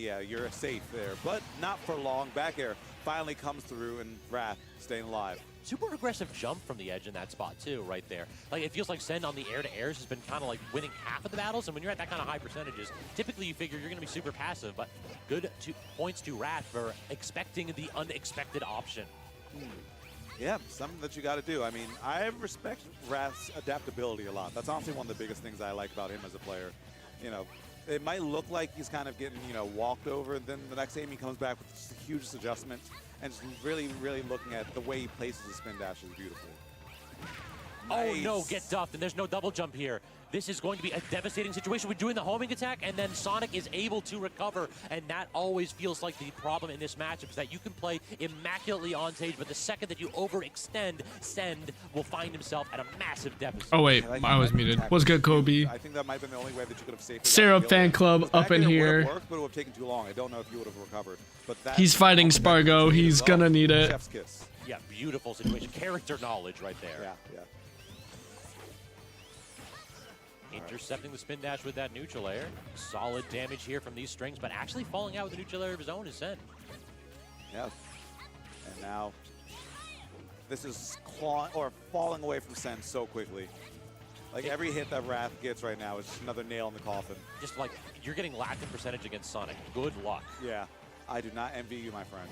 yeah, you're safe there, but not for long. Back air finally comes through, and Wrath staying alive. Super aggressive jump from the edge in that spot too, right there. Like, it feels like Send on the air-to-airs has been kind of like winning half of the battles, and when you're at that kind of high percentages, typically you figure you're going to be super passive, but good points to Wrath for expecting the unexpected option. Yeah, something that you got to do. I mean, I respect Wrath's adaptability a lot. That's honestly one of the biggest things I like about him as a player. You know, it might look like he's kind of getting, you know, walked over, and then the next game he comes back with just a huge adjustment, and just really, really looking at the way he places his spin dash is beautiful. Oh Nice. no, get duffed, and there's no double jump here. This is going to be a devastating situation. We're doing the homing attack, and then Sonic is able to recover, and that always feels like the problem in this matchup, is that you can play immaculately on stage, but the second that you overextend, Send will find himself at a massive deficit. Oh wait, I was muted. What's good, Kobe? I think that might have been the only way that you could have saved Syrup fan club up in here. Worked, but it would have taken too long. I don't know if you would have recovered. But that He's fighting Spargo. He's gonna need it. Chef's kiss. Yeah, beautiful situation. Character knowledge right there. Yeah, yeah. Intercepting the spin dash with that neutral air. Solid damage here from these strings, but actually falling out with a neutral air of his own is Send. Yeah. And now this is falling away from Send so quickly. Like every hit that Wrath gets right now is just another nail in the coffin. Just like, you're getting lacked in percentage against Sonic. Good luck. Yeah. I do not envy you, my friend.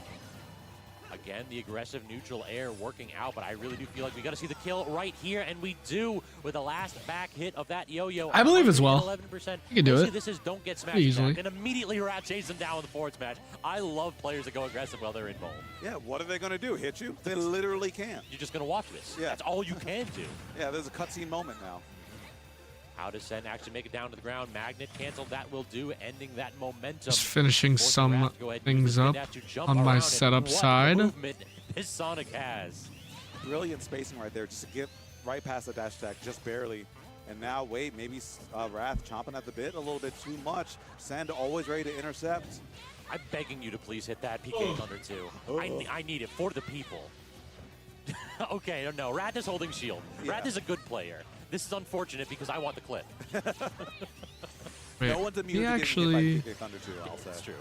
Again, the aggressive neutral air working out, but I really do feel like we got to see the kill right here, and we do with the last back hit of that yo-yo. I believe as well. 11%. You can do it. This is don't get smashed easily. back, and immediately Rat chases them down with the forward smash. I love players that go aggressive while they're in bowl. Yeah, what are they going to do? Hit you? They literally can't. You're just going to watch this. Yeah. That's all you can do. Yeah, there's a cutscene moment now. How does Send actually make it down to the ground? Magnet cancel, that will do, ending that momentum. Just finishing some things up on my setup side. This Sonic has. Brilliant spacing right there, just to get right past the dash attack, just barely. And now, wait, maybe Wrath chomping at the bit a little bit too much. Send always ready to intercept. I'm begging you to please hit that PK Thunder 2. I need it for the people. Okay, no, Rat is holding shield. Yeah. Rat is a good player. This is unfortunate because I want the clip. Wait, No one's immune he to actually getting hit by PK Thunder 2, I'll say. That's true.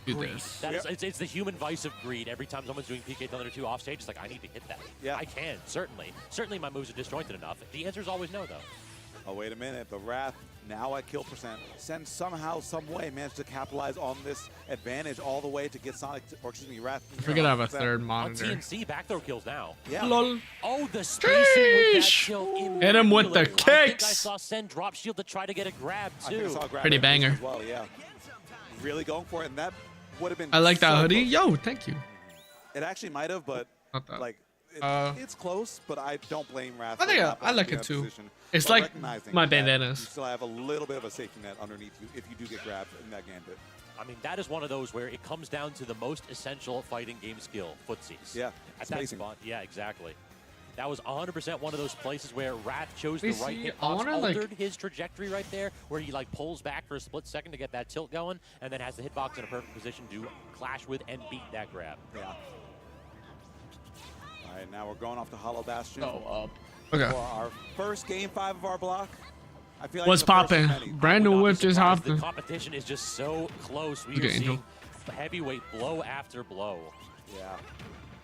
do Greed. this. That is, it's the human vice of greed. Every time someone's doing PK Thunder 2 off stage, it's like, I need to hit that. Yeah. I can, certainly. Certainly my moves are disjointed enough. The answer is always no, though. Oh, wait a minute. The Wrath now at kill percent. Send somehow, some way managed to capitalize on this advantage all the way to get Sonic, or excuse me, Wrath. I forget I have a third On monitor. TNC, back throw kills now. Yeah. Lol. Oh, the spacing with that Sheesh. kill. Hit him with the immaculate. I think I kicks. saw Send drop shield to try to get a grab, I think I too. saw a grab Pretty there banger. as well, yeah. Really going for it, and that would have been. I like that so hoodie. close. Yo, thank you. It actually might have, but Not that. like it's close. But I don't blame Wrath. I think for not I like being it in that too. position, It's but like recognizing my that bandanas. You still have a little bit of a safety net underneath you if you do get grabbed in that gambit. I mean, that is one of those where it comes down to the most essential fighting game skill, footsies. Yeah, At that spacing. spot, yeah, exactly. That was 100% one of those places where Wrath chose Wait, the right see, hitbox, I wanna, like- altered his trajectory right there, where he like pulls back for a split second to get that tilt going, and then has the hitbox in a perfect position to clash with and beat that grab. Yeah. All right, now we're going off to Hollow Bastion Okay. for our first game 5 of our block. I feel like What's it's the first of poppin'? many. Brandon I would Whip not be just surprised. hopped. The competition is just so close. We Okay, are Angel. seeing heavyweight blow after blow. Yeah.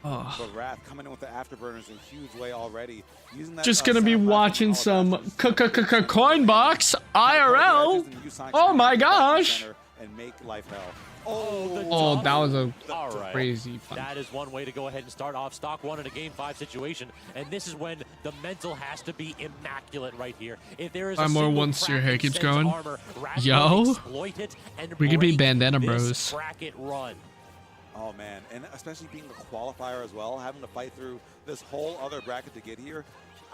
Oh. But Wrath coming in with the afterburners in a huge way already. Using that, Just gonna be sound watching blast from Hollow some Bastion. COINBOX IRL. Oh my gosh. And make life hell. Oh, that was a All right. crazy fun. That is one way to go ahead and start off stock one in a game 5 situation, and this is when the mental has to be immaculate right here. If there is a Five more single once your crack hair in keeps Send's going. armor, Wrath Yo. will exploit it and We could be break bandana this bros. bracket run. Oh man, and especially being a qualifier as well, having to fight through this whole other bracket to get here.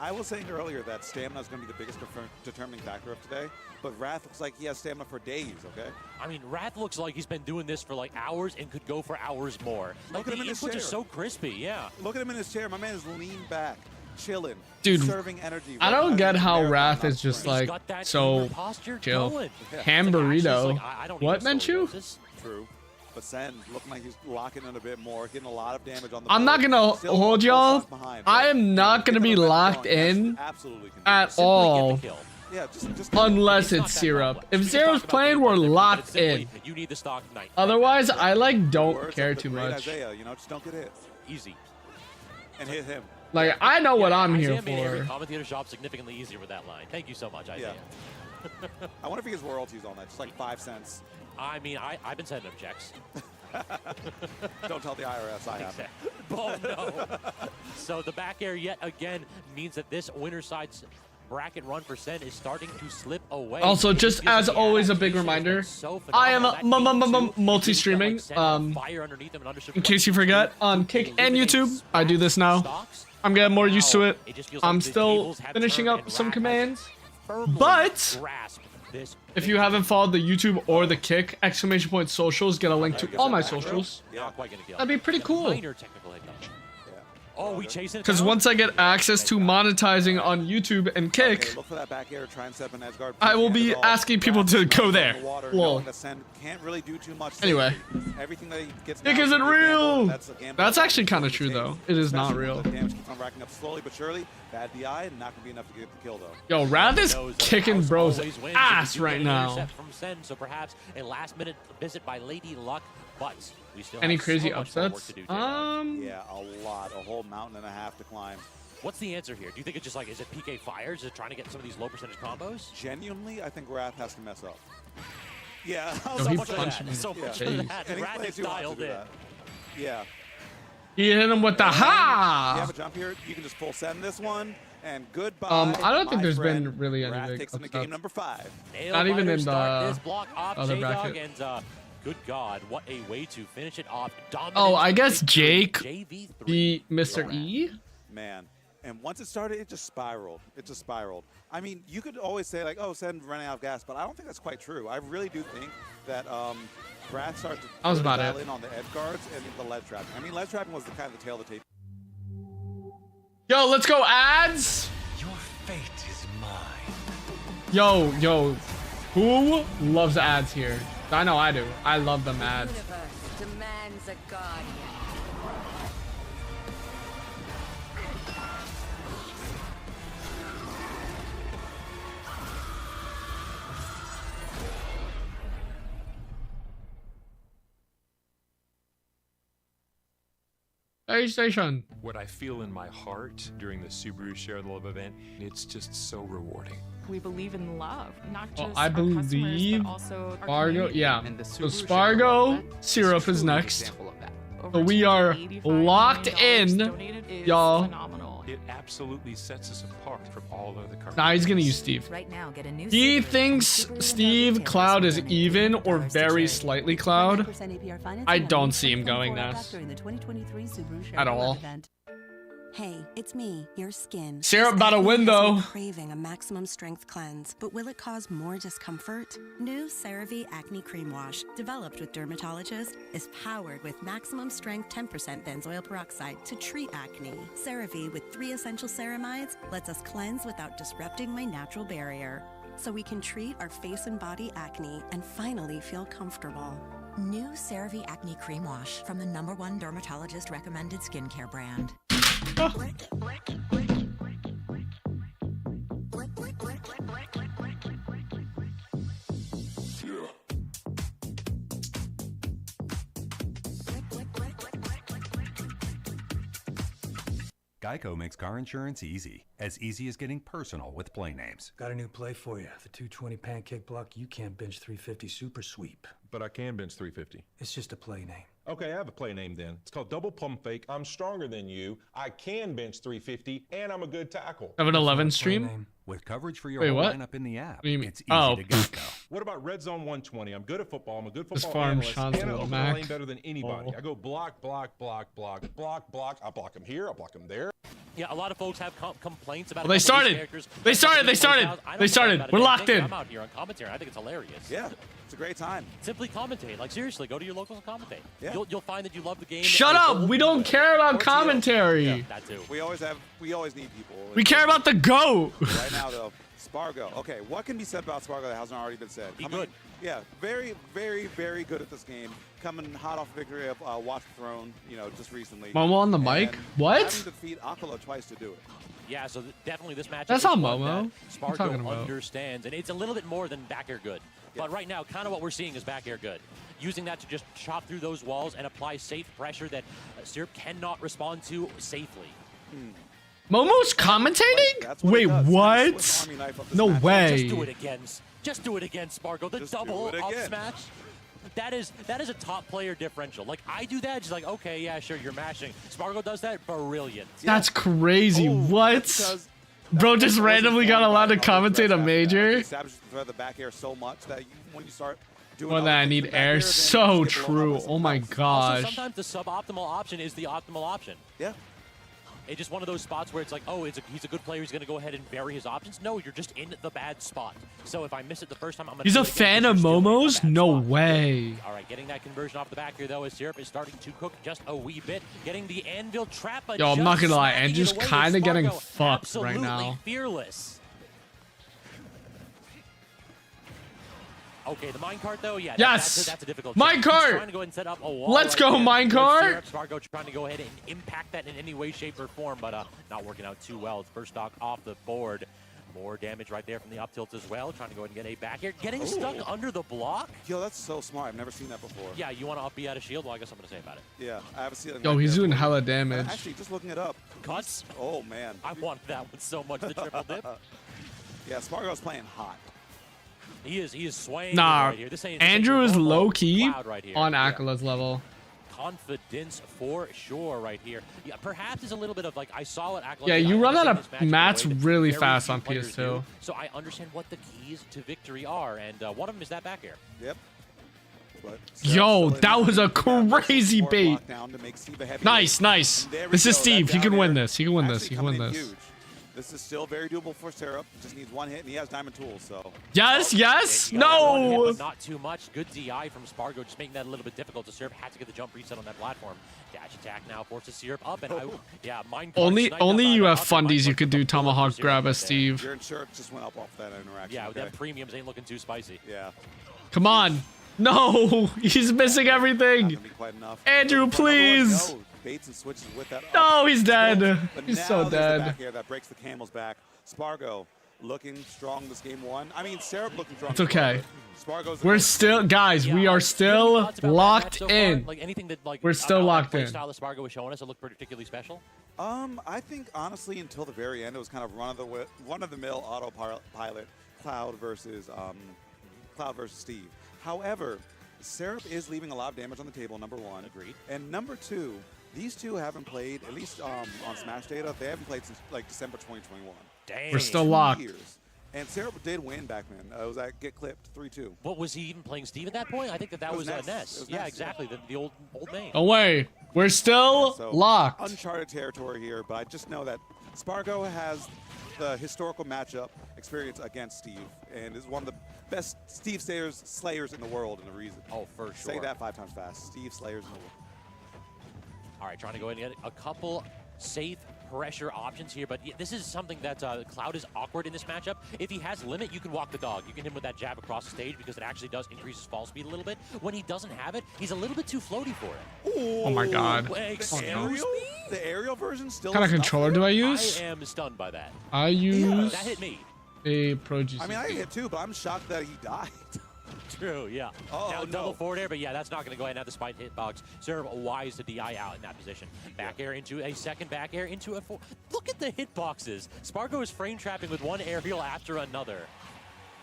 I was saying earlier that stamina is going to be the biggest determining factor of today, but Wrath looks like he has stamina for days, okay? I mean, Wrath looks like he's been doing this for like hours and could go for hours more. Like, Look at the him in his inputs are chair. so crispy, yeah. Look at him in his chair. My man is leaned back, chilling, Dude, conserving energy. I don't get how Marathon Wrath on is just spring. He's like got that so gamer posture chill. going. Ham Like, Ash is burrito. like, I don't need What, a Menchu? scoliosis. True. But Sen looking like he's locking in a bit more, getting a lot of damage on the I'm board. not gonna Still hold full y'all. shots behind, I but am not gonna getting be the rep locked going, that's in absolutely can do at it. Simply get all the kill. Yeah, just Unless it's Syrup. If Zero's playing, we're locked in. You need the stock knight. Otherwise, I like don't words care of the too great much. Isaiah, you know, just don't get hit. Easy. And hit him. Like, I know what I'm here Isaiah made every for. commentator job significantly easier with that line. Thank you so much, Isaiah. I wonder if he gets royalties on that, just like 5 cents. I mean, I've been sending him checks. Don't tell the IRS I have. Oh, no. So the back air yet again means that this winner side's bracket run for Sen is starting to slip away. Also, just as always, a big reminder, I am multi-streaming. In case you forget, on Kick and YouTube, I do this now. I'm getting more used to it. I'm still finishing up some commands. But if you haven't followed the YouTube or the Kick, ! socials, get a link to all my socials. That'd be pretty cool. Oh, we chase it. Because once I get access to monetizing on YouTube and Kick, look for that back air, try and step in Asgard. I will be asking people to go there. Lol. Can't really do too much. Anyway, everything that he gets Kick isn't real. That's actually kind of true though. It is not real. Damage keeps on racking up slowly but surely. Bad DI, not gonna be enough to get the kill though. Yo, Rath is kicking bro's ass right now. From Sen, so perhaps a last-minute visit by Lady Luck, but we still Any have crazy so much more work upsets? to do, Yeah, a lot, a whole mountain and a half to climb. What's the answer here? Do you think it's just like, is it PK Fires? Is it trying to get some of these low percentage combos? Genuinely, I think Wrath has to mess up. Yeah, No, So he much of punched that. me. So much Yeah. of that. And he Wrath plays is who wants to dialed do in. that. Yeah. He hit him with the You have ha. a jump here. You can just full send this one, and goodbye. I don't think my there's friend. been really any Wrath big takes him to upsets. game number 5. Not even in Start the this block off other J-Dog, bracket. and good God, what a way to finish it off. Oh, I guess Jake JV3. beat Mr. E. Man. And once it started, it just spiraled. It just spiraled. I mean, you could always say, like, oh, Sen running out of gas, but I don't think that's quite true. I really do think that Wrath started to That was about dial it. in on the edge guards and the lead trapping. I mean, lead trapping was the kind of the tail of the tape. Yo, let's go ads. Your fate is mine. Yo, who loves ads here? I know I do. I love them ads. Universe demands a guardian. PlayStation. What I feel in my heart during the Subaru Share the Love event, it's just so rewarding. We believe in love, not Oh, just I our customers, believe but also our Spargo. community. Yeah. And the So Subaru Spargo Share syrup is truly an next. example of that. Over So we are $285 locked million in, donated is y'all. phenomenal. It absolutely sets us apart from all other cars. Nah, he's gonna use Steve. Right now, get a new He Subaru thinks and Subaru Steve Retailers Cloud is will donate even or $200 to very charity. slightly Cloud. 9% APR financing I on don't new see him going 2024 this. during the 2023 Subaru Share At the Love all. event. Hey, it's me, your skin. Syrup about to Acne win, has though. me craving a maximum strength cleanse, but will it cause more discomfort? New CeraVe Acne Cream Wash, developed with dermatologists, is powered with maximum strength 10% benzoyl peroxide to treat acne. CeraVe with 3 essential ceramides lets us cleanse without disrupting my natural barrier, so we can treat our face and body acne and finally feel comfortable. New CeraVe Acne Cream Wash from the #1 dermatologist recommended skincare brand. Geico makes car insurance easy as getting personal with play names. Got a new play for you. The 220 pancake block, you can't bench 350 super sweep. But I can bench 350. It's just a play name. Okay, I have a play name then. It's called Double Pump Fake. I'm stronger than you. I can bench 350, and I'm a good tackle. Have an 11 Play stream. name. With coverage for your Wait, whole what? lineup in the app, What do you mean? it's easy Oh. to Geico. What about Red Zone 120? I'm good at football. I'm a good This football farm analyst, Sean's and I little open the Mac. lane better than anybody. Oh. I go block, block, block, block, block, block. I block him here. I block him there. Yeah, a lot of folks have complaints about. Well, they a couple of these started. characters. They started. They I started. don't They complain started. about it. We're They locked think in. I'm out here on commentary. I think it's hilarious. Yeah, it's a great time. Simply commentate. Like seriously, go to your locals and commentate. Yeah. You'll find that you love the game. Shut and up. it's We don't open. care about Or TO. commentary. Yeah. That too. We always need people. We care about the GOAT. Right now, though, Spargo. Okay, what can be said about Spargo that hasn't already been said? Be good. Yeah, very, very, very good at this game. Coming hot off victory of Watch the Throne, just recently. Momo on the mic? And What? Having to defeat Akala twice to do it. Yeah, so definitely this matchup That's is not one Momo. that What are you talking Spargo about? understands, and it's a little bit more than back air good. But right now, kind of what we're seeing is back air good. Using that to just chop through those walls and apply safe pressure that Syrup cannot respond to safely. Momo's commentating? That's what Wait, it does. what? Swiss Army knife up this No match. way. Just do it again. Just do it again, Spargo. The Just do double it up again. smash. That is a top player differential. Like, I do that, just like, okay, yeah, sure, you're mashing. Spargo does that, brilliant. That's crazy. Oh, What? because Bro that just wasn't randomly got formed allowed by to another commentate threat a after that. major? He establishes the threat of the back air so much that when you start doing Well, other that I things need with back air. then So you get blown true. up by Oh my something else. Also, gosh. sometimes the suboptimal option is the optimal option. Yeah. It's just one of those spots where it's like, oh, he's a good player. He's going to go ahead and vary his options. No, you're just in the bad spot. So if I miss it the first time, I'm going to He's a fan of Momo's? No way. All right, getting that conversion off the back here, though, as Syrup is starting to cook just a wee bit. Getting the anvil trap. Yo, I'm not gonna lie. Smacking it Andrew's away with kind of getting Spargo. fucked right Absolutely now. fearless. Okay, the minecart though, yeah. Yes! That's a difficult. Minecart! He's trying to go ahead and set up a wall. Let's right go, there. minecart! Syrup, Spargo trying to go ahead and impact that in any way, shape, or form, but not working out too well. First stock off the board. More damage right there from the up tilt as well. Trying to go ahead and get a back air. Getting stuck under the block. Yo, that's so smart. I've never seen that before. Yeah, you want to up B out of shield? Well, I guess I'm going to say about it. Yeah, I haven't seen it. Yo, he's doing hella damage. Actually, just looking it up. Cuts? Oh, man. I wanted that one so much, the triple dip. Yeah, Spargo's playing hot. He is swaying Nah, right here. This ain't Andrew is normal low-key cloud right here. on Akala's level. Confidence for sure right here. Yeah, perhaps it's a little bit of like, I saw it. Yeah, you run out of mats really fast on PS2. So I understand what the keys to victory are, and one of them is that back air. Yep. But Yo, that was a crazy bait. Nice, nice. This is Steve. He can win this. He can win this. He can win this. Huge. This is still very doable for Syrup. Just needs one hit, and he has diamond tools, so. Yes, yes. One hit, No. but not too much. Good DI from Spargo, just making that a little bit difficult to Syrup. Had to get the jump reset on that platform. Dash attack now forces Syrup up, and minecart Only sniped only up you by have the fundies. You could do minecart tomahawk Syrup grab right as there. Steve. Your insurance just went up off that interaction. Yeah, okay? them premiums ain't looking too spicy. Yeah. Come on. No, he's missing Not everything. gonna be quite enough. Andrew, Look for another one. please. No, baits and switches with that. No, he's dead. But He's now so there's the dead. back air that breaks the camel's back. Spargo looking strong this game one. I mean, Syrup looking strong. It's okay. Spargo's We're still, guys, we are still locked in. Like anything that like We're still about locked that play in. style that Spargo was showing us, it looked particularly special. I think honestly until the very end it was kind of run-of-the-mill autopilot Cloud versus Steve. However, Syrup is leaving a lot of damage on the table, number one. Agreed. And number two, these two haven't played, at least on Smash Data, they haven't played since like December 2021. Dang. We're still 2 locked. years. And Syrup did win back then. It was at Get Clipped 3-2. What was he even playing Steve at that point? I think that It was was Ness. Ness. It was Yeah, Ness, exactly. The old name. Don't worry. We're still So, locked. Uncharted territory here, but I just know that Spargo has the historical matchup experience against Steve, and is one of the best Steve slayers in the world, and a reason. Oh, for sure. Say that 5 times fast. Steve slayers in the world. All right, trying to go ahead and get a couple safe pressure options here, but this is something that Cloud is awkward in this matchup. If he has limit, you can walk the dog. You can hit him with that jab across the stage because it actually does increase his fall speed a little bit. When he doesn't have it, he's a little bit too floaty for it. Oh my god. Excuse no. me? The aerial version still. What kind of controller do I use? I am stunned by that. I use That hit me. a Pro GC. I mean, I hit too, but I'm shocked that he died. True, yeah. Oh, now no. double forward air, but yeah, that's not going to go ahead and have the spike hitbox. Syrup wise to DI out in that position. Back air into a second back air into a four. Look at the hitboxes. Spargo is frame trapping with one aerial after another.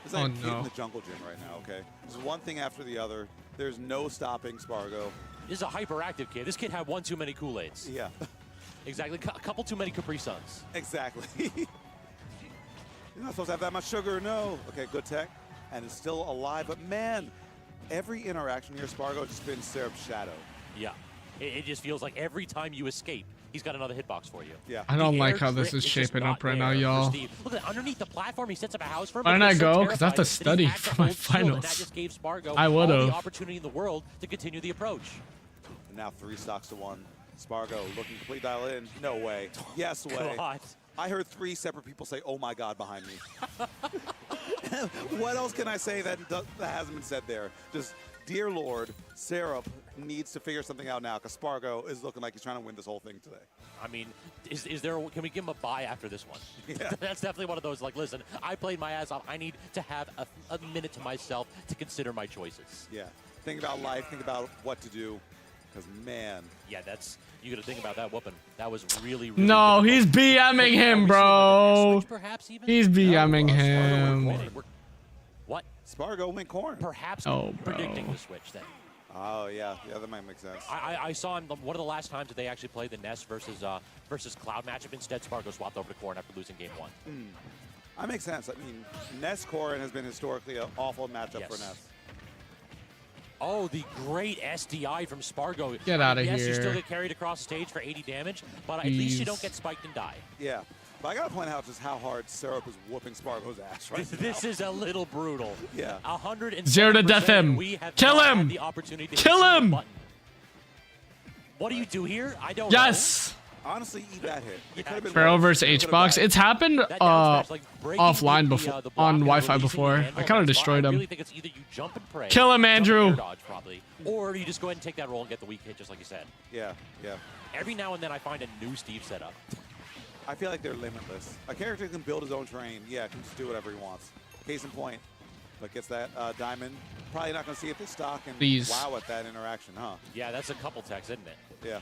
It's like Oh, kid no. in the jungle gym right now, okay? There's one thing after the other. There's no stopping Spargo. This is a hyperactive kid. This kid had one too many Kool-Aids. Yeah, Exactly. A couple too many Capri Suns. exactly. You're not supposed to have that much sugar, no. Okay, good tech. And it's still alive, but man, every interaction here, Spargo just been Syrup's shadow. Yeah. It just feels like every time you escape, he's got another hitbox for you. Yeah. I don't The like air how this trick is just shaping not up right there now, for y'all. Steve. Look at that. Underneath the platform, he sets up a house for him. Why but didn't he's I so go? 'Cause I have to terrified that he study had to for my hold shield, and finals. that just gave Spargo I all would've. the opportunity in the world to continue the approach. And now 3 stocks to 1. Spargo looking completely dialed in. No way. Yes way. God. I heard 3 separate people say, "Oh my God," behind me. What else can I say that hasn't been said there? Just, dear Lord, Syrup needs to figure something out now because Spargo is looking like he's trying to win this whole thing today. I mean, is there? Can we give him a bye after this one? Yeah. That's definitely one of those. Like, listen, I played my ass off. I need to have a minute to myself to consider my choices. Yeah. Think about life. Think about what to do. Because man. Yeah, you got to think about that whooping. That was really, really. No, he's BMing him, bro. Perhaps even. He's BMing him. What? Spargo went corn. Perhaps predicting the switch then. Oh yeah, that might make sense. I saw him one of the last times that they actually played the Ness versus Cloud matchup. Instead, Spargo swapped over to Corrin after losing game 1. That makes sense. I mean, Ness Corrin has been historically an awful matchup for Ness. Oh, the great SDI from Spargo. Get out of here. Yes, you still get carried across the stage for 80 damage, but at least you don't get spiked and die. Yeah. But I gotta point out just how hard Syrup is whooping Spargo's ass right This is a little brutal. Yeah. 0 to death him. Kill him. Kill him. What do you do here? I don't know. Honestly, eat that hit. Pharaoh versus HBox. It's happened offline before, on Wi-Fi before. I kind of destroyed him. I really think it's either you jump and pray, Kill him, Andrew. Dodge, probably, or you just go ahead and take that roll and get the weak hit, just like you said. Yeah, yeah. Every now and then I find a new Steve setup. I feel like they're limitless. A character can build his own terrain. Yeah, can just do whatever he wants. Case in point. But gets that diamond. Probably not going to see it this stock and wow at that interaction, huh? Yeah, that's a couple techs, isn't it? Yeah.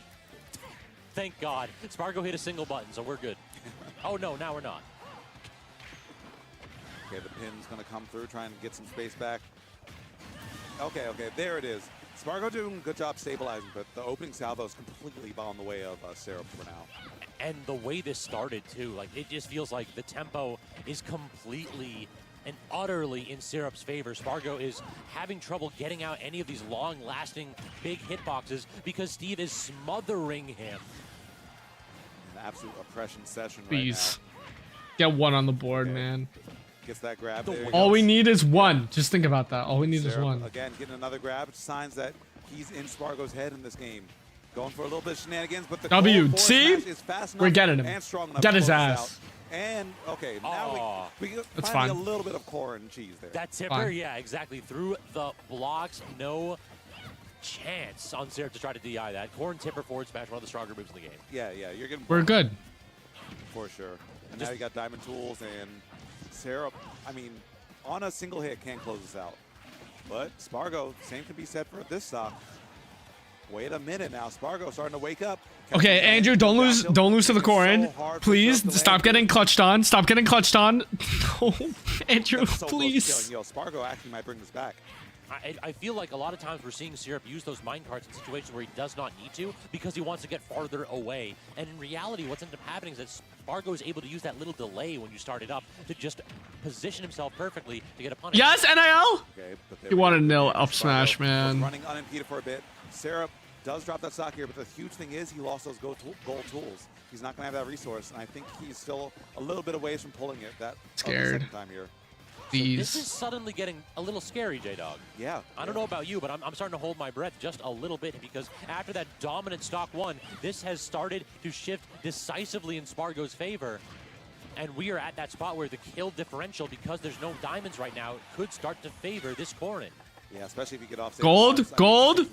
Thank God. Spargo hit a single button, so we're good. Oh, no, now we're not. Okay, the pin's going to come through, trying to get some space back. Okay, there it is. Spargo doing a good job stabilizing, but the opening salvo is completely on the way of Syrup for now. And the way this started, too, like, it just feels like the tempo is completely and utterly in Syrup's favor. Spargo is having trouble getting out any of these long-lasting big hitboxes because Steve is smothering him. An absolute oppression session Please. Get one on the board, man. Gets that grab. All we need is one. Just think about that. All we need is one. Again, getting another grab. Signs that he's in Spargo's head in this game. Going for a little bit of shenanigans, but the W. See? is fast enough We're getting him. and strong enough Get to his close ass. And, okay, now we That's finally fine. a little bit of Corrin cheese there. That tipper, yeah, exactly. Through the blocks, no chance on Syrup to try to DI that. Corrin tipper forward smash, one of the stronger moves in the game. Yeah, you're getting We're good. for sure. And now you got diamond tools and Syrup. I mean, on a single hit can't close this out. But Spargo, same can be said for this stock. Wait a minute now. Spargo starting to wake up. Okay, Andrew, don't lose to the Corrin. Please stop getting clutched on. Stop getting clutched on. No, Andrew, please. Yo, Spargo actually might bring this back. I feel like a lot of times we're seeing Syrup use those mine carts in situations where he does not need to because he wants to get farther away. And in reality, what's ended up happening is that Spargo is able to use that little delay when you start it up to just position himself perfectly to get a punish. Yes, NIL. Okay, He wanted nil up smash, man. Running unimpeded for a bit. Syrup does drop that stock here, but the huge thing is he lost those gold tools. He's not going to have that resource, and I think he's still a little bit away from pulling it. Scared. Second time here. So this is suddenly getting a little scary, J-Dog. Yeah. I don't know about you, but I'm starting to hold my breath just a little bit because after that dominant stock 1, this has started to shift decisively in Spargo's favor. And we are at that spot where the kill differential, because there's no diamonds right now, could start to favor this Corrin. Yeah, especially if you get off. Gold. Hold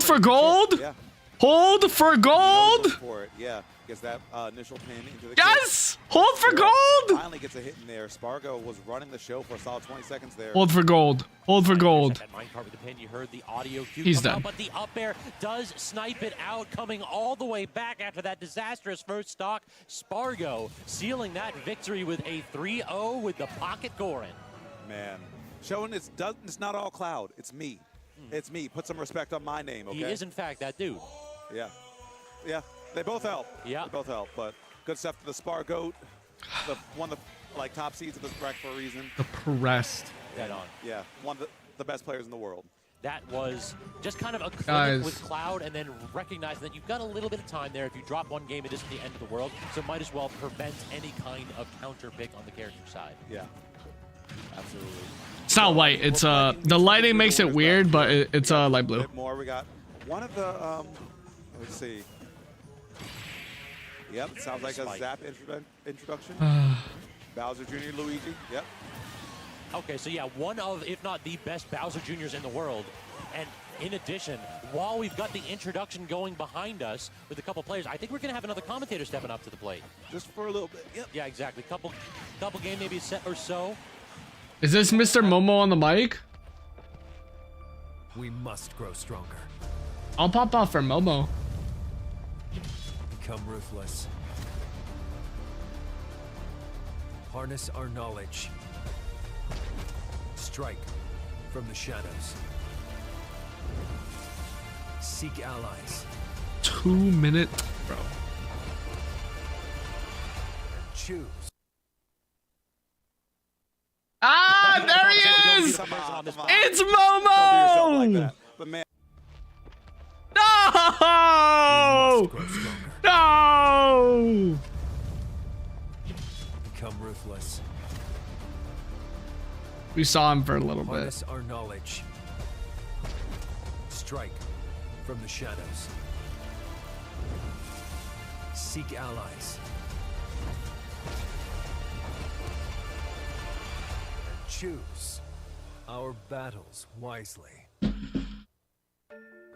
for gold. Yeah. Hold for gold. For it. Yeah, gets that initial pin into the yes. Hold for gold. Finally gets a hit in there. Spargo was running the show for a solid 20 seconds there. Hold for gold. Hold for gold. That minecart with the pin, you heard the audio cue. He's done. But the up air does snipe it out, coming all the way back after that disastrous first stock. Spargo sealing that victory with a 3-0 with the pocket Corrin. Man, showing it's not all Cloud. It's me. It's me. Put some respect on my name, okay? He is, in fact, that dude. Yeah. Yeah. They both help. Yeah. They both help. But good stuff to the Spargoat. One of the top seeds of this bracket for a reason. The pressed. Dead on. Yeah. One of the best players in the world. That was just kind of a clinic with Cloud, and then recognizing that you've got a little bit of time there. If you drop one game, it isn't the end of the world. So might as well prevent any kind of counter pick on the character side. Yeah. Absolutely. It's not white. It's the lighting makes it weird, but it's light blue. A bit more. We got one of the let's see. Yep, sounds like a Zap introduction. Bowser Jr. Luigi. Yep. Okay, so yeah, one of, if not the best Bowser Juniors in the world. And in addition, while we've got the introduction going behind us with a couple players, I think we're going to have another commentator stepping up to the plate. Just for a little bit. Yep. Yeah, exactly. Couple game, maybe a set or so. Is this Mr. Momo on the mic? We must grow stronger. I'll pop out for Momo. Become ruthless. Harness our knowledge. Strike from the shadows. Seek allies. 2 minutes, bro. Choose. Ah, there he is! It's Momo! No! No! Become ruthless. We saw him for a little bit. Harness our knowledge. Strike from the shadows. Seek allies. Choose our battles wisely.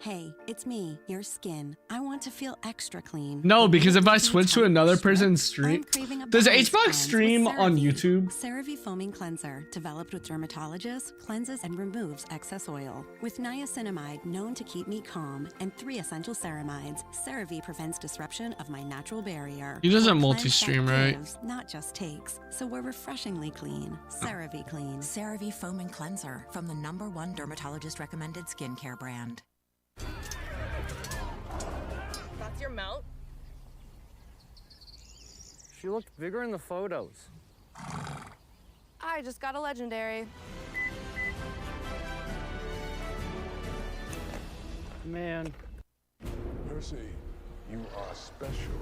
Hey, it's me, your skin. I want to feel extra clean. No, because if I switch to another person's stream, does HBox stream on YouTube? CeraVe Foaming Cleanser, developed with dermatologists, cleanses and removes excess oil. With niacinamide, known to keep me calm, and 3 essential ceramides, CeraVe prevents disruption of my natural barrier. He doesn't Cleanse multi-stream, that right? gives, not just takes. So we're refreshingly clean. CeraVe Clean. CeraVe Foaming Cleanser from the #1 dermatologist recommended skincare brand. That's your mount? She looked bigger in the photos. I just got a legendary. Man. Percy, you are special.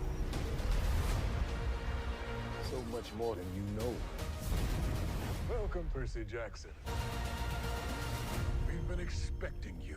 So much more than you know. Welcome, Percy Jackson. We've been expecting you.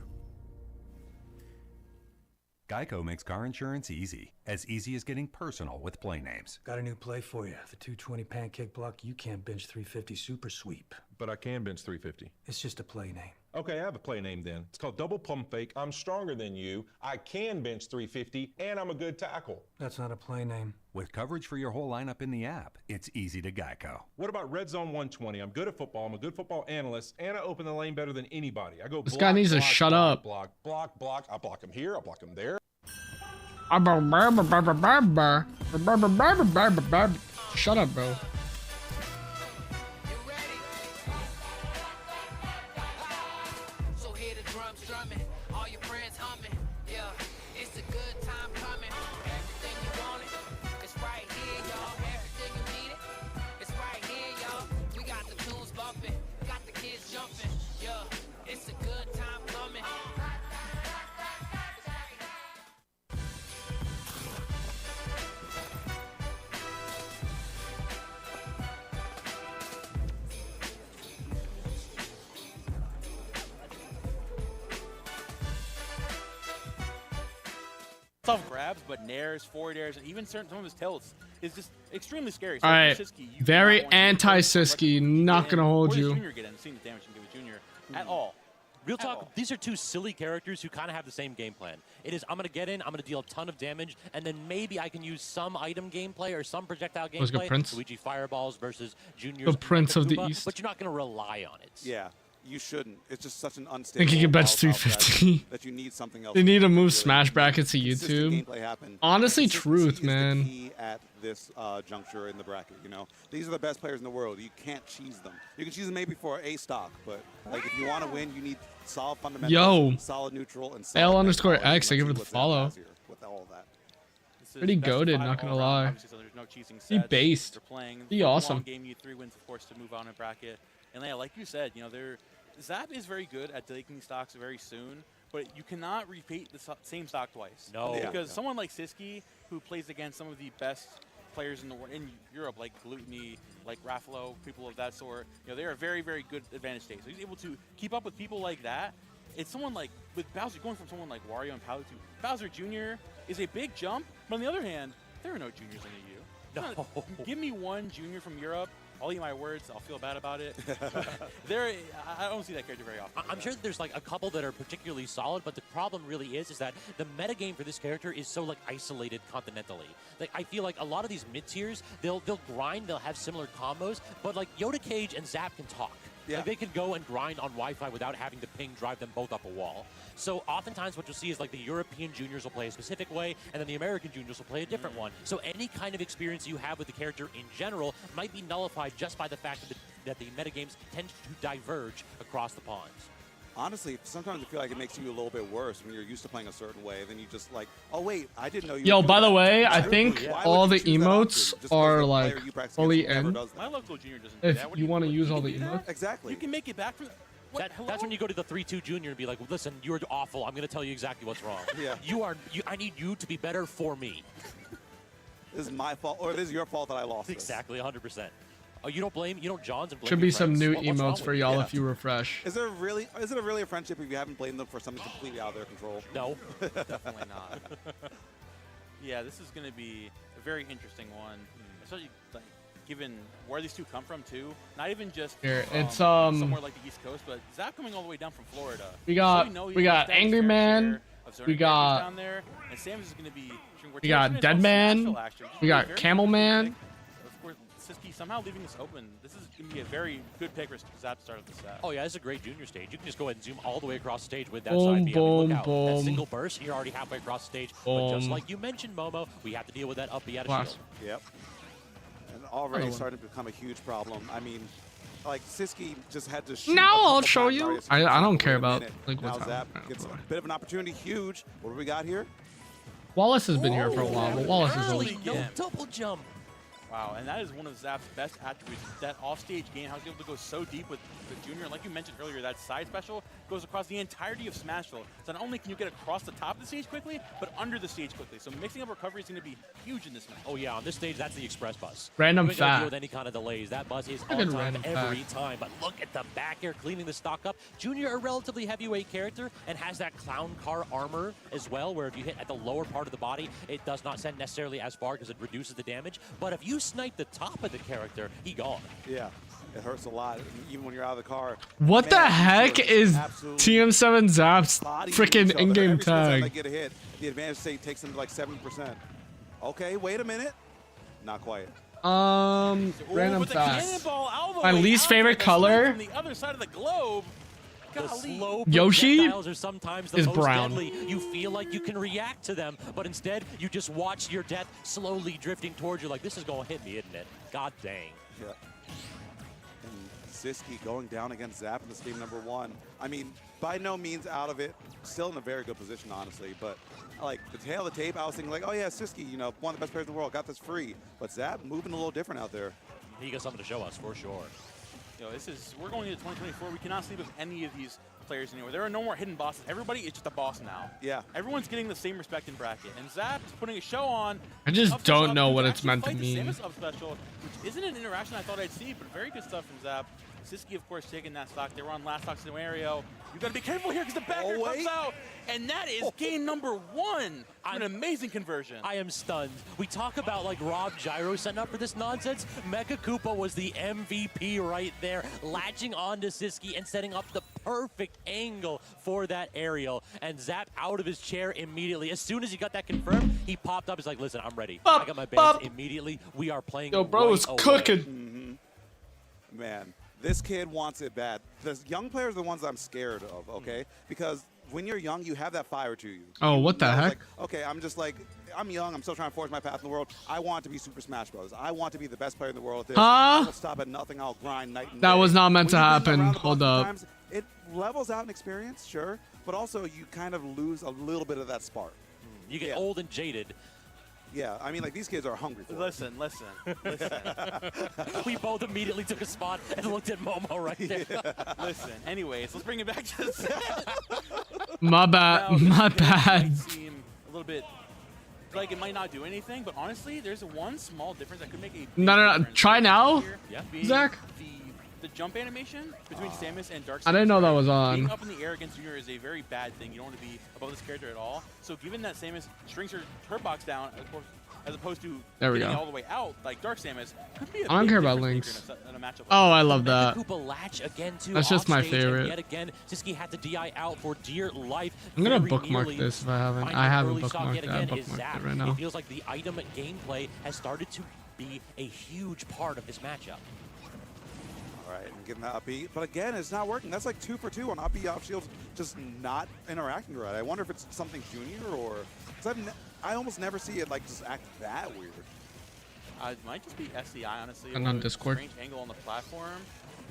Geico makes car insurance easy as getting personal with play names. Got a new play for you. The 220 pancake block, you can't bench 350 super sweep. But I can bench 350. It's just a play name. Okay, I have a play name then. It's called double pump fake. I'm stronger than you. I can bench 350, and I'm a good tackle. That's not a play name. With coverage for your whole lineup in the app, it's easy to Geico. What about Red Zone 120? I'm good at football. I'm a good football analyst, and I open the lane better than anybody. I go This block, guy needs to block, shut block, up. Block, block, block. I block him here. I block him there. Shut up, bro. Tough grabs, but nairs, forward airs, and even some of his tilts is just extremely scary. All right, very anti-Siski. Not gonna hold you. Junior get in, seeing the damage he can give a Junior at all. Real talk, these are two silly characters who kind of have the same game plan. It is, I'm going to get in, I'm going to deal a ton of damage, and then maybe I can use some item gameplay or some projectile Let's go, gameplay. Prince. Luigi Fireballs versus Junior's The Prince of the Koopa, East. But you're not going to rely on it. Yeah, you shouldn't. It's just such an unstable. Think he can bench volatile 350. strategy that you need something else. They need to move really Smash brackets to consistent YouTube. gameplay happen. Honestly, Consistency truth, is the man. key at this juncture in the bracket. You know, these are the best players in the world. You can't cheese them. You can cheese them maybe for a stock, but like if you want to win, you need solid fundamentals, Yo. solid neutral, and solid L_X. I give it the follow. with all that. Pretty goaded, not gonna lie. He based. He awesome. Game, you 3 wins, of course, to move on in bracket. And yeah, like you said, you know, Zap is very good at taking stocks very soon, but you cannot repeat the same stock twice. No. Because someone like Siski, who plays against some of the best players in the world in Europe, like Glutny, like Raffalo, people of that sort, you know, they are very, very good advantage state. So he's able to keep up with people like that. It's someone like, with Bowser, going from someone like Wario and Palu to Bowser Jr. is a big jump, but on the other hand, there are no juniors in the EU. No. Give me one junior from Europe I'll eat my words. I'll feel bad about it. I don't see that character very often. I'm sure that there's like a couple that are particularly solid, but the problem really is that the metagame for this character is so like isolated continentally. Like I feel like a lot of these mid tiers, they'll grind, they'll have similar combos, but like Yoda Cage and Zap can talk. Yeah. Like they can go and grind on Wi-Fi without having to ping drive them both up a wall. So oftentimes what you'll see is like the European juniors will play a specific way, and then the American juniors will play a different one. So any kind of experience you have with the character in general might be nullified just by the fact that the metagames tend to diverge across the ponds. Honestly, sometimes I feel like it makes you a little bit worse when you're used to playing a certain way. Then you just like, oh wait, I didn't know you. Yo, were by the doing way, that. I think all the emotes are like fully in. My local junior doesn't do If that. What you do want to use all the do that? emotes. Exactly. You can make it back from. That's when you go to the 3-2 junior and be like, listen, you're awful. I'm going to tell you exactly what's wrong. Yeah. I need you to be better for me. This is my fault, or this is your fault that I lost. Exactly, 100%. Oh, you don't blame Johns and blame Should your be some friends? new What's wrong emotes for with y'all you? if you refresh. Is it really a friendship if you haven't blamed them for something completely out of their control? No. Definitely not. Yeah, this is going to be a very interesting one, especially like given where these two come from too. Not even just Here, from it's somewhere like the East Coast, but Zap coming all the way down from Florida. We got Angry Man. We got down there, and Sam's is going to be. We got Dead Man. We got Camel Man. Of course, Siski somehow leaving this open. This is going to be a very good pick for Zap to start of the set. Oh yeah, it's a great junior stage. You can just go ahead and zoom all the way across the stage with that Boom, side B. boom, Look out. That boom. single burst, you're already halfway across the stage. But just like you mentioned, Momo, we have to deal with that up B out of shield. Yep. And already starting to become a huge problem. I mean, like Siski just had to shoot. Now I'll show you. I don't care about like now what's Zap happening. gets a bit of an opportunity. Huge. What do we got here? Wallace has been here for a while, but Wallace is old. No double jump. Wow, and that is one of Zap's best attributes. That off-stage game, how he's able to go so deep with the junior. Like you mentioned earlier, that side special goes across the entirety of Smashville. So not only can you get across the top of the stage quickly, but under the stage quickly. So mixing up recovery is going to be huge in this match. Oh yeah, on this stage, that's the express bus. Random You ain't gonna deal fact. with any kind of delays. That bus is Look at on time random every fact. time. But look at the back here, cleaning the stock up. Junior, a relatively heavyweight character, and has that clown car armor as well, where if you hit at the lower part of the body, it does not send necessarily as far because it reduces the damage. But if you snipe the top of the character, he gone. Yeah, it hurts a lot, even when you're out of the car. What the Man, heck these are is absolute TM7 Zap's bodies freaking each other. in-game Every single time they tag? get a hit, the advantage state takes them to like 7%. Okay, wait a minute. Not quite. Random but the fact. cannonball all the My way least out favorite there, the snipe color from the other side of the globe. The Golly. slow Yoshi projectiles are sometimes the is most brown. deadly. You feel like you can react to them, but instead you just watch your death slowly drifting towards you. Like, this is going to hit me, isn't it? God dang. Yeah. And Siski going down against Zap in this game number 1. I mean, by no means out of it. Still in a very good position, honestly. But like the tail of the tape, I was thinking like, oh yeah, Siski, you know, one of the best players in the world, got this free. But Zap moving a little different out there. He got something to show us for sure. Yo, we're going into 2024. We cannot sleep with any of these players anymore. There are no more hidden bosses. Everybody is just a boss now. Yeah. Everyone's getting the same respect in bracket. And Zap's putting a show on. I just Up don't special know up what to it's actually meant to fight the mean. Samus up special, which isn't an interaction I thought I'd see, but very good stuff from Zap. Siski, of course, taking that stock. They were on last stock scenario. You got to be careful here because the backer comes out, and that is game number 1. An amazing conversion. I am stunned. We talk about like Rob Gyro setting up for this nonsense. Mecha Koopa was the MVP right there, latching onto Siski and setting up the perfect angle for that aerial. And Zap out of his chair immediately. As soon as he got that confirmed, he popped up. He's like, listen, I'm ready. I got my bands immediately. We are playing. Yo, bro is right cooking. Man, this kid wants it bad. The young players are the ones I'm scared of, okay? Because when you're young, you have that fire to you. Oh, what the heck? Like, okay, I'm young. I'm still trying to forge my path in the world. I want to be Super Smash Bros. I want to be the best player in the world at this. I will stop at nothing. I'll grind night and day. That was not meant to When you've been happen. around the Hold block up. times, it levels out in experience, sure, but also you kind of lose a little bit of that spark. You get old and jaded. Yeah, I mean, like, these kids are hungry for it. Listen. We both immediately took a spot and looked at Momo right there. Listen, anyways, let's bring it back to the set. My bad. Now, My this bad. might seem a little bit like it might not do anything, but honestly, there's one small difference that could make a big No. difference Try now, here, being Zach. The jump animation between Samus and Dark. I didn't know that was Being on. up in the air against Junior is a very bad thing. You don't want to be above this character at all. So given that Samus strings her box down, of course, as opposed to There we getting go. all the way out like Dark Samus. Could be a I don't big care about difference links. maker in a matchup like Oh, I that. love that. Koopa latch again too. That's just my off stage, and favorite. Yet again, Siski had to DI out for dear life. I'm gonna very bookmark nearly this if I haven't. finding I haven't early stock bookmarked yet it. I again is bookmarked Zap. it right now. It feels like the item gameplay has started to be a huge part of this matchup. All right, and getting that up B. But again, it's not working. That's like 2 for 2 on up B off shields, just not interacting right. I wonder if it's something junior or. Because I almost never see it like just act that weird. It might just be SCI, honestly. And on Discord. Strange angle on the platform.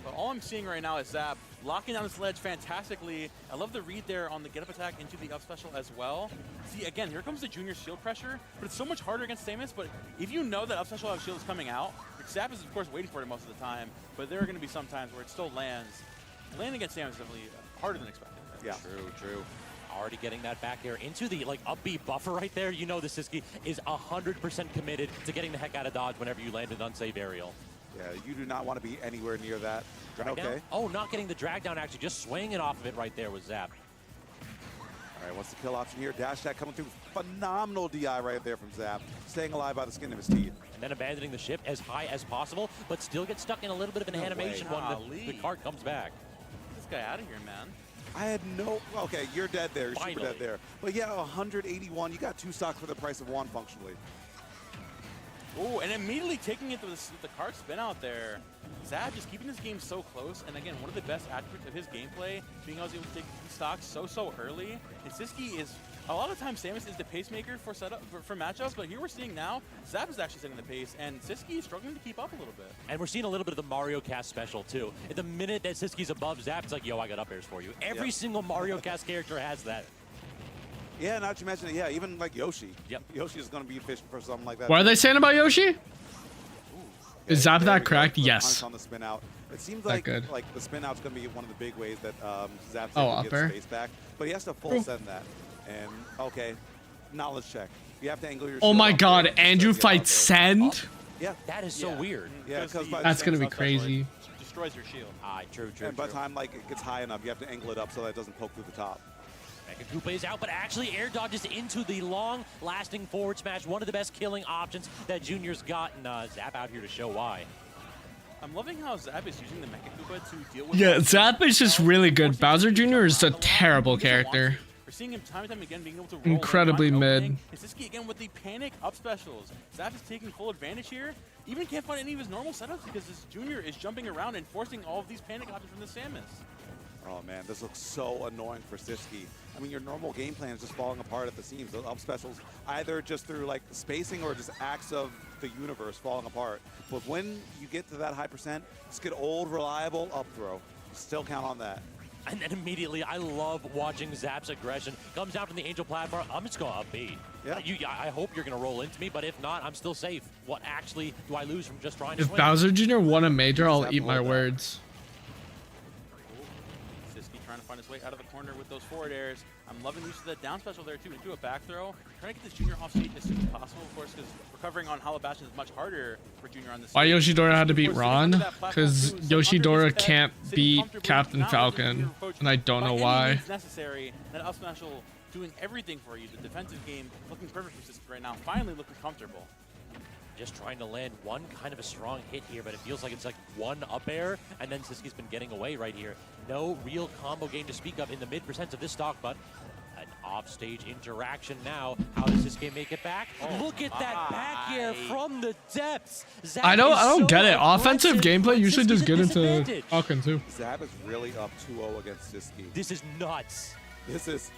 But all I'm seeing right now is Zap locking down his ledge fantastically. I love the read there on the get up attack into the up special as well. See, again, here comes the junior shield pressure, but it's so much harder against Samus. But if you know that up special shield is coming out, Zap is, of course, waiting for it most of the time, but there are going to be some times where it still lands. Landing against Samus is definitely harder than expected. Yeah. True. Already getting that back there into the up B buffer right there. You know the Siski is 100% committed to getting the heck out of dodge whenever you land an unsafe aerial. Yeah, you do not want to be anywhere near that. Drag down? Oh, not getting the drag down, actually. Just swinging off of it right there with Zap. All right, what's the kill option here? Dash attack coming through. Phenomenal DI right there from Zap. Staying alive by the skin of his teeth. And then abandoning the ship as high as possible, but still gets stuck in a little bit of an animation when the cart comes back. Get this guy out of here, man. I had no. Okay, you're dead there. You're Finally. super dead there. But yeah, 181. You got 2 stocks for the price of 1 functionally. Oh, and immediately taking it to the cart spin out there. Zap just keeping this game so close, and again, one of the best attributes of his gameplay, being able to take these stocks so early. And Siski is, a lot of times Samus is the pacemaker for setup for matchups, but here we're seeing now, Zap is actually setting the pace, and Siski is struggling to keep up a little bit. And we're seeing a little bit of the Mario Cast special, too. At the minute that Siski's above Zap, it's like, yo, I got up airs for you. Every single Mario Cast character has that. Yeah, not to mention, yeah, even like Yoshi. Yep. Yoshi is going to be fishing for something like that. What are they saying about Yoshi? Is Zap There that we go. cracked? Put Yes. punch on the spin out. It seems That like good. the spin out's going to be one of the big ways that Zap's Oh, able to upper. get space back. But he has to full send that. And okay, knowledge check. You have to angle your. Oh shield my up God, there Andrew to get out fights there. send? Yeah. That is so weird. Yeah, because That's gonna be crazy. Destroys your shield. True. And by the time it gets high enough, you have to angle it up so that it doesn't poke through the top. Mega Koopa is out, but actually air dodges into the long-lasting forward smash. One of the best killing options that Junior's got, and Zap out here to show why. I'm loving how Zap is using the Mecha Koopa to deal with. Yeah, Zap is just really good. Bowser Jr. is a terrible character. We're seeing him time and time again being able to roll Incredibly in, mid. opening. And Siski again with the panic up specials. Zap is taking full advantage here. Even can't find any of his normal setups because this Junior is jumping around and forcing all of these panic options from the Samus. Oh man, this looks so annoying for Siski. I mean, your normal game plan is just falling apart at the seams. Those up specials, either just through like spacing or just acts of the universe falling apart. But when you get to that high percent, just get old, reliable up throw. Still count on that. And then immediately, I love watching Zap's aggression. Comes down from the Angel platform. I'm just going up B. Yeah. I hope you're going to roll into me, but if not, I'm still safe. What actually do I lose from just trying to If swing? Bowser Jr. won a major, I'll Zap eat my rolled that. words. Siski trying to find his way out of the corner with those forward airs. I'm loving the use of that down special there too to do a back throw. Trying to get this Junior off stage as soon as possible, of course, because recovering on Hollow Bastion is much harder for Junior on this Why stage. Yoshidora had to beat Of course, sitting under Ron? that platform Because too, sitting Yoshidora underneath that, can't sitting beat comfortably, Captain not letting Falcon, Junior approach and I don't by know any why. means necessary. That up special doing everything for you. The defensive game looking perfect for Siski right now. Finally looking comfortable. Just trying to land one kind of a strong hit here, but it feels like it's like one up air, and then Siski's been getting away right here. No real combo game to speak of in the mid percents of this stock, but an off-stage interaction now. How does Siski make it back? Look at that back air from the depths. Zap I is don't so get it. Offensive aggressive, gameplay but usually Siski's does good at into disadvantage. Falcon too. Zap is really up 2-0 against Siski. This is nuts. This is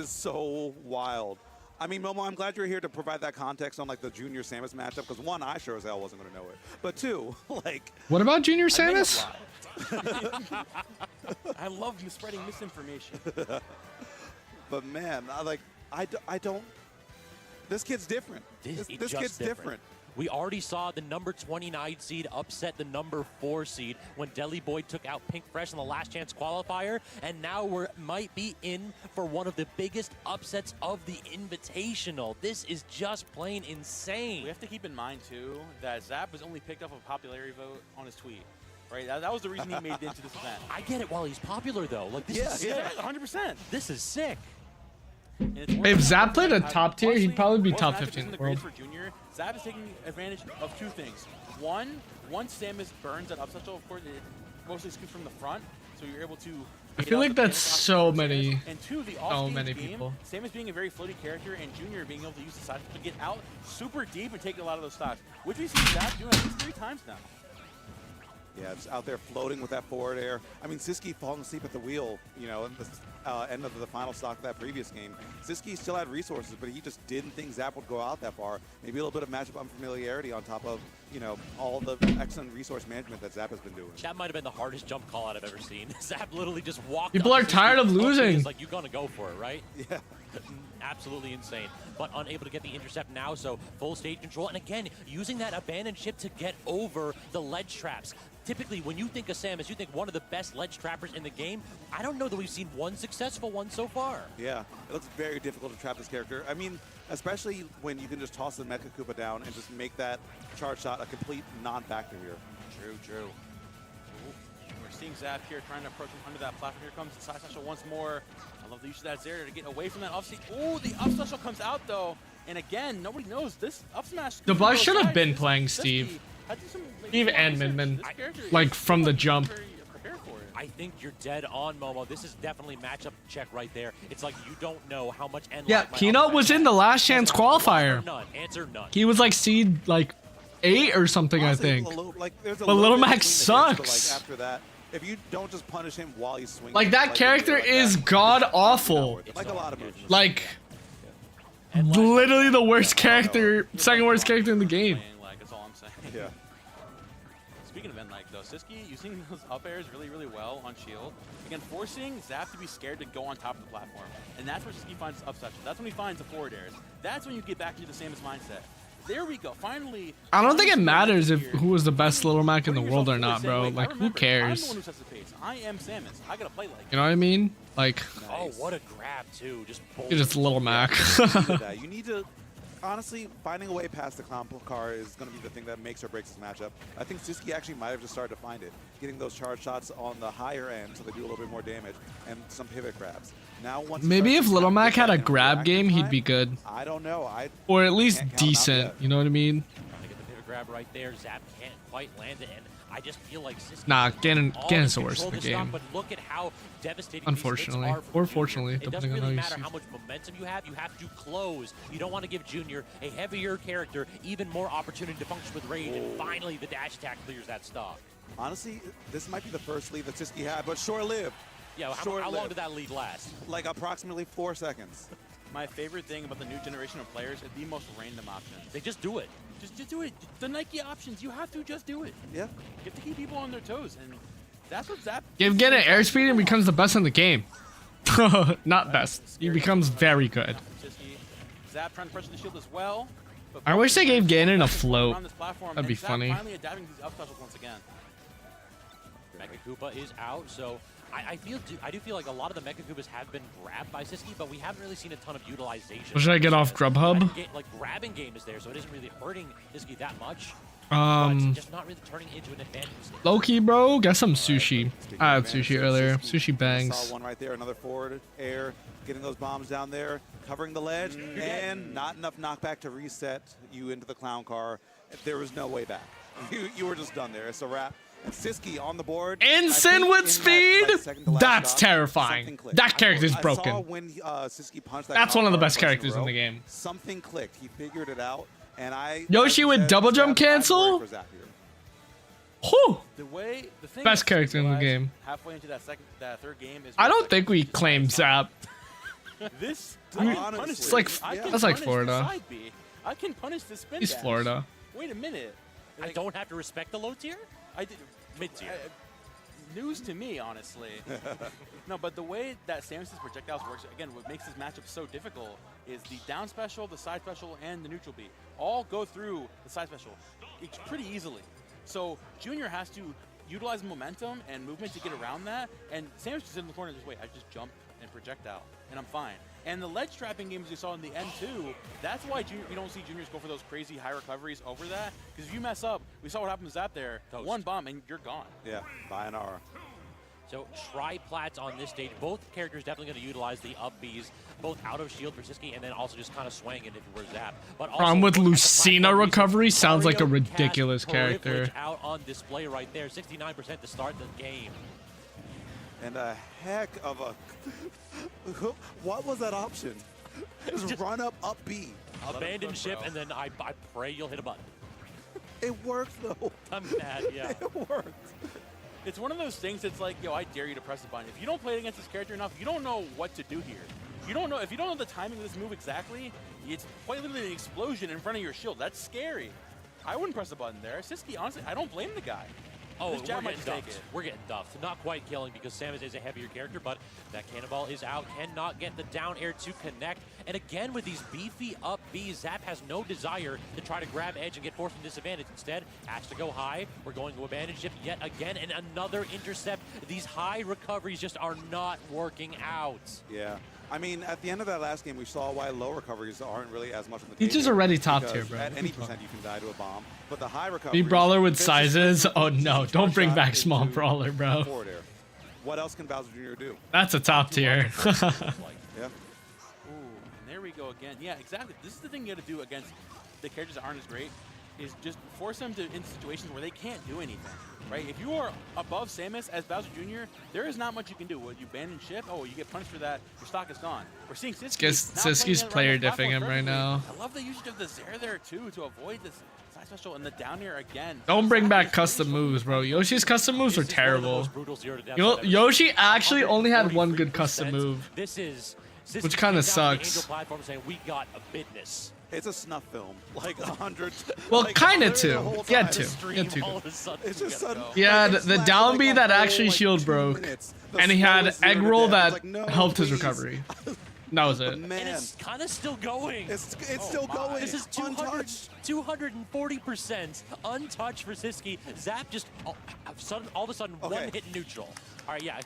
so wild. I mean, Momo, I'm glad you're here to provide that context on like the Junior Samus matchup, because one, I sure as hell wasn't going to know it. But two, like, What about Junior Samus? I love spreading misinformation. but man, I don't. This kid's different. This It's kid's just different. We already saw the number 29 seed upset the number 4 seed when Deli Boy took out Pink Fresh in the last chance qualifier, and now we might be in for one of the biggest upsets of the Invitational. This is just plain insane. We have to keep in mind, too, that Zap was only picked up a popularity vote on his tweet. Right? That was the reason he made it into this event. I get it while he's popular, though. Like, this is sick. Yeah, 100%. This is sick. And it's If Zap played a top tier, he'd probably be top 15 in the world. For Junior, Zap is taking advantage of two things. One, once Samus burns that up special, of course, it mostly scoops from the front, so you're able to. I feel like that's so many, and two, the so many game, people. Samus being a very floaty character, and Junior being able to use the side to get out super deep and take a lot of those stocks, which we've seen Zap doing at least 3 times now. Yeah, just out there floating with that forward air. I mean, Siski falling asleep at the wheel, you know, in the end of the final stock of that previous game. Siski still had resources, but he just didn't think Zap would go out that far. Maybe a little bit of matchup unfamiliarity on top of, you know, all the excellent resource management that Zap has been doing. That might have been the hardest jump call out I've ever seen. Zap literally just walked. People are tired of losing. It's like, you're gonna go for it, right? Yeah. Absolutely insane, but unable to get the intercept now, so full stage control. And again, using that abandoned ship to get over the ledge traps. Typically, when you think of Samus, you think one of the best ledge trappers in the game. I don't know that we've seen one successful one so far. Yeah, it looks very difficult to trap this character. I mean, especially when you can just toss the Mecha Koopa down and just make that charge shot a complete non-factor here. True. We're seeing Zap here trying to approach him under that platform. Here comes the side special once more. I love the use of that Zera to get away from that up stage. Oh, the up special comes out though. And again, nobody knows this up smash. The boss should have been playing Steve. Steve and Minmin, like from the jump. I think you're dead on, Momo. This is definitely matchup check right there. It's like you don't know how much end. Yeah, Peanut was in the last chance qualifier. None. Answer none. He was like seed 8 or something, Honestly, I think. But Little Mac sucks. Like, after that, if you don't just punish him while he's swinging, Like that character is god awful. Like a lot of moves. Like literally the worst character, second worst character in the game. That's all I'm saying. Yeah. Speaking of end-like though, Siski using those up airs really well on shield. Again, forcing Zap to be scared to go on top of the platform. And that's where Siski finds up special. That's when he finds the forward airs. That's when you get back into the Samus mindset. There we go. Finally. I don't think it matters if who was the best Little Mac in the world or not, bro. Like, who cares? I'm the one who sets the pace. I am Samus. I gotta play like. You know what I mean? Like. Oh, what a grab too! You're just Little Mac. You need to. Honestly, finding a way past the clown car is going to be the thing that makes or breaks this matchup. I think Siski actually might have just started to find it, getting those charge shots on the higher end so they do a little bit more damage, and some pivot grabs. Now, once Maybe if Little Mac had a grab game, he'd be good. I don't know. Or at least decent. You know what I mean? Trying to get the pivot grab right there. Zap can't quite land it, and I just feel like Siski. Nah, Ganon's the worst in the game. But look at how devastating Unfortunately, these hits are or for fortunately, Junior. It depending doesn't on really how you matter see how much momentum you have to close. You don't want to give Junior, a heavier character, even more opportunity to function with rage, and finally the dash attack clears that stock. Honestly, this might be the first lead that Siski had, but short-lived. Yeah, how long did that lead last? Like approximately 4 seconds. My favorite thing about the new generation of players is the most random options. They just do it. Just do it. The Nike options, you have to just do it. Yeah. You have to keep people on their toes, and that's what Zap. Give Ganon airspeed and becomes the best in the game. Not best. He becomes very good. Zap trying to pressure the shield as well. I wish they gave Ganon a float. That'd be funny. Finally adapting these up specials once again. Mecha Koopa is out, so I do feel like a lot of the Mecha Koopas have been grabbed by Siski, but we haven't really seen a ton of utilization. What should I get off Grubhub? Like grabbing game is there, so it isn't really hurting Siski that much. Just not really turning into an advantage. Low key, bro. Get some sushi. I had sushi earlier. Sushi bangs. Saw one right there. Another forward air, getting those bombs down there, covering the ledge, and not enough knockback to reset you into the clown car. There was no way back. You were just done there. It's a wrap. And Siski on the board. Instant with speed? That's terrifying. That character's broken. I saw when Siski punched that. That's one of the best characters in the game. Something clicked. He figured it out. And Yoshi with double jump cancel? Whew. Best character in the game. Halfway into that third game is. I don't think we claim Zap. This it's like that's like Florida. I can punish the spin. He's Florida. Wait a minute. I don't have to respect the low tier? I did. Mid-tier. News to me, honestly. No, but the way that Samus's projectiles works, again, what makes this matchup so difficult is the down special, the side special, and the neutral beat all go through the side special pretty easily. So Junior has to utilize momentum and movement to get around that, and Samus just in the corner and just wait, I just jump and projectile, and I'm fine. And the ledge trapping games you saw in the end too, that's why you don't see juniors go for those crazy high recoveries over that. Because if you mess up, we saw what happened to Zap there. One bomb and you're gone. Yeah, by an hour. So tri-plats on this stage. Both characters definitely going to utilize the up Bs, both out of shield for Siski and then also just kind of swinging if it were Zap. But also, Problem with Lucina recovery sounds like a ridiculous character. Out on display right there, 69% to start the game. And a heck of a... What was that option? Just run up B. Abandon ship, and then I pray you'll hit a button. It worked, though. I'm mad, yeah. It worked. It's one of those things that's like, yo, I dare you to press the button. If you don't play it against this character enough, you don't know what to do here. You don't know, if you don't know the timing of this move exactly, it's quite literally an explosion in front of your shield. That's scary. I wouldn't press the button there. Siski, honestly, I don't blame the guy. Oh, this jab might take it. We're getting duffed. Not quite killing because Samus is a heavier character, but that cannonball is out. Cannot get the down air to connect. And again, with these beefy up Bs, Zap has no desire to try to grab edge and get forced from disadvantage. Instead, has to go high. We're going to abandon ship yet again, and another intercept. These high recoveries just are not working out. Yeah. I mean, at the end of that last game, we saw why low recoveries aren't really as much on the He's table. just already top tier, bro. At any percent, you can die to a bomb. But the high recovery... Big brawler with sizes? Oh no, don't bring back small brawler, bro. What else can Bowser Jr. do? That's a top tier. Yeah. Ooh, and there we go again. Yeah, exactly. This is the thing you got to do against the characters that aren't as great, is just force them to into situations where they can't do anything. Right? If you are above Samus as Bowser Jr., there is not much you can do. Would you abandon ship? Oh, you get punished for that. Your stock is gone. We're seeing Siski's player diffing him right now. I love the usage of the Zair there too to avoid this side special and the down air again. Don't bring back custom moves, bro. Yoshi's custom moves are terrible. Yoshi actually only had one good custom move, which kind of sucks. We got a business. It's a snuff film, like 100. Well, like, kind of two. Get two. It's just sudden. Yeah, the down B that actually shield broke, and he had egg roll that helped his recovery. That was it. And it's kind of still going. It's still going. This is 240% untouched for Siski. Zap just all of a sudden one hit neutral. All right, yeah.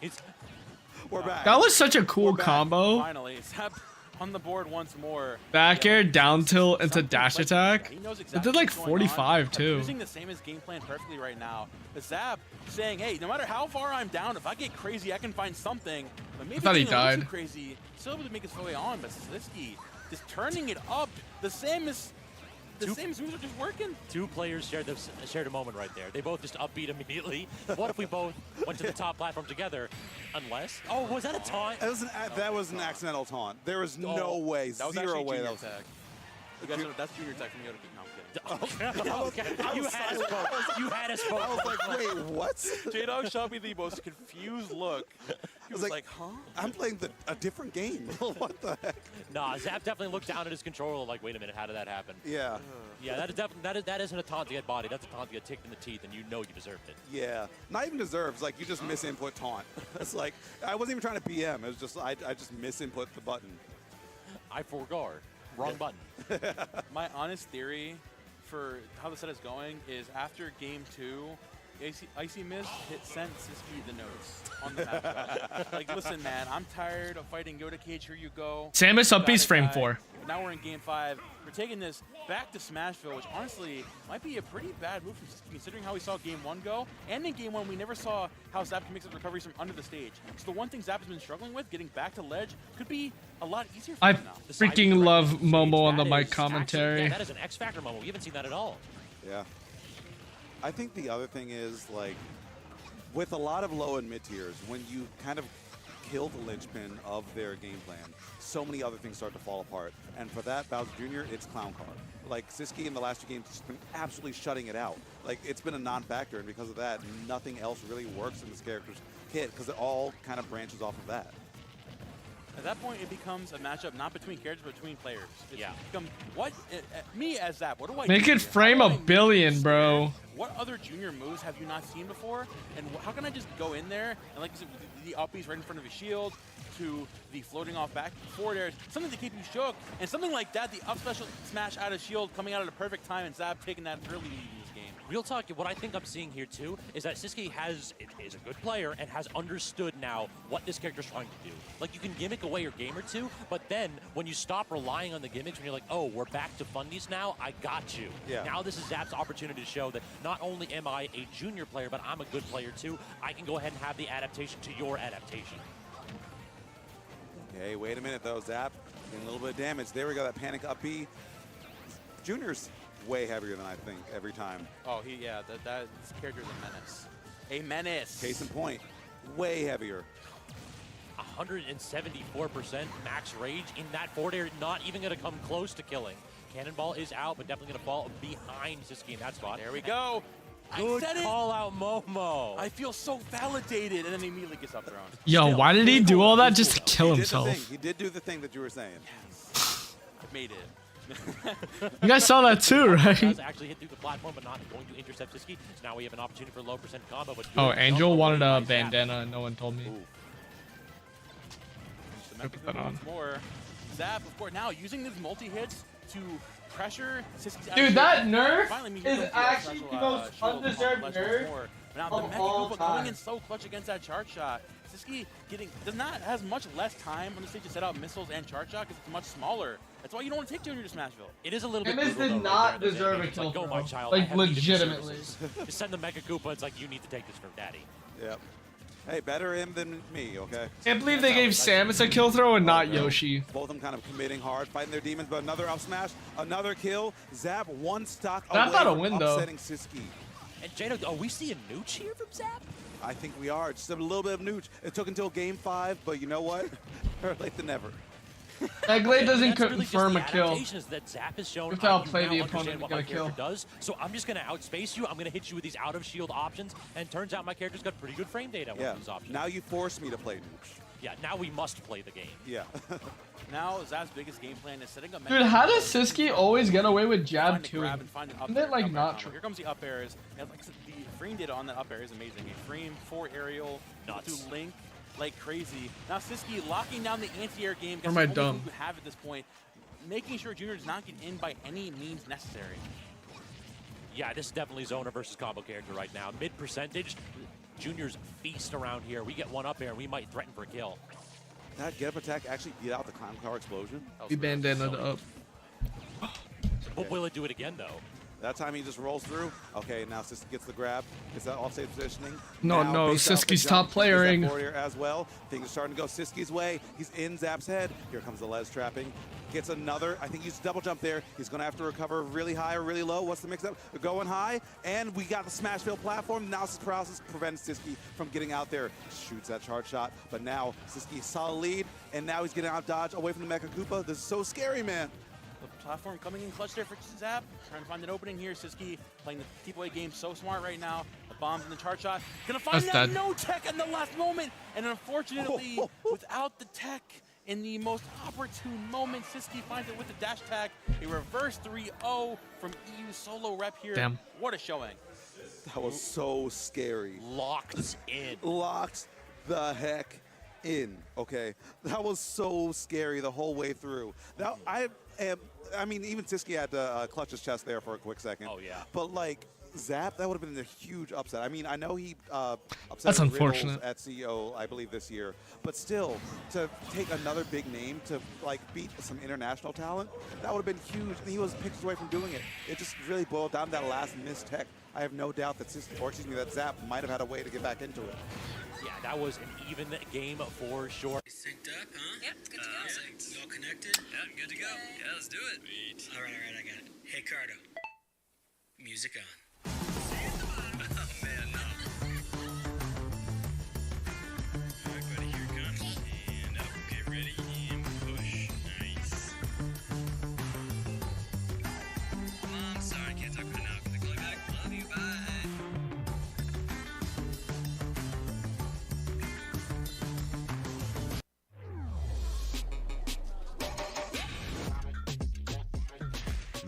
We're back. That was such a cool combo. Finally, Zap on the board once more. Back air, down tilt into dash attack. He knows exactly it did like 45 too. Using the same as game plan perfectly right now. The Zap saying, hey, no matter how far I'm down, if I get crazy, I can find something. But maybe I thought he getting a little died. too crazy, still able to make his way on, but Siski just turning it up. The same moves are just working. Two players shared a moment right there. They both just upbeat immediately. What if we both went to the top platform together? Unless, oh, was that a taunt? That was an accidental taunt. There was no way, zero way that was. That's junior tech from Yoda. No, I'm kidding. You had us both. You had us both. I was like, wait, what? J-Dog shot me the most confused look. He was like, huh? I'm playing a different game. What the heck? Nah, Zap definitely looked down at his controller like, wait a minute, how did that happen? Yeah. Yeah, that is definitely that isn't a taunt to get bodied. That's a taunt to get kicked in the teeth, and you know you deserved it. Yeah, not even deserves. Like, you just misinput taunt. It's like, I wasn't even trying to BM. It was just, I just misinput the button. I forgot. Wrong button. My honest theory for how the set is going is after game 2, Icy Mist sent Siski the notes on the map. Like, listen, man, I'm tired of fighting Yoda Cage. Here you go. Samus up B's frame 4. But now we're in game 5. We're taking this back to Smashville, which honestly might be a pretty bad move from Siski, considering how we saw game 1 go. And in game 1, we never saw how Zap can mix up recoveries from under the stage. So the one thing Zap has been struggling with, getting back to ledge, could be a lot easier for him now. I freaking love Momo on the mic commentary. Yeah, that is an X Factor Momo. We haven't seen that at all. Yeah. I think the other thing is, like, with a lot of low and mid tiers, when you kind of kill the linchpin of their game plan, so many other things start to fall apart. And for that, Bowser Jr., it's clown car. Like, Siski in the last 2 games has been absolutely shutting it out. Like, it's been a non-factor, and because of that, nothing else really works in this character's kit, because it all kind of branches off of that. At that point, it becomes a matchup not between characters, but between players. It's become, what, me as Zap, what do I Make do it here? frame a billion, bro. What other junior moves have you not seen before? And how can I just go in there and, like you said, the uppies right in front of his shield to the floating off back forward air, something to keep you shook, and something like that, the up special smash out of shield coming out at a perfect time, and Zap taking that early lead in this game. Real talk, what I think I'm seeing here too is that Siski is a good player and has understood now what this character's trying to do. Like, you can gimmick away your game or two, but then when you stop relying on the gimmicks, when you're like, oh, we're back to fundies now, I got you. Yeah. Now this is Zap's opportunity to show that not only am I a junior player, but I'm a good player too. I can go ahead and have the adaptation to your adaptation. Okay, wait a minute though, Zap. Getting a little bit of damage. There we go, that panic up B. Junior's way heavier than I think every time. Oh, this character's a menace. A menace. Case in point, way heavier. 174% max rage in that forward air, not even going to come close to killing. Cannonball is out, but definitely going to fall behind Siski in that spot. There we go. Good I said call out, Momo. I feel so validated, and then he immediately gets up thrown. Yo, why did he do all that just to kill himself? He did do the thing that you were saying. Yes. I made it. You guys saw that too, right? Does actually hit through the platform, but not going to intercept Siski. So now we have an opportunity for a low percent combo. But Oh, Angel wanted a bandana and no one told me. Put that on. More. Zap, of course, now using these multi-hits to pressure Siski's. Dude, that nerf is is actually the most undeserved nerf now of the all Mecha time. going in so clutch against that charge shot. Siski has much less time on the stage to set out missiles and charge shot because it's much smaller. That's why you don't want to take Junior to Smashville. It is a little bit. Emis brutal, did though, not right there. deserve a It's kill like, go, my throw. child. Like, I have needed legitimately. services. Just send the Mega Koopa. It's like, you need to take this for daddy. Yep. Hey, better him than me, okay? Can't believe they gave Samus a kill throw and not Yoshi. Both of them kind of committing hard, fighting their demons, but another up smash, another kill. Zap one stock That's away not a from win, though. upsetting Siski. And Jano, are we seeing Nooch here from Zap? I think we are. Just a little bit of Nooch. It took until game 5, but you know what? Better late than never. That Glade doesn't That's really confirm just a the kill. adaptations that Zap has shown. Look how I'll You play now the understand opponent what to my get a kill. character does. So I'm just going to outspace you. I'm going to hit you with these out of shield options. And turns out my character's got pretty good frame data with these options. Now you force me to play Nooch. Yeah, now we must play the game. Yeah. Now Zap's biggest game plan is setting up. Dude, how does Siski always get away with jab to 2? Isn't it like not true? Here comes the up airs. And like the frame data on that up air is amazing. A frame, 4 aerial, Nuts. to link like crazy. Now Siski locking down the anti-air game. Or am I That's the only dumb? move you have at this point, making sure Junior does not get in by any means necessary. Yeah, this is definitely zoner versus combo character right now. Mid percentage, Junior's feast around here. We get one up air, and we might threaten for a kill. That get up attack actually beat out the clown car explosion. He bandanaed up. But will it do it again, though? That time he just rolls through. Okay, now Siski gets the grab. Gets that offstage positioning. No, Now no, base out the Siski's jump. top playering. Gets that forward air as well. Things are starting to go Siski's way. He's in Zap's head. Here comes the Les trapping. Gets another. I think he's double jump there. He's going to have to recover really high or really low. What's the mix up? They're going high. And we got the Smashville platform. Analysis paralysis prevents Siski from getting out there. Shoots that charge shot. But now Siski solid lead. And now he's getting out dodge away from the Mecha Koopa. This is so scary, man. The platform coming in clutch there for Zap. Trying to find an opening here. Siski playing the keep away game so smart right now. The bombs in the charge shot. Gonna find That's that dead. no tech in the last moment. And unfortunately, without the tech in the most opportune moment, Siski finds it with the dash tag. A reverse 3-0 from EU solo rep here. Damn. What a showing. That was so scary. Locked in. Locked the heck in. Okay, that was so scary the whole way through. Now I mean, even Siski had to clutch his chest there for a quick second. Oh, yeah. But like Zap, that would have been a huge upset. I mean, I know he upset That's Riddles unfortunate. at CEO, I believe, this year. But still, to take another big name to like beat some international talent, that would have been huge. And he was pictures away from doing it. It just really boiled down to that last missed tech. I have no doubt that Siski, or excuse me, that Zap might have had a way to get back into it. Yeah, that was an even game for sure. Synced up, huh? Yep, good to go. Synced. You all connected? Yeah, good to go. Yeah, let's do it. Sweet. All right, I got it. Hey, Cardo. Music on. Oh, man, no. All right, buddy, here it comes. And up, get ready, and push. Nice. Come on, sorry, can't talk right now. Click playback. Love you, bye.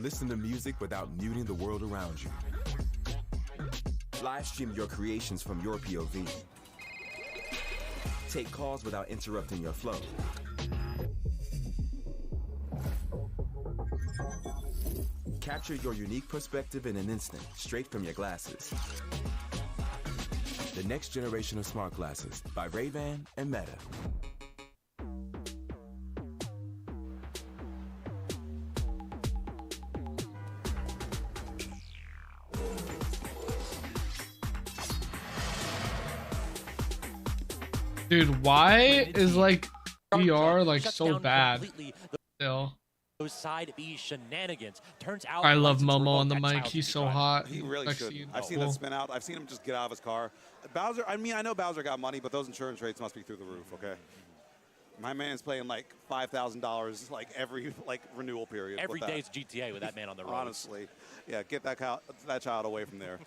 Listen to music without muting the world around you. Live stream your creations from your POV. Take calls without interrupting your flow. Capture your unique perspective in an instant, straight from your glasses. The next generation of smart glasses by Ray-Ban and Meta. Dude, why is like VR like so bad? Still. Those side B shenanigans. Turns out I love Momo on the mic. He's so hot. He really should. I've seen that spin out. I've seen him just get out of his car. Bowser, I mean, I know Bowser got money, but those insurance rates must be through the roof, okay? My man's playing like $5,000 like every like renewal period. Every day's GTA with that man on the road. Honestly. Yeah, get that child away from there.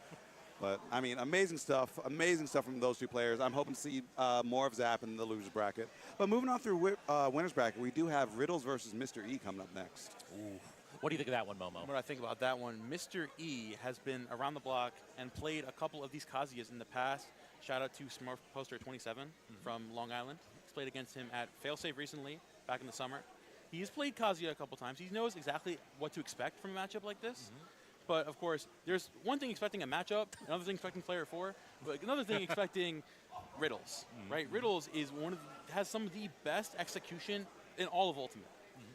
But, I mean, amazing stuff from those two players. I'm hoping to see more of Zap in the loser's bracket. But moving on through winner's bracket, we do have Riddles versus Mr. E coming up next. Ooh. What do you think of that one, Momo? What do I think about that one? Mr. E has been around the block and played a couple of these Kazuyas in the past. Shout out to Smurf Poster 27 from Long Island. He's played against him at Failsafe recently, back in the summer. He's played Kazuya a couple times. He knows exactly what to expect from a matchup like this. But, of course, there's one thing expecting a matchup, another thing expecting player 4, but another thing expecting Riddles, right? Riddles is has some of the best execution in all of Ultimate.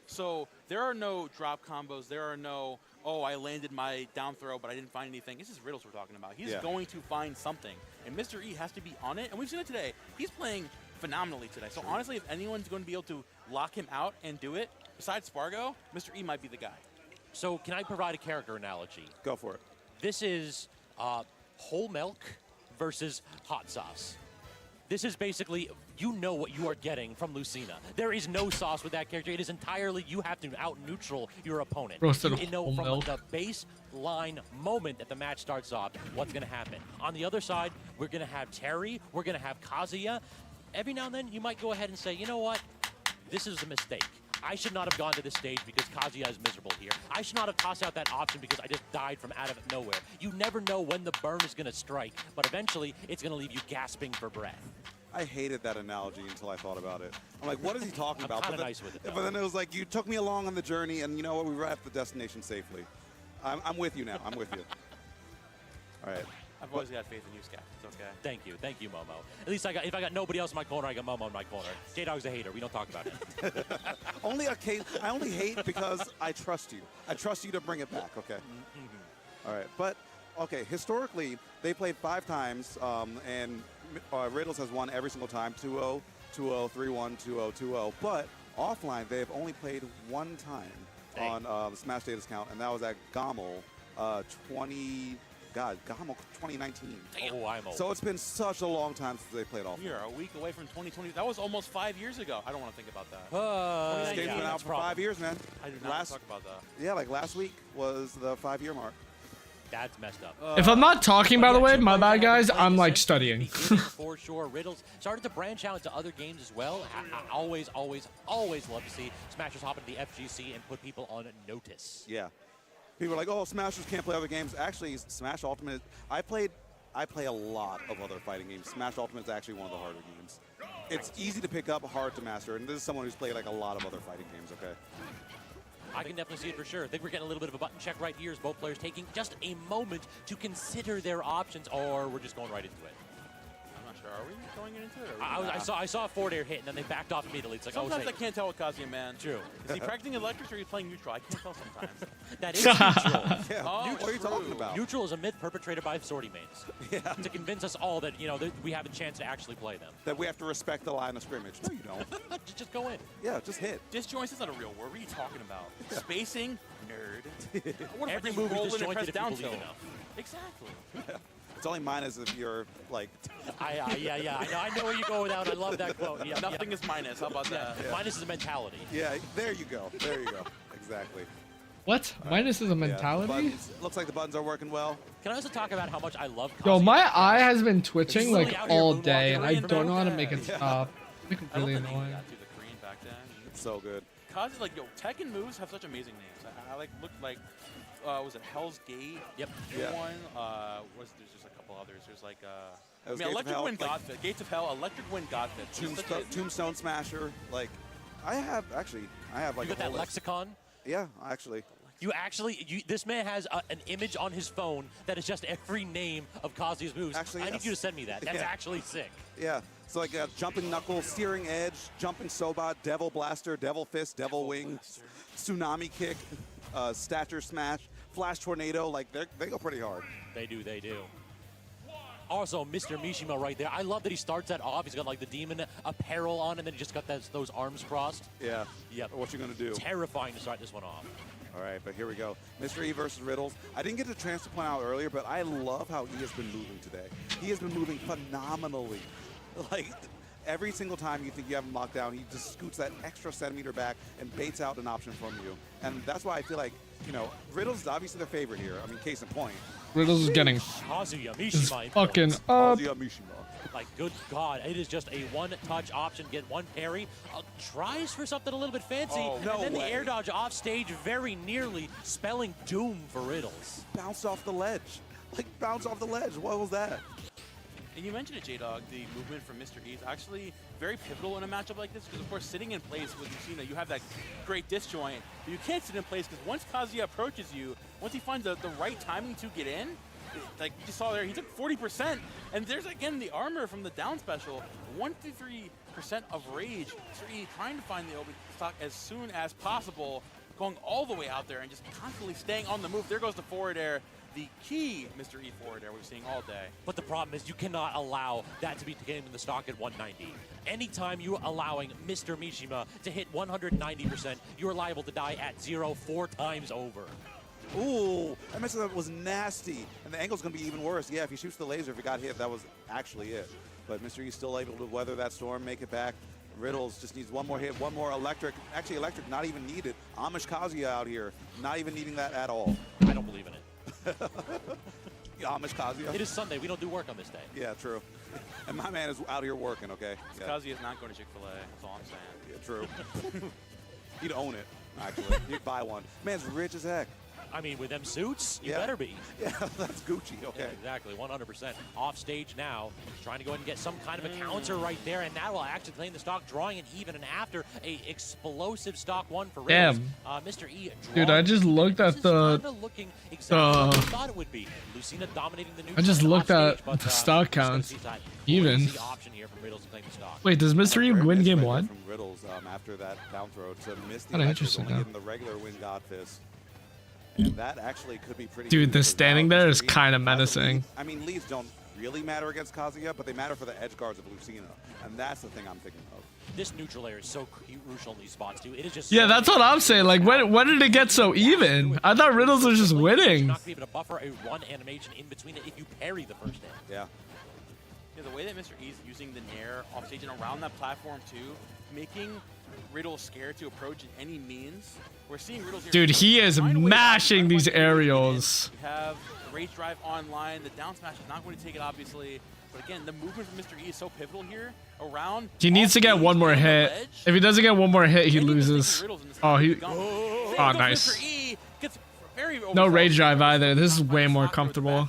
So there are no drop combos. There are no, oh, I landed my down throw, but I didn't find anything. This is Riddles we're talking about. He's going to find something. And Mr. E has to be on it. And we've seen it today. He's playing phenomenally today. So, honestly, if anyone's going to be able to lock him out and do it, besides Spargo, Mr. E might be the guy. So can I provide a character analogy? Go for it. This is whole milk versus hot sauce. This is basically, you know what you are getting from Lucina. There is no sauce with that character. It is entirely, you have to out-neutral your opponent. Roasted You know whole from milk. the baseline moment that the match starts off, what's going to happen. On the other side, we're going to have Terry. We're going to have Kazuya. Every now and then, you might go ahead and say, you know what? This is a mistake. I should not have gone to this stage because Kazuya is miserable here. I should not have tossed out that option because I just died from out of nowhere. You never know when the burn is going to strike, but eventually it's going to leave you gasping for breath. I hated that analogy until I thought about it. I'm like, what is he talking about? I'm kind of But nice with it, But though. then it was like, you took me along on the journey, and you know what? We were at the destination safely. I'm with you now. I'm with you. All right. I've always got faith in you, Scat. It's okay. Thank you, Momo. At least if I got nobody else in my corner, I got Momo in my corner. J-Dog's a hater. We don't talk about it. I only hate because I trust you. I trust you to bring it back. Okay. All right. But okay, historically they played 5 times, and Riddles has won every single time. 2-0, 2-0, 3-1, 2-0, 2-0. But offline they've only played 1 time on the Smash Data's count, and that was at Gommel 2019. Oh, I'm old. So it's been such a long time since they played off. We are a week away from 2020. That was almost 5 years ago. I don't want to think about that. This game's been out for 5 years, man. I do not want to talk about that. Yeah, like last week was the 5-year mark. That's messed up. If I'm not talking, by the way, my bad, guys. I'm like studying. For sure. Riddles started to branch out into other games as well. I always love to see Smashers hop into the FGC and put people on notice. Yeah. People are like, oh, Smashers can't play other games. Actually, Smash Ultimate, I play a lot of other fighting games. Smash Ultimate is actually one of the harder games. It's easy to pick up, hard to master, and this is someone who's played like a lot of other fighting games, okay? I can definitely see it for sure. I think we're getting a little bit of a button check right here as both players taking just a moment to consider their options, or we're just going right into it. I'm not sure. Are we going into it? I saw a forward air hit, and then they backed off immediately. It's like, sometimes oh, I can't tell with Kazuya, man. True. Is he practicing electrics or is he playing neutral? I can't tell sometimes. That is neutral. Yeah. What are you talking about? Neutral is a myth perpetrated by sortie mains. Yeah. To convince us all that, you know, that we have a chance to actually play them. That we have to respect the line of scrimmage. No, you don't. Just go in. Yeah, just hit. Disjoints is not a real word. What are you talking about? Yeah. Spacing? Nerd. What if Every I just move is rolled in and disjointed pressed if you down believe tilt? enough. Exactly. Yeah. It's only minus if you're like. Yeah. I know where you go with that. I love that quote. Yeah, Nothing is minus. How about that? Yeah. Minus is a mentality. Yeah, there you go. There you go. Exactly. What? Minus is a mentality? Looks like the buttons are working well. Can I also talk about how much I love Yo, Kazuya? my eye has been twitching like out here all moonwalking day, and I around don't know how to the make it Yeah. stop. It's I don't really think they annoying. got to the Korean back then. It's so good. Kazuya, like, yo, Tekken moves have such amazing names. I like looked like, was it Hell's Gate? Yep. Yeah. One. There's just a couple others. There's like, I was mean, Gates of Electric Hell, Wind like- Godfist. Gates of Hell, Electric Wind Godfist. Tombstone Smasher. Like, I have like You got a whole that list. lexicon? Yeah, actually. You actually, this man has an image on his phone that is just every name of Kazuya's moves. Actually, I yes. need you to send me that. That's actually sick. Yeah. So like jumping knuckle, steering edge, jumping sobot, devil blaster, devil fist, devil wings, tsunami kick, stature smash, flash tornado. Like they go pretty hard. They do. They do. Also, Mr. Mishima right there. I love that he starts that off. He's got like the demon apparel on, and then he just got those arms crossed. Yeah. Yep. What you gonna do? Terrifying to start this one off. All right, but here we go. Mr. E versus Riddles. I didn't get the chance to point out earlier, but I love how E has been moving today. He has been moving phenomenally. Like, every single time you think you have him locked down, he just scoots that extra centimeter back and baits out an option from you. And that's why I feel like, you know, Riddles is obviously the favorite here. I mean, case in point. Riddles is getting Kazuya his Mishima. fucking up. Kazuya Mishima. Like, good God, it is just a one-touch option. Get one parry, tries for something a little bit fancy, Oh, no and then way. the air dodge off stage, very nearly spelling doom for Riddles. Bounced off the ledge. Like, bounced off the ledge. What was that? And you mentioned it, J-Dog, the movement from Mr. E is actually very pivotal in a matchup like this because, of course, sitting in place with Lucina, you have that great disjoint, but you can't sit in place because once Kazuya approaches you, once he finds the right timing to get in, like you saw there, he took 40%, and there's again the armor from the down special, 153% of rage. Mr. E trying to find the open stock as soon as possible, going all the way out there and just constantly staying on the move. There goes the forward air. The key Mr. E forward air we're seeing all day. But the problem is you cannot allow that to be getting in the stock at 190. Anytime you're allowing Mr. Mishima to hit 190%, you're liable to die at 0 4 times over. Ooh, that mess up was nasty. And the angle's going to be even worse. Yeah, if he shoots the laser, if he got hit, that was actually it. But Mr. E's still able to weather that storm, make it back. Riddles just needs one more hit, one more electric. Actually, electric not even needed. Amish Kazuya out here, not even needing that at all. I don't believe in it. Amish Kazuya. It is Sunday. We don't do work on this day. Yeah, true. And my man is out here working, okay? Yeah. Kazuya is not going to Chick-fil-A. That's all I'm saying. Yeah, true. He'd own it, actually. He'd buy one. Man's rich as heck. I mean, with them suits, you better be. Yeah, that's Gucci, okay. Yeah, exactly, 100%. Off stage now, trying to go ahead and get some kind of a counter right there, and that will actually claim the stock, drawing it even and after a explosive stock one for Riddles. Damn. Mr. E. Dude, I just looked at the Looking exactly what we thought it would be. Lucina dominating the I just looked at stage, the stock counts. Even. Even. Option here from Riddles to claim the stock. Wait, does Mr. E win game one? From Riddles after that down throw to miss the Kinda electric, interesting, only huh? getting the regular win God fist. And that actually could be pretty. Dude, huge the because standing now there Mr. is E kind of has a menacing. lead. I mean, leads don't really matter against Kazuya, but they matter for the edge guards of Lucina, and that's the thing I'm thinking of. This neutral air is so crucial in these spots, too. It is just Yeah, so that's what I'm saying. Like, when did it get so even? I thought Riddles was just winning. Not going to be able to buffer a run animation in between it if you parry the first hit. Yeah. Yeah, the way that Mr. E is using the Nair off stage and around that platform too, making Riddles scared to approach in any means. We're seeing Riddles here. Dude, he is mashing these aerials. We have the Rage Drive online. The down smash is not going to take it, obviously. But again, the movement from Mr. E is so pivotal here. Around. He needs to get one more hit. If he doesn't get one more hit, he loses. Oh, he. Oh, nice. No rage drive either. This is way more comfortable.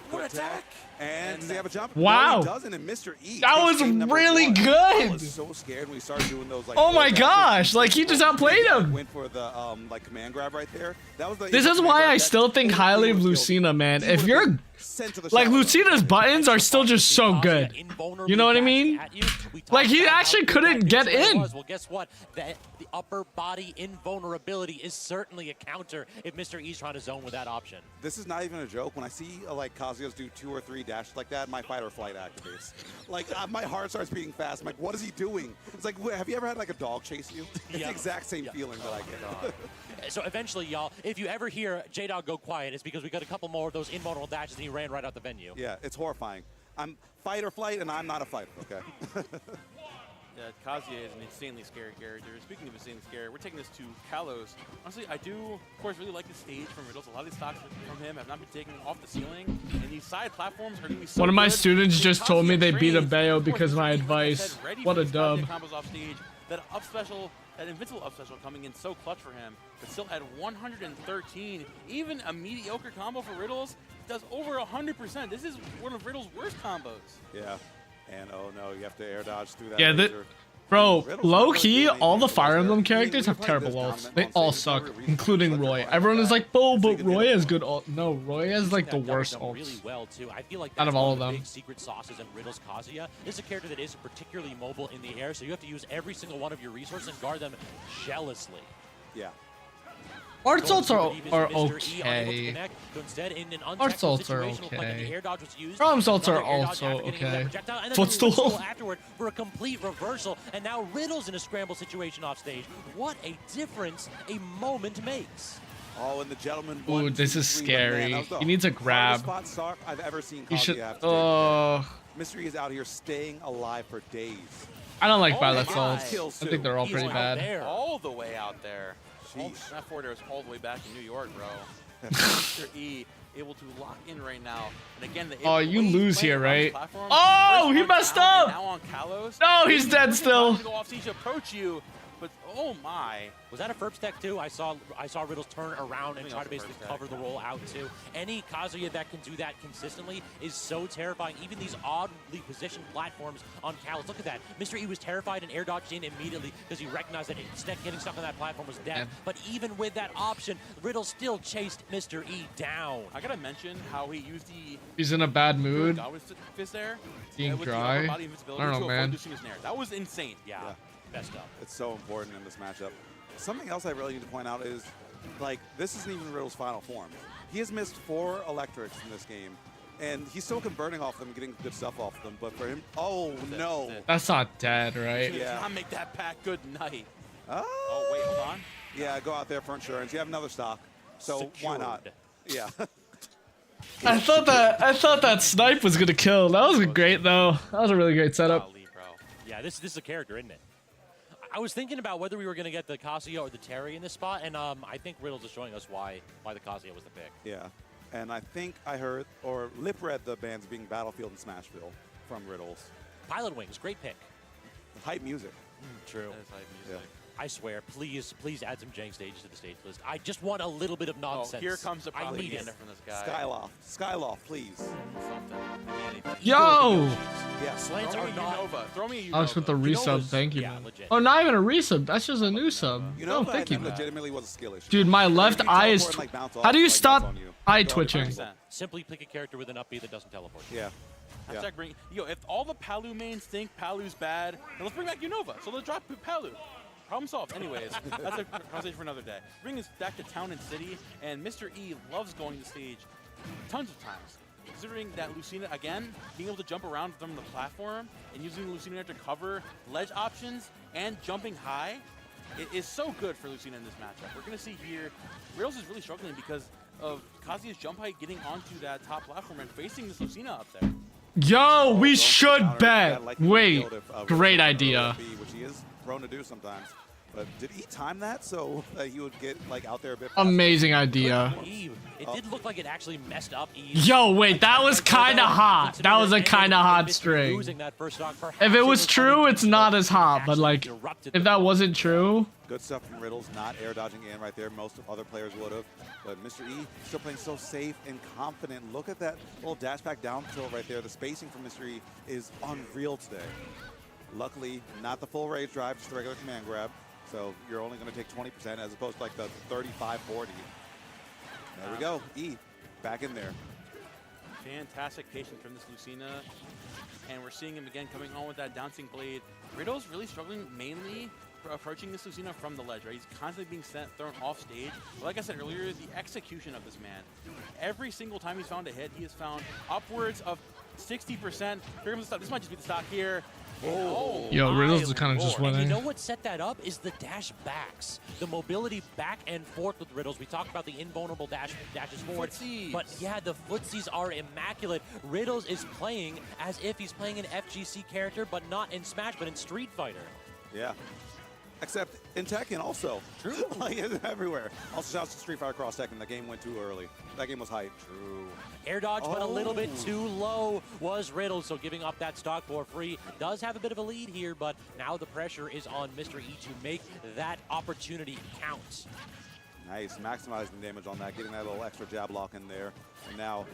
What attack? And does he have a jump? Wow. No, he doesn't, and Mr. E. That was really good. I was so scared when we started doing those. Like, Oh my gosh! Like, he just outplayed him. Went for the like command grab right there. That was the. This is why I still think highly of Lucina, man. If you're like, Lucina's buttons are still just so good. You know what I mean? Like, he actually couldn't get in. Well, guess what? The upper body invulnerability is certainly a counter if Mr. E's trying to zone with that option. This is not even a joke. When I see like Kazuya's do 2 or 3 dashes like that, my fight or flight activates. Like my heart starts beating fast. I'm like, what is he doing? It's like, have you ever had like a dog chase you? It's the exact same feeling that I get. So eventually, y'all, if you ever hear J-Dog go quiet, it's because we got a couple more of those invulnerable dashes and he ran right out the venue. Yeah, it's horrifying. I'm fight or flight, and I'm not a fighter, okay? Yeah, Kazuya is an insanely scary character. Speaking of insanely scary, we're taking this to Kalos. Honestly, I do, of course, really like the stage from Riddles. A lot of these stocks from him have not been taken off the ceiling, and these side platforms are going to be so One of my good. students just told me they beat a trains, Bayo of course, because of my like I advice. said, ready What for a these dub. Kazuya combos off stage. That up special, that invincible up special coming in so clutch for him, but still at 113. Even a mediocre combo for Riddles does over 100%. This is one of Riddles' worst combos. Yeah. And oh no, you have to air dodge through that. Yeah, laser. Bro, low key, all the Fire Emblem characters have terrible ults. They all suck, including Roy. Everyone is like, "Oh, but Roy has good ult." No, Roy has like the worst ults out of all of them. Big secret sauces in Riddle's Kazuya. This is a character that isn't particularly mobile in the air, so you have to use every single one of your resources and guard them jealously. Yeah. Art's ults are okay. Art's ults are okay. Brahm's ults are also okay. Footstool. Afterward for a complete reversal, and now Riddle's in a scramble situation off stage. What a difference a moment makes. Oh, and the gentleman. Ooh, this is scary. He needs a grab. I've ever seen. He should. Mystery is out here staying alive for days. I don't like Violet's ults. I think they're all pretty bad. All the way out there. That forward air is all the way back in New York, bro. Mr. E able to lock in right now. And again, the you lose here, right? Oh, he messed up. Now on Kalos. No, he's dead still. Go off stage to approach you, but oh my. Was that a Ferb stack too? I saw Riddles turn around and try to basically cover the roll out too. Any Kazuya that can do that consistently is so terrifying. Even these oddly positioned platforms on Kalos. Look at that. Mr. E was terrified and air dodged in immediately because he recognized that getting stuck on that platform was death. But even with that option, Riddle still chased Mr. E down. I gotta mention how he used the. He's in a bad mood. Fist there. Being dry. I don't know, man. That was insane. Yeah. Best up. It's so important in this matchup. Something else I really need to point out is, like, this isn't even Riddle's final form. He has missed 4 electrics in this game, and he's still converting off them, getting good stuff off them. But for him, oh no, that's not dead, right? Yeah. Not make that pack good night. Oh wait, hold on. Yeah, go out there for insurance. You have another stock, so why not? Yeah. I thought that snipe was gonna kill. That was great though. That was a really great setup. Yeah, this is a character, isn't it? I was thinking about whether we were going to get the Kazuya or the Terry in this spot, and I think Riddle's just showing us why the Kazuya was the pick. Yeah, and I think I heard or lip read the bands being Battlefield and Smashville from Riddles. Pilot Wings, great pick. Hype music. True. That is hype music. Yeah. I swear, please add some jank stages to the stage list. I just want a little bit of nonsense. Oh, here comes a propaganda from this guy. Skyloft, please. Something. Yo! Yeah, slants are not. Throw me a Alex with the resub, thank you. Yeah, Man. legit. Oh, not even a resub. That's just a new sub. Oh, thank you. Legitimately was a skill issue. Dude, my left eye is. How do you stop eye twitching? Simply pick a character with an up B that doesn't teleport. Yeah. Hashtag bring. Yo, if all the Palu mains think Palu's bad, then let's bring back Unova. So let's drop Palu. Problem solved. Anyways, that's a conversation for another day. Bring us back to Town and City, and Mr. E loves going to stage tons of times. Considering that Lucina, again, being able to jump around from the platform and using Lucina to cover ledge options and jumping high, it is so good for Lucina in this matchup. We're going to see here, Riddles is really struggling because of Kazuya's jump height getting onto that top platform and facing this Lucina up there. Yo, we should bet. Wait, great idea. Which he is prone to do sometimes. But did he time that so he would get like out there a bit? Amazing idea. It did look like it actually messed up E. Yo, wait, that was kind of hot. That was a kind of hot string. If it was true, it's not as hot. But like, if that wasn't true. Good stuff from Riddles, not air dodging in right there. Most of other players would have. But Mr. E still playing so safe and confident. Look at that little dash back down tilt right there. The spacing from Mr. E is unreal today. Luckily, not the full rage drive, just the regular command grab. So you're only going to take 20% as opposed to like the 35-40. There we go. E back in there. Fantastic patience from this Lucina. And we're seeing him again coming on with that bouncing blade. Riddle's really struggling mainly approaching this Lucina from the ledge, right? He's constantly being thrown off stage. But like I said earlier, the execution of this man. Every single time he's found a hit, he has found upwards of 60%. Here comes the stock. This might just be the stock here. Oh, yo, Riddles is kind of just winning. You know what set that up is the dash backs, the mobility back and forth with Riddles. We talked about the invulnerable dashes forward, but yeah, the footsies are immaculate. Riddles is playing as if he's playing an FGC character, but not in Smash, but in Street Fighter. Yeah. Except in Tekken also. True. Like everywhere. Also shouts to Street Fighter Cross Tekken. That game went too early. That game was hype. True. Air dodge, but a little bit too low was Riddle, so giving up that stock for free. Does have a bit of a lead here, but now the pressure is on Mr. E to make that opportunity count. Nice, maximizing damage on that, getting that little extra jab lock in there. And now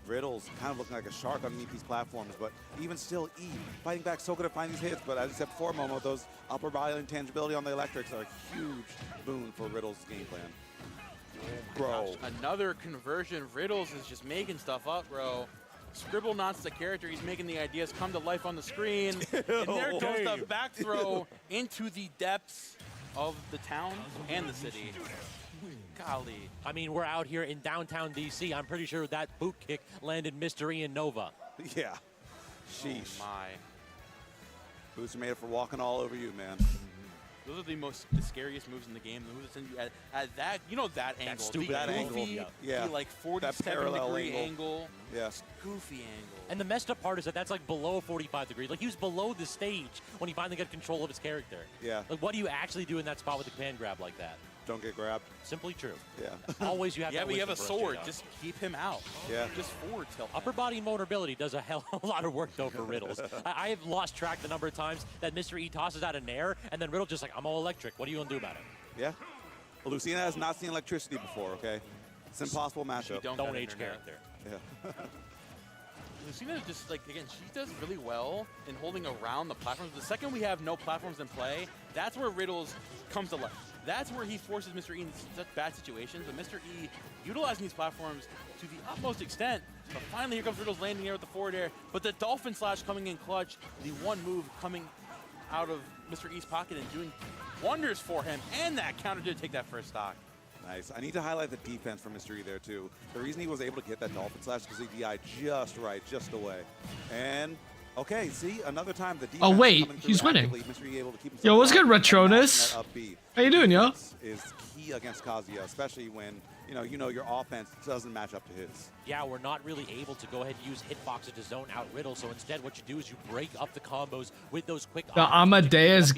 Riddles kind of looking like a shark underneath these platforms, but even still, E fighting back, so good at finding these hits. But as I said before, Momo, those upper body intangibility on the electrics are a huge boon for Riddles' game plan. Bro. Gosh, another conversion. Riddles is just making stuff up, bro. Scribblenauts the character. He's making the ideas come to life on the screen. And there goes the back throw into the depths of the town and the city. Golly. I mean, we're out here in downtown DC. I'm pretty sure that boot kick landed Mr. E and Nova. Yeah. Sheesh. Oh my. Boots are made for walking all over you, man. Those are the scariest moves in the game. The moves that send you at that, you know, that angle. That stupid angle. Yeah. The like 47-degree angle. Yeah. Goofy angle. And the messed up part is that that's like below 45 degrees. Like he was below the stage when he finally got control of his character. Yeah. Like what do you actually do in that spot with the command grab like that? Don't get grabbed. Simply true. Yeah. Always you have. Yeah, that but you have a wisdom for us, sword. J-Dog. Just keep him out. Yeah. Just forward tilt. Upper body vulnerability does a hell of a lot of work though for Riddles. I have lost track the number of times that Mr. E tosses out an air and then Riddle just like, I'm all electric. What are you gonna do about it? Yeah. Lucina has not seen electricity before. Okay. It's an impossible matchup. Don't age character. Yeah. Lucina just like, again, she does really well in holding around the platforms. The second we have no platforms in play, that's where Riddles comes to life. That's where he forces Mr. E in such bad situations. But Mr. E utilizing these platforms to the utmost extent. But finally, here comes Riddles landing here with the forward air. But the Dolphin Slash coming in clutch. The one move coming out of Mr. E's pocket and doing wonders for him. And that counter did take that first stock. Nice. I need to highlight the defense from Mr. E there, too. The reason he was able to get that Dolphin Slash is because he DI'd just right, just away. And, okay, see, another time the defense. Oh, wait, he's winning. Mr. E able to keep Yo, what's good, Retronus? How you doing, yo? Is key against Kazuya, especially when, you know your offense doesn't match up to his. Yeah, we're not really able to go ahead and use hitboxes to zone out Riddle, so instead what you do is you break up the combos with those quick The Amadeus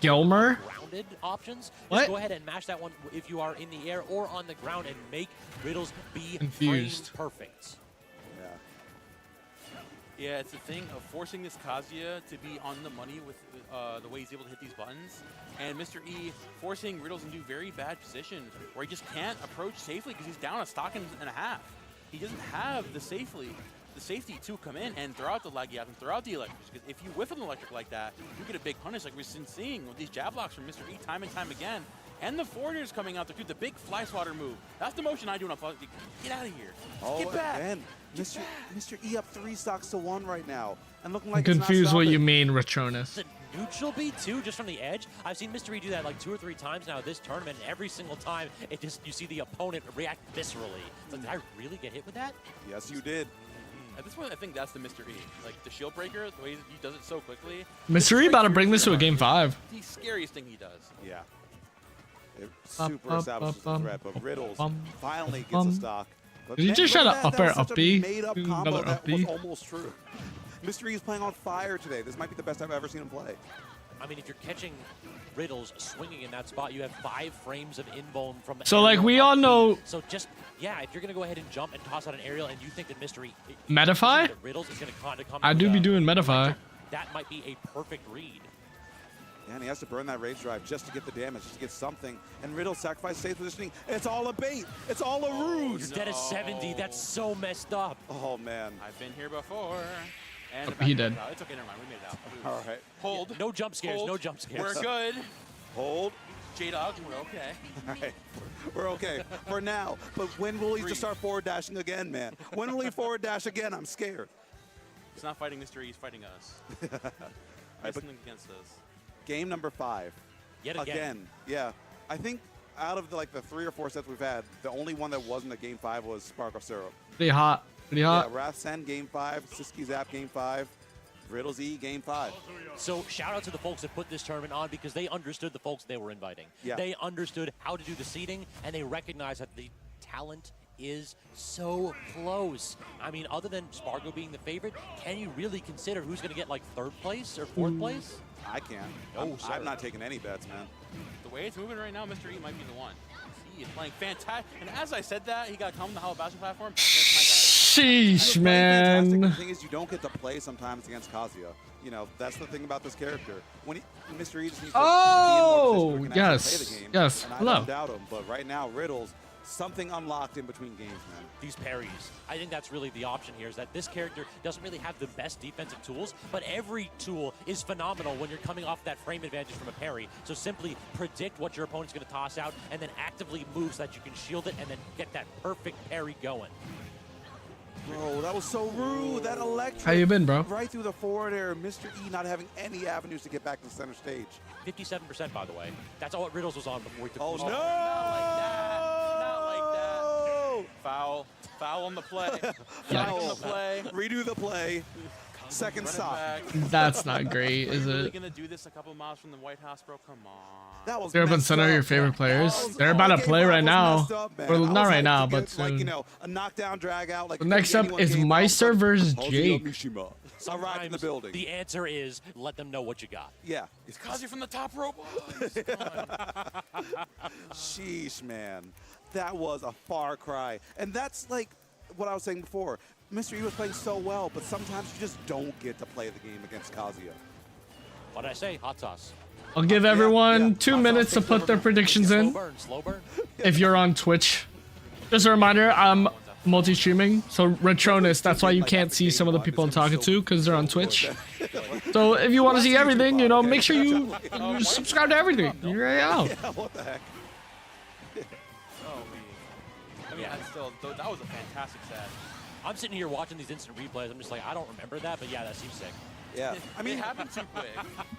Gilmer? grounded options. What? Just go ahead and mash that one if you are in the air or on the ground and make Riddles be confused. frame perfect. Yeah, it's the thing of forcing this Kazuya to be on the money with the way he's able to hit these buttons. And Mr. E forcing Riddles into very bad positions where he just can't approach safely because he's down a stock and a half. He doesn't have the safety to come in and throw out the laggy out and throw out the electric. Because if you whiff an electric like that, you get a big punish like we've been seeing with these jab blocks from Mr. E time and time again. And the forwarders coming out there too, the big fly swatter move. That's the motion I do when I'm flying. Get out of here. Oh, Get back. Man. Mr. E up 3 stocks to 1 right now. And looking like I'm confused what you mean, Retronus. The neutral beat too, just from the edge. I've seen Mr. E do that like 2 or 3 times now this tournament. And every single time, you see the opponent react viscerally. It's like, did I really get hit with that? Yes, you did. At this point, I think that's the Mr. E. Like the shield breaker, the way he does it so quickly. Mr. E about to bring this to a game 5. The scariest thing he does. Yeah. It super establishes the threat, but Riddles finally gets a stock. But did he just try to up air up B? Made-up combo Another that up B? was almost true. Mr. E is playing on fire today. This might be the best I've ever seen him play. I mean, if you're catching Riddles swinging in that spot, you have 5 frames of invuln from the So, like, we all know... So just, yeah, if you're going to go ahead and jump and toss out an aerial and you think that Mr. E... Metafy? Riddles is going to come I do be doing Metafy. That might be a perfect read. Yeah, and he has to burn that rage drive just to get the damage, just to get something. And Riddle sacrifice safe positioning. It's all a bait. It's all a ruse. You're dead at 70. That's so messed up. Oh, man. I've been here before. And he did. It's okay, never mind. We made it out. All right. Hold. Yeah, no jump scares. Hold. No jump scares. We're good. Hold. J-Dog, we're okay. All right. We're okay for now. But when will he just start forward dashing again, man? When will he forward dash again? I'm scared. He's not fighting Mr. E. He's fighting us. He's something against us. Game number 5. Yet again. Yeah. I think out of the 3 or 4 sets we've had, the only one that wasn't a game 5 was Sparkle Syrup. Pretty hot. Pretty hot. Yeah, Wrath Sen game 5, Siski Zap game 5, Riddles E game 5. So shout out to the folks that put this tournament on because they understood the folks they were inviting. Yeah. They understood how to do the seeding and they recognized that the talent is so close. I mean, other than Spargo being the favorite, can you really consider who's going to get like 3rd place or 4th place? I can't. No, I'm not taking any bets, man. The way it's moving right now, Mr. E might be the one. He is playing fantastic. And as I said that, he got come on the Hollow Bastion platform. Sheesh, man. The thing is, you don't get to play sometimes against Kazuya. You know, that's the thing about this character. When Mr. E just needs to be in more position where he can actually play the game. Yes. And I Hello. don't doubt him, but right now, Riddles something unlocked in between games, man. These parries. I think that's really the option here, is that this character doesn't really have the best defensive tools, but every tool is phenomenal when you're coming off that frame advantage from a parry. So simply predict what your opponent's going to toss out and then actively move so that you can shield it and then get that perfect parry going. Bro, that was so rude. That electric. How you been, bro? Right through the forward air. Mr. E not having any avenues to get back to the center stage. 57%, by the way. That's all Riddles was on before he took Oh, the no! Not like that. Foul. Foul on the play. Foul on the play. Redo the play. Second stop. That's not great, is Are you really it? gonna do this a couple miles from the White House, bro? Come on. That was They're up in center of your favorite players. They're about to play right now. Well, not right now, but soon. Like, you know, a knockdown drag out. Like So next up is Meister versus Jake. Arrived in the building. The answer is let them know what you got. Yeah. It's Kazi from the top rope. Sheesh, man. That was a far cry. And that's like what I was saying before. Mr. E was playing so well, but sometimes you just don't get to play the game against Kazuya. What did I say? Hot sauce. I'll give everyone 2 minutes to put their predictions in. Slow burn. If you're on Twitch. Just a reminder, I'm multi-streaming, so Retronus, that's why you can't see some of the people I'm talking to, because they're on Twitch. So if you want to see everything, you know, make sure you subscribe to everything. You're right out. Yeah, what the heck? I mean, that was a fantastic set. I'm sitting here watching these instant replays. I'm just like, I don't remember that, but yeah, that seems sick. Yeah. I mean, it happened too quick.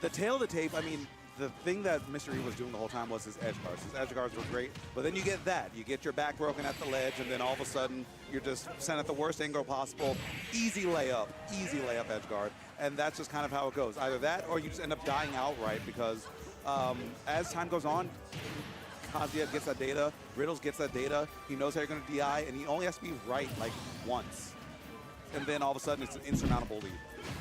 The tail of the tape, I mean, the thing that Mr. E was doing the whole time was his edge guards. His edge guards were great, but then you get that. You get your back broken at the ledge, and then all of a sudden, you're just sent at the worst angle possible. Easy layup edge guard. And that's just kind of how it goes. Either that, or you just end up dying outright because as time goes on, Kazuya gets that data, Riddles gets that data, he knows how you're going to DI, and he only has to be right like once. And then all of a sudden, it's an insurmountable lead.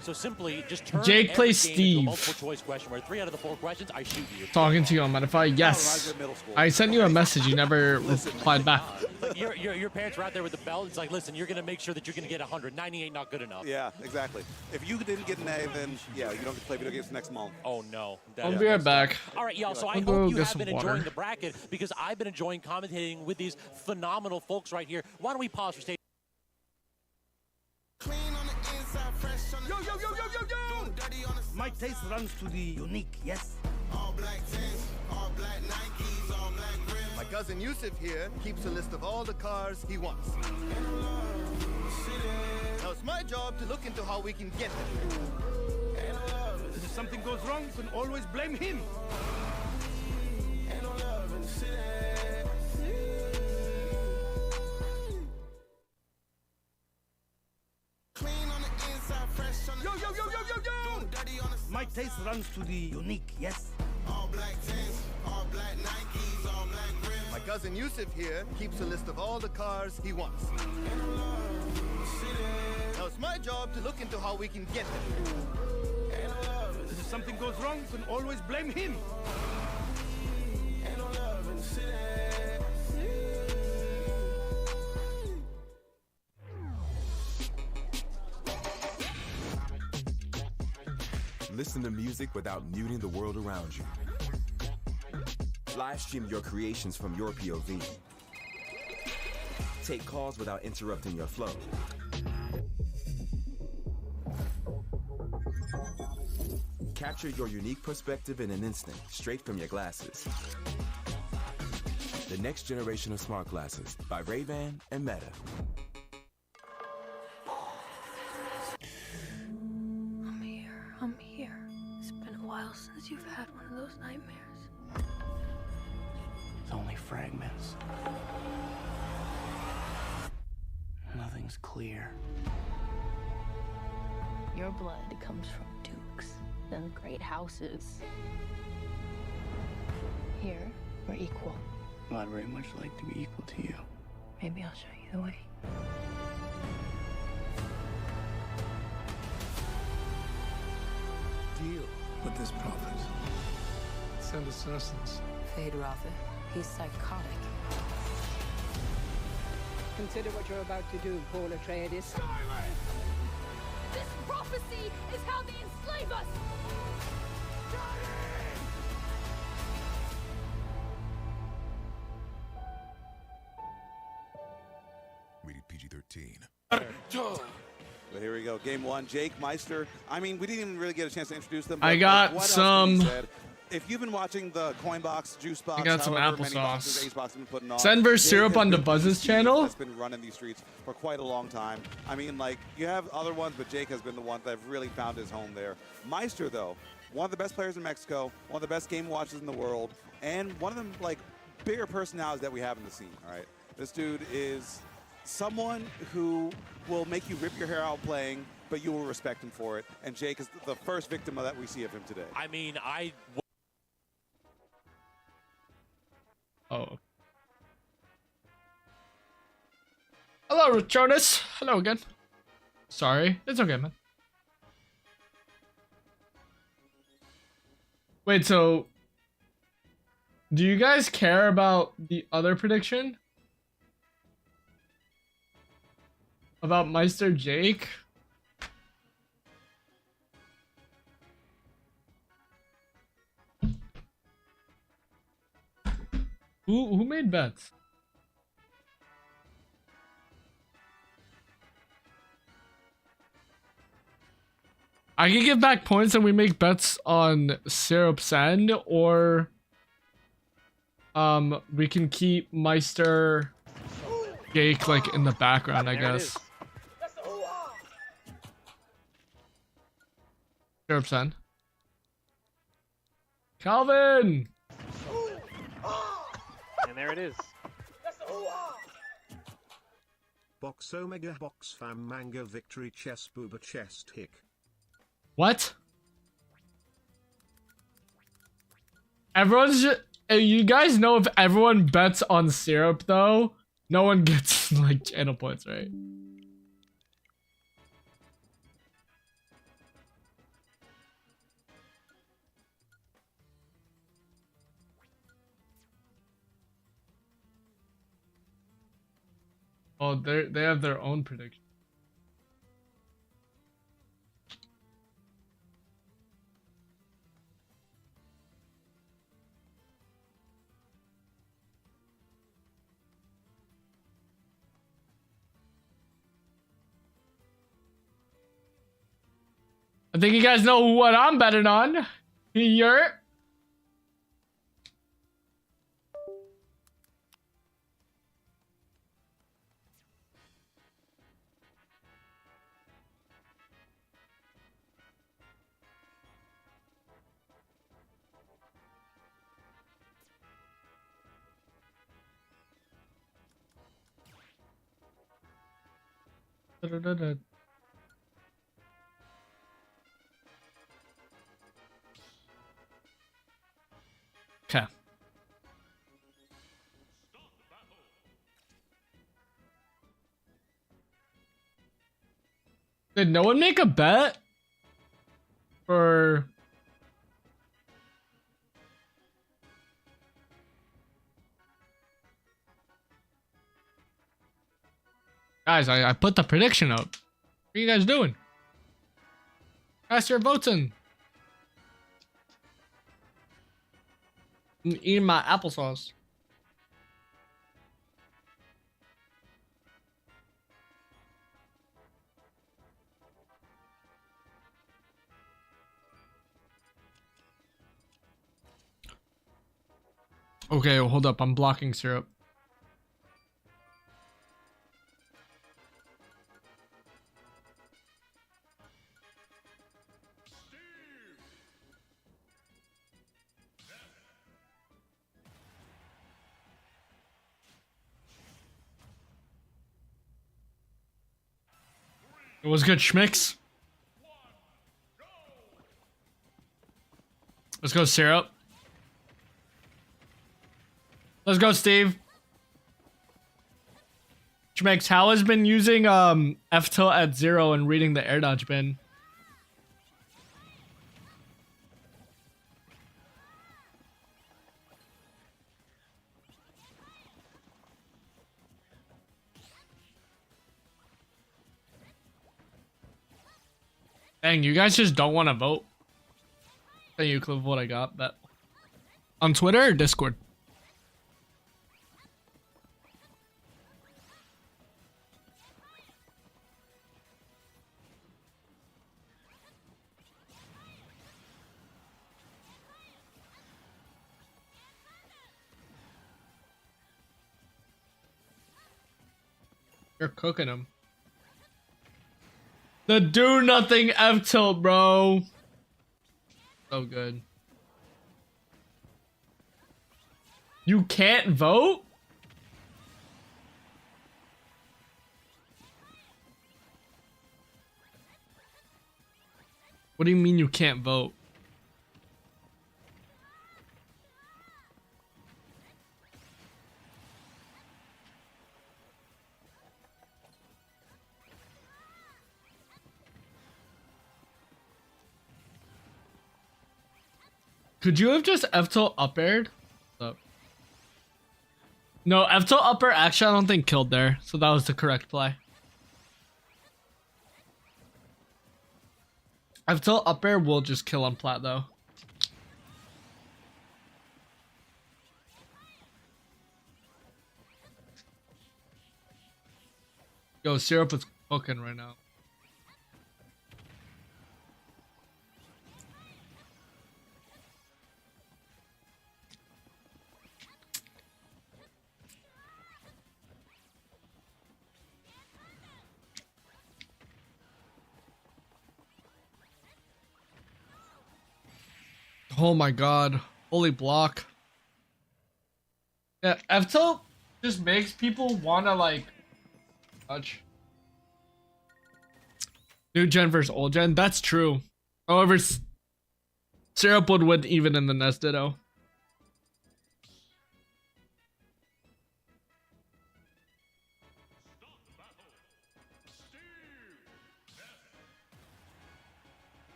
So simply just turn Jake every plays game into a Steve. multiple choice question where 3 out of the 4 questions I shoot you. Talking to you on metafy. Yes. I sent you a message. You never replied back. Like your parents were out there with the belt. It's like, listen, you're going to make sure that you're going to get 100. 98 not good enough. Yeah, exactly. If you didn't get an A, then yeah, you don't get to play video games next month. Oh, no. I'll be right back. All right, y'all. So I I'll go hope you get have some been water. enjoying the bracket because I've been enjoying commentating with these phenomenal folks right here. Why don't we pause for stage? Yo, yo, yo, yo, yo, yo! My taste runs to the unique, yes? All black tents, all black Nikes, all black rims. My cousin Yusuf here keeps a list of all the cars he wants. Now it's my job to look into how we can get them. If something goes wrong, you can always blame him. Yo, yo, yo, yo, yo, yo! My taste runs to the unique, yes? All black tents, all black Nikes, all black rims. My cousin Yusuf here keeps a list of all the cars he wants. Now it's my job to look into how we can get them. If something goes wrong, you can always blame him. Listen to music without muting the world around you. Live stream your creations from your POV. Take calls without interrupting your flow. Capture your unique perspective in an instant, straight from your glasses. The next generation of smart glasses by Ray-Ban and Meta. I'm here. It's been a while since you've had one of those nightmares. It's only fragments. Nothing's clear. Your blood comes from dukes and great houses. Here, we're equal. Well, I'd very much like to be equal to you. Maybe I'll show you the way. Deal with this prophet. Send assassins. Fade Rafa. He's psychotic. Consider what you're about to do, Paul Atreides. This prophecy is how they enslave us! PG-13. But here we go. Game 1. Jake, Meister. I mean, we didn't even really get a chance to introduce them. I but got what else some. can be said? If you've been watching the COINBOX, Juice Box, I got some however many applesauce. boxes Ace Box has been putting on, Send versus Jake Syrup has on the been Buzz's the channel. That's been running these streets for quite a long time. I mean, like, you have other ones, but Jake has been the one that have really found his home there. Meister, though, one of the best players in Mexico, one of the best game watchers in the world, and one of them, like, bigger personalities that we have in the scene, all right? This dude is someone who will make you rip your hair out playing, but you will respect him for it. And Jake is the first victim of that we see of him today. I mean, Oh. Hello, Jonas. Hello again. Sorry. It's okay, man. Wait, so do you guys care about the other prediction? About Meister Jake? Who made bets? I can give back points and we make bets on Syrup Send, or we can keep Meister Jake like in the background, I guess. Syrup Send. Calvin! And there it is. Box Omega Box Fam Manga Victory Chess Booba Chest Hick. What? Everyone's just, you guys know if everyone bets on Syrup though, no one gets like channel points, right? Oh, they have their own prediction. I think you guys know what I'm betting on. Here. Okay. Did no one make a bet? Or guys, I put the prediction up. What are you guys doing? Cast your votes in. I'm eating my applesauce. Okay, hold up. I'm blocking Syrup. It was good, Schmicks. Let's go, Syrup. Let's go, Steve. Schmicks, how has been using F tilt at 0 and reading the air dodge bin? Dang, you guys just don't want to vote. Thank you, clip of what I got. That on Twitter or Discord? You're cooking him. The do nothing F tilt, bro. So good. You can't vote? What do you mean you can't vote? Could you have just F-tilt up aired? No, F-tilt up air actually I don't think killed there, so that was the correct play. F-tilt up air will just kill on plat though. Yo, Syrup is cooking right now. Oh my god. Holy block. Yeah, F-tilt just makes people wanna like touch. New gen versus old gen, that's true. However, Syrup would win even in the Nest Ditto.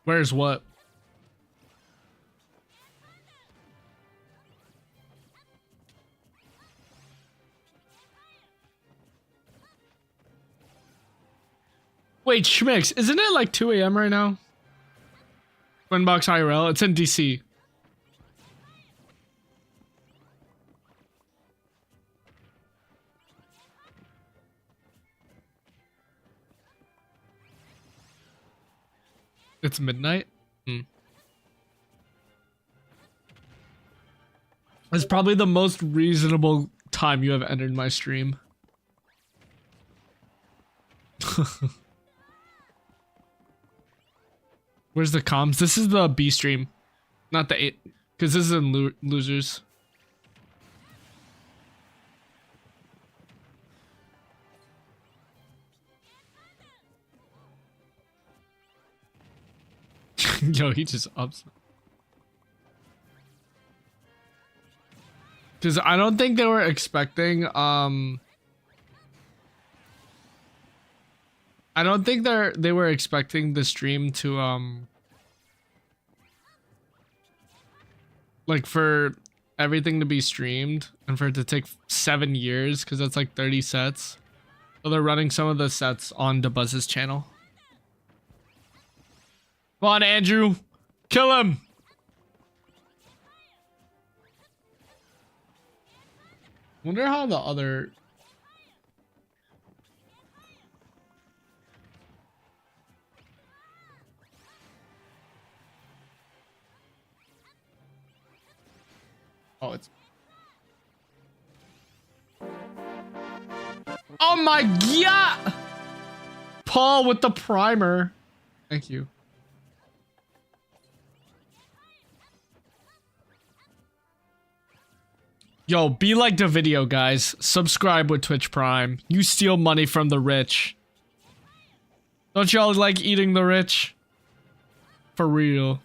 Where's what? Wait, Schmix, isn't it like 2 AM right now? COINBOX IRL, it's in DC. It's midnight? It's probably the most reasonable time you have entered my stream. Where's the comms? This is the B stream, not the 8, because this is in losers. Yo, he just ups. Because I don't think they were expecting, I don't think they were expecting the stream to, like for everything to be streamed and for it to take 7 years, because that's like 30 sets. So they're running some of the sets on DeBuzz's channel. Come on, Andrew. Kill him. Wonder how the other... Oh, it's... Oh my god! Paul with the primer. Thank you. Yo, be like the video, guys. Subscribe with Twitch Prime. You steal money from the rich. Don't y'all like eating the rich? For real.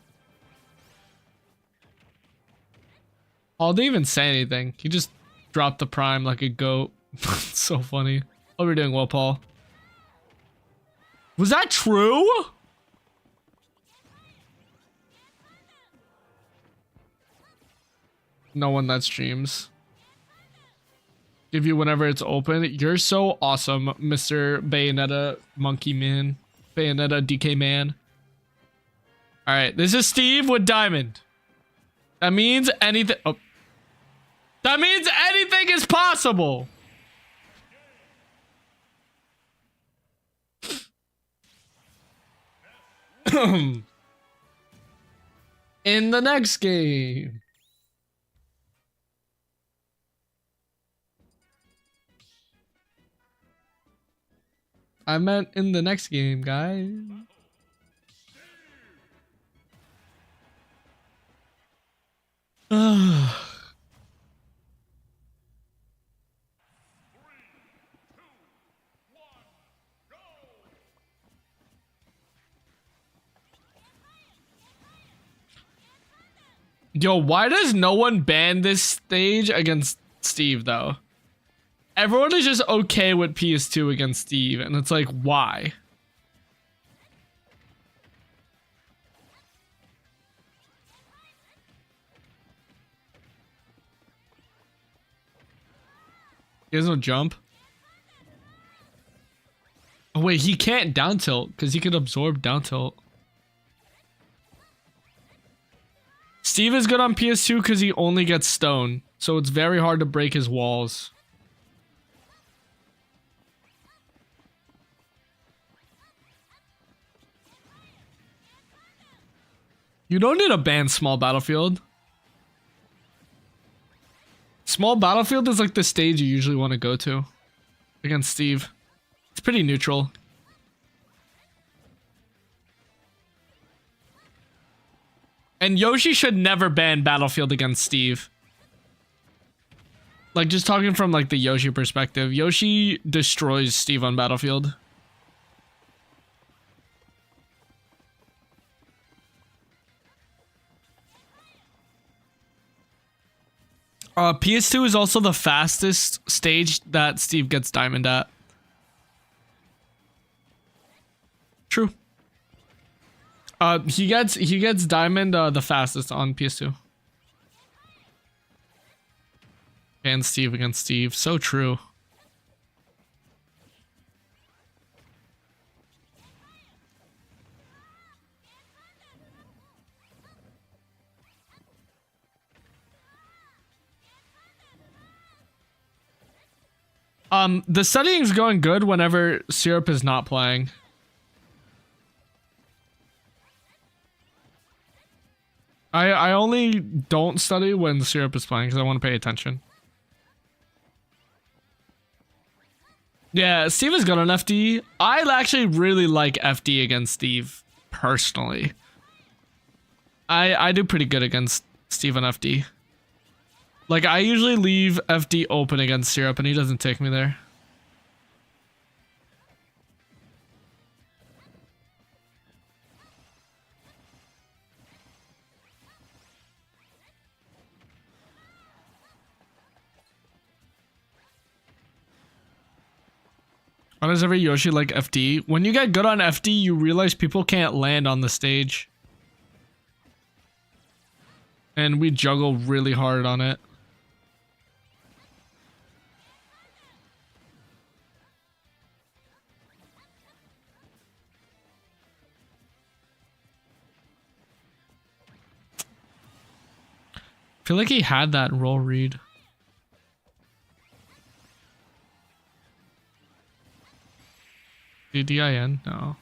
Paul didn't even say anything. He just dropped the Prime like a goat. So funny. Hope you're doing well, Paul. Was that true? No one that streams. Give you whenever it's open. You're so awesome, Mr. Bayonetta Monkey Man. Bayonetta DK Man. All right, this is Steve with Diamond. That means anything. Oh. That means anything is possible. In the next game. I meant in the next game, guys. Yo, why does no one ban this stage against Steve, though? Everyone is just okay with PS2 against Steve, and it's like, why? He has no jump. Oh wait, he can't down tilt because he can absorb down tilt. Steve is good on PS2 because he only gets stone, so it's very hard to break his walls. You don't need to ban Small Battlefield. Small Battlefield is like the stage you usually want to go to against Steve. It's pretty neutral. And Yoshi should never ban Battlefield against Steve. Like, just talking from like the Yoshi perspective, Yoshi destroys Steve on Battlefield. PS2 is also the fastest stage that Steve gets diamond at. True. He gets diamond the fastest on PS2. And Steve against Steve. So true. The studying's going good whenever Syrup is not playing. I only don't study when Syrup is playing because I want to pay attention. Yeah, Steve is good on FD. I actually really like FD against Steve, personally. I do pretty good against Steve on FD. Like, I usually leave FD open against Syrup and he doesn't take me there. Why does every Yoshi like FD? When you get good on FD, you realize people can't land on the stage. And we juggle really hard on it. I feel like he had that roll read. DIN? No.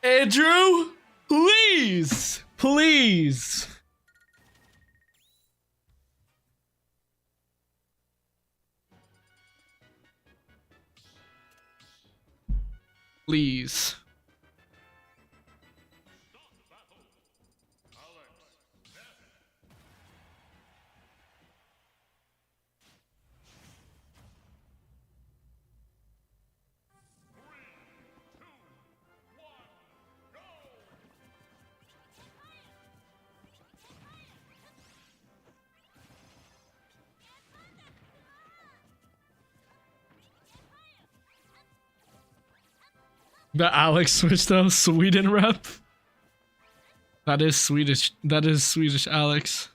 Andrew, please, please. Please. The Alex switch though, Sweden rep. That is Swedish. That is Swedish Alex.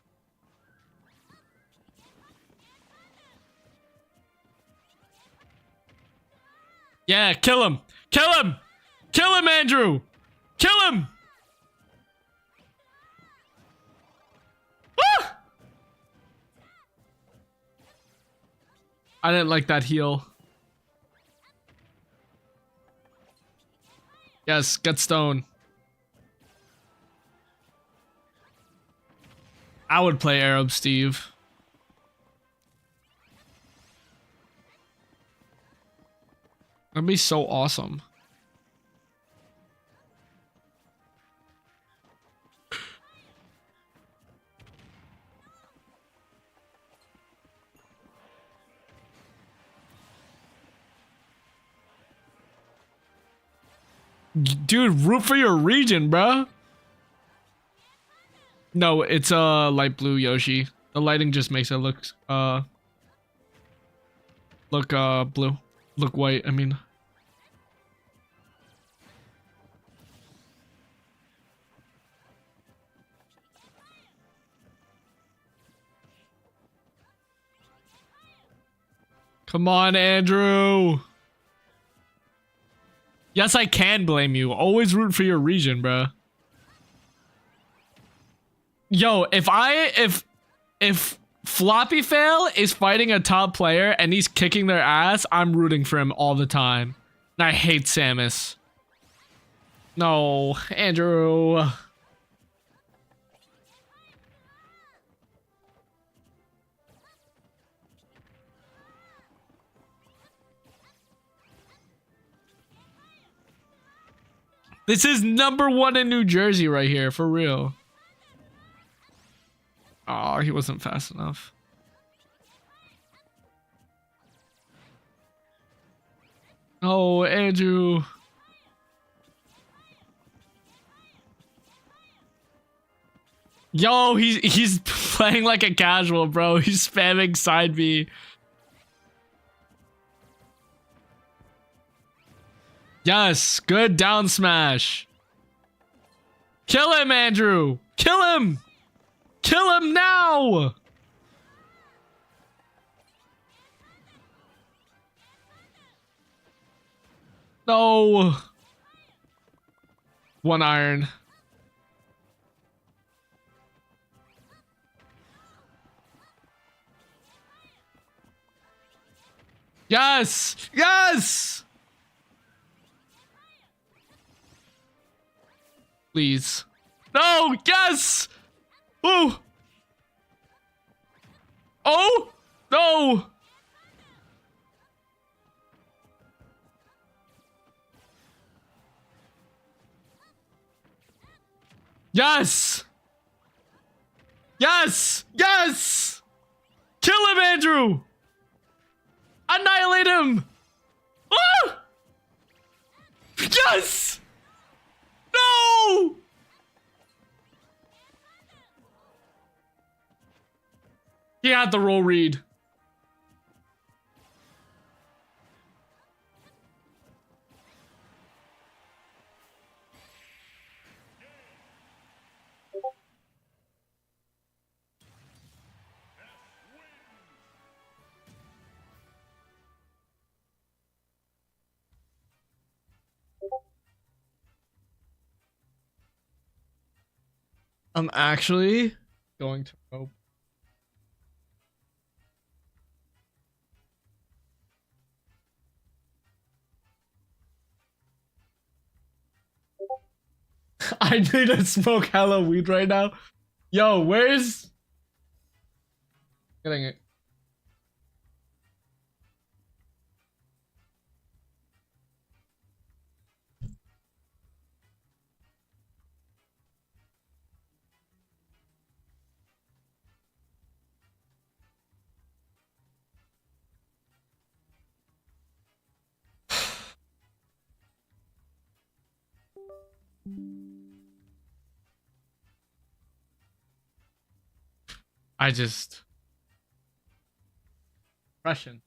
Yeah, kill him. Kill him. Kill him, Andrew. Kill him. Ah! I didn't like that heal. Yes, get stone. I would play Arab Steve. That'd be so awesome. Dude, root for your region, bruh. No, it's a light blue Yoshi. The lighting just makes it look blue. Look white, I mean. Come on, Andrew. Yes, I can blame you. Always root for your region, bro. Yo, if Floppy Fail is fighting a top player and he's kicking their ass, I'm rooting for him all the time. And I hate Samus. No, Andrew. This is #1 in New Jersey right here, for real. Oh, he wasn't fast enough. Oh, Andrew. Yo, he's playing like a casual, bro. He's spamming side B. Yes, good down smash. Kill him, Andrew. Kill him. Kill him now. No. One iron. Yes. Yes. Please. No! Yes! Ooh! Oh! No! Yes! Yes! Yes! Kill him, Andrew! Annihilate him! Ah! Yes! No! He had the roll read. I'm actually going to rope. I need to smoke hella weed right now. Yo, where's... Getting it. I just... Russian.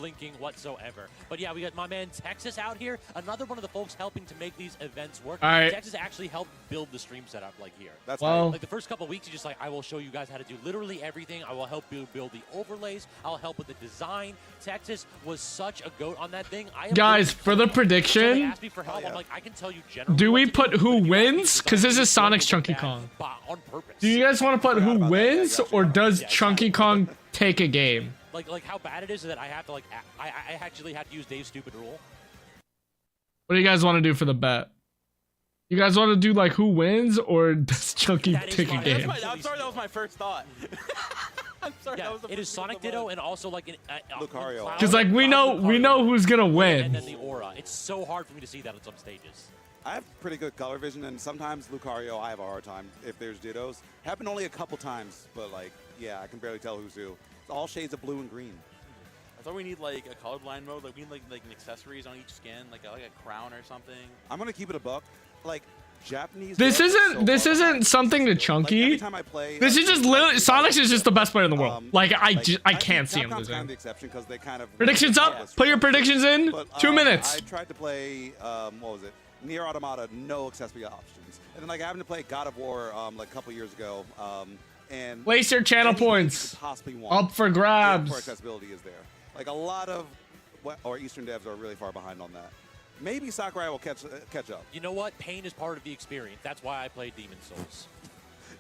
blinking whatsoever. But yeah, we got my man Texas out here, another one of the folks helping to make these events work. All right. Texas actually helped build the stream setup like here. That's like the first couple of weeks, he's just like, I will show you guys how to do literally everything. I will help you build the overlays. I'll help with the design. Texas was such a goat on that thing. Guys, for the prediction, they asked me for help. I'm like, I can tell you generally do we what to put do, who but you have to wins? design Because this is things Sonic's to Chunky look Kong. bad on purpose. Do you guys want to put who wins, or does Chunky Kong take a game? Like how bad it is that I have to I actually have to use Dave's stupid rule. What do you guys want to do for the bet? You guys want to do like who wins, or does Chunky take a game? I'm sorry, that was my first thought. I'm sorry, Yeah, that was the it is first Sonic thought. Ditto and also like an Lucario. Because like we know who's gonna and win. then the aura. It's so hard for me to see that on some stages. I have pretty good color vision, and sometimes Lucario, I have a hard time if there's Dittos. Happened only a couple times, but like, yeah, I can barely tell who's who. It's all shades of blue and green. I thought we need like a colorblind mode. Like we need like accessories on each skin, like a crown or something. I'm gonna keep it a buck. Like Japanese. This isn't something to Chunky. every time I play, This is just literally Sonic is just the best player in the world. Like I can't see him Capcom's losing. kind of the exception because they kind of Predictions up. Put your predictions in. But, 2 minutes. I tried to play what was it? Nier Automata, no accessory options, and then like I happened to play God of War like a couple years ago, and Waste your channel anything you points. could possibly want Up for grabs. for accessibility is there. Like a lot of Eastern devs are really far behind on that. Maybe Sakurai will catch up. You know what? Pain is part of the experience. That's why I play Demon Souls.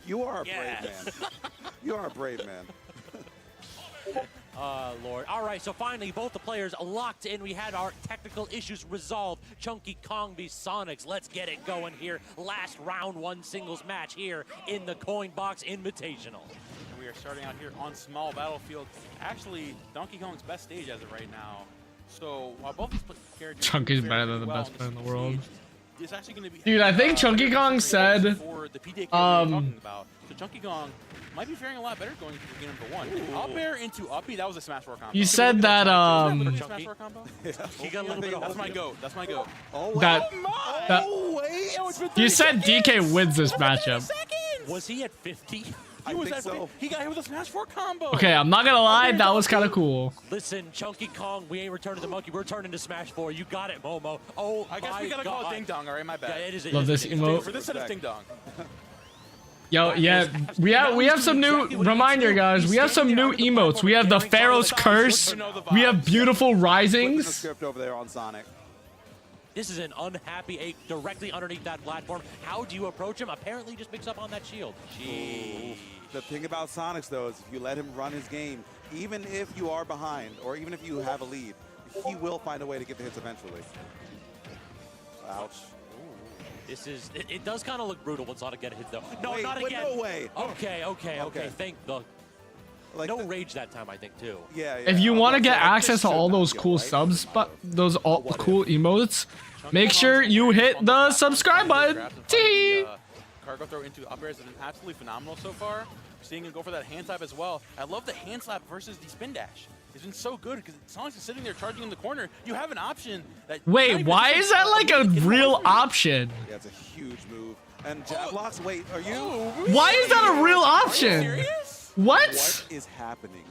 You are a brave man. You are a brave man. Lord. All right, so finally, both the players locked in. We had our technical issues resolved. Chunky Kong v Sonics. Let's get it going here. Last round one singles match here in the COINBOX Invitational. And we are starting out here on small battlefield. Actually, Donkey Kong's best stage as of right now. So while both these characters Chunky's better than the best player in the world. It's actually going to be Dude, I think Chunky Kong said, for the PDK we're talking about. So Chunky Kong might be faring a lot better going to game number 1. Up air into uppy, that was a Smash 4 combo. You said that Smash 4 combo? He got a little bit of That's my goat. That's my goat. Oh, that you said DK wins this matchup. Was he at 50? He was at so. He got hit with a Smash 4 combo. Okay, I'm not gonna lie, that was kind of cool. Listen, Chunky Kong, we ain't returning the monkey. We're returning to Smash 4. You got it, Momo. Oh, I guess we gotta call it Ding Dong. All right, my bad. Yeah, it is. Love this emote. For this set of Ding Dong. Yo, yeah, we have some new reminder, guys. We have some new emotes. We have the Pharaoh's Curse. We have beautiful risings. Script over there on Sonic. This is an unhappy ape directly underneath that platform. How do you approach him? Apparently, he just picks up on that shield. Jeez. The thing about Sonics, though, is if you let him run his game, even if you are behind or even if you have a lead, he will find a way to get the hits eventually. Ouch. This is, it does kind of look brutal when Sonic gets hit, though. No, wait, not wait, again. No way. Okay. Thank the... Like no rage that time, I think, too. Yeah. If you want to get access to all those cool subs, but those cool emotes, make sure you hit the subscribe button. Tee. Cargo throw into up airs has been absolutely phenomenal so far. We're seeing him go for that hand slap as well. I love the hand slap versus the spin dash. It's been so good because Sonic's is sitting there charging in the corner. You have an option that. Wait, why is that like a real option? Yeah, it's a huge move. And jab blocks. Wait, are you? Why is that a real option? Are you serious? What? What is happening?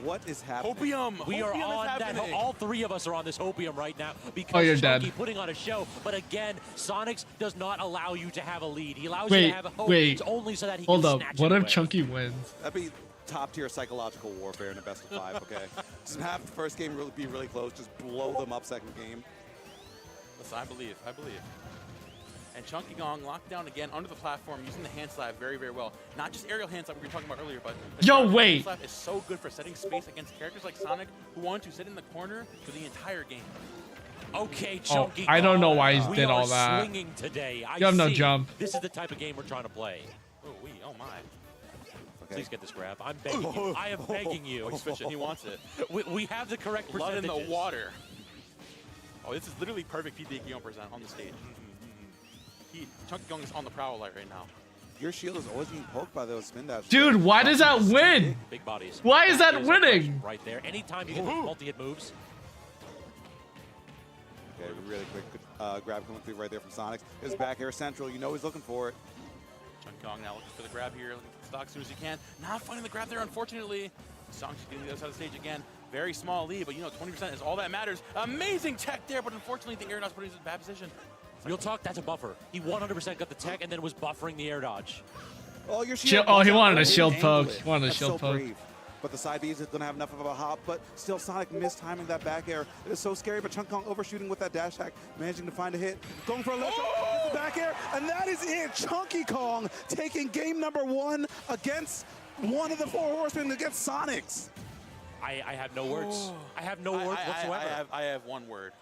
What is happening? Hopium. We are on that. All three of us are on this hopium right now because you're Chunky dead. putting on a show. But again, Sonics does not allow you to have a lead. He allows you to have a hope. It's only so that he Hold can up. snatch What it if away. Chunky wins? That'd be top tier psychological warfare in a best of 5. Okay, just have the first game be really close. Just blow them up second game. Listen, I believe. And Chunky Kong locked down again under the platform using the hand slap very, very well. Not just aerial hand slap we were talking about earlier, but the hand slap is so good for setting space against characters like Sonic who want to sit in the corner for the entire game. Okay, Chunky I don't know why he we did are all that. Swinging today. You have no see. jump. This is the type of game we're trying to play. Oh my. Okay. Please get this grab. I'm begging you. I am begging you. Oh, he's fishing. He wants it. We have the correct Blood in percentages. the water. Oh, this is literally perfect PDK percent on the stage. Chunky Kong is on the prowl right now. Your shield is always being poked by those spin dashes. Dude, why does that win? Big bodies. Why is that winning? Right there. Anytime you get those multi-hit moves. Okay, really quick grab coming through right there from Sonics. His back air central. You know he's looking for it. Chunky Kong now looking for the grab here, looking for the stock as soon as he can. Not finding the grab there, unfortunately. Sonic's getting the other side of the stage again. Very small lead, but you know, 20% is all that matters. Amazing tech there, but unfortunately the air dodge put him in a bad position. Real talk, that's a buffer. He 100% got the tech and then was buffering the air dodge. Oh, your shield. Oh, he wanted a shield poke. He wanted a shield poke. Brave. But the side B is going to have enough of a hop, but still Sonic mistiming that back air. It is so scary, but Chunk Kong overshooting with that dash hack, managing to find a hit. Going for a electro, back air, and that is it. Chunky Kong taking game number 1 against one of the 4 horsemen against Sonics. I have no words. I have no words whatsoever. I have one word.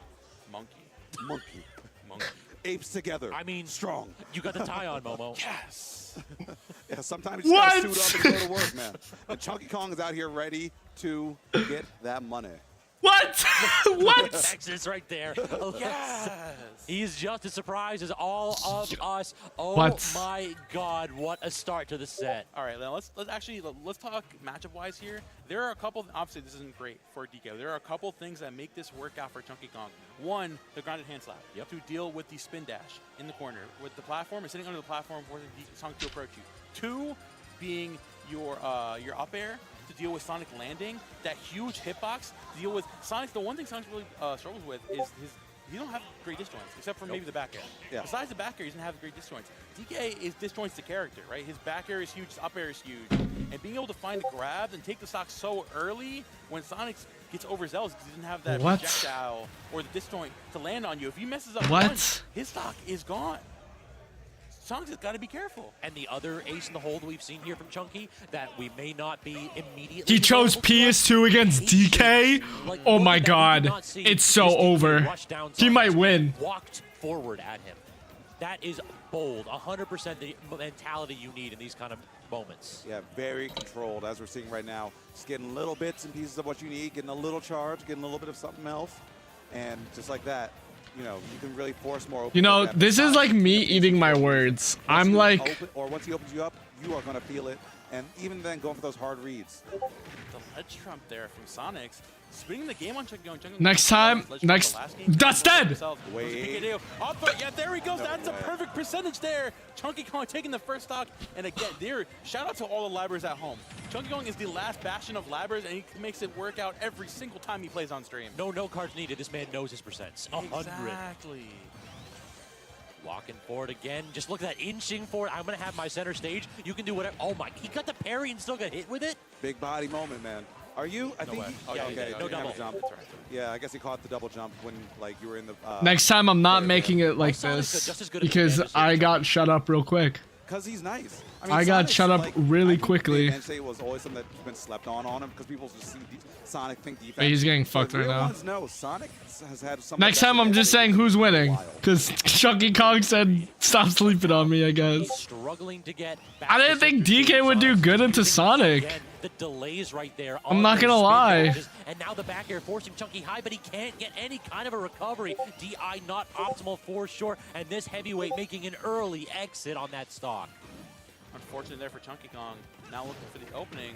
Monkey. Monkey. Monkey. Apes together. I mean, strong. You got the tie on, Momo. Yes. Yeah, sometimes you just gotta suit up and go to work, man. And Chunky Kong is out here ready to get that money. What? What? Texas right there. Yes. He's just as surprised as all of us. Oh my God, what a start to the set. All right, then let's talk matchup wise here. There are a couple, obviously this isn't great for DK. There are a couple things that make this work out for Chunky Kong. One, the grounded hand slap to deal with the spin dash in the corner with the platform and sitting under the platform for Sonic to approach you. Two, being your up air to deal with Sonic landing, that huge hitbox to deal with Sonic. The one thing Sonic really struggles with is he don't have great disjoints, except for maybe the back air. Yeah. Besides the back air, he doesn't have great disjoints. DK is disjoints the character, right? His back air is huge, his up air is huge. And being able to find the grab and take the stock so early when Sonic gets overzealous because he doesn't have that projectile or the disjoint to land on you. If he messes up once, his stock is gone. Sonic's got to be careful. And the other ace in the hole that we've seen here from Chunky that we may not be immediately. He chose PS2 against DK. Oh my God, it's so over. He might win. Walked forward at him. That is bold. 100% the mentality you need in these kind of moments. Yeah, very controlled, as we're seeing right now. Just getting little bits and pieces of what you need, getting a little charge, getting a little bit of something else, and just like that, you know, you can really force more open. You know, this is like me eating my words. I'm like... Or once he opens you up, you are going to feel it. And even then, going for those hard reads. The ledge trump there from Sonics. Spinning the game on Chunky Kong. Next time, that's dead! Wait. Yeah, there he goes. That's a perfect percentage there. Chunky Kong taking the first stock. And again, shout out to all the labbers at home. Chunky Kong is the last bastion of labbers, and he makes it work out every single time he plays on stream. No cards needed. This man knows his percents. 100. Exactly. Walking forward again. Just look at that inching forward. I'm going to have my center stage. You can do whatever. Oh my, he got the parry and still got hit with it? Big body moment, man. Are you? I think. Okay. No double. Jump. Yeah, I guess he caught the double jump when like you were in the. Next time, I'm not making it like this because I got shut up real quick. Because he's nice. I got shut up really quickly. It was always something that's been slept on him because people just see Sonic think defense. But he's getting fucked right now. No, Sonic has had some. Next time, I'm just saying who's winning because Chunky Kong said stop sleeping on me. I guess. Struggling to get. I didn't think DK would do good into Sonic. Again, the delays right there. I'm not gonna lie. And now the back air forcing Chunky high, but he can't get any kind of a recovery. DI not optimal for sure, and this heavyweight making an early exit on that stock. Unfortunate there for Chunky Kong. Now looking for the opening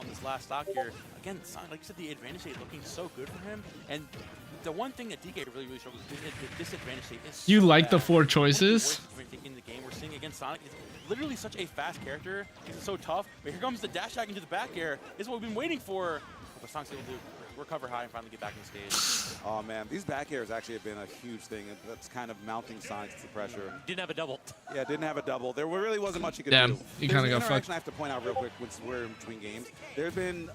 on this last stock here. Again, like you said, the advantage state looking so good for him. And the one thing that DK really struggles with is the disadvantage state. You like the 4 choices? In the game, we're seeing against Sonic. It's literally such a fast character. He's so tough. But here comes the dash back into the back air. This is what we've been waiting for. But Sonic's able to recover high and finally get back on stage. Oh man, these back airs actually have been a huge thing. That's kind of mounting Sonic to the pressure. Didn't have a double. Yeah, didn't have a double. There really wasn't much you could do. Damn, you kind of got fucked. I have to point out real quick, once we're in between games, there's been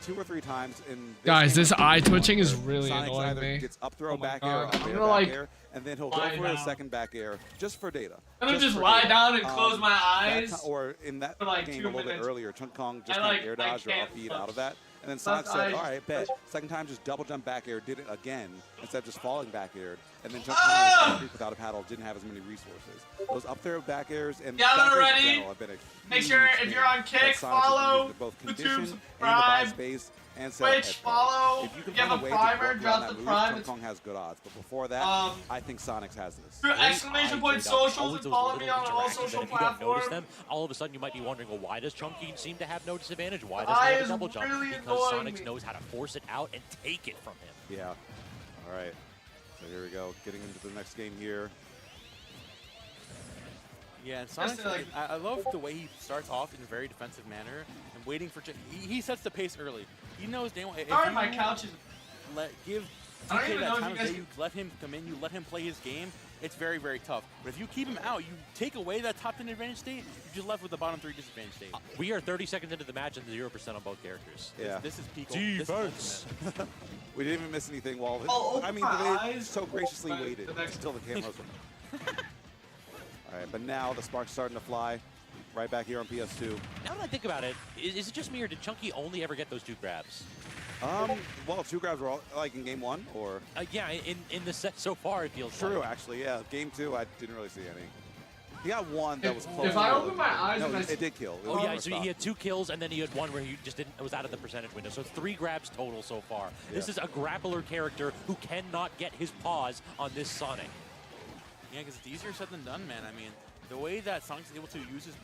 2 or 3 times in. Guys, this eye twitching is really Sonic's annoying either me. Gets up throw back air, up air, back air, and then he'll go for a second back air just for data. I'm gonna just lie down and close my eyes. Or in that game a little bit earlier, Chunk Kong just air dodged or off beat out of that. And then Sonic said, all right, bet. Second time, just double jump back air, did it again, instead of just falling back aired. And then Chunk Kong without a paddle, didn't have as many resources. Those up throw back airs and yeah, back airs already. in general have been a Make sure if you're on Kick, follow, both YouTube, condition subscribe, and space and Twitch, follow. If you can have find a a way to primer, work drop around the that move, prime. Chunk Kong has good odds. But before that, I think Sonic's has this. Exclamation point socials and follow me on all social platforms. Them, all of a sudden you might be wondering, well, why does Chunky seem to have no disadvantage? Why does he have a double jump? Really because Sonic knows how to force it out and take it from him. Yeah. All right. So here we go. Getting into the next game here. Yeah, and Sonic, I love the way he starts off in a very defensive manner and waiting for. He sets the pace early. He knows damn well. Sorry, my couch is. Give DK that time of day. You let him come in. You let him play his game. It's very, very tough. But if you keep him out, you take away that top 10 advantage state, you're just left with the bottom 3 disadvantage state. We are 30 seconds into the match and 0% on both characters. Yeah. This is peak. Defense. We didn't even miss anything while. I mean, they so graciously waited until the cameras were. All right, but now the spark's starting to fly. Right back here on PS2. Now that I think about it, is it just me or did Chunky only ever get those 2 grabs? Well, 2 grabs were all, like in game 1, or? Yeah, in the set so far, it feels true, like. actually. Yeah, game 2, I didn't really see any. He got 1 that was close. If I open my eyes, no, and it did kill. It Oh yeah, so he had 2 kills and then he had 1 where he just didn't. It was out of the percentage window. So 3 grabs total so far. Yeah. This is a grappler character who cannot get his paws on this Sonic. Yeah, because it's easier said than done, man. I mean, the way that Sonic's able to use his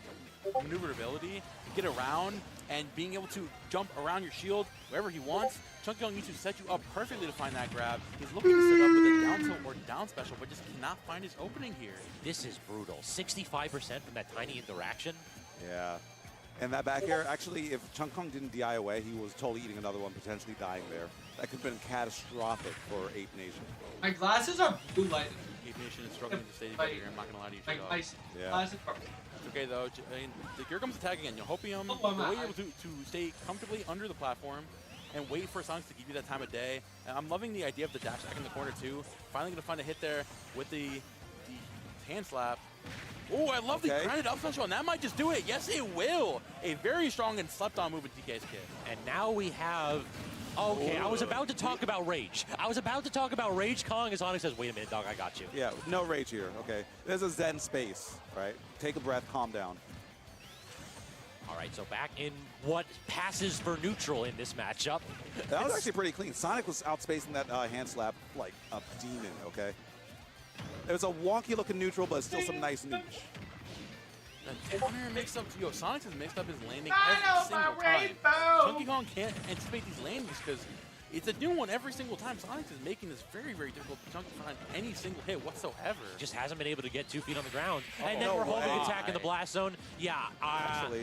maneuverability, get around, and being able to jump around your shield wherever he wants, Chunky Kong needs to set you up perfectly to find that grab. He's looking to set up with a down tilt or down special, but just cannot find his opening here. This is brutal. 65% from that tiny interaction. Yeah. And that back air, actually, if Chunky Kong didn't DI away, he was totally eating another one, potentially dying there. That could have been catastrophic for Ape Nation. My glasses are blue light. Ape Nation is struggling to stay together here. I'm not going to lie to you. Yeah. Glasses are It's okay, though. I mean, here comes the tag again. Hopium, the way you're able to stay comfortably under the platform and wait for Sonic to give you that time of day. And I'm loving the idea of the dash back in the corner, too. Finally going to find a hit there with the hand slap. Oh, I love the grounded up special, and that might just do it. Yes, it will. A very strong and slept-on move with DK's kid. And now we have... Okay, I was about to talk about Rage. I was about to talk about Rage Kong, as Sonic says, wait a minute, dog, I got you. Yeah, no rage here, okay? There's a zen space, right? Take a breath, calm down. All right, so back in what passes for neutral in this matchup. That was actually pretty clean. Sonic was outspacing that hand slap like a demon, okay? It was a wonky-looking neutral, but still some nice nooch. The corner mixed up, Sonic has mixed up his landing every single time. Chunky Kong can't anticipate these landings because it's a new one every single time. Sonic is making this very, very difficult for Chunky to find any single hit whatsoever. Just hasn't been able to get 2 feet on the ground. And then we're homing attack in the blast zone. Yeah,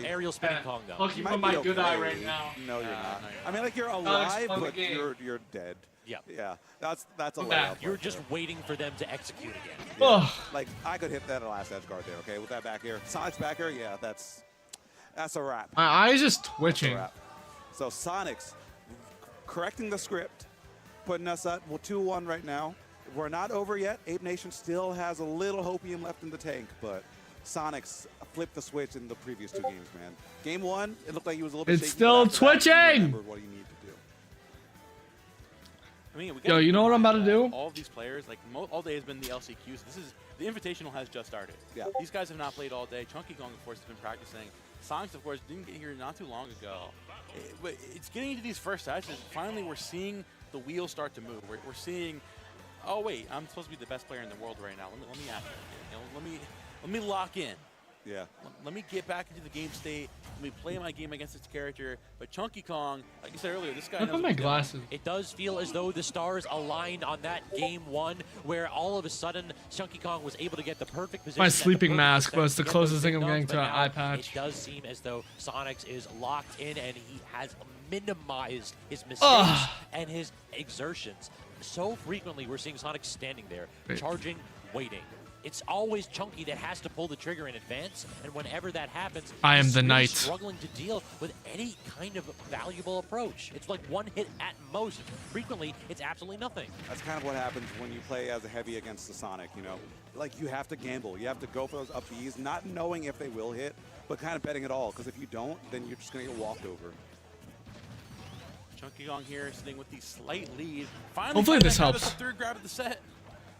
aerial spinning Kong though. Look, you put my good eye right now. No, you're not. I mean, like, you're alive, but you're dead. Yep. Yeah, that's a layup. You're just waiting for them to execute again. Yeah. Like, I could hit that last edge guard there, okay, with that back air. Sonic's back air, yeah, that's a wrap. My eyes just twitching. So Sonic's correcting the script, putting us at 2-1 right now. We're not over yet. Ape Nation still has a little hopium left in the tank, but Sonic's flipped the switch in the previous 2 games, man. Game 1, it looked like he was a little bit shaky. It's still twitching! What he needed to do. I mean, Yo, you know what I'm about to do? All of these players, like all day has been the LCQs. This is the Invitational has just started. Yeah. These guys have not played all day. Chunky Kong, of course, has been practicing. Sonic's, of course, didn't get here not too long ago. But it's getting into these first sets. Finally, we're seeing the wheels start to move. We're seeing, oh wait, I'm supposed to be the best player in the world right now. Let me act. Let me lock in. Yeah. Let me get back into the game state. Let me play my game against its character. But Chunky Kong, like you said earlier, this guy knows Look at my glasses. It does feel as though the stars aligned on that game 1, where all of a sudden Chunky Kong was able to get the perfect position. My sleeping mask was the closest thing I'm getting to an eye patch. It does seem as though Sonic is locked in and he has minimized his mistakes and his exertions. So frequently we're seeing Sonic standing there, charging, waiting. It's always Chunky that has to pull the trigger in advance, and whenever that happens, I am the really knight. struggling to deal with any kind of valuable approach. It's like 1 hit at most. Frequently, it's absolutely nothing. That's kind of what happens when you play as a heavy against the Sonic, you know? Like, you have to gamble. You have to go for those up Bs, not knowing if they will hit, but kind of betting it all, because if you don't, then you're just going to get walked over. Chunky Kong here sitting with the slight lead. Finally, hopefully this helps. The 3rd grab of the set.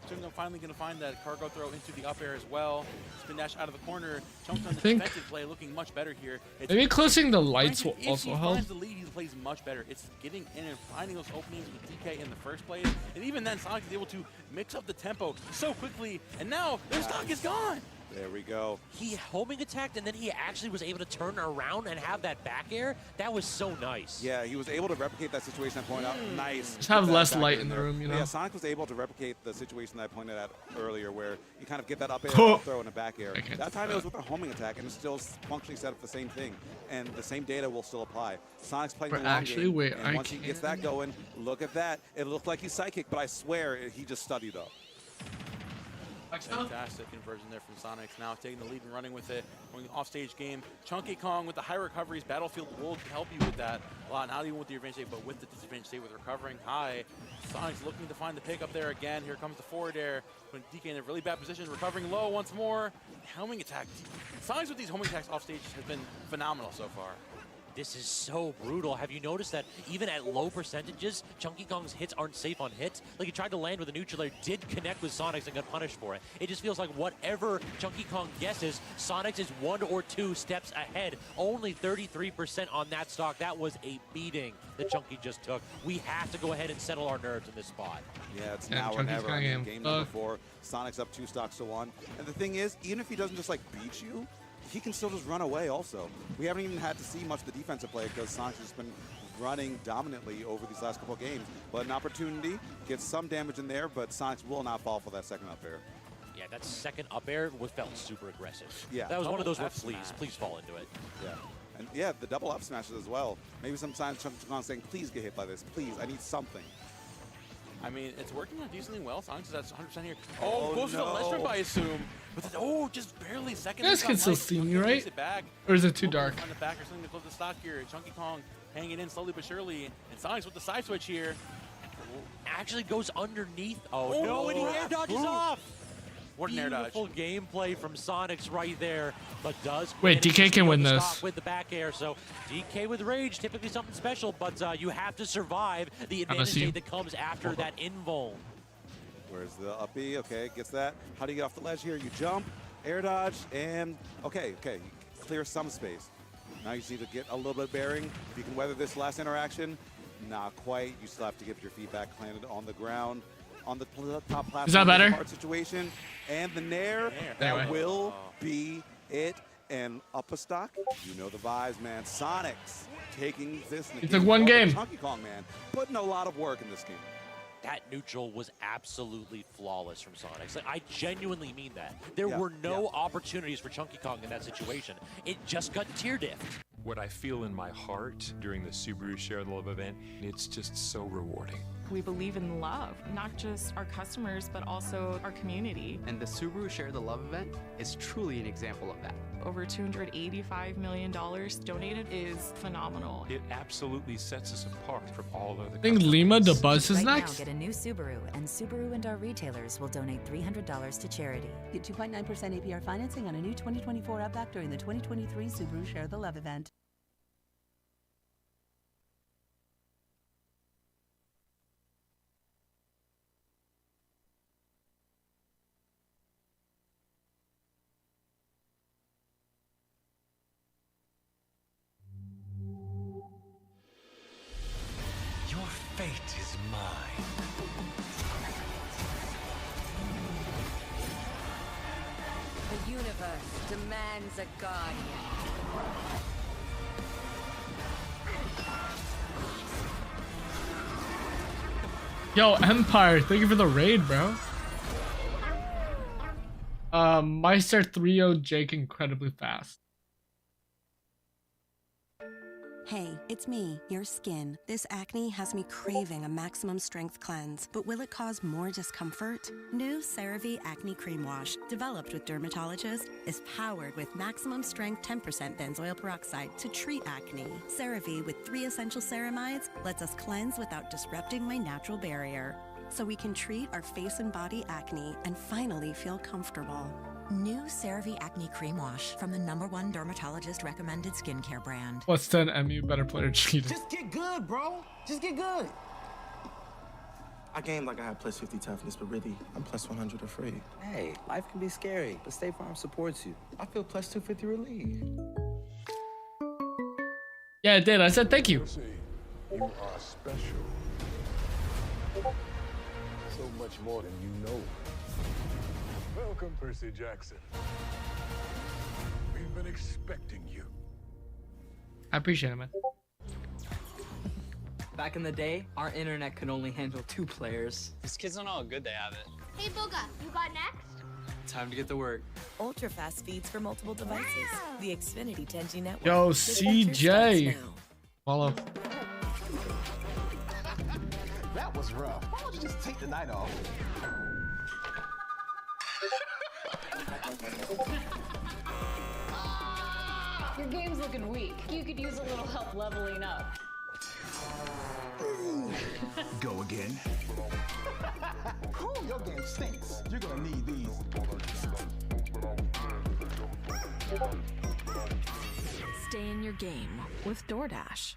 Chunky Kong finally going to find that cargo throw into the up air as well. Spin dash out of the corner. Chunky Kong's defensive play looking much better here. Maybe closing the lights will also help. If he finds the lead, he plays much better. It's getting in and finding those openings with DK in the first place. And even then, Sonic is able to mix up the tempo so quickly. And now their stock is gone. There we go. He homing attacked, and then he actually was able to turn around and have that back air. That was so nice. Yeah, he was able to replicate that situation I pointed out. Nice. Just have less light in the room, you know? Yeah, Sonic was able to replicate the situation that I pointed at earlier where you kind of get that up air, up throw, and a back air. That time it was with a homing attack, and it's still functionally set up the same thing. And the same data will still apply. Sonic's playing the long game, and once he gets that going, look at that. It looked like he's psychic, but I swear he just studied up. Fantastic conversion there from Sonic. Now taking the lead and running with it. Going off-stage game. Chunky Kong with the high recoveries. Battlefield will help you with that a lot. Not even with the advantage state, but with the disadvantage state with recovering high. Sonic's looking to find the pick up there again. Here comes the forward air. When DK in a really bad position, recovering low once more. Homing attack. Sonic's with these homing attacks off-stage has been phenomenal so far. This is so brutal. Have you noticed that even at low percentages, Chunky Kong's hits aren't safe on hits? Like he tried to land with a neutral air, did connect with Sonic's and got punished for it. It just feels like whatever Chunky Kong guesses, Sonic's is 1 or 2 steps ahead. Only 33% on that stock. That was a beating that Chunky just took. We have to go ahead and settle our nerves in this spot. Yeah, it's now or never. I mean, game number 4, Sonic's up 2 stocks to 1. And the thing is, even if he doesn't just like beat you, he can still just run away also. We haven't even had to see much of the defensive play because Sonic's just been running dominantly over these last couple of games. But an opportunity, gets some damage in there, but Sonic's will not fall for that second up air. Yeah, that second up air felt super aggressive. Yeah. That was one of those where please fall into it. Yeah. And yeah, the double up smashes as well. Maybe sometimes Chunky Kong saying, please get hit by this. Please, I need something. I mean, it's working out decently well. Sonic's at 100% here. Oh, goes to the ledge trip, I assume. But just barely second. You guys can still see me, right? Or is it too dark? On the back or something to close the stock here. Chunky Kong hanging in slowly but surely. And Sonic's with the side switch here. Actually goes underneath. Oh no, and he air dodges off. What an air dodge. Beautiful gameplay from Sonic's right there, but does wait, DK can win this with the back air. So DK with rage, typically something special, but you have to survive the advantage state that comes after that invuln. Where's the up B? Okay, gets that. How do you get off the ledge here? You jump, air dodge, and okay, you clear some space. Now you just need to get a little bit of bearing. If you can weather this last interaction, not quite. You still have to get your feet back planted on the ground. On the top platform. Is that better? Situation. And the nair, that will be it. And up a stock, you know the vibes, man. Sonic's taking this. He took one game. Chunky Kong, man, putting a lot of work in this game. That neutral was absolutely flawless from Sonic. Like, I genuinely mean that. There were no opportunities for Chunky Kong in that situation. It just got tear diffed. What I feel in my heart during the Subaru Share the Love event, it's just so rewarding. We believe in love, not just our customers, but also our community. And the Subaru Share the Love event is truly an example of that. Over $285 million donated is phenomenal. It absolutely sets us apart from all other I think Lima the Buzz is next. Now get a new Subaru, and Subaru and our retailers will donate $300 to charity. Get 2.9% APR financing on a new 2024 Outback during the 2023 Subaru Share the Love event. Your fate is mine. The universe demands a guardian. Yo, Empire, thank you for the raid, bro. Meister 3-0 Jake incredibly fast. Hey, it's me, your skin. This acne has me craving a maximum strength cleanse, but will it cause more discomfort? New CeraVe Acne Cream Wash, developed with dermatologists, is powered with maximum strength 10% benzoyl peroxide to treat acne. CeraVe with 3 essential ceramides lets us cleanse without disrupting my natural barrier, so we can treat our face and body acne and finally feel comfortable. New CeraVe Acne Cream Wash from the #1 dermatologist recommended skincare brand. Plus 10 MU better player cheated. Just get good, bro. Just get good. I gamed like I had plus 50 toughness, but really, I'm plus 100 afraid. Hey, life can be scary, but State Farm supports you. I feel plus 250 relief. Yeah, it did. I said thank you. You are special. So much more than you know. Welcome, Percy Jackson. expecting you. I appreciate it, man. Back in the day, our internet could only handle 2 players. These kids don't know how good they have it. Hey, Boga, you got next? Time to get to work. Ultra fast speeds for multiple devices. The Xfinity 10G network. Yo, The adventure CJ. starts now. Follow. That was rough. Why don't you just take the night off? Your game's looking weak. You could use a little help leveling up. Go again. Ooh, your game stinks. You're gonna need these. Stay in your game with DoorDash.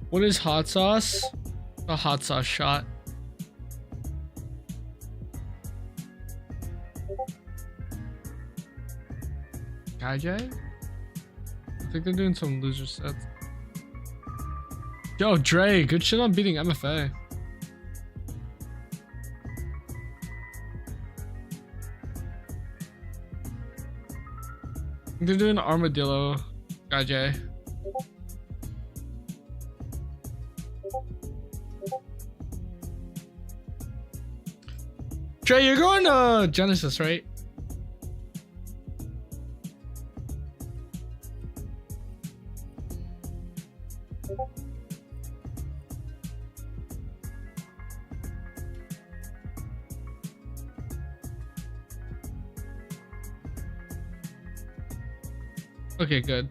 What is hot sauce? A hot sauce shot. KJ? I think they're doing some loser sets. Yo, Dre, good shit on beating MFA. I think they're doing armadillo, KJ. Trey, you're going to Genesis, right? Okay, good.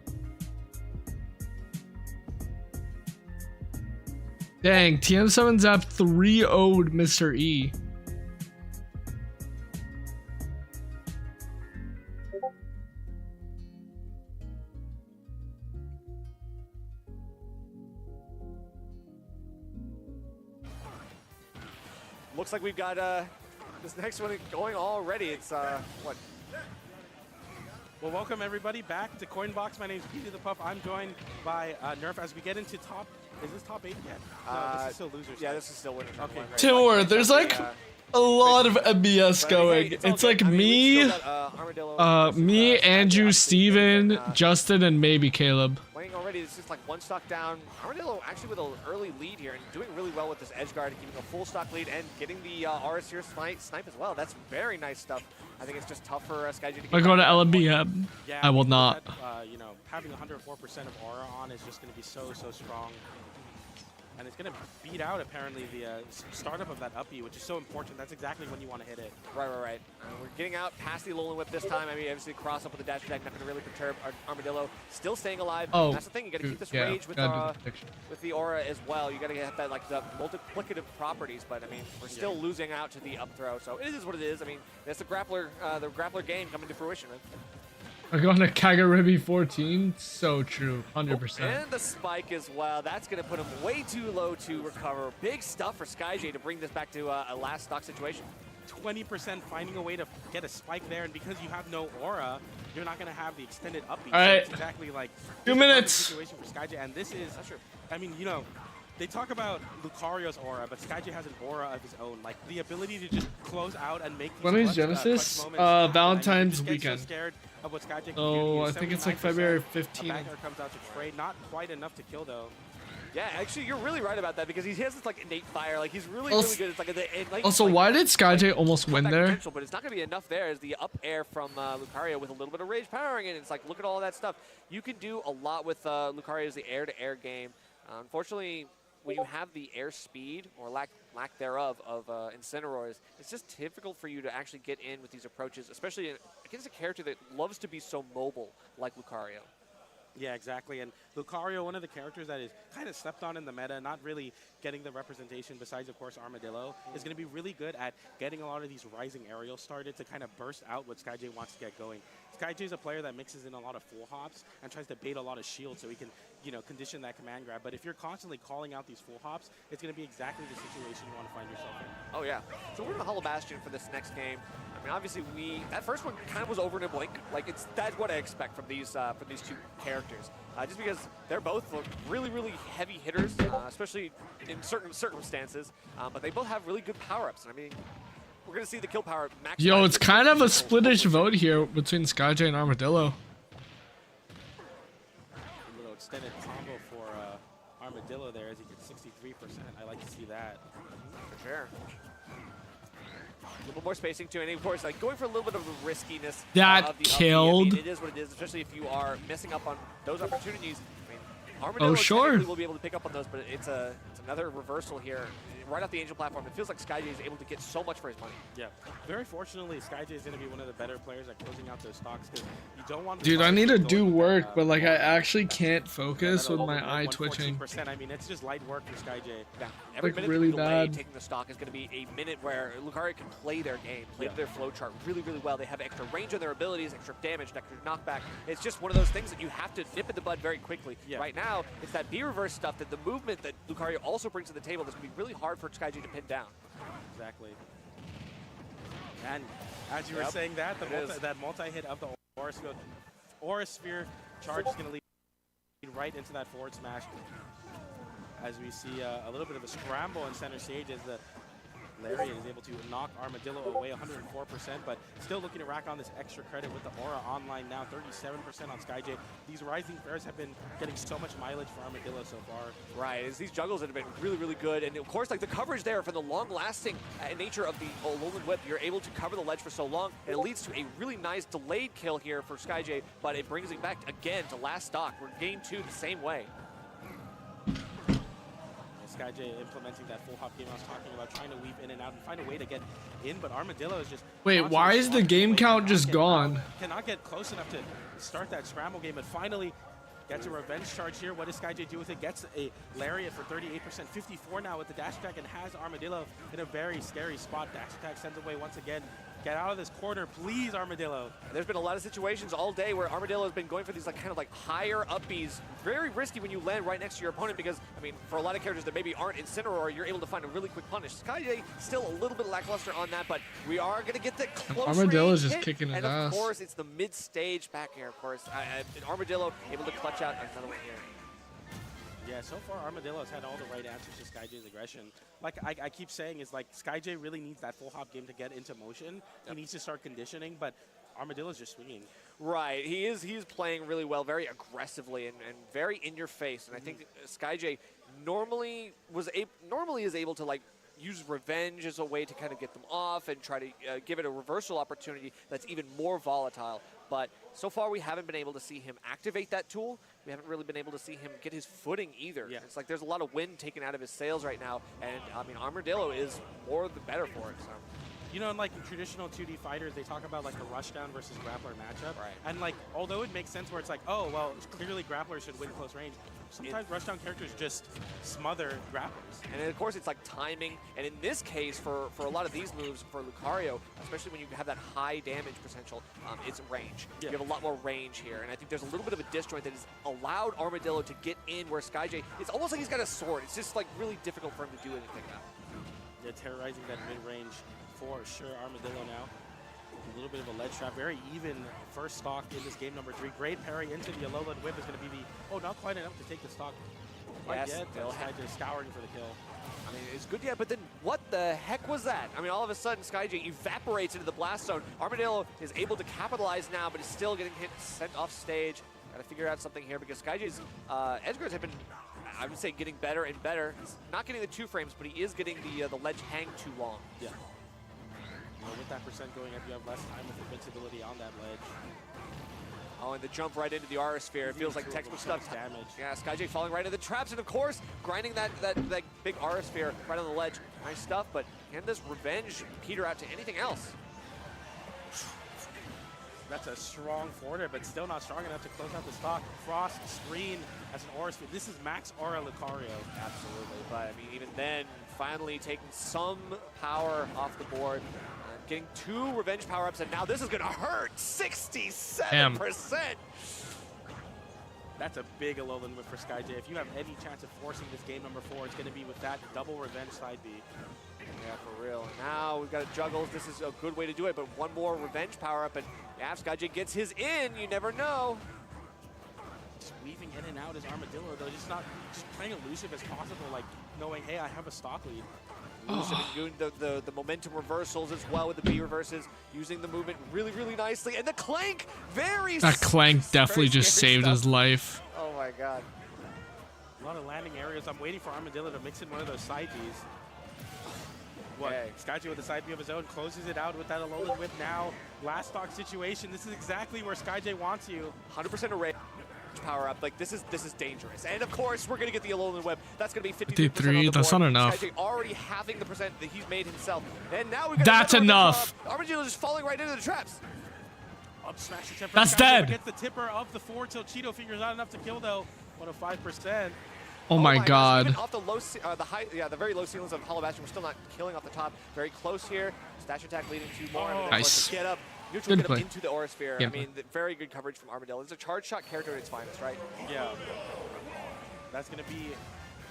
Dang, TM7 Zap 3-0'd Mr. E. Looks like we've got this next one going already. It's what? Well, welcome everybody back to COINBOX. My name is Petey the Puff. I'm joined by Nerf as we get into top. Is this top 8 yet? No, this is still losers. Yeah, this is still winners. Okay, great. Timur, there's like a lot of MBS going. It's like me, me, Andrew, Steven, Justin, and maybe Caleb. Playing already, it's just like one stock down. Armadillo actually with an early lead here and doing really well with this edge guard, keeping a full stock lead and getting the RS here snipe as well. That's very nice stuff. I think it's just tough for Skyji to get. I go to LMB. Yeah, I will not. That, you know, having 104% of aura on is just going to be so strong. And it's going to beat out, apparently, the startup of that up B, which is so important. That's exactly when you want to hit it. Right. We're getting out past the Alolan Whip this time. I mean, obviously, cross up with the dash attack, not going to really perturb Armadillo. Still staying alive. Oh, that's the thing. You got to keep this rage with the aura as well. You got to get that, like, the multiplicative properties. But, I mean, we're still losing out to the up throw. So it is what it is. I mean, that's the grappler game coming to fruition. Right? I'm going to Kagaribi 14. So true. 100%. And the spike as well. That's going to put him way too low to recover. Big stuff for SkyJ to bring this back to a last stock situation. 20% finding a way to get a spike there, and because you have no aura, you're not going to have the extended up B. All right. So it's exactly like 2 minutes. Situation for SkyJ, and this is, I mean, you know, they talk about Lucario's aura, but SkyJ has an aura of his own. Like the ability to just close out and make. When is Genesis? Valentine's weekend. Of what SkyJ can Oh, do. I think it's like February 15th. Backer comes out to trade, not quite enough to kill though. Yeah, actually, you're really right about that because he has this like innate fire. Like he's really good. It's like also, why did SkyJ almost win there? But it's not going to be enough there as the up air from Lucario with a little bit of rage powering it. It's like, look at all that stuff. You can do a lot with Lucario's the air-to-air game. Unfortunately, when you have the air speed or lack thereof of Incineroars, it's just difficult for you to actually get in with these approaches, especially against a character that loves to be so mobile like Lucario. Yeah, exactly. And Lucario, one of the characters that is kind of slept on in the meta, not really getting the representation besides, of course, Armadillo, is going to be really good at getting a lot of these rising aerials started to kind of burst out what SkyJ wants to get going. SkyJ is a player that mixes in a lot of full hops and tries to bait a lot of shields so he can, you know, condition that command grab. But if you're constantly calling out these full hops, it's going to be exactly the situation you want to find yourself in. Oh, yeah. So we're going to Hollow Bastion for this next game. I mean, obviously, that first one kind of was over in a blink. Like, that's what I expect from these two characters. Just because they're both really, really heavy hitters, especially in certain circumstances. But they both have really good power-ups. And I mean, we're going to see the kill power max. Yo, it's kind of a splittish vote here between SkyJ and Armadillo. A little extended combo for Armadillo there as he gets 63%. I like to see that. For sure. A little more spacing too, and of course, like going for a little bit of the riskiness. That of the killed. I mean, it is what it is, especially if you are messing up on those opportunities. I mean, Armadillo Oh, sure. technically will be able to pick up on those, but it's another reversal here. Right off the Angel platform, it feels like SkyJ is able to get so much for his money. Yeah. Very fortunately, SkyJ is going to be one of the better players at closing out those stocks because you don't want to. Dude, I need to do work, but like I actually can't focus with my eye twitching. I mean, it's just light work for SkyJ. Yeah. Every Like, minute really delay bad. taking the stock is going to be a minute where Lucario can play their game, play their flow chart really, really well. They have extra range on their abilities, extra damage, extra knockback. It's just one of those things that you have to nip in the bud very quickly. Yeah. Right now, it's that B-reverse stuff, that the movement that Lucario also brings to the table that's going to be really hard for SkyJ to pin down. Exactly. And as you were saying that, that multi-hit of the Aura Sphere charge is going to lead right into that forward smash. As we see a little bit of a scramble in center stage as the Lariat is able to knock Armadillo away 104%, but still looking to rack on this extra credit with the Aura online now, 37% on SkyJ. These rising fares have been getting so much mileage for Armadillo so far. Right, it's these juggles that have been really, really good, and of course, like the coverage there for the long-lasting nature of the Alolan Whip, you're able to cover the ledge for so long, and it leads to a really nice delayed kill here for SkyJ, but it brings it back again to last stock. We're game 2 the same way. SkyJ implementing that full hop game I was talking about, trying to weave in and out and find a way to get in, but Armadillo is just... Wait, why is the game count just gone? Cannot get close enough to start that scramble game, but finally gets a revenge charge here. What does SkyJ do with it? Gets a Lariat for 38%, 54 now with the dash attack, and has Armadillo in a very scary spot. Dash attack sends away once again. Get out of this corner, please, Armadillo. There's been a lot of situations all day where Armadillo has been going for these kind of higher upbees. Very risky when you land right next to your opponent because, I mean, for a lot of characters that maybe aren't Incineroar, you're able to find a really quick punish. SkyJ still a little bit lackluster on that, but we are going to get the close Armadillo's just hit. kicking his and ass. of course, it's the mid-stage back air, of course. And Armadillo able to clutch out another one here. Yeah, so far Armadillo has had all the right answers to SkyJ's aggression. Like I keep saying, is like SkyJ really needs that full hop game to get into motion. He needs to start conditioning, but Armadillo's just swinging. Right, he is playing really well, very aggressively and very in your face. And I think SkyJ normally is able to use revenge as a way to kind of get them off and try to give it a reversal opportunity that's even more volatile. But so far we haven't been able to see him activate that tool. We haven't really been able to see him get his footing either. Yeah. It's like there's a lot of wind taken out of his sails right now, and I mean Armadillo is more the better for it. So. You know, in traditional 2D fighters, they talk about a rushdown versus grappler matchup. Right. And although it makes sense where it's oh, well, clearly grapplers should win close range, sometimes rushdown characters just smother grapplers. And then of course it's timing, and in this case, for a lot of these moves, for Lucario, especially when you have that high damage potential, it's range. Yeah. You have a lot more range here, and I think there's a little bit of a disjoint that has allowed Armadillo to get in where SkyJ, it's almost like he's got a sword. It's just really difficult for him to do anything now. Yeah, terrorizing that mid-range. For sure, Armadillo now. A little bit of a ledge trap. Very even first stock in this game number 3. Great parry into the Alolan Whip is going to be the... Oh, not quite enough to take the stock. Quite yet. SkyJ scouring for the kill. I mean, it's good yet, but then what the heck was that? I mean, all of a sudden, SkyJ evaporates into the blast zone. Armadillo is able to capitalize now, but is still getting sent off stage. Got to figure out something here because SkyJ's edge guards have been, I would say, getting better and better. He's not getting the 2 frames, but he is getting the ledge hang too long. Yeah. With that percent going up, you have less time with invincibility on that ledge. Oh, and the jump right into the Aura Sphere. It feels like textbook stuff. Damage. Yeah, SkyJ falling right into the traps, and of course, grinding that big Aura Sphere right on the ledge. Nice stuff, but can this revenge peter out to anything else? That's a strong forwarder, but still not strong enough to close out the stock. Frost screen as an Aura Sphere. This is max Aura Lucario. Absolutely, but I mean, even then, finally taking some power off the board. Getting 2 revenge power-ups, and now this is gonna hurt. 67%. That's a big Alolan Whip for SkyJ. If you have any chance of forcing this game number 4, it's gonna be with that double revenge side B. Yeah, for real. Now we've got a Juggles. This is a good way to do it, but one more revenge power-up, and yeah, if SkyJ gets his in, you never know. Just weaving in and out as Armadillo, though, just playing elusive as possible, like knowing, hey, I have a stock lead. Elusive and doing the momentum reversals as well with the B reverses, using the movement really, really nicely. And the Clank, that Clank definitely just saved his life. Oh my god. A lot of landing areas. I'm waiting for Armadillo to mix in one of those side Bs. What? Okay. SkyJ with the side B of his own closes it out with that Alolan Whip now. Last stock situation. This is exactly where SkyJ wants you. 100% array. Power up, like this is dangerous, and of course we're gonna get the Alolan Whip. That's gonna be 53%. That's not enough. SkyJ already having the percent that he's made himself, and now we got. That's enough. Armadillo just falling right into the traps. Up smash attempt. That's SkyJ dead. Gets the tipper of the forward tilt. Cheeto fingers not enough to kill though. 105%. Oh my god. Even off the low, the very low ceilings of Hollow Bastion, we're still not killing off the top. Very close here. Stash attack leading to more. Nice. Get up. Neutral Good get play. him into the Aura Sphere. Yeah. I mean, very good coverage from Armadillo. It's a charge shot character at its finest, right? Yeah. That's going to be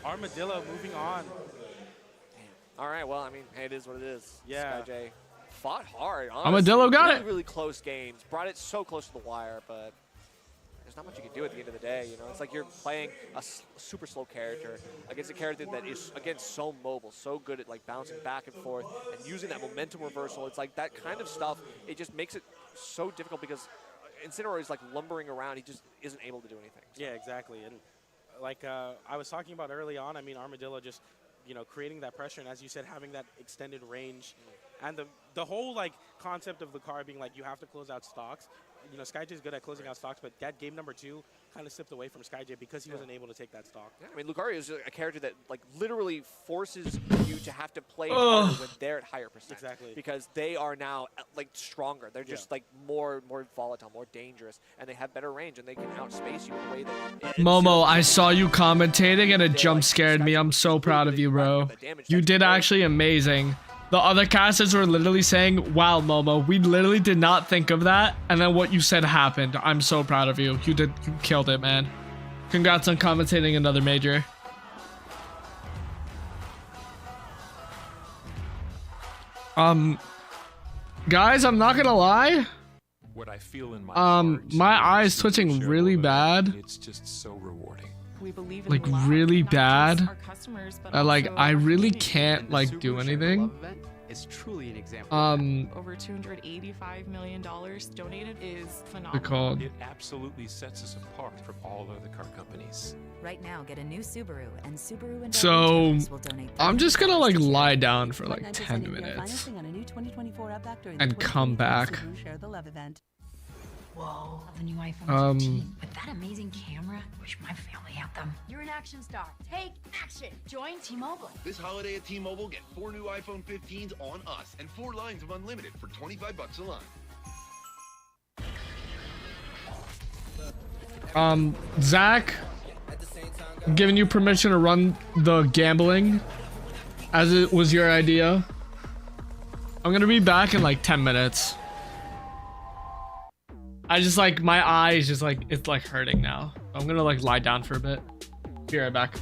Armadillo moving on. All right, well, I mean, hey, it is what it is. Yeah. SkyJ fought hard, honestly. Armadillo got really, it. really close games. Brought it so close to the wire, but there's not much you can do at the end of the day, you know? It's like you're playing a super slow character against a character that is, again, so mobile, so good at, like, bouncing back and forth and using that momentum reversal. It's like that kind of stuff, it just makes it so difficult because Incineroar is, like, lumbering around. He just isn't able to do anything. So. Yeah, exactly. And like I was talking about early on, I mean, Armadillo just, you know, creating that pressure, and as you said, having that extended range. And the whole, like, concept of Lucario being, like, you have to close out stocks. You know, SkyJ is good at closing out stocks, but that game number 2 kind of slipped away from SkyJ because he wasn't able to take that stock. Yeah, I mean, Lucario is a character that, like, literally forces you to have to play harder when they're at higher percent. Exactly. Because they are now, like, stronger. They're just, like, more volatile, more dangerous, and they have better range, and they can outspace you in a way that... Momo, I saw you commentating and it jump scared me. I'm so proud of you, bro. You did actually amazing. The other casters were literally saying, wow, Momo, we literally did not think of that. And then what you said happened. I'm so proud of you. You killed it, man. Congrats on commentating another major. Guys, I'm not gonna lie. What I feel in my my eyes twitching really bad. It's just so rewarding. We believe in Like love, really not just bad. our customers, but Like also I our really community. can't like do anything. It's truly an example. Over $285 million donated is phenomenal. It absolutely sets us apart from all other car companies. Right now, get a new Subaru, and Subaru and So will donate I'm just gonna like lie down for like 9% 10 APR minutes financing on a new 2024 Outback during the and come 2024 back. Subaru Share the Love event. Whoa, the new iPhone 15 with that amazing camera. Wish my family had them. You're an action star. Take action. Join T-Mobile. This holiday at T-Mobile, get 4 new iPhone 15s on us and 4 lines of unlimited for $25 a line. Zach, I'm giving you permission to run the gambling as it was your idea. I'm gonna be back in like 10 minutes. I just like my eyes just like it's like hurting now. I'm gonna like lie down for a bit. Be right back.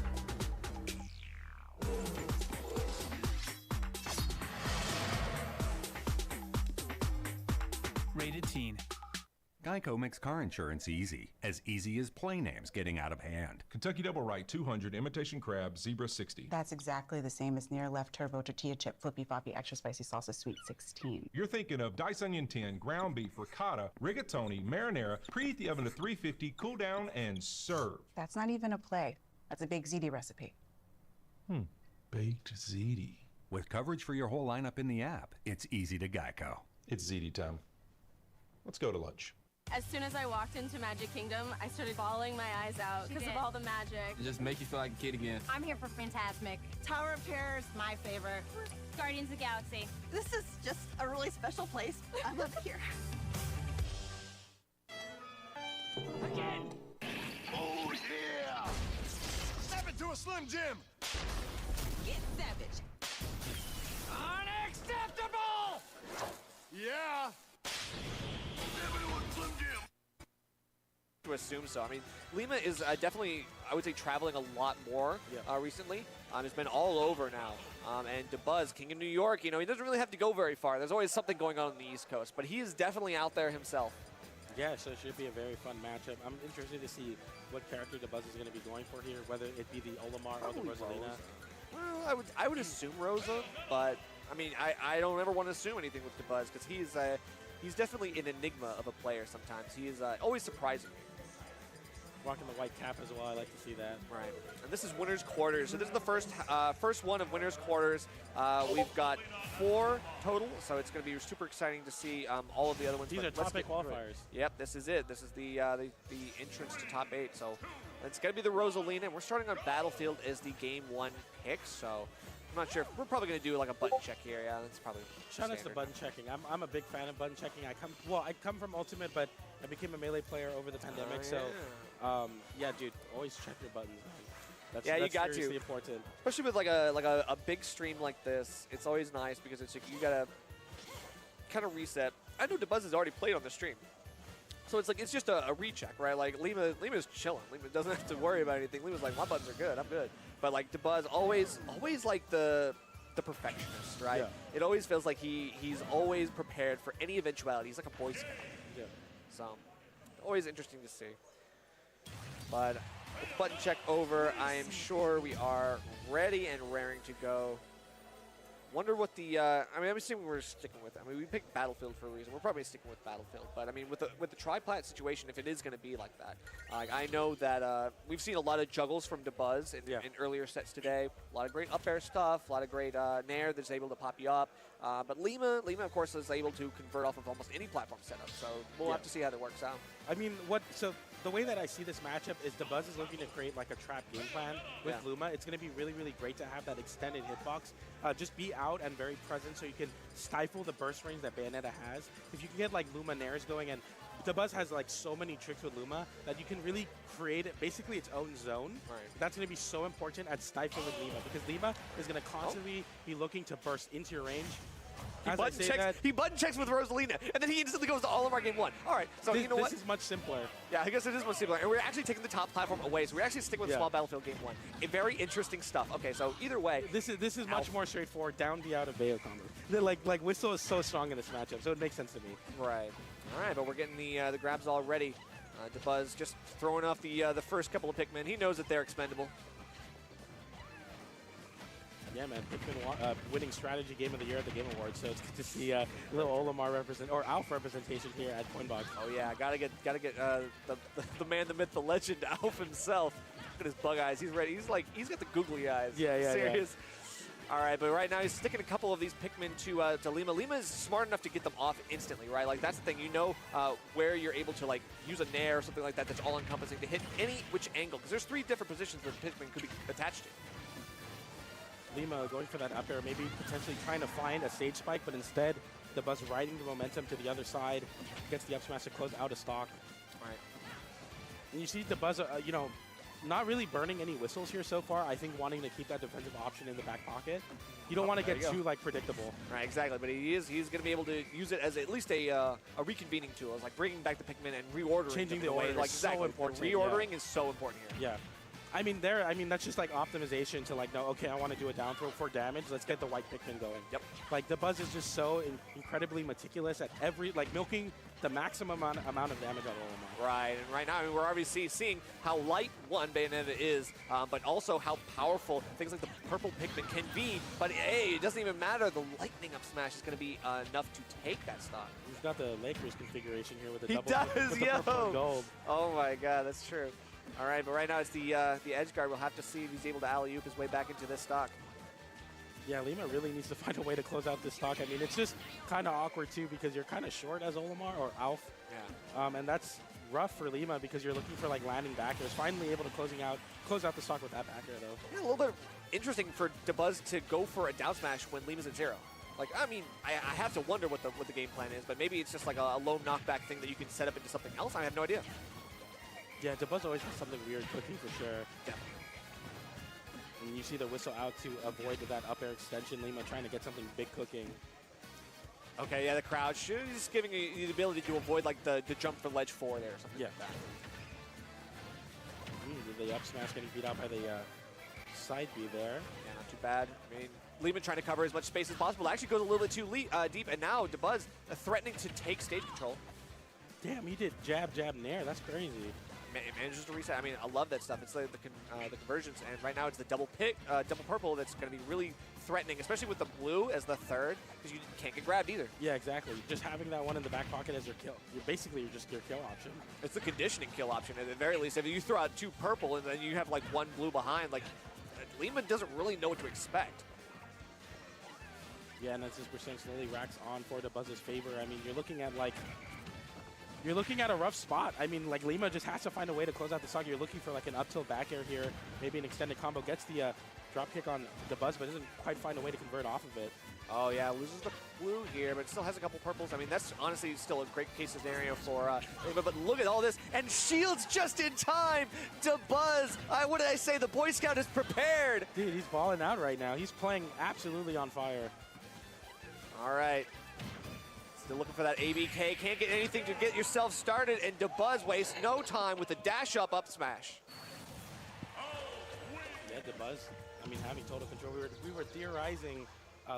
Rated teen. Geico makes car insurance easy as as play names getting out of hand. Kentucky Double Right 200, Imitation Crab, Zebra 60. That's exactly the same as near left turbo tortilla chip flippy floppy extra spicy salsa sweet 16. You're thinking of diced onion 10, ground beef, ricotta, rigatoni, marinara, preheat the oven to 350, cool down, and serve. That's not even a play. That's a big ziti recipe. Baked ziti. With coverage for your whole lineup in the app, it's easy to Geico. It's ziti time. Let's go to lunch. As soon as I walked into Magic Kingdom, I started bawling my eyes out because of all the magic. It just make you feel like a kid again. I'm here for Fantasmic. Tower of Terror is my favorite. Guardians of the Galaxy. This is just a really special place. I live here. Oh yeah! Snap it to a Slim Jim! Get savage. Unacceptable! Yeah! To assume so. I mean, Lima is definitely, I would say, traveling a lot more recently. It's been all over now. And DeBuzz, King of New York, you know, he doesn't really have to go very far. There's always something going on the East Coast, but he is definitely out there himself. Yeah, so it should be a very fun matchup. I'm interested to see what character DeBuzz is going to be going for here, whether it be the Olimar or the Rosalina. Well, I would assume Rosa, but I mean, I don't ever want to assume anything with DeBuzz because he's definitely an enigma of a player sometimes. He is always surprising me. Rocking the white cap as well, I like to see that. Right, and this is Winners Quarters. So this is the first one of Winners Quarters. We've got 4 total, so it's going to be super exciting to see all of the other ones. These are top 8 qualifiers. Yep, this is it. This is the entrance to top 8. So it's going to be the Rosalina, and we're starting on Battlefield as the Game 1 pick. So I'm not sure. We're probably going to do like a button check here. Yeah, that's probably Shout out to button checking. I'm a big fan of button checking. I come from Ultimate, but I became a Melee player over the pandemic. So yeah, dude, always check your buttons. That's you got seriously to. important. Especially with like a big stream like this, it's always nice because it's like you gotta kind of reset. I know DeBuzz has already played on the stream, so it's like it's just a recheck, right? Like Lima's chilling. Lima doesn't have to worry about anything. Lima's like, my buttons are good, I'm good. But like DeBuzz always like the perfectionist, right? Yeah. It always feels like he's always prepared for any eventuality. He's like a Boy Scout. Yeah. So always interesting to see. But with the button check over, I am sure we are ready and raring to go. Wonder what the, I mean, I'm assuming we're sticking with it. I mean, we picked Battlefield for a reason. We're probably sticking with Battlefield. But, I mean, with the tri-plat situation, if it is going to be like that, I know that we've seen a lot of juggles from DeBuzz in earlier sets today. A lot of great up air stuff, a lot of great nair that's able to pop you up. But Lima, of course, is able to convert off of almost any platform setup. So we'll have to see how that works out. I mean, so the way that I see this matchup is DeBuzz is looking to create like a trap game plan with Luma. It's going to be really, really great to have that extended hitbox. Just be out and very present so you can stifle the burst range that Bayonetta has. If you can get like Luma nairs going, and DeBuzz has like so many tricks with Luma that you can really create basically its own zone. Right. That's going to be so important at stifling Lima because Lima is going to constantly be looking to burst into your range. He button checks with Rosalina, and then he instantly goes to all of our Game 1. All right, so you know what? This is much simpler. Yeah, I guess it is much simpler. And we're actually taking the top platform away, so we're actually sticking with small Battlefield Game 1. Very interesting stuff. Okay, so either way. This is much more straightforward, down B out of Bayo combo. Like Whistle is so strong in this matchup, so it makes sense to me. Right. All right, but we're getting the grabs already. DeBuzz just throwing off the first couple of Pikmin. He knows that they're expendable. Yeah, man, Pikmin winning strategy game of the year at the Game Awards, so it's good to see little Olimar Alf representation here at COINBOX. Oh yeah, gotta get the man, the myth, the legend, Alf himself. Look at his bug eyes. He's ready. He's got the googly eyes. Yeah. Serious. All right, but right now he's sticking a couple of these Pikmin to Lima. Lima is smart enough to get them off instantly, right? Like that's the thing. You know where you're able to like use a nair or something like that that's all encompassing to hit any which angle, because there's 3 different positions that Pikmin could be attached to. Lima going for that up air, maybe potentially trying to find a stage spike, but instead DeBuzz riding the momentum to the other side, gets the up smash to close out of stock. Right. And you see DeBuzz, you know, not really burning any whistles here so far. I think wanting to keep that defensive option in the back pocket. You don't want to get too like predictable. Right, exactly. But he's going to be able to use it as at least a reconvening tool, like bringing back the Pikmin and reordering. Changing the way. order Like is so important. Reordering is so important here. Yeah. I mean, that's just like optimization to like, no, okay, I want to do a down throw for damage. Let's get the white Pikmin going. Yep. Like, DeBuzz is just so incredibly meticulous at like, milking the maximum amount of damage out of Olimar. Right, and right now, I mean, we're obviously seeing how light Bayonetta is, but also how powerful things like the purple Pikmin can be. But hey, it doesn't even matter. The lightning up smash is going to be enough to take that stock. He's got the Lakers configuration here with the double. He does, yo. Gold. Oh my God, that's true. All right, but right now it's the edge guard. We'll have to see if he's able to alley-oop his way back into this stock. Yeah, Lima really needs to find a way to close out this stock. I mean, it's just kind of awkward too because you're kind of short as Olimar or Alf. Yeah. And that's rough for Lima because you're looking for like landing back. He was finally able to close out the stock with that back air though. Yeah, a little bit interesting for DeBuzz to go for a down smash when Lima's at 0. Like, I mean, I have to wonder what the game plan is, but maybe it's just like a low knockback thing that you can set up into something else. I have no idea. Yeah, Dabuz always has something weird cooking for sure. Yeah. And you see the whistle out to avoid that up air extension. Lima trying to get something big cooking. Okay, yeah, the crouch. She's giving you the ability to avoid like the jump for ledge 4 there or something like that. The up smash getting beat out by the side B there. Yeah, not too bad. I mean, Lehman trying to cover as much space as possible. Actually goes a little bit too deep, and now Dabuz threatening to take stage control. Damn, he did jab, jab, nair. That's crazy. It manages to reset. I mean, I love that stuff. It's the conversions, and right now it's the double purple that's going to be really threatening, especially with the blue as the third, because you can't get grabbed either. Yeah, exactly. Just having that one in the back pocket as your kill. You're just your kill option. It's the conditioning kill option at the very least. If you throw out 2 purple and then you have like 1 blue behind, like Lehman doesn't really know what to expect. Yeah, and as this percent slowly racks on for Dabuz's favor, I mean, you're looking at a rough spot. I mean, like, Lima just has to find a way to close out the stock. You're looking for, like, an up tilt back air here, maybe an extended combo. Gets the drop kick on Dabuz, but doesn't quite find a way to convert off of it. Oh, yeah, loses the blue here, but still has a couple purples. I mean, that's honestly still a great case scenario for Lima, but look at all this, and shields just in time! Dabuz, what did I say? The Boy Scout is prepared! Dude, he's balling out right now. He's playing absolutely on fire. All right. Still looking for that ABK. Can't get anything to get yourself started, and Dabuz wastes no time with the dash up smash. Yeah, Dabuz, I mean, having total control. We were theorizing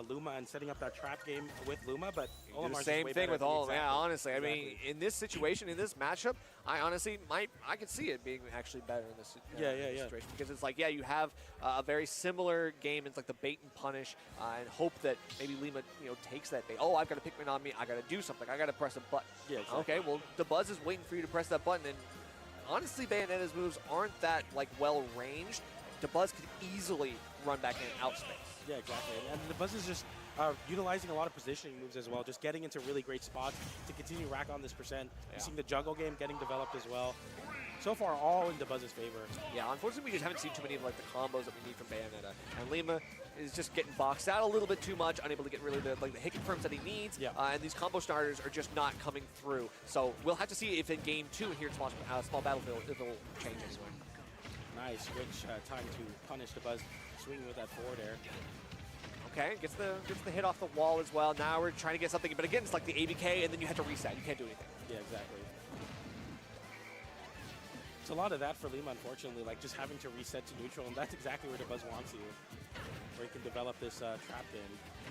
Luma and setting up that trap game with Luma, but the same thing with all. Yeah, honestly, exactly. I mean, in this situation, in this matchup, I honestly I could see it being actually better in this situation, because it's like, yeah, you have a very similar game. It's like the bait and punish, and hope that maybe Lima takes that bait. Oh, I've got a Pikmin on me. I got to do something. I got to press a button. Yeah, exactly. Okay, well, Dabuz is waiting for you to press that button, and honestly, Bayonetta's moves aren't that like well ranged. Dabuz could easily run back in out space. Yeah, exactly. And Dabuz is just utilizing a lot of positioning moves as well, just getting into really great spots to continue rack on this percent. Yeah. You're seeing the jungle game getting developed as well. So far, all in Dabuz's favor. Yeah, unfortunately, we just haven't seen too many of like the combos that we need from Bayonetta. And Lima is just getting boxed out a little bit too much, unable to get really the hit confirms that he needs. Yeah. And these combo starters are just not coming through. So we'll have to see if in game 2 here in Small Battlefield, it'll change anyway. Nice, rich time to punish Dabuz, swinging with that forward air. Okay, gets the hit off the wall as well. Now we're trying to get something, but again, it's like the ABK, and then you have to reset. You can't do anything. Yeah, exactly. It's a lot of that for Lima, unfortunately, like just having to reset to neutral, and that's exactly where Dabuz wants you, where he can develop this trap game.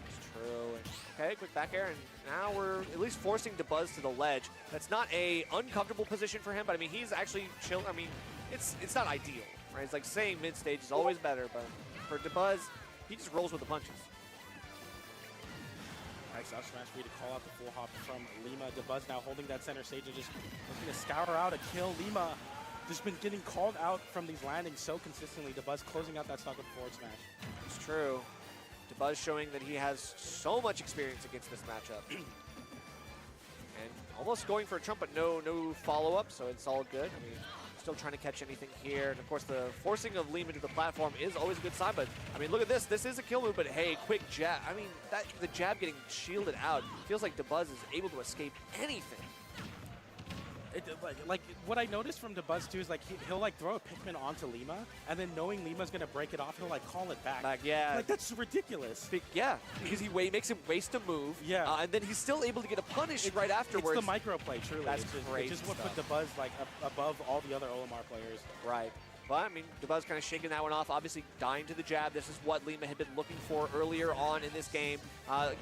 It's true. Okay, quick back air, and now we're at least forcing Dabuz to the ledge. That's not a uncomfortable position for him, but I mean, he's actually chill. I mean, it's not ideal, right? It's like saying mid-stage is always better, but for Dabuz, he just rolls with the punches. Nice up smash free to call out the full hop from Lima. Dabuz now holding that center stage and just looking to scour out a kill. Lima just been getting called out from these landings so consistently. Dabuz closing out that stock with forward smash. It's true. Dabuz showing that he has so much experience against this matchup. And almost going for a trump, but no follow-up, so it's all good. I mean, still trying to catch anything here. And of course, the forcing of Lima to the platform is always a good sign, but I mean, look at this. This is a kill move, but hey, quick jab. I mean, the jab getting shielded out feels like Dabuz is able to escape anything. Like what I noticed from Dabuz too is like he'll like throw a Pikmin onto Lima, and then knowing Lima's gonna break it off, he'll like call it back. Yeah. Like that's ridiculous. Yeah, because he makes him waste a move. Yeah. And then he's still able to get a punish right afterwards. It's the micro play, truly. That's great. It's just what put Dabuz like above all the other Olimar players. Right. But, I mean, Dabuz kind of shaking that one off, obviously dying to the jab. This is what Lima had been looking for earlier on in this game.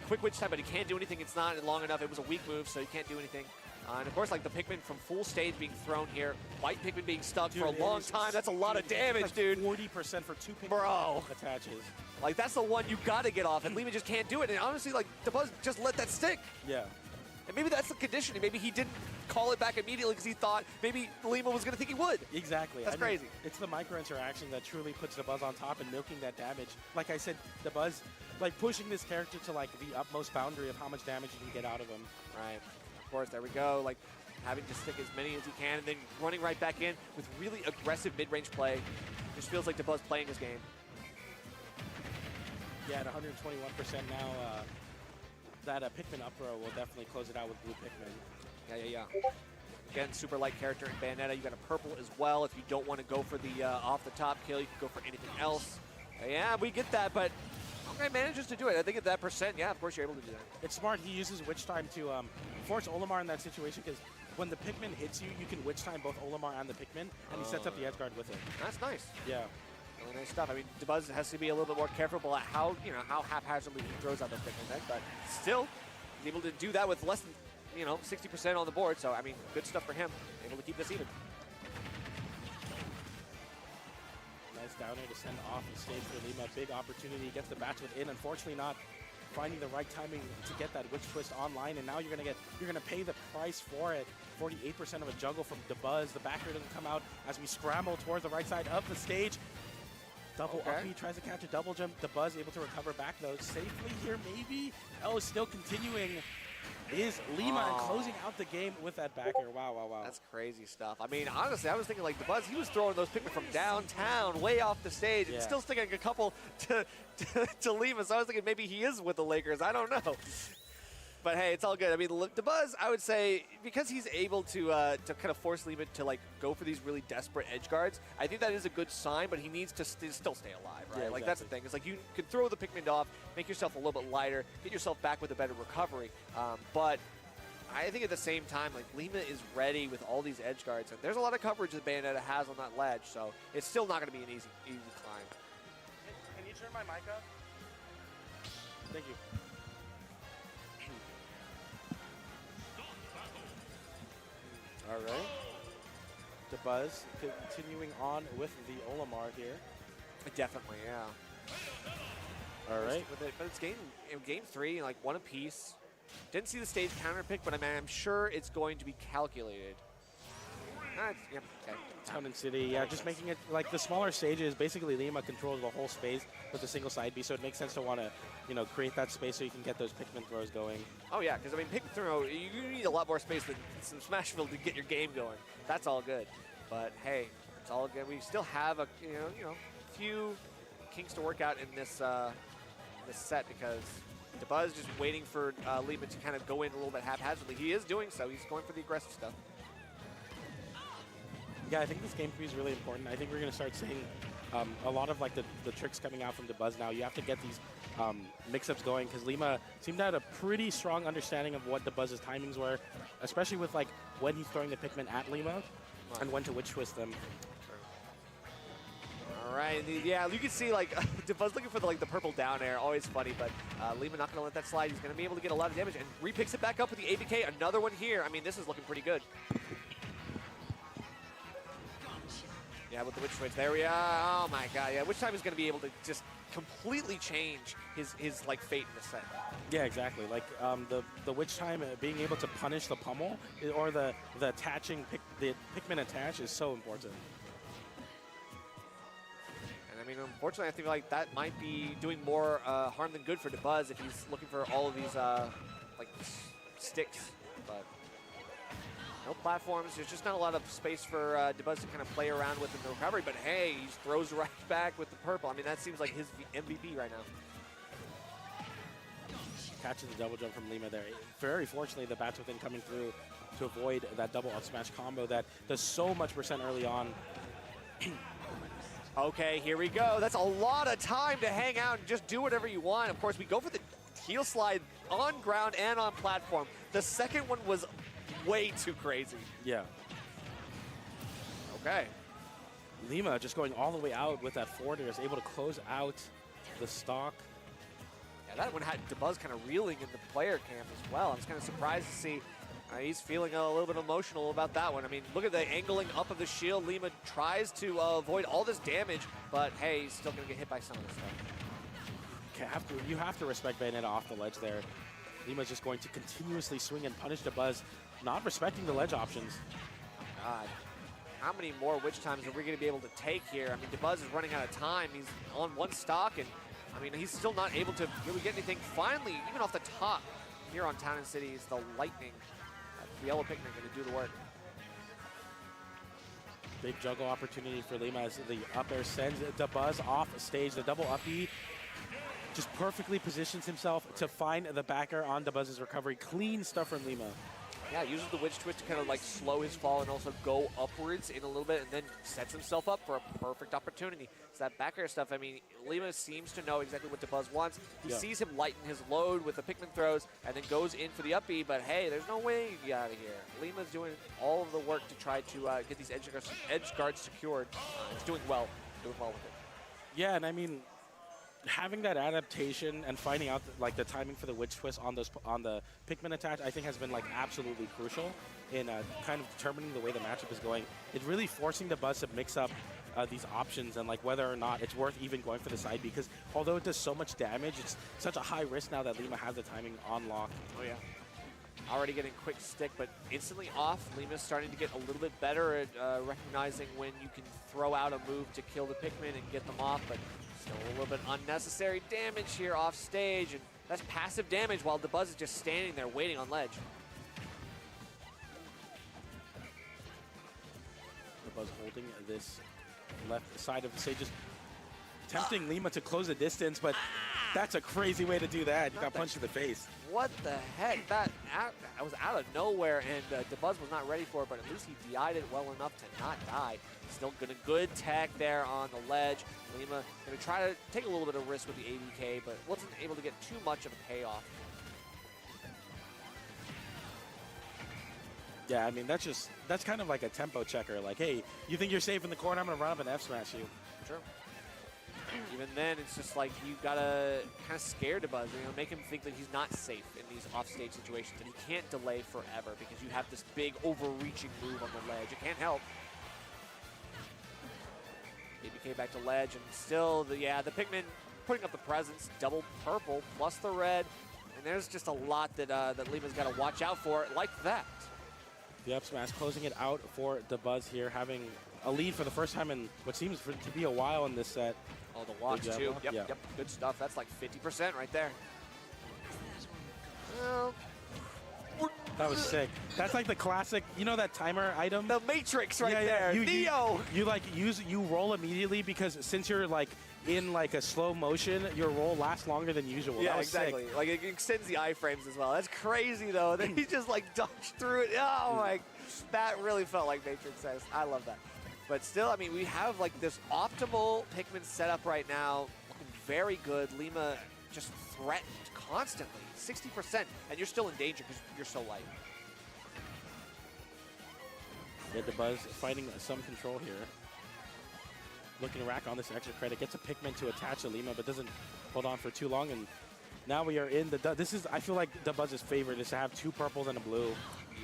Quick witch time, but he can't do anything. It's not long enough. It was a weak move, so he can't do anything. And, of course, like the Pikmin from full stage being thrown here. White Pikmin being stuck for a long time. That's a lot of damage, like dude. 40% for 2 Pikmin. Bro. Attaches. Like, that's the one you got to get off, and Lima just can't do it. And honestly, like, Dabuz just let that stick. Yeah. And maybe that's the conditioning. Maybe he didn't call it back immediately because he thought maybe Lima was going to think he would. Exactly. That's crazy. It's the micro interaction that truly puts Dabuz on top and milking that damage. Like I said, Dabuz, like pushing this character to like the utmost boundary of how much damage you can get out of him. Right. Of course, there we go. Like having to stick as many as he can and then running right back in with really aggressive mid-range play. Just feels like Dabuz playing his game. Yeah, at 121% now. That Pikmin up throw will definitely close it out with blue Pikmin. Yeah. Again, super light character in Bayonetta. You got a purple as well. If you don't want to go for the off-the-top kill, you can go for anything else. Yeah, we get that, but okay, manages to do it. I think at that percent, yeah, of course you're able to do that. It's smart. He uses Witch Time to force Olimar in that situation because when the Pikmin hits you, you can Witch Time both Olimar and the Pikmin, and he sets up the edge guard with it. That's nice. Yeah. Really nice stuff. I mean, Dabuz has to be a little bit more careful about how, how haphazardly he throws out those Pikmin decks, but still, he's able to do that with less than, 60% on the board. So, I mean, good stuff for him. Able to keep this even. Nice downer to send off the stage for Lima. Big opportunity. Gets the batch within. Unfortunately, not finding the right timing to get that Witch Twist online, and now you're gonna pay the price for it. 48% of a juggle from Dabuz. The backer doesn't come out as we scramble towards the right side of the stage. Double up, he tries to catch a double jump. Dabuz able to recover back though safely here, maybe. Oh, still continuing. Is Lima and closing out the game with that backer. Wow, wow, wow. That's crazy stuff. I mean, honestly, I was thinking like Dabuz, he was throwing those Pikmin from downtown, way off the stage, and still sticking a couple to Lima. So I was thinking maybe he is with the Lakers. I don't know. But hey, it's all good. I mean, Dabuz, I would say, because he's able to kind of force Lima to like go for these really desperate edge guards, I think that is a good sign, but he needs to still stay alive, right? Yeah, like, that's the thing. It's like you can throw the Pikmin off, make yourself a little bit lighter, get yourself back with a better recovery. But I think at the same time, like, Lima is ready with all these edge guards, and there's a lot of coverage that Bayonetta has on that ledge, so it's still not going to be an easy climb. Can you turn my mic up? Thank you. All right. Dabuz continuing on with the Olimar here. Definitely, yeah. All right. But it's game 3, like one apiece. Didn't see the stage counter pick, but I mean, I'm sure it's going to be calculated. Yep, okay. Town and City, yeah, just making it like the smaller stages. Basically, Lima controls the whole space with a single side B, so it makes sense to want to, create that space so you can get those Pikmin throws going. Oh yeah, because I mean, Pikmin throw, you need a lot more space than some Smashville to get your game going. That's all good, but hey, it's all good. We still have a few kinks to work out in this this set because Dabuz just waiting for Lima to kind of go in a little bit haphazardly. He is doing so. He's going for the aggressive stuff. Yeah, I think this game 3 is really important. I think we're going to start seeing a lot of like the tricks coming out from Dabuz now. You have to get these mix-ups going because Lima seemed to have a pretty strong understanding of what Dabuz's timings were, especially with like when he's throwing the Pikmin at Lima and when to Witch Twist them. All right, yeah, you can see like Dabuz looking for the purple down air, always funny, but Lima not going to let that slide. He's going to be able to get a lot of damage and repicks it back up with the ABK. Another one here. I mean, this is looking pretty good. Yeah, with the Witch Twist, there we are. Oh my God, yeah, Witch Time is going to be able to just completely change his like fate in this set. Yeah, exactly. Like the Witch Time being able to punish the pummel or the attaching the Pikmin attach is so important. And I mean, unfortunately, I think like that might be doing more harm than good for Dabuz if he's looking for all of these like sticks, but. No platforms. There's just not a lot of space for Dabuz to kind of play around with in the recovery. But hey, he throws right back with the purple. I mean, that seems like his MVP right now. Catches the double jump from Lima there. Very fortunately, the bats within coming through to avoid that double up smash combo that does so much percent early on. Okay, here we go. That's a lot of time to hang out and just do whatever you want. Of course, we go for the heel slide on ground and on platform. The second one was way too crazy. Yeah. Okay. Lima just going all the way out with that forwarder is able to close out the stock. Yeah, that one had Dabuz kind of reeling in the player camp as well. I was kind of surprised to see he's feeling a little bit emotional about that one. I mean, look at the angling up of the shield. Lima tries to avoid all this damage, but hey, he's still going to get hit by some of this stuff. You have to respect Bayonetta off the ledge there. Lima's just going to continuously swing and punish Dabuz, not respecting the ledge options. God, how many more Witch Times are we going to be able to take here? I mean, Dabuz is running out of time. He's on one stock, and I mean, he's still not able to really get anything. Finally, even off the top here on Town and City is the Lightning. The yellow Pikmin going to do the work. Big juggle opportunity for Lima as the up air sends Dabuz off stage. The double up E just perfectly positions himself to find the backer on Dabuz's recovery. Clean stuff from Lima. Yeah, uses the Witch Twist to kind of like slow his fall and also go upwards in a little bit, and then sets himself up for a perfect opportunity. So that back air stuff, I mean, Lima seems to know exactly what DeBuzz wants. He sees him lighten his load with the Pikmin throws and then goes in for the up B, but hey, there's no way you get out of here. Lima's doing all of the work to try to get these edge guards secured. He's doing well with it. Yeah, and I mean, having that adaptation and finding out like the timing for the Witch Twist on the Pikmin attach, I think has been like absolutely crucial in kind of determining the way the matchup is going. It's really forcing DeBuzz to mix up these options and like whether or not it's worth even going for the side B, because although it does so much damage, it's such a high risk now that Lima has the timing on lock. Oh yeah. Already getting quick stick, but instantly off. Lima's starting to get a little bit better at recognizing when you can throw out a move to kill the Pikmin and get them off, but still a little bit unnecessary damage here off stage, and that's passive damage while DeBuzz is just standing there waiting on ledge. DeBuzz holding this left side of the stage, just tempting Lima to close the distance, but that's a crazy way to do that. You got punched in the face. What the heck? That was out of nowhere, and DeBuzz was not ready for it, but at least he DI'd it well enough to not die. Still good tech there on the ledge. Lima going to try to take a little bit of risk with the ABK, but wasn't able to get too much of a payoff. Yeah, I mean, that's kind of like a tempo checker. Like, hey, you think you're safe in the corner, I'm going to run up and F-smash you. Sure. Even then, it's just like you gotta kind of scare DeBuzz, make him think that he's not safe in these offstage situations, and he can't delay forever because you have this big overreaching move on the ledge. It can't help. ABK back to ledge, and still, the Pikmin putting up the presence, double purple plus the red, and there's just a lot that that Lima's got to watch out for, like that. The up smash closing it out for DeBuzz here, having a lead for the first time in what seems to be a while in this set. Oh, the watch too. Yep, good stuff. That's like 50% right there. Well, that was sick. That's like the classic, that timer item? The Matrix right there. Neo! You roll immediately because since you're like in like a slow motion, your roll lasts longer than usual. Yeah, that was exactly. Sick. Like it extends the iframes as well. That's crazy though. Then he just like dodged through it. Oh my, that really felt like Matrix says. I love that. But still, I mean, we have like this optimal Pikmin setup right now, looking very good. Lima just threatened constantly, 60%, and you're still in danger because you're so light. Yeah, DeBuzz fighting some control here. Looking to rack on this extra credit, gets a Pikmin to attach to Lima, but doesn't hold on for too long. And now we are in the, I feel like DeBuzz's favorite is to have two purples and a blue.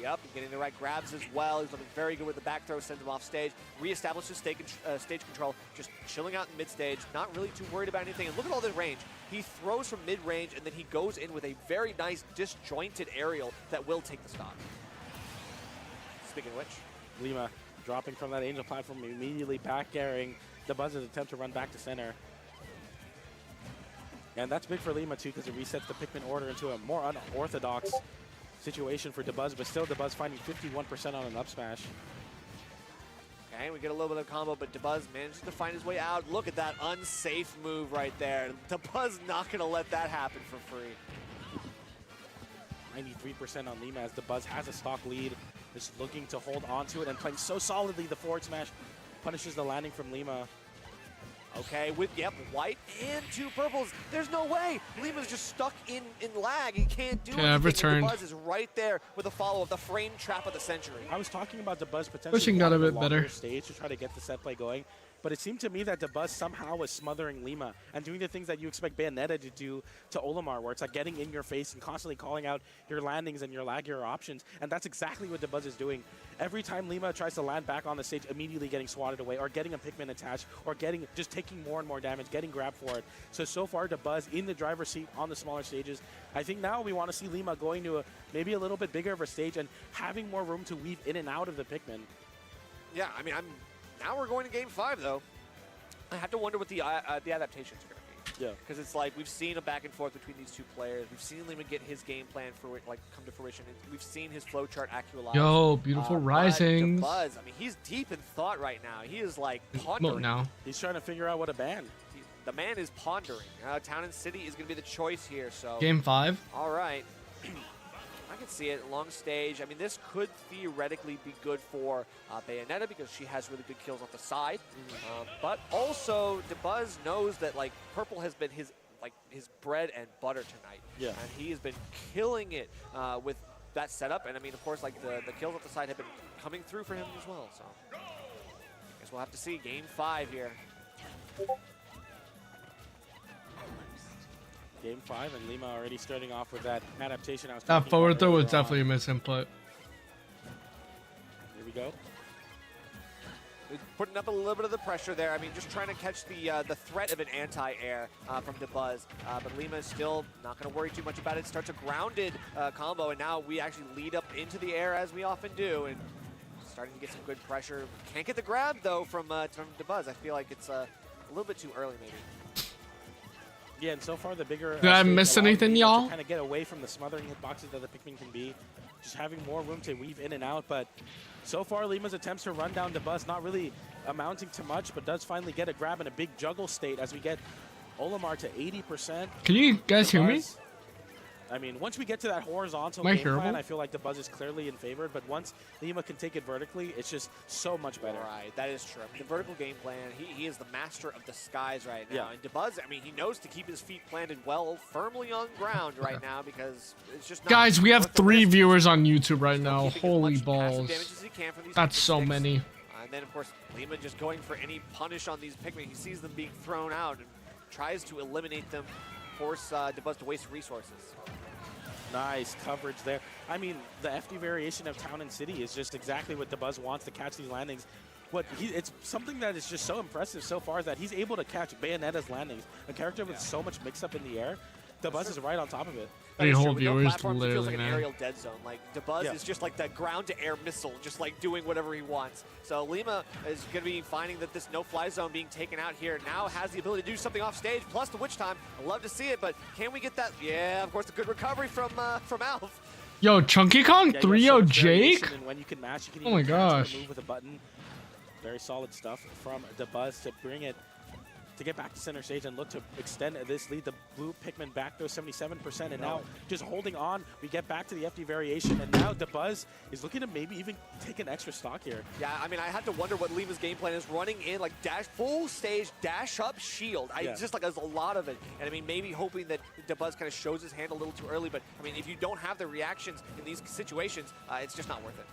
Yep, getting the right grabs as well. He's looking very good with the back throw, sends him off stage. Reestablishes stage control, just chilling out in mid-stage, not really too worried about anything. And look at all this range. He throws from mid-range, and then he goes in with a very nice disjointed aerial that will take the stock. Speaking of which. Lima dropping from that angel platform, immediately back airing DeBuzz's attempt to run back to center. And that's big for Lima, too, because it resets the Pikmin order into a more unorthodox situation for DeBuzz, but still DeBuzz finding 51% on an up smash. Okay, we get a little bit of combo, but DeBuzz manages to find his way out. Look at that unsafe move right there. DeBuzz not going to let that happen for free. 93% on Lima as DeBuzz has a stock lead. Just looking to hold on to it and playing so solidly. The forward smash punishes the landing from Lima. Okay, with, white and two purples. There's no way. Lima's just stuck in lag. He can't do anything. Returned. DeBuzz is right there with a follow-up, the frame trap of the century. I was talking about DeBuzz potentially pushing got a bit better stage to try to get the set play going. But it seemed to me that DeBuzz somehow was smothering Lima and doing the things that you expect Bayonetta to do to Olimar, where it's like getting in your face and constantly calling out your landings and your laggier options. And that's exactly what DeBuzz is doing. Every time Lima tries to land back on the stage, immediately getting swatted away or getting a Pikmin attached or just taking more and more damage, getting grabbed for it. So far, DeBuzz in the driver's seat on the smaller stages. I think now we want to see Lima going to maybe a little bit bigger of a stage and having more room to weave in and out of the Pikmin. Yeah, I mean, now we're going to Game 5, though. I have to wonder what the adaptations are going to be. Yeah. Because it's like we've seen a back and forth between these two players. We've seen Lima get his game plan come to fruition. We've seen his flowchart actualize. Yo, beautiful risings. DeBuzz, I mean, he's deep in thought right now. He is like pondering. Now. He's trying to figure out what to ban. The man is pondering. Town and City is going to be the choice here. So Game 5. All right. I can see it. Long stage. I mean, this could theoretically be good for Bayonetta because she has really good kills off the side. But also, DeBuzz knows that like purple has been his bread and butter tonight. Yeah. And he has been killing it with that setup. And I mean, of course, like the kills off the side have been coming through for him as well. So I guess we'll have to see game 5 here. Game 5, and Lima already starting off with that adaptation. That forward throw was definitely a misinput. Here we go. Putting up a little bit of the pressure there. I mean, just trying to catch the threat of an anti-air from DeBuzz. But Lima is still not going to worry too much about it. Starts a grounded combo, and now we actually lead up into the air as we often do. And starting to get some good pressure. Can't get the grab, though, from DeBuzz. I feel like it's a little bit too early, maybe. Yeah, and so far the bigger... Did I miss anything, y'all? Kind of get away from the smothering hitboxes that the Pikmin can be. Just having more room to weave in and out, but so far Lima's attempts to run down DeBuzz not really amounting to much, but does finally get a grab in a big juggle state as we get Olimar to 80%. Can you guys hear me? I mean, once we get to that horizontal Am I game plan, hearable? I feel like DeBuzz is clearly in favor, but once Lima can take it vertically, it's just so much better. Right, that is true. The vertical game plan, he is the master of the skies right now. Yeah. And DeBuzz, I mean, he knows to keep his feet planted well, firmly on ground right now because it's just not Guys, we have worth the 3 risk. viewers on YouTube right Still now. keeping as Holy much passive balls. damage as he can from these That's so sticks. many. And then, of course, Lima just going for any punish on these Pikmin. He sees them being thrown out and tries to eliminate them, force DeBuzz to waste resources. Nice coverage there. I mean, the FD variation of Town and City is just exactly what DeBuzz wants to catch these landings. It's something that is just so impressive so far is that he's able to catch Bayonetta's landings, a character with so much mix-up in the air. DeBuzz is right on top of it. The whole With no viewers platforms, it feels like literally, an man. aerial dead zone. Like DeBuzz is just like that ground-to-air missile, just like doing whatever he wants. So Lima is going to be finding that this no-fly zone being taken out here now has the ability to do something off stage. Plus the witch time. I love to see it, but can we get that? Yeah, of course, a good recovery from Alf. Yo, Chunky Kong Yeah, 3-0 Jake? And when you can match, you can Oh my even catch gosh. the move with a button. Very solid stuff from DeBuzz to bring it, to get back to center stage and look to extend this lead. The blue Pikmin back goes 77%, and now just holding on. We get back to the FD variation, and now DeBuzz is looking to maybe even take an extra stock here. Yeah, I mean, I had to wonder what Lima's game plan is. Running in, like, full stage, dash up, shield. It's just like, there's a lot of it. And I mean, maybe hoping that DeBuzz kind of shows his hand a little too early, but I mean, if you don't have the reactions in these situations, it's just not worth it.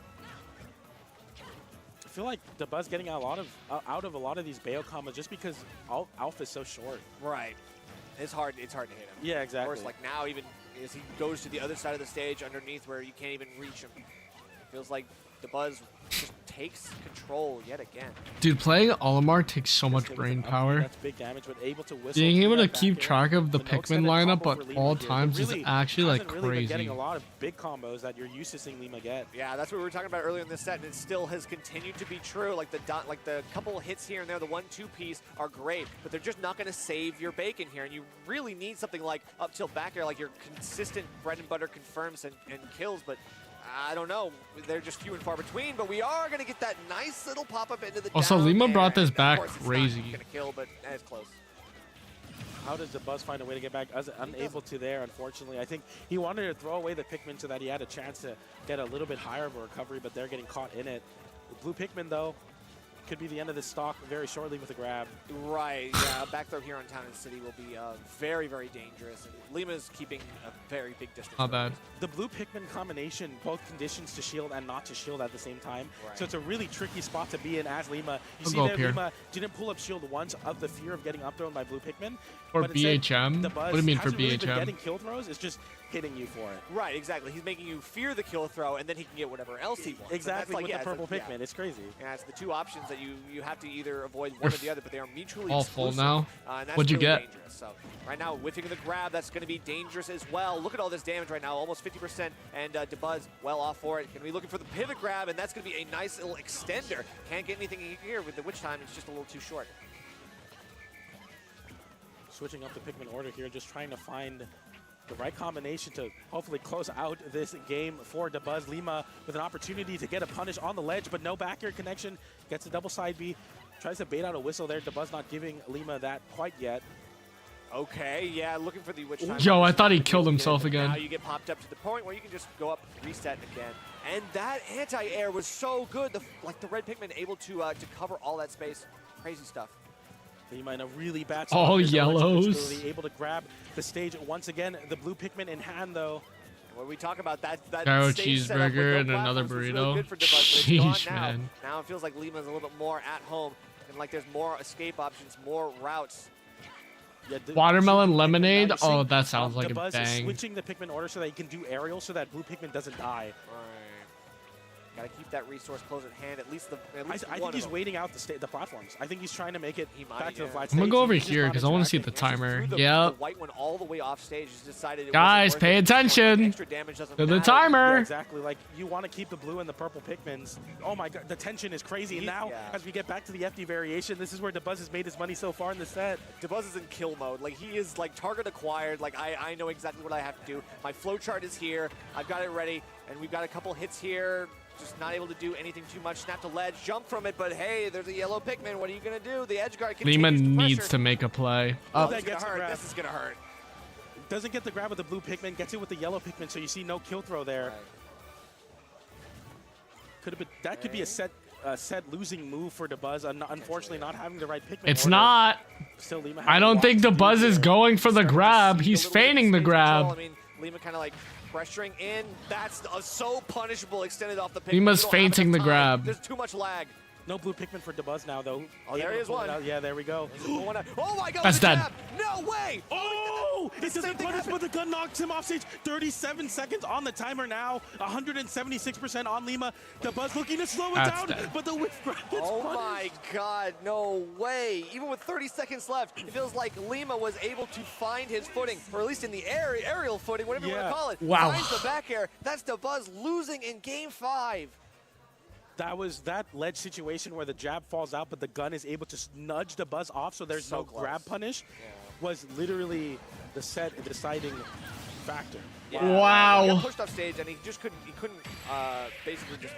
I feel like DeBuzz getting out of a lot of these Bayo combos just because Alpha is so short. Right. It's hard to hit him. Yeah, exactly. Of course, like now, even as he goes to the other side of the stage underneath where you can't even reach him, feels like DeBuzz just takes control yet again. Dude, playing Olimar takes so much brain power. That's big damage, but able to whistle. Being able to that keep back air. track of the No Pikmin extended lineup combo for at Lima all here. times is Really actually like hasn't really been getting crazy. a lot of big combos that you're used to seeing Lima get. Yeah, that's what we were talking about earlier in this set, and it still has continued to be true. Like the couple hits here and there, the 1-2 piece are great, but they're just not going to save your bacon here. And you really need something like up tilt back air, like your consistent bread and butter confirms and kills. But I don't know, they're just few and far between. But we are going to get that nice little pop up into the. Also, down Lima air. brought this Of back course, it's crazy. not going to kill, but it's close. How does DeBuzz find a way to get back? Unable to there, unfortunately. I think he wanted to throw away the Pikmin so that he had a chance to get a little bit higher of a recovery, but they're getting caught in it. The blue Pikmin, though, could be the end of this stock very shortly with a grab. Right, yeah, back throw here on Town and City will be very, very dangerous. And Lima's keeping a very big distance. Not bad. The blue Pikmin combination both conditions to shield and not to shield at the same time. Right. So it's a really tricky spot to be in as Lima. You I'll see go there, up here. Lima didn't pull up shield once of the fear of getting up thrown by blue Pikmin. Or but instead, BHM? DeBuzz What do you mean for hasn't really been BHM? getting kill throws, it's just hitting you for it. Right, exactly. He's making you fear the kill throw, and then he can get whatever else he wants. Exactly, Like, with the purple it's Pikmin. It's crazy. Yeah, it's the two options that you have to either avoid one or the other, but they are mutually all full exclusive. now. And that's What'd you really get? dangerous. So right now, whiffing the grab, that's going to be dangerous as well. Look at all this damage right now, almost 50%, and DeBuzz well off for it. Going to be looking for the pivot grab, and that's going to be a nice little extender. Can't get anything here with the witch time. It's just a little too short. Switching up the Pikmin order here, just trying to find the right combination to hopefully close out this game for DeBuzz. Lima with an opportunity to get a punish on the ledge, but no back air connection. Gets a double side B. Tries to bait out a whistle there. DeBuzz not giving Lima that quite yet. Okay, yeah, looking for the witch time. Yo, I thought he killed himself again. Now you get popped up to the point where you can just go up, reset again. And that anti-air was so good. The red Pikmin able to cover all that space. Crazy stuff. Lima in a really bad spot. All There's no yellows. eligibility, able to grab the stage once again. The blue Pikmin in hand, though. And when we talk about that Gyro stage setup with cheeseburger no and another platforms was burrito. really good for Debug, but it's gone Sheesh, now. man. Now it feels like Lima's a little bit more at home, and like there's more escape options, more routes. Yeah, Watermelon lemonade? Oh, that sounds like a Dabuz is bang. switching the Pikmin order so that he can do aerial so that blue Pikmin doesn't die. Gotta keep that resource close at hand. At least I think he's waiting out the platforms. I think he's trying to make it back to the flat I'm stage. gonna go over He's just here not because I want to see the interacting. timer. The Yep. white one all the way off stage. He's decided it Guys, wasn't pay worth it. attention Extra damage doesn't to the matter. timer. Yeah, exactly. Like, you want to keep the blue and the purple Pikmins. Oh my god, the tension is crazy. And now, as we get back to the FD variation, this is where Dabuz has made his money so far in the set. Dabuz is in kill mode. Like, he is like target acquired. Like, I know exactly what I have to do. My flowchart is here. I've got it ready. And we've got a couple hits here. Just not able to do anything too much. Snap to ledge, jump from it, but hey, there's a yellow Pikmin. What are you gonna do? The edge guard Lima continues to needs pressure. to make a play. Oh, Up. this is gonna hurt. This is gonna hurt. Doesn't get the grab with the blue Pikmin, gets it with the yellow Pikmin, so you see no kill throw there. Right. Could have been, that could be a set losing move for Dabuz. Unfortunately, not having the right Pikmin. It's order. not. Still, Lima I don't think the Buzz is going for the grab. He's feigning the I grab. mean, Lima kind of like pressuring in. That's so punishable. Extended off the Pikmin. Lima's We don't have feinting enough the time. grab. There's too much lag. No blue Pikmin for Dabuz now, though. Oh, there is one. Yeah, there we go. Oh my god, That's the dead. jab. No way! Oh! It doesn't punish, but the gun knocks him off stage. 37 seconds on the timer now. 176% on Lima. Dabuz looking to slow it That's down, dead. but the whiff grab gets Oh punished. my god, no way. Even with 30 seconds left, it feels like Lima was able to find his footing, or at least in the aerial footing, whatever you want to call it. Wow. Finds the back air. That's Dabuz losing in game 5. That was that ledge situation where the jab falls out, but the gun is able to nudge the Buzz off, so there's So no close. grab punish. Was literally the set deciding factor. Yeah, Wow. He got pushed off stage, and he just couldn't. He couldn't basically just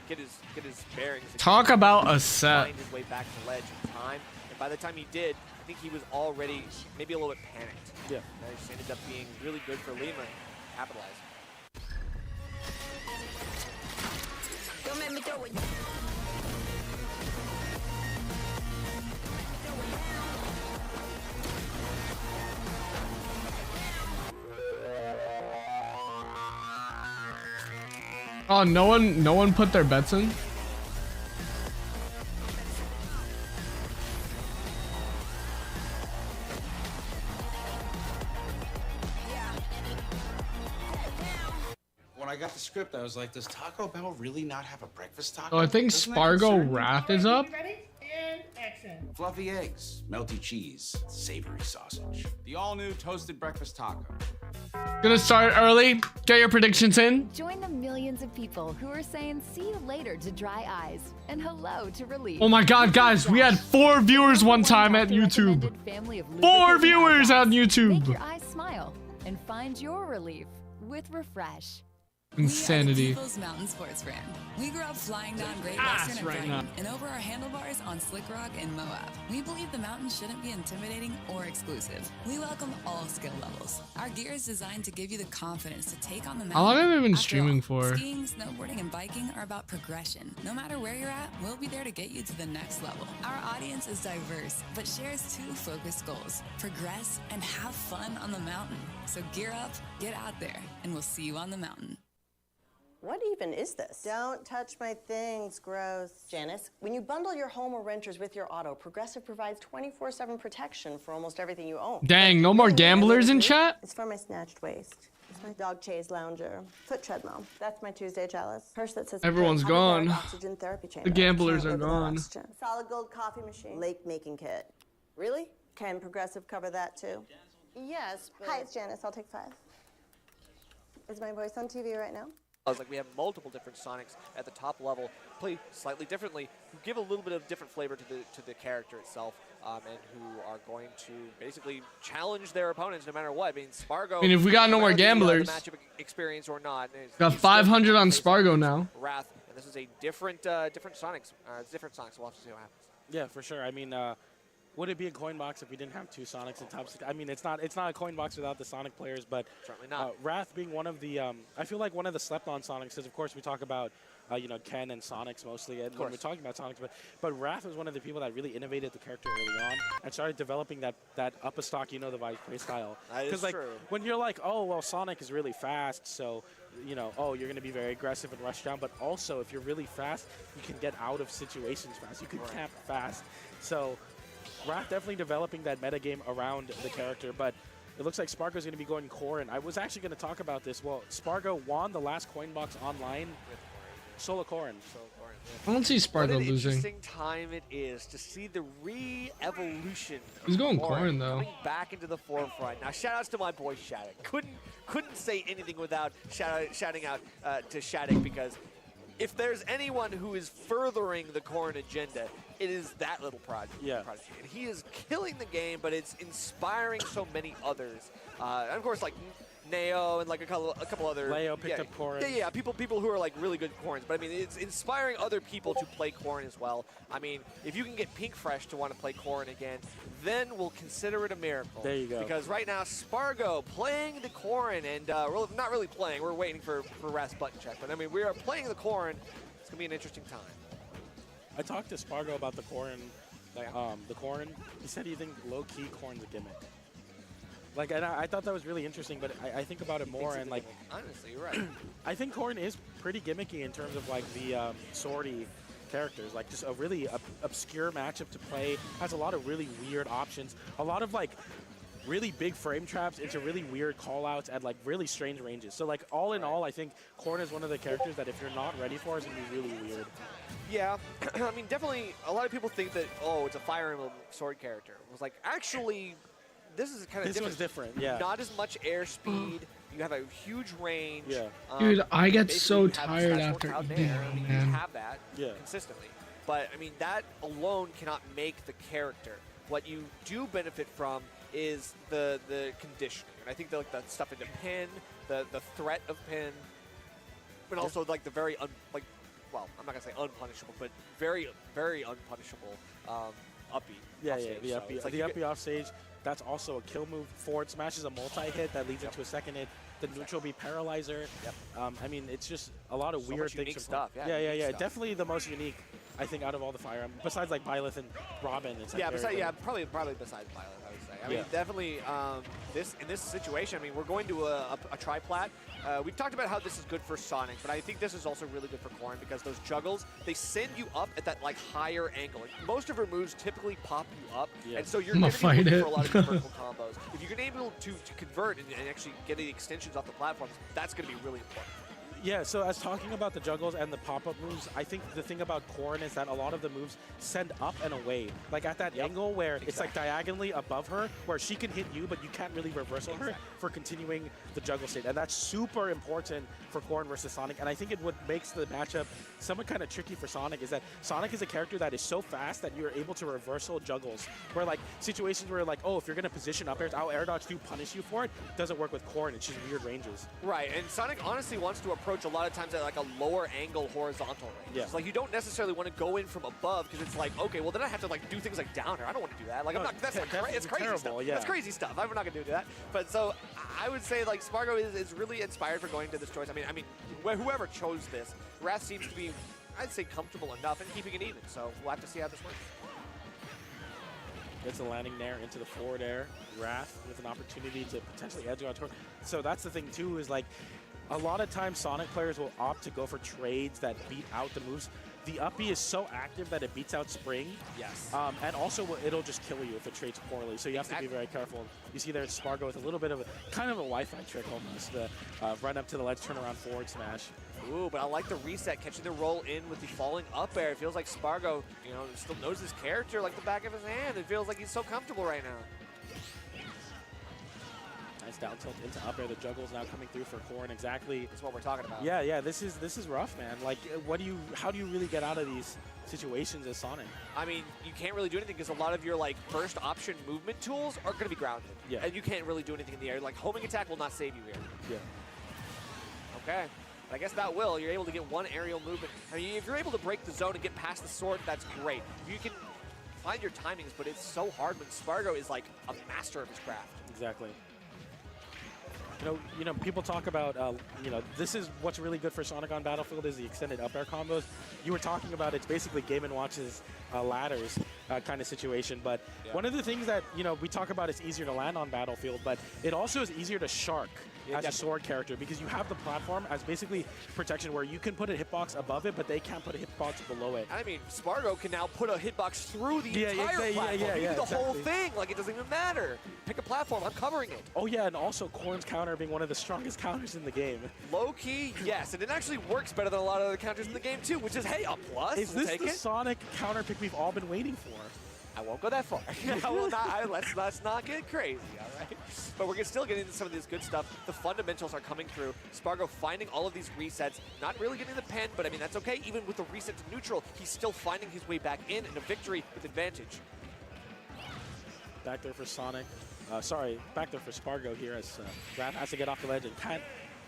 get his bearings. and Talk about a set. Find his way back to ledge in time. And by the time he did, I think he was already maybe a little bit panicked. Yeah. That just ended up being really good for Lima. Capitalize. Don't make me throw it. Oh, no one put their bets in. When I got the script, I was like, does Taco Bell really not have a breakfast taco? Oh, I think Doesn't that Spargo concern you? Wrath is up. Fluffy eggs, melty cheese, savory sausage. The all-new toasted breakfast taco. Gonna start early. Get your predictions in. Join the millions of people who are saying see you later to dry eyes and hello to relief. Oh my god, guys, we had 4 viewers one time at YouTube. 4 viewers on Make YouTube. your eyes smile and find your relief with Refresh. Insanity. People's Mountain Sports brand. We grew up flying down Great Ass Western and right Brighton now. and over our handlebars on Slick Rock and Moab. We believe the mountain shouldn't be intimidating or exclusive. We welcome all skill levels. Our gear is designed to give you the confidence to take on the mountain. How long have I been After streaming all, for? Skiing, snowboarding, and biking are about progression. No matter where you're at, we'll be there to get you to the next level. Our audience is diverse, but shares 2 focused goals: progress and have fun on the mountain. So gear up, get out there, and we'll see you on the mountain. What even is this? Don't touch my things, gross. Janice, when you bundle your home or renters with your auto, Progressive provides 24/7 protection for almost everything you own. Dang, no more gamblers in chat? It's for my snatched waist. It's my dog chaise lounger. Foot treadmill. That's my Tuesday chalice. Purse that says Everyone's gone. oxygen therapy chamber. The gamblers Can't are live without gone. oxygen. Solid gold coffee machine. Lake making kit. Really? Can Progressive cover that too? Yes, but... Hi, it's Janice. I'll take 5. Is my voice on TV right now? Like we have multiple different Sonics at the top level, play slightly differently, who give a little bit of different flavor to the character itself, and who are going to basically challenge their opponents no matter what. I mean, Spargo. I mean, if we got no more gamblers. The matchup experience or not. Got 500 on Spargo now. Wrath, and this is a different Sonics. It's different Sonics. We'll have to see what happens. Yeah, for sure. I mean, Would it be a COINBOX if we didn't have two Sonics in top 6? I mean, it's not a COINBOX without the Sonic players, but certainly not. Wrath being one of the, I feel like one of the slept-on Sonics, because of course we talk about, you know, Ken and Sonics mostly, and when we're talking about Sonics, but Wrath was one of the people that really innovated the character early on and started developing that up a stock, you know, the vibe play style. That is like true. when you're like, oh well, Sonic is really fast, so you know, oh, you're going to be very aggressive and rush down, but also if you're really fast, you can get out of situations fast. You can camp fast. So Wrath definitely developing that metagame around the character, but it looks like Spargo's going to be going core, and I was actually going to talk about this. Well, Spargo won the last COINBOX online solo Corrin. I don't see Spargo what an losing. Interesting time it is to see the re-evolution. He's going Corrin though. Coming back into the forefront. Now, shout-outs to my boy Shattuck. Couldn't say anything without shouting out to Shattuck, because if there's anyone who is furthering the Corrin agenda, it is that little project. Yeah. And he is killing the game, but it's inspiring so many others. And of course, like Neo and like a couple other. Leo picked up Corrin. Yeah, people who are like really good Corrins. But I mean, it's inspiring other people to play Corrin as well. I mean, if you can get Pink Fresh to want to play Corrin again, then we'll consider it a miracle. There you go. Because right now, Spargo playing the Corrin, and we're not really playing. We're waiting for Wrath's button check. But I mean, we are playing the Corrin. It's gonna be an interesting time. I talked to Spargo about the Corrin. He said he thinks low-key Corrin's a gimmick. Like, and I thought that was really interesting, but I think about it more, and like, honestly, you're right. I think Corrin is pretty gimmicky in terms of like the swordy characters. Like, just a really obscure matchup to play. Has a lot of really weird options. A lot of like really big frame traps into really weird call-outs at like really strange ranges. So like all in all, I think Corrin is one of the characters that if you're not ready for, is gonna be really weird. Yeah, I mean, definitely. A lot of people think that it's a Fire Emblem sword character. It was like, actually, this is kind of different. This one's different, yeah. Not as much airspeed. You have a huge range. Yeah. Dude, I get basically so you have tired Smash after out eating, there. I mean, man. you have that consistently. But, I mean, that alone cannot make the character. What you do benefit from is the conditioning. And I think that, like, the stuff into pin, the threat of pin, but also, like, the very, well, I'm not going to say unpunishable, but very, very unpunishable uppy. Yeah, offstage. the So uppy, it's like the you uppy offstage. That's also a kill move. Forward smash is a multi-hit that leads into a second hit. The neutral be paralyzer. I mean, it's just a lot of So weird much things. unique stuff. Yeah. Definitely the most unique, I think, out of all the Fire Emblem. Besides like Byleth and Robin. It's like probably besides Violet, I would say. I mean, definitely in this situation, I mean, we're going to a tri-plat. We've talked about how this is good for Sonic, but I think this is also really good for Corrin because those juggles, they send you up at that like higher angle. Like, most of her moves typically pop you up, and so you're going to be looking for a lot of vertical combos. If you're able to convert and actually get the extensions off the platforms, that's going to be really important. Yeah, so as talking about the juggles and the pop-up moves, I think the thing about Corrin is that a lot of the moves send up and away. Like at that angle where it's like diagonally above her, where she can hit you, but you can't really reversal her for continuing the juggle state. And that's super important for Corrin versus Sonic. And I think what makes the matchup somewhat kind of tricky for Sonic is that Sonic is a character that is so fast that you're able to reversal juggles. Where like situations where like, oh, if you're going to position up airs, I'll air dodge to punish you for it, doesn't work with Corrin. It's just weird ranges. Right, and Sonic honestly wants to approach a lot of times at like a lower angle horizontal range. Yeah. It's like you don't necessarily want to go in from above because it's like, okay, well then I have to like do things like down air. I don't want to do that. Like, I'm not, that's it's crazy terrible, stuff. yeah. That's crazy stuff. I'm not going to do that. But so I would say like Spargo is really inspired for going to this choice. I mean, whoever chose this, Wrath seems to be, I'd say, comfortable enough and keeping it even. So we'll have to see how this works. Gets a landing there into the forward air. Wrath with an opportunity to potentially edge out. So that's the thing too, is like a lot of times Sonic players will opt to go for trades that beat out the moves. The uppy is so active that it beats out Spring. Yes. And also it'll just kill you if it trades poorly. So you have to be very careful. You see there Spargo with a little bit of a kind of a Wi-Fi trick almost. The run up to the ledge, turn around forward smash. Ooh, but I like the reset, catching the roll in with the falling up air. It feels like Spargo, still knows his character like the back of his hand. It feels like he's so comfortable right now. Nice down tilt into up air. The juggle's now coming through for Corrin. Exactly. That's what we're talking about. Yeah. This is rough, man. Like, how do you really get out of these situations as Sonic? I mean, you can't really do anything because a lot of your like first option movement tools are going to be grounded. Yeah. And you can't really do anything in the air. Like homing attack will not save you here. Yeah. Okay. I guess that will. You're able to get one aerial movement. I mean, if you're able to break the zone and get past the sword, that's great. If you can find your timings, but it's so hard when Spargo is like a master of his craft. Exactly. You know, people talk about, this is what's really good for Sonic on Battlefield is the extended up air combos. You were talking about it's basically Game & Watch's ladders kind of situation. But one of the things that, we talk about is easier to land on Battlefield, but it also is easier to shark as a sword character because you have the platform as basically protection where you can put a hitbox above it, but they can't put a hitbox below it. I mean, Spargo can now put a hitbox through the entire platform. You can do the whole thing. Like, it doesn't even matter. Pick a platform. I'm covering it. Oh, yeah, and also Corn's counter being one of the strongest counters in the game. Low-key, yes, and it actually works better than a lot of the counters in the game, too, which is, hey, a plus. Is this the Sonic counter pick we've all been waiting for? I won't go that far. I will not. Let's not get crazy, all right? But we're still getting into some of this good stuff. The fundamentals are coming through. Spargo finding all of these resets, not really getting the pen, but I mean, that's okay. Even with the reset to neutral, he's still finding his way back in and a victory with advantage. Back there for Sonic. Back there for Spargo here as Raph has to get off the ledge and can't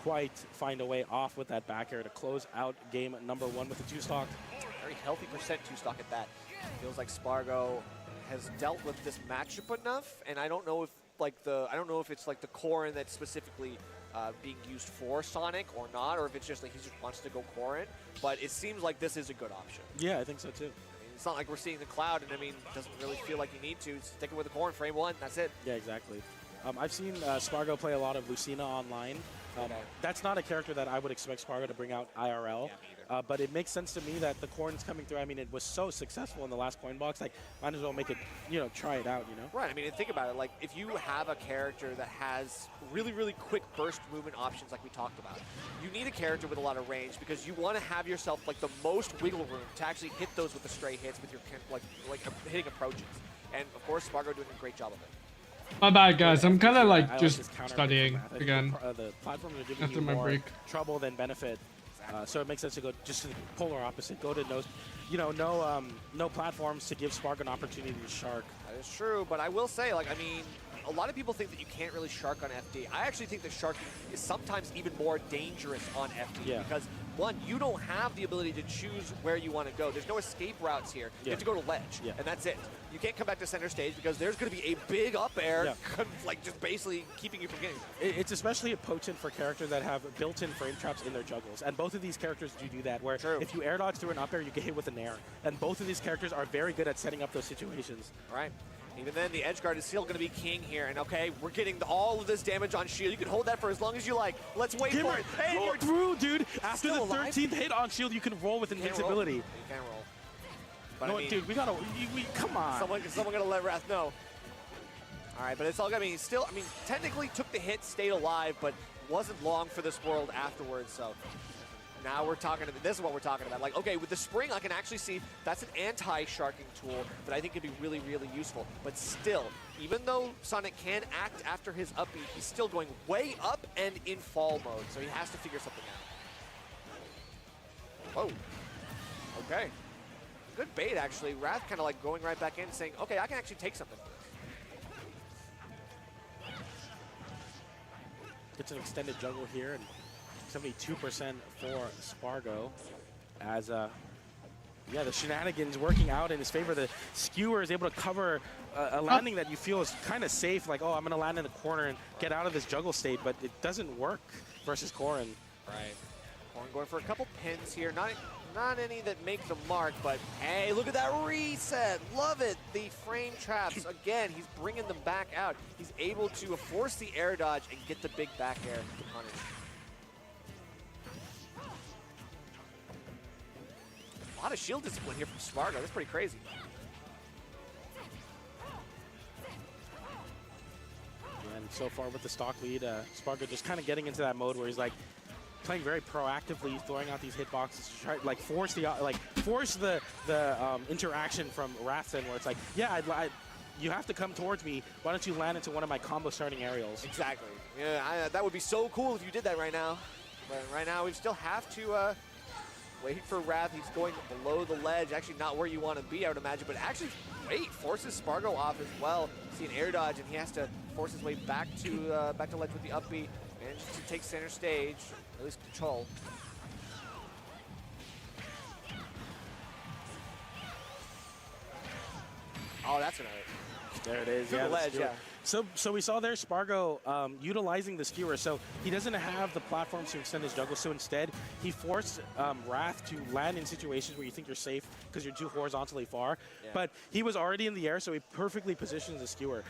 quite find a way off with that back air to close out game number 1 with the 2-stock. Very healthy percent 2-stock at that. Feels like Spargo has dealt with this matchup enough, and I don't know if it's like the Corrin that's specifically being used for Sonic or not, or if it's just like he just wants to go Corrin. But it seems like this is a good option. Yeah, I think so too. I mean, it's not like we're seeing the Cloud, and I mean, it doesn't really feel like you need to. Stick it with the Corrin frame 1. That's it. Yeah, exactly. I've seen Spargo play a lot of Lucina online. That's not a character that I would expect Spargo to bring out IRL. But it makes sense to me that the Corn's coming through. I mean, it was so successful in the last COINBOX. Like, might as well make it, try it out, Right. I mean, think about it. Like, if you have a character that has really, really quick burst movement options like we talked about, you need a character with a lot of range because you want to have yourself, like, the most wiggle room to actually hit those with the stray hits with your, like hitting approaches. And, of course, Spargo doing a great job of it. My bad, guys. I'm kind of like just this studying again the platforms are giving after you my more break. trouble than benefit. So it makes sense to go just to the polar opposite. Go to no platforms to give Spark an opportunity to shark. That is true, but I will say, like, I mean, a lot of people think that you can't really shark on FD. I actually think that sharking is sometimes even more dangerous on FD because, one, you don't have the ability to choose where you want to go. There's no escape routes here. You have to go to ledge, and that's it. You can't come back to center stage because there's going to be a big up air, like just basically keeping you from getting there. It's especially potent for characters that have built-in frame traps in their juggles, and both of these characters do that, where if you air dodge through an up air, you get hit with an air, and both of these characters are very good at setting up those situations. Right. Even then, the edge guard is still going to be king here. And okay, we're getting all of this damage on shield. You can hold that for as long as you like. Let's wait for it. Hey, roll through, dude. After the 13th hit on shield, you can roll with invincibility. You can roll. But No, I mean, dude, we gotta. Come on. Someone gotta let Wrath know. All right, but it's all. I mean, still. I mean, technically took the hit, stayed alive, but wasn't long for this world afterwards. So. Now we're talking, this is what we're talking about. Like, okay, with the spring, I can actually see that's an anti-sharking tool that I think could be really, really useful. But still, even though Sonic can act after his up B, he's still going way up and in fall mode. So he has to figure something out. Whoa. Okay. Good bait, actually. Wrath kind of like going right back in saying, okay, I can actually take something. Gets an extended juggle here, and 72% for Spargo as the shenanigans working out in his favor. The skewer is able to cover a landing that you feel is kind of safe, like, oh, I'm going to land in the corner and get out of this juggle state, but it doesn't work versus Corrin. Right. Corrin going for a couple pins here. Not any that make the mark, but hey, look at that reset. Love it. The frame traps, again, he's bringing them back out. He's able to force the air dodge and get the big back air to punish. A lot of shield discipline here from Spargo. That's pretty crazy. And so far with the stock lead, Spargo just kind of getting into that mode where he's like playing very proactively, throwing out these hitboxes to try like force the interaction from Wrathson, where it's like, yeah, you have to come towards me. Why don't you land into one of my combo starting aerials? Exactly. Yeah, that would be so cool if you did that right now. But right now we still have to wait for Wrath. He's going below the ledge. Actually, not where you want to be, I would imagine. But actually, forces Spargo off as well. See an air dodge, and he has to force his way back to ledge with the up B. Manages to take center stage, at least control. Oh, that's gonna hurt. There it is. Through Yeah, the ledge, skewer. yeah. So we saw there Spargo utilizing the skewer. So he doesn't have the platforms to extend his juggle. So instead, he forced Wrath to land in situations where you think you're safe because you're too horizontally far. Yeah. But he was already in the air, so he perfectly positions the skewer.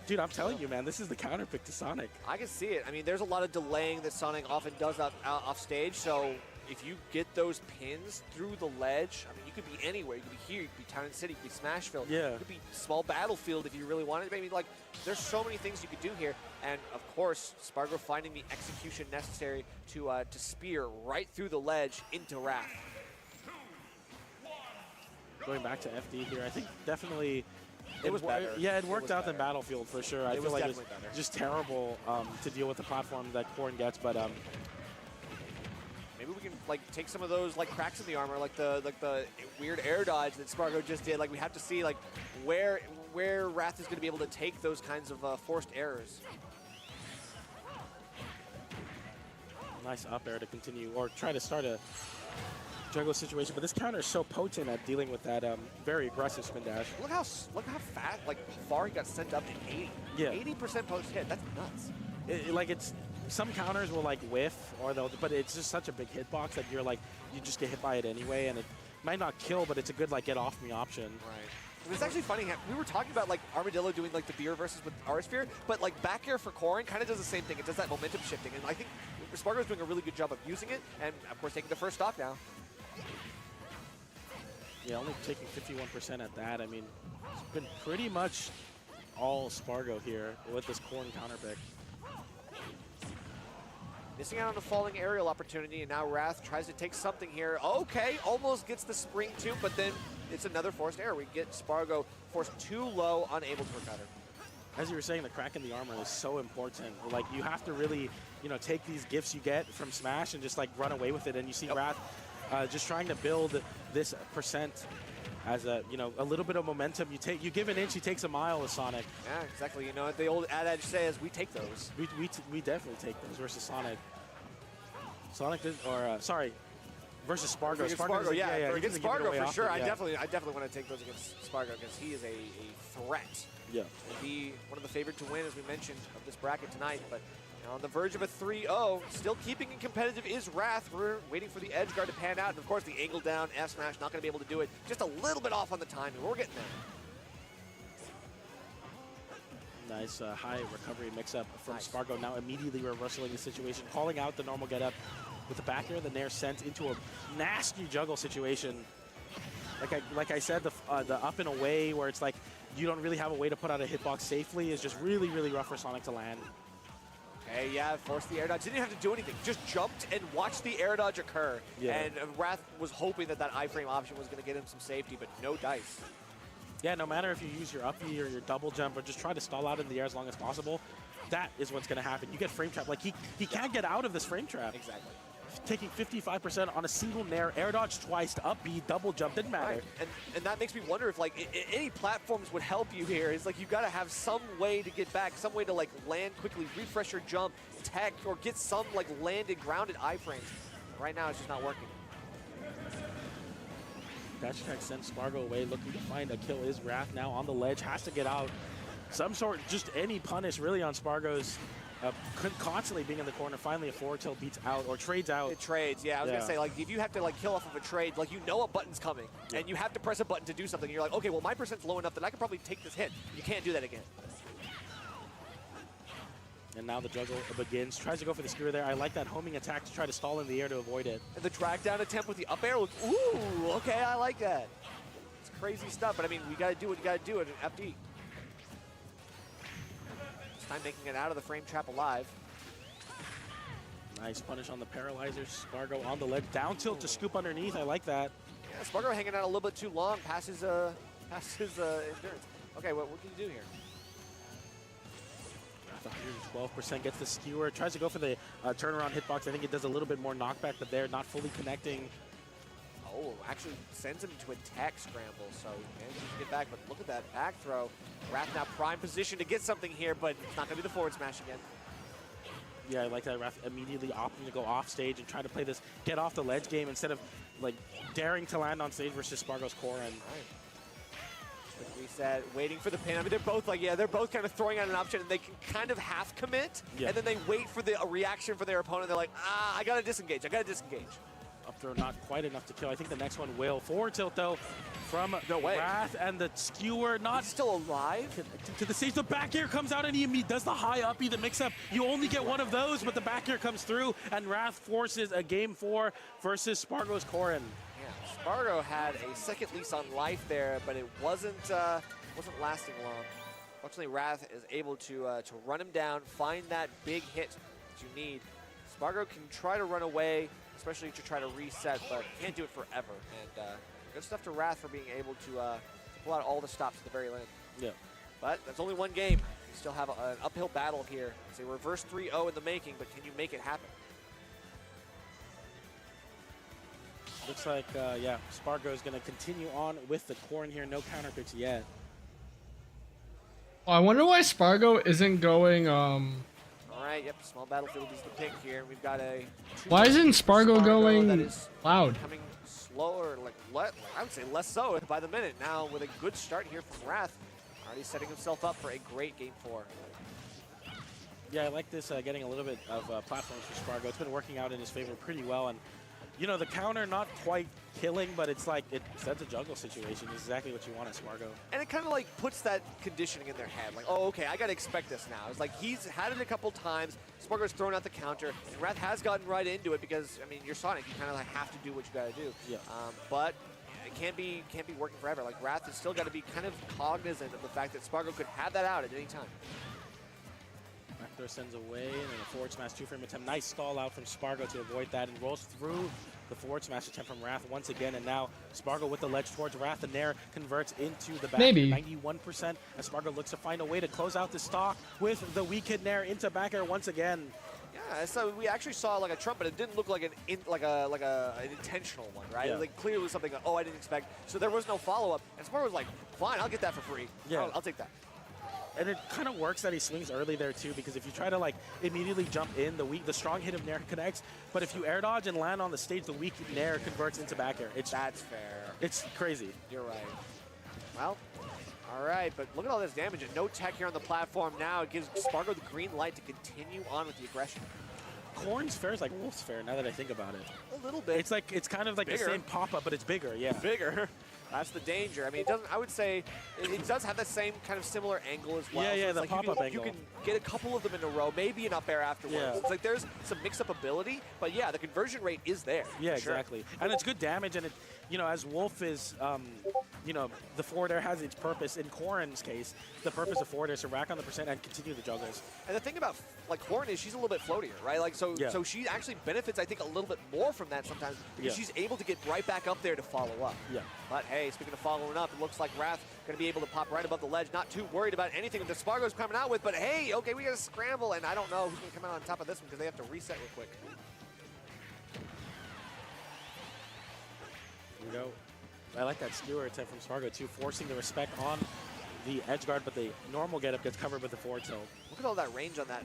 Dude, I'm telling you, man, this is the counter pick to Sonic. I can see it. I mean, there's a lot of delaying that Sonic often does off stage. So if you get those pins through the ledge, I mean, you could be anywhere. You could be here, you could be Town and City, you could be Smashville. Yeah. You could be small battlefield if you really wanted. I mean, like, there's so many things you could do here. And of course, Spargo finding the execution necessary to spear right through the ledge into Wrath. Going back to FD here, I think definitely It was better. Yeah, it worked out better. in Battlefield for sure. I It feel was like it's definitely better. just terrible to deal with the platform that Corrin gets, but Maybe we can like take some of those like cracks in the armor, like the weird air dodge that Spargo just did. Like we have to see like where Wrath is going to be able to take those kinds of forced errors. nice up air to continue or try to start a juggle situation. But this counter is so potent at dealing with that very aggressive spin dash. Look how fast, like far he got sent up to 80. Yeah. 80% post hit. That's nuts. It's some counters will like whiff or they'll, but it's just such a big hitbox that you're like you just get hit by it anyway, and it might not kill, but it's a good like get off me option. Right. It's actually funny. We were talking about like Armadillo doing like the beer versus with R-Sphere, but like back air for Corrin kind of does the same thing. It does that momentum shifting, and I think Spargo's doing a really good job of using it, and of course taking the first stock now. Yeah, only taking 51% at that. I mean, it's been pretty much all Spargo here with this Corrin counter pick. Missing out on a falling aerial opportunity, and now Wrath tries to take something here. Okay, almost gets the spring too, but then it's another forced error. We get Spargo forced too low, unable to recover. As you were saying, the crack in the armor is so important. Like, you have to really, you know, take these gifts you get from Smash and just, like, run away with it. And you see Wrath just trying to build this percent as a, you know, a little bit of momentum. You give an inch, he takes a mile with Sonic. Yeah, exactly. You know what the old adage says, we take those. We definitely take those versus Sonic. Sonic did, or sorry, versus Spargo. Against Spargo, yeah, against Spargo for sure. Yeah. I definitely want to take those against Spargo because he is a threat. Yeah. And be one of the favored to win, as we mentioned, of this bracket tonight. But you know, on the verge of a 3-0, still keeping it competitive is Wrath. We're waiting for the edge guard to pan out, and of course the angle down F smash not going to be able to do it. Just a little bit off on the timing. We're getting there. Nice high recovery mix-up from Spargo. Now immediately reversing the situation, calling out the normal get-up with the back air. The Nair sent into a nasty juggle situation. Like I said, the up and away where it's like you don't really have a way to put out a hitbox safely is just really, really rough for Sonic to land. Okay, yeah, forced the air dodge. Didn't have to do anything. Just jumped and watched the air dodge occur. Yeah. And Wrath was hoping that iframe option was going to get him some safety, but no dice. Yeah, no matter if you use your uppy or your double jump or just try to stall out in the air as long as possible, that is what's going to happen. You get frame trap. Like, he can't get out of this frame trap. Exactly. Taking 55% on a single Nair, air dodge twice to up B, double jump, didn't matter. Right. And that makes me wonder if, like, any platforms would help you here. It's like you got to have some way to get back, some way to, like, land quickly, refresh your jump, tech, or get some, like, landed, grounded iframes. Right now, it's just not working. Dash attack sends Spargo away, looking to find a kill. Is Wrath now on the ledge, has to get out. Some sort, just any punish really on Spargo's constantly being in the corner. Finally, a forward tilt beats out or trades out. It trades, yeah. I was going to say, like, if you have to, like, kill off of a trade, like, you know a button's coming, and you have to press a button to do something. You're like, okay, well, my percent's low enough that I can probably take this hit. You can't do that again. And now the juggle begins. Tries to go for the skewer there. I like that homing attack to try to stall in the air to avoid it. And the drag down attempt with the up air. Ooh, okay, I like that. It's crazy stuff, but I mean, we got to do what you got to do at an FD. This time making it out of the frame trap alive. Nice punish on the paralyzer. Spargo on the ledge. Down tilt to scoop underneath. I like that. Yeah, Spargo hanging out a little bit too long past his endurance. Okay, what can you do here? 112% gets the skewer. Tries to go for the turnaround hitbox. I think it does a little bit more knockback, but they're not fully connecting. Oh, actually sends him into a tech scramble, so he manages to get back, but look at that back throw. Wrath now prime position to get something here, but it's not going to be the forward smash again. Yeah, I like that. Wrath immediately opting to go off stage and try to play this get off the ledge game instead of like daring to land on stage versus Spargo's Corrin. reset, waiting for the pin. I mean, they're both like, yeah, they're both kind of throwing out an option, and they can kind of half commit, and then they wait for a reaction for their opponent. They're like, I gotta disengage, I gotta disengage. Up throw not quite enough to kill. I think the next one will. Forward tilt though from Wrath, and the skewer not still alive. To the stage, the back air comes out and he does the high uppy, the mix up. You only get one of those, but the back air comes through, and Wrath forces a game 4 versus Spargo's Corrin. Yeah, Spargo had a second lease on life there, but it wasn't lasting long. Fortunately, Wrath is able to run him down, find that big hit that you need. Spargo can try to run away, especially to try to reset, but can't do it forever. And good stuff to Wrath for being able to pull out all the stops at the very end. Yeah. But that's only one game. You still have an uphill battle here. It's a reverse 3-0 in the making, but can you make it happen? Looks like, yeah, Spargo is going to continue on with the Corrin here. No counter picks yet. I wonder why Spargo isn't going, All right, yep, small battlefield is the pick here. We've got a... Why isn't Spargo going loud? Coming slower, I would say less so by the minute. Now with a good start here from Wrath, already setting himself up for a great game 4. Yeah, I like this getting a little bit of platforms for Spargo. It's been working out in his favor pretty well, and you know, the counter not quite killing, but it's like, that's a juggle situation. It's exactly what you want at Spargo. And it kind of like puts that conditioning in their head. Like, oh, okay, I got to expect this now. It's like he's had it a couple times. Spargo's thrown out the counter. And Wrath has gotten right into it because, I mean, you're Sonic. You kind of like have to do what you got to do. Yeah. But it can't be working forever. Like, Wrath has still got to be kind of cognizant of the fact that Spargo could have that out at any time. Backdoor sends away, and then a forward smash 2-frame attempt. Nice stall out from Spargo to avoid that, and rolls through the forward smash attempt from Wrath once again, and now Spargo with the ledge towards Wrath. The Nair converts into the back. Maybe 91%, as Spargo looks to find a way to close out the stock with the weak hit Nair into back air once again. Yeah, so we actually saw like a trump, but it didn't look like an intentional one, right? Yeah. It was like clearly something that, I didn't expect. So there was no follow-up, and Spargo was like, fine, I'll get that for free. Yeah. I'll take that. And it kind of works that he swings early there too, because if you try to like immediately jump in, the strong hit of Nair connects, but if you air dodge and land on the stage, the weak Nair converts into back air. That's fair. It's crazy. You're right. Well, all right, but look at all this damage and no tech here on the platform now. It gives Spargo the green light to continue on with the aggression. Corrin's fair is like Wolf's fair now that I think about it. A little bit. It's kind of like bigger. the same pop-up, but it's bigger, yeah. Bigger. That's the danger. I mean, it doesn't. I would say it does have the same kind of similar angle as well. Yeah, so the like pop-up angle. You can get a couple of them in a row, maybe an up air afterwards. Yeah. It's like there's some mix-up ability, but yeah, the conversion rate is there. Yeah, sure. exactly. And it's good damage, and it, you know, as Wolf is, you know, the forward air has its purpose. In Corrin's case, the purpose of forward air is to rack on the percent and continue the juggles. And the thing about like Corrin is she's a little bit floatier, right? Like so she actually benefits, I think, a little bit more from that sometimes because she's able to get right back up there to follow up. Yeah. But hey, speaking of following up, it looks like Wrath going to be able to pop right above the ledge. Not too worried about anything that Spargo's coming out with, but hey, okay, we got to scramble, and I don't know who's going to come out on top of this one because they have to reset real quick. Here we go. I like that skewer attempt from Spargo too, forcing the respect on the edge guard, but the normal getup gets covered with the forward tilt. Look at all that range on that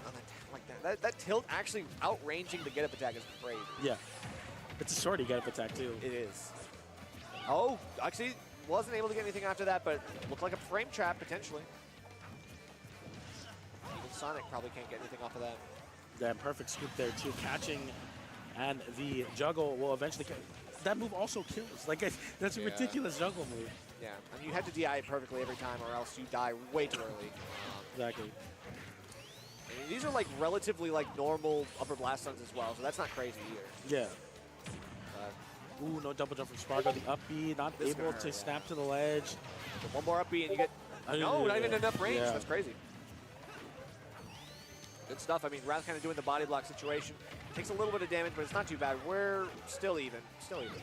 like that. That tilt actually outranging the getup attack is crazy. Yeah. It's a shorty getup attack too. It is. Oh, actually wasn't able to get anything after that, but looked like a frame trap potentially. Even Sonic probably can't get anything off of that. Yeah, perfect scoop there too, catching, and the juggle will eventually. That move also kills. Like that's a ridiculous juggle move. Yeah, I mean you have to DI it perfectly every time, or else you die way too early. Exactly. I mean, these are like relatively like normal upper blast stuns as well, so that's not crazy either. Yeah. Ooh, no double jump from Spargo. The up B, not able to snap to the ledge. One more up B and you get no, not even enough range. Yeah. That's crazy. Good stuff. I mean, Wrath kind of doing the body block situation. Takes a little bit of damage, but it's not too bad. We're still even. Still even.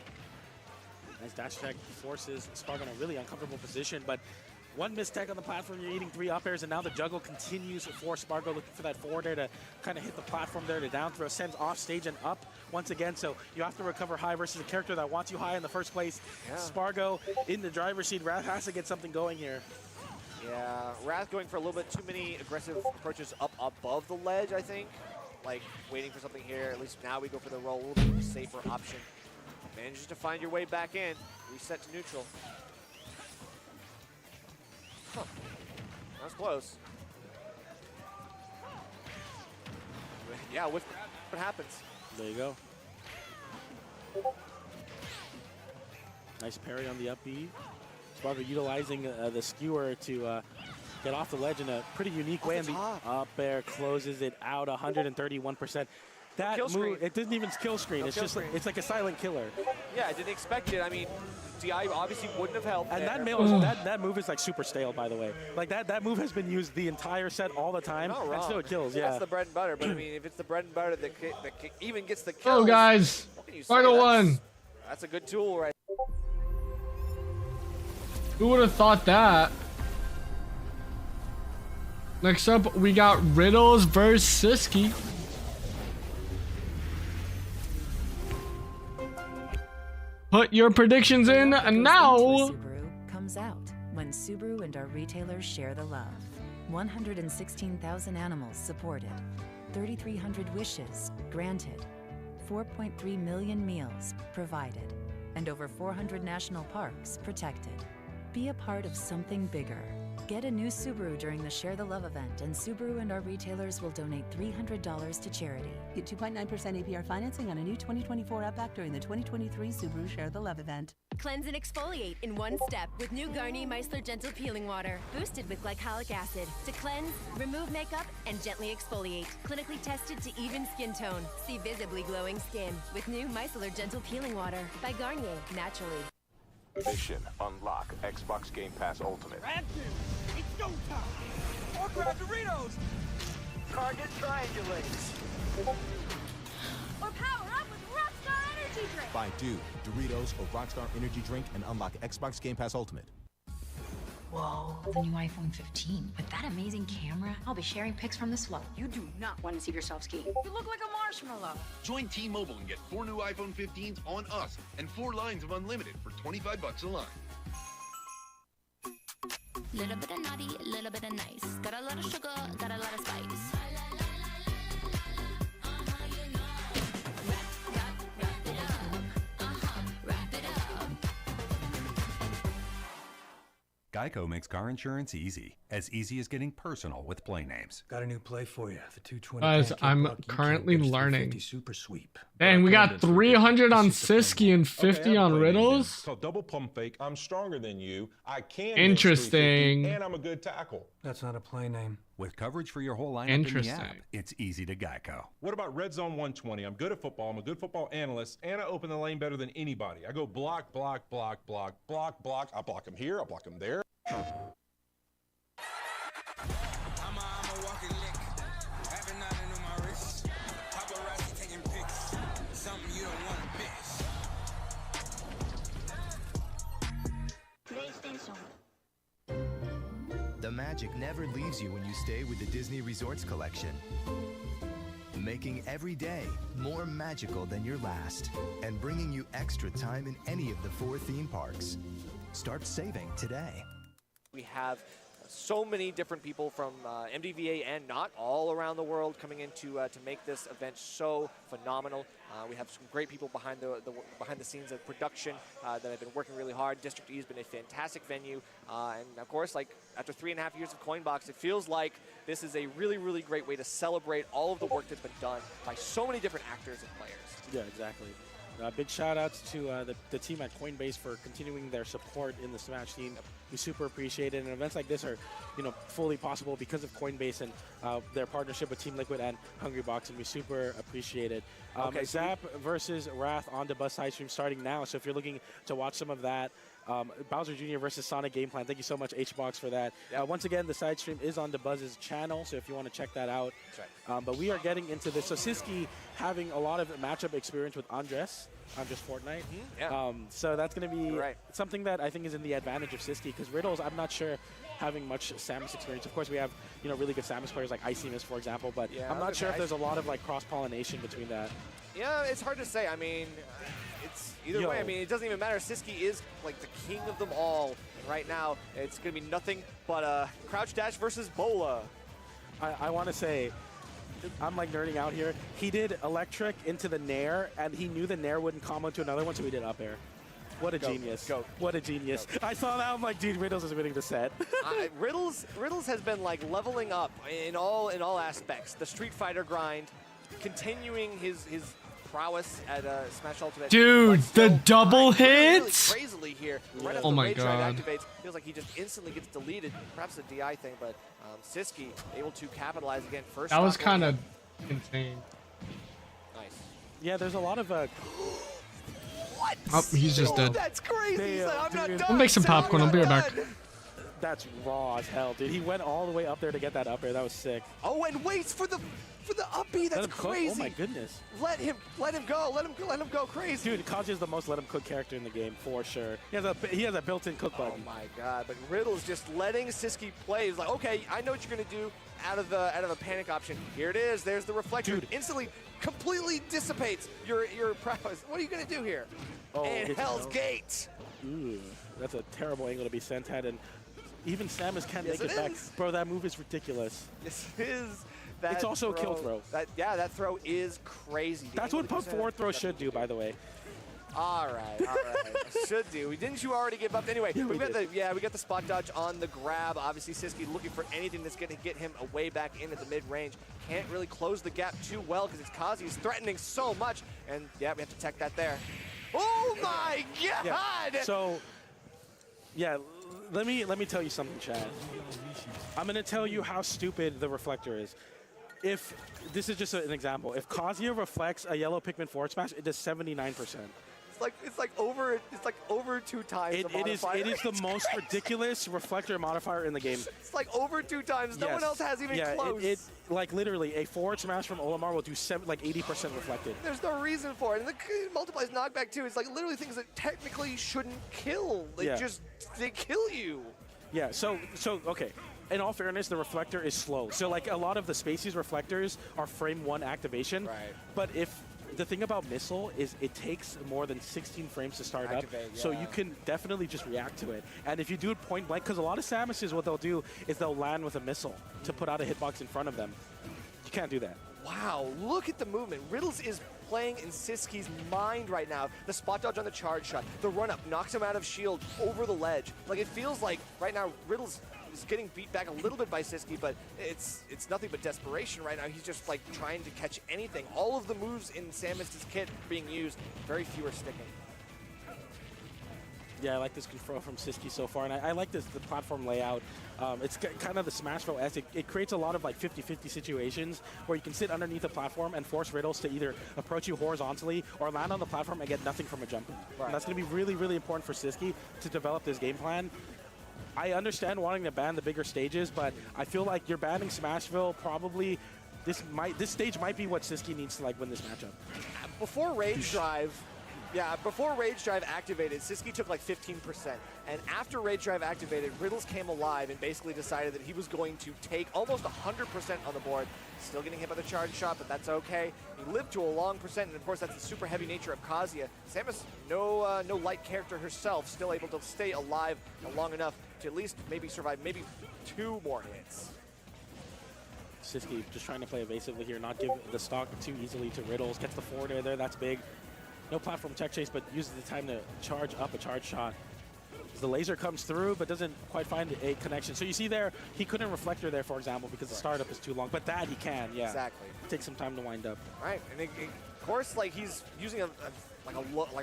Nice dash attack forces Spargo in a really uncomfortable position, but one mistake on the platform, you're eating 3 up airs, and now the juggle continues for Spargo, looking for that forward air to kind of hit the platform there to down throw, sends off stage and up once again, so you have to recover high versus a character that wants you high in the first place. Yeah. Spargo in the driver's seat. Wrath has to get something going here. Yeah, Wrath going for a little bit too many aggressive approaches up above the ledge, I think. Like, waiting for something here. At least now we go for the roll, a little bit of a safer option. Manages to find your way back in. Reset to neutral. Huh. That's close. Yeah, what happens? There you go. Nice parry on the up B. Spargo utilizing the skewer to get off the ledge in a pretty unique way. And the up air closes it out 131%. That move, it didn't even kill screen. It's just like, it's like a silent killer. Yeah, I didn't expect it. I mean, DI obviously wouldn't have helped. And that move is like super stale, by the way. Like that move has been used the entire set all the time, and still it kills. Yeah, that's the bread and butter. But I mean, if it's the bread and butter that even gets the kills. Oh, guys, final one. That's a good tool, right? Who would have thought that? Next up, we got Riddles versus Siski. Put your predictions in now. Subaru comes out when Subaru and our retailers share the love. 116,000 animals supported, 3,300 wishes granted, 4.3 million meals provided, and over 400 national parks protected. Be a part of something bigger. Get a new Subaru during the Share the Love event, and Subaru and our retailers will donate $300 to charity. Get 2.9% APR financing on a new 2024 Outback during the 2023 Subaru Share the Love event. Cleanse and exfoliate in one step with new Garnier Micellar Gentle Peeling Water, boosted with glycolic acid to cleanse, remove makeup, and gently exfoliate. Clinically tested to even skin tone. See visibly glowing skin with new Micellar Gentle Peeling Water by Garnier Naturally. Mission unlock Xbox Game Pass Ultimate. It's go time! Or grab Doritos! Target triangulates! Or power up with Rockstar Energy Drink! Buy Dew, Doritos, or Rockstar Energy Drink and unlock Xbox Game Pass Ultimate. Whoa, the new iPhone 15. With that amazing camera, I'll be sharing pics from this float. You do not want to see yourself skiing. You look like a marshmallow. Join T-Mobile and get 4 new iPhone 15s on us and 4 lines of unlimited for $25 a line. Little bit of naughty, little bit of nice. Got a lot of sugar, got a lot of spice. Geico makes car insurance easy as getting personal with play names. Got a new play for you. The 220. Guys, I'm currently learning. Super sweep. Dang, we got 300 on Siski and 50 on Riddles. So double pump fake. I'm stronger than you. I can. Interesting. And I'm a good tackle. That's not a play name. With coverage for your whole lineup in the app, it's easy to Geico. What about Red Zone 120? I'm good at football. I'm a good football analyst, and I open the lane better than anybody. I go block, block, block, block, block, block. I block him here. I block him there. I'm a walking lick. Having nothing on my wrist. Paparazzi taking pics. Something you don't want to miss. The magic never leaves you when you stay with the Disney Resorts Collection. Making every day more magical than your last and bringing you extra time in any of the 4 theme parks. Start saving today. We have so many different people from MDVA and not all around the world coming in to make this event so phenomenal. We have some great people behind the scenes of production that have been working really hard. District E has been a fantastic venue, and of course, like after 3.5 years of COINBOX, it feels like this is a really, really great way to celebrate all of the work that's been done by so many different actors and players. Yeah, exactly. Big shout outs to the team at Coinbase for continuing their support in the Smash scene. We super appreciate it, and events like this are, fully possible because of Coinbase and their partnership with Team Liquid and Hungrybox, and we super appreciate it. Zap versus Wrath on the Buzz side stream starting now, so if you're looking to watch some of that, Bowser Jr. versus Sonic Game Plan. Thank you so much, HBox, for that. Once again, the side stream is on the Buzz's channel, so if you want to check that out. That's right. But we are getting into this. So Siski having a lot of matchup experience with Andres Fortnite. So that's going to be something that I think is in the advantage of Siski, because Riddles, I'm not sure having much Samus experience. Of course, we have really good Samus players like Icymus, for example, but I'm not sure if there's a lot of cross-pollination between that. Yeah, it's hard to say. I mean, it's either way. I mean, it doesn't even matter. Siski is like the king of them all. And right now, it's going to be nothing but crouch dash versus Bola. I want to say, I'm like nerding out here. He did electric into the Nair, and he knew the Nair wouldn't combo to another one, so he did up air. What a genius. What a genius. I saw that. I'm like, dude, Riddles is winning the set. Riddles has been like leveling up in all aspects. The Street Fighter grind, continuing his prowess at Smash Ultimate. Dude, the double hits! Really crazily here. Right Oh after my Rage Drive God. activates, feels like he just instantly gets deleted. Perhaps a DI thing, but Siski able to capitalize again. First That was stock kind win. of insane. Nice. Yeah, there's a lot of What? Oh, he's just dead. That's crazy. He's like, I'm not done. We'll make some popcorn. I'll be right back. That's raw as hell, dude. He went all the way up there to get that up air. That was sick. Oh, and waits for the up B. That's crazy. Oh my goodness. Let him go. Let him go crazy. Dude, Kaji is the most let him cook character in the game for sure. He has a built-in cook button. Oh my God! But Riddle's just letting Siski play. He's like, okay, I know what you're gonna do out of a panic option. Here it is. There's the reflector. Dude. Instantly, completely dissipates your prowess. What are you gonna do here? Oh, and it's Hell's no. Gate. Ooh, that's a terrible angle to be sent at, and even Samus can't Yes, make it back. is. Bro, that move is ridiculous. This is. It's also a kill throw. That throw is crazy. That's what pump forward throw should do, by the way. All right. Should do. Didn't you already give up? Anyway, we got the spot dodge on the grab. Obviously, Siski looking for anything that's going to get him away back into the mid-range. Can't really close the gap too well because it's Kazi. He's threatening so much. And, yeah, we have to tech that there. Oh, my God! Yeah. So, yeah, let me tell you something, Chad. I'm going to tell you how stupid the reflector is. If this is just an example, if Kazuya reflects a yellow Pikmin forward smash, it does 79%. It's like over 2 times the modifier. It is the most ridiculous reflector modifier in the game. It's like over 2 times. No one else has even close. It like literally a forward smash from Olimar will do 80% reflected. There's no reason for it. And the multiplies knockback too. It's like literally things that technically shouldn't kill. They kill you. Yeah, so okay. In all fairness, the reflector is slow. So like a lot of the Spacies reflectors are frame 1 activation. Right. But if the thing about missile is it takes more than 16 frames to start up, so you can definitely just react to it. And if you do it point blank, because a lot of Samuses, what they'll do is they'll land with a missile to put out a hitbox in front of them. You can't do that. Wow, look at the movement. Riddles is playing in Siski's mind right now. The spot dodge on the charge shot, the run up knocks him out of shield over the ledge. Like it feels like right now Riddles is getting beat back a little bit by Siski, but it's nothing but desperation right now. He's just like trying to catch anything. All of the moves in Samus's kit being used, very few are sticking. Yeah, I like this control from Siski so far, and I like the platform layout. It's kind of the Smashville-esque. It creates a lot of like 50-50 situations where you can sit underneath a platform and force Riddles to either approach you horizontally or land on the platform and get nothing from a jump. Right. And that's going to be really, really important for Siski to develop this game plan. I understand wanting to ban the bigger stages, but I feel like you're banning Smashville probably. This stage might be what Siski needs to like win this matchup. Before Rage Drive activated, Siski took like 15%. And after Rage Drive activated, Riddles came alive and basically decided that he was going to take almost 100% on the board. Still getting hit by the charge shot, but that's okay. He lived to a long percent, and of course that's the super heavy nature of Kazuya. Samus, no light character herself, still able to stay alive long enough to at least maybe survive maybe 2 more hits. Siski just trying to play evasively here, not give the stock too easily to Riddles. Gets the forward air there, that's big. No platform tech chase, but uses the time to charge up a charge shot. The laser comes through, but doesn't quite find a connection. So you see there, he couldn't reflector there, for example, because the startup is too long. But that he can, yeah. Exactly. Takes some time to wind up. Right, and of course, like he's using a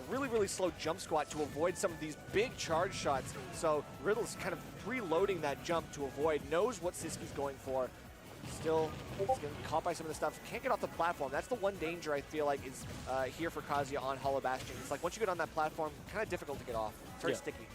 really slow jump squat to avoid some of these big charge shots. So Riddle's kind of preloading that jump to avoid, knows what Siski's going for. Still, he's getting caught by some of the stuff. Can't get off the platform. That's the one danger I feel like is here for Kazuya on Hollow Bastion. It's like once you get on that platform, kind of difficult to get off. It's very sticky.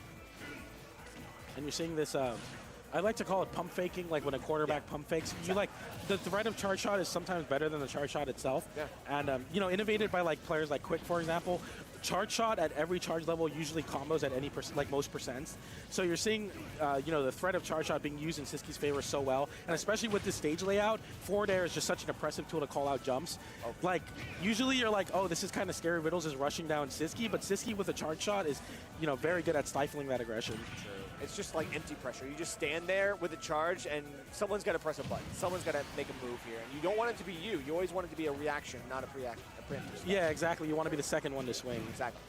And you're seeing this, I like to call it pump faking, like when a quarterback pump fakes. You like, the threat of charge shot is sometimes better than the charge shot itself. Yeah. And, innovated by like players like Quick, for example. Charge shot at every charge level usually combos at any like most percents. So you're seeing, the threat of charge shot being used in Siski's favor so well, and especially with this stage layout, forward air is just such an oppressive tool to call out jumps. Okay. Like usually you're like, oh, this is kind of scary. Riddles is rushing down Siski, but Siski with a charge shot is, very good at stifling that aggression. True. It's just like empty pressure. You just stand there with a charge, and someone's got to press a button. Someone's got to make a move here, and you don't want it to be you. You always want it to be a reaction, not a preemptive. Yeah, exactly. You want to be the second one to swing. Exactly.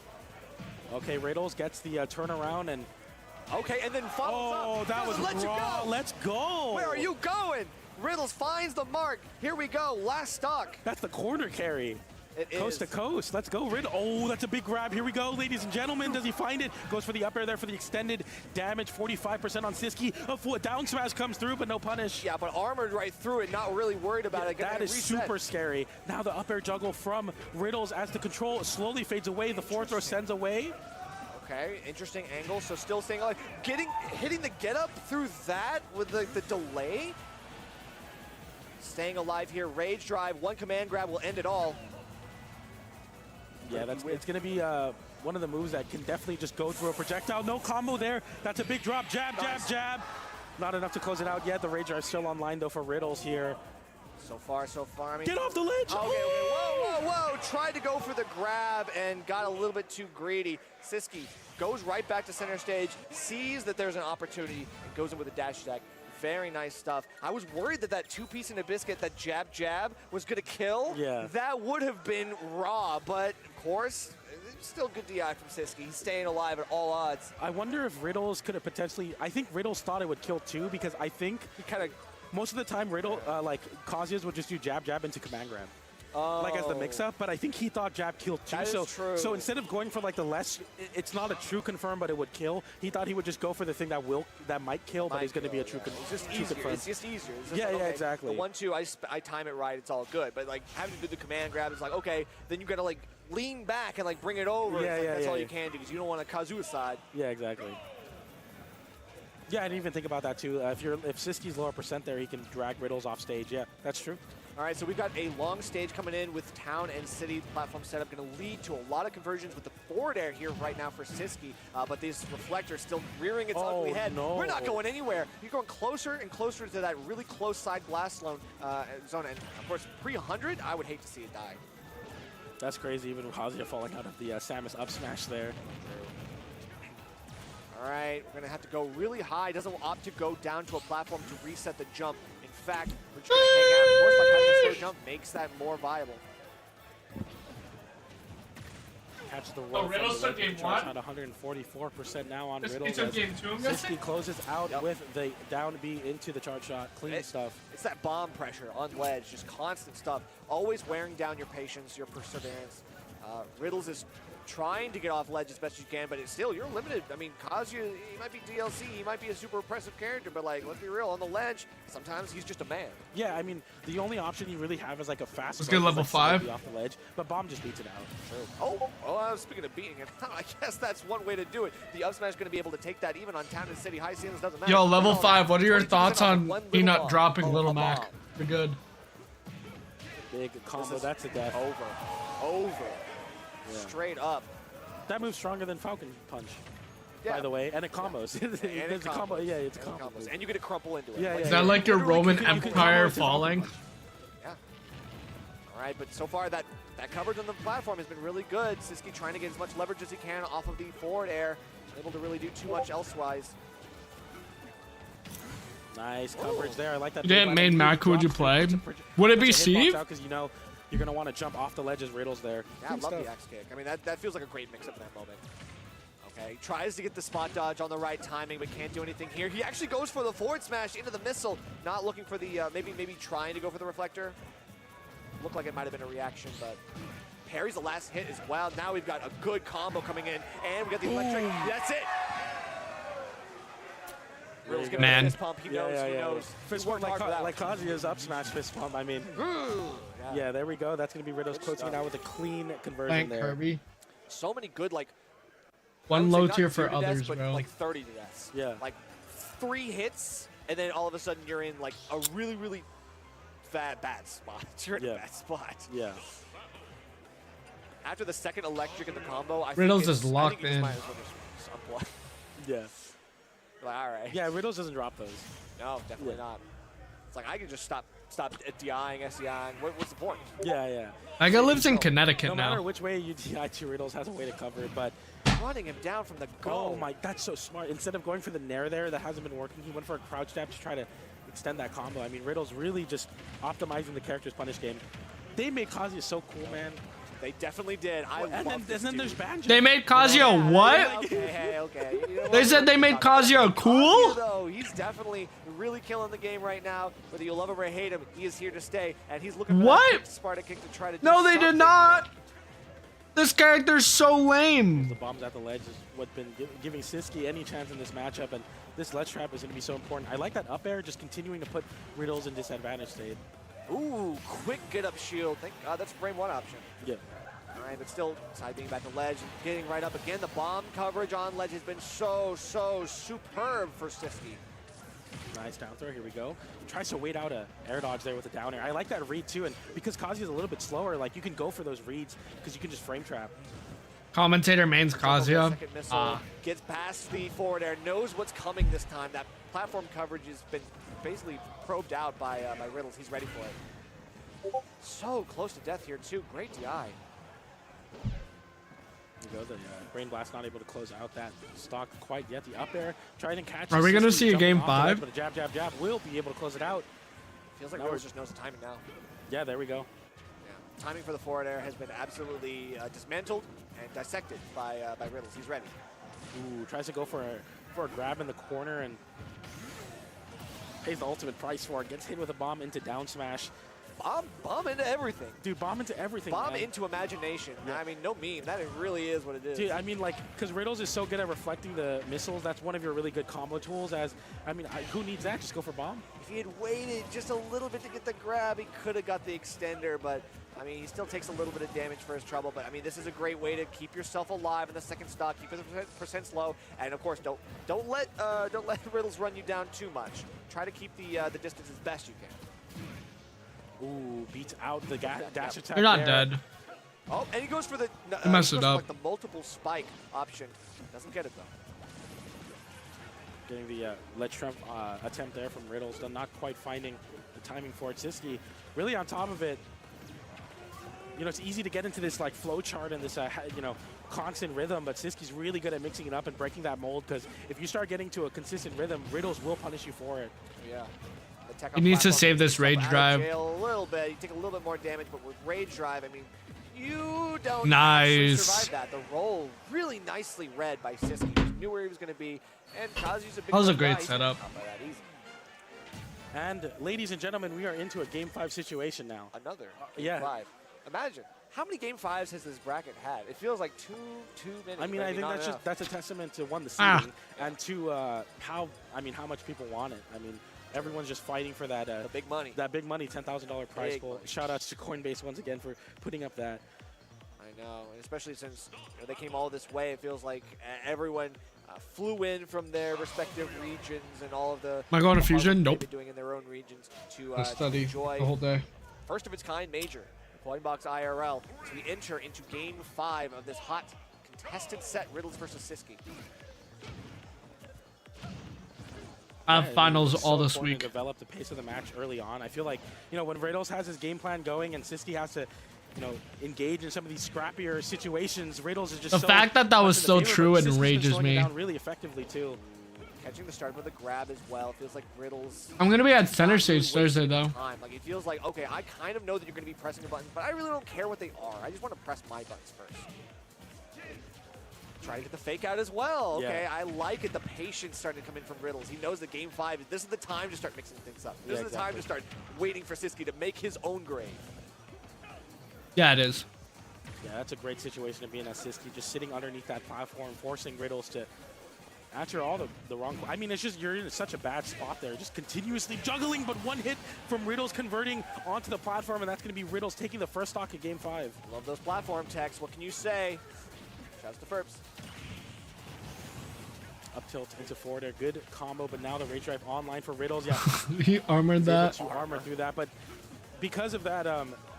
Okay, Riddles gets the turnaround and... Okay, and then follows up. Oh, that was raw. Let's go. Where are you going? Riddles finds the mark. Here we go. Last stock. That's the corner carry. It coast to coast. Let's go, Riddle. Oh, that's a big grab. Here we go, ladies and gentlemen. Does he find it? Goes for the up air there for the extended damage. 45% on Siski. A down smash comes through, but no punish. Yeah, but armored right through it. Not really worried about it. That is super scary. Now the up air juggle from Riddles as the control slowly fades away. The forward throw sends away. Okay, interesting angle. So still staying alive. Hitting the get up through that with the delay. Staying alive here. Rage drive. One command grab will end it all. Yeah, it's going to be one of the moves that can definitely just go through a projectile. No combo there. That's a big drop. Jab, jab, jab. Not enough to close it out yet. The Rage drive still online, though, for Riddles here. So far, so far. I mean, get off the ledge! Okay, whoa, whoa, whoa! Tried to go for the grab and got a little bit too greedy. Siski goes right back to center stage, sees that there's an opportunity, and goes in with a dash attack. Very nice stuff. I was worried that two-piece in a biscuit, that jab, jab, was going to kill. Yeah. That would have been raw, but of course, still good DI from Siski. He's staying alive at all odds. I wonder if Riddles could have potentially... I think Riddles thought it would kill too, because I think he kind of... Most of the time, Riddle, Kazuya's would just do jab, jab into command grab. Like as the mix-up, but I think he thought jab killed too. That is true. So instead of going for the less, it's not a true confirm, but it would kill. He thought he would just go for the thing that might kill, but is going to be a true confirm. It's just easier. It's just easier. It's just yeah, exactly. The 1-2, I time it right. It's all good. But having to do the command grab is okay. Then you got to lean back and bring it over. That's all you can do because you don't want a Kazuya side. Yeah, exactly. Yeah, I didn't even think about that too. If Siski's lower percent there, he can drag Riddles off stage. Yeah, that's true. All right, so we've got a long stage coming in with town and city platform setup, going to lead to a lot of conversions with the forward air here right now for Siski, but this reflector still rearing its ugly head. No. We're not going anywhere. You're going closer and closer to that really close side blast zone, and of course, pre-100, I would hate to see it die. That's crazy, even with Kazuya falling out of the Samus up smash there. All right, we're going to have to go really high. Doesn't opt to go down to a platform to reset the jump. In fact, we're just going to hang out. Of course, having a slow jump makes that more viable. Catch the roll. Riddles took game one. At 144% now on He Riddles. took game two, I'm guessing? Siski closes out with the down B into the charge shot. Clean stuff. It's that bomb pressure on ledge, just constant stuff. Always wearing down your patience, your perseverance. Riddles is trying to get off ledge as best you can, but it's still, you're limited. I mean, Kazuya, he might be DLC, he might be a super impressive character, but let's be real, on the ledge, sometimes he's just a man. Yeah, I mean, the only option you really have is a fast. Let's get level 5 off the ledge, but bomb just beats it out. True. Oh, speaking of beating it, I guess that's one way to do it. The up smash is going to be able to take that even on town and city. High ceilings doesn't matter. Yo, level 5. What are your thoughts on Peanut dropping Little Mac? You're good. Big combo. That's a death. Over. Yeah. Straight up. That move's stronger than Falcon Punch, yeah. by the way, and it combos. There's a combo. Yeah, it's a combo. And you get a crumple into it. Yeah, Is that like your Roman Empire falling? Yeah. All right, but so far that coverage on the platform has been really good. Siski trying to get as much leverage as he can off of the forward air. Able to really do too much elsewise. Nice coverage there. I like that. You didn't main Mac, who would you play? Would it be Steve? Because you're going to want to jump off the ledge as Riddles there. Yeah, I love the axe kick. I mean, that feels like a great mix-up in that moment. Okay, tries to get the spot dodge on the right timing, but can't do anything here. He actually goes for the forward smash into the missile, not looking for the, maybe trying to go for the reflector. Looked like it might have been a reaction, but parries the last hit as well. Now we've got a good combo coming in, and we got the electric. That's it. Man. Fist pump. He knows. Fist pump like Kazuya's up smash fist pump. I mean, yeah, there we go. That's going to be Riddles closing it out with a clean conversion there. Kirby. So many good, one low tier for others, but bro. 30 to deaths. Yeah. 3 hits, and then all of a sudden you're in a really, really bad spot. You're in a bad spot. Yeah. After the second electric in the combo, Riddles is locked in. Yeah. All right. Yeah, Riddles doesn't drop those. No, definitely not. It's I can just stop DIing, SEIing. What's the point? Yeah. Like, it lives in Connecticut now. now. No matter which way you DI to, Riddles has a way to cover it, but... Running him down from the go. Oh my, that's so smart. Instead of going for the nair there, that hasn't been working, he went for a crouch jab to try to extend that combo. I mean, Riddles really just optimizing the character's punish game. They made Kazuya so cool, man. They definitely did. And then there's Banjo. They made Kazuya what? Okay. You know They said they made Kazuya cool? Though, he's definitely really killing the game right now. Whether you love him or hate him, he is here to stay, and he's looking for that Sparta kick to try to do No, they did something. not. This character's so lame. The bombs at the ledge is what's been giving Siski any chance in this matchup, and this ledge trap is going to be so important. I like that up air, just continuing to put Riddles in disadvantage state. Ooh, quick get up shield. Thank God that's frame one option. Yeah. All right, but still side being back to ledge and getting right up again. The bomb coverage on ledge has been so superb for Siski. Nice down throw. Here we go. Tries to wait out a air dodge there with a down air. I like that read too, and because Kazuya's a little bit slower, like you can go for those reads because you can just frame trap. Commentator mains Kazuya. Second missile gets past the forward air, knows what's coming this time. That platform coverage has been basically probed out by Riddles. He's ready for it. So close to death here too. Great DI. Here we go. The Brain Blast not able to close out that stock quite yet. The up air trying to catch. Are we gonna see a game 5? But a jab will be able to close it out. Feels like Riddles just knows the timing now. Yeah, there we go. Yeah. Timing for the forward air has been absolutely dismantled and dissected by Riddles. He's ready. Ooh, tries to go for a grab in the corner and pays the ultimate price for it. Gets hit with a bomb into down smash. Bomb into everything. Dude, bomb into everything. Bomb man. into imagination. Yeah. I mean, no meme. That really is what it is. Dude, I mean, like, because Riddles is so good at reflecting the missiles, that's one of your really good combo tools. Who needs that? Just go for bomb. If he had waited just a little bit to get the grab, he could have got the extender, but I mean, he still takes a little bit of damage for his trouble. But I mean, this is a great way to keep yourself alive in the second stock, keep the percent low, and of course, don't let Riddles run you down too much. Try to keep the distance as best you can. Ooh, beats out the dash attack. You're not there. dead. Oh, and he goes for the messed it up. like the multiple spike option. Doesn't get it though. Getting the ledge trump attempt there from Riddles, though not quite finding the timing for it. Siski really on top of it. You know, it's easy to get into this like flow chart and this constant rhythm, but Siski's really good at mixing it up and breaking that mold, because if you start getting to a consistent rhythm, Riddles will punish you for it. Yeah. He needs to save this rage drive. A little bit. You take a little bit more damage, but with rage drive, I mean, you don't nice. survive that. The roll really nicely read by Siski. He knew where he was going to be, and Kazu's a big. That was a great guy. setup. And ladies and gentlemen, we are into a Game 5 situation now. Another Game 5. Imagine how many Game 5s has this bracket had? It feels like too many. I mean, I think that's a testament to one, the seeding, and two how much people want it. I mean, everyone's just fighting for that the big money. That big money, $10,000 prize pool. Shout outs to Coinbase once again for putting up that. I know, and especially since they came all this way, it feels like everyone flew in from their respective regions and all of the. Am I going to Fusion? Nope. Doing in their own regions to study enjoy the whole day. First of its kind major, the COINBOX IRL. So we enter into Game 5 of this hot contested set, Riddles versus Siski. Finals all this week. To develop the pace of the match early on. I feel like, when Riddles has his game plan going and Siski has to, engage in some of these scrappier situations, Riddles is just the fact that was still true enrages me. Down really effectively too. Catching the start with a grab as well. Feels like Riddles. I'm gonna be at center stage Thursday though. Like it feels like, okay, I kind of know that you're gonna be pressing your buttons, but I really don't care what they are. I just want to press my buttons first. Try to get the fake out as well. Okay, I like it. The patience starting to come in from Riddles. He knows that Game 5, this is the time to start mixing things up. This is the time to start waiting for Siski to make his own grave. Yeah, it is. Yeah, that's a great situation to be in as Siski, just sitting underneath that platform, forcing Riddles to answer all the wrong. I mean, it's just you're in such a bad spot there, just continuously juggling, but one hit from Riddles converting onto the platform, and that's going to be Riddles taking the first stock of Game 5. Love those platform techs. What can you say? Shouts to Ferps. Up tilt into forward air. Good combo, but now the rage drive online for Riddles. Yeah, he armored that. To armor through that, but because of that,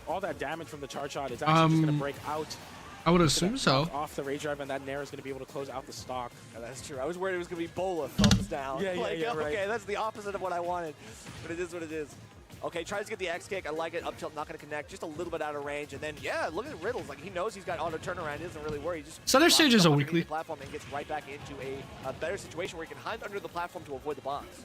all that damage from the charge shot is actually just going to break out. I would assume so. Off the rage drive, and that Nair is going to be able to close out the stock. Yeah, that's true. I was worried it was going to be Bola thumbs down. Yeah, right. Okay, that's the opposite of what I wanted, but it is what it is. Okay, tries to get the X kick. I like it. Up tilt, not going to connect. Just a little bit out of range. And then, yeah, look at Riddles. Like, he knows he's got auto turnaround. He doesn't really worry. He just center stage is a weekly platform and gets right back into a better situation where he can hide under the platform to avoid the bombs.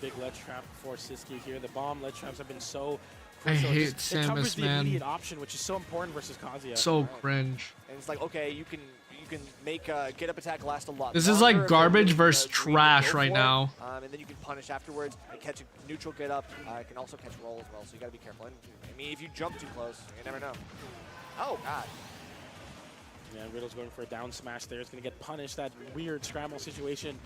Big ledge trap for Siski here. The bomb ledge traps have been so I hate It covers Samus, the man. immediate option, which is so important versus Kazuya. So cringe. And it's like, okay, you can make get up attack last a lot. This is longer like if garbage they're really, versus greedy, trash go right for it. now. And then you can punish afterwards and catch a neutral get up. It can also catch roll as well, so you gotta be careful. And, I mean, if you jump too close, you never know. Oh God. Yeah, Riddle's going for a down smash there. It's going to get punished. That weird scramble situation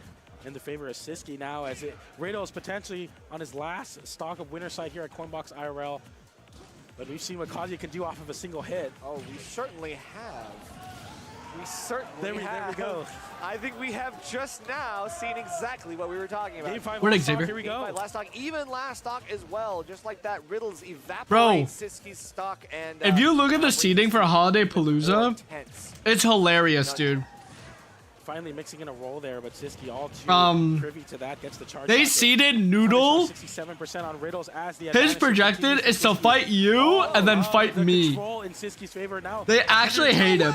in the favor of Siski now, as Riddle's potentially on his last stock of winner side here at COINBOX IRL. But we've seen what Kazuya can do off of a single hit. Oh, we certainly have. We certainly have. There we go. I think we have just now seen exactly what we were talking about. Game 5 Where'd last stock, Xavier? here we Game go. 5 last stock, even last stock as well. Just like that, Riddle's evaporate Bro, Siski's stock. And if you look at the seeding for Holiday Palooza, it's hilarious, dude. Finally mixing in a roll there, but Siski all too privy to that, gets the charge. They seeded Noodle. 67% on Riddles as the His projected is to fight you and then fight me. In Siski's favor now. They actually hate him.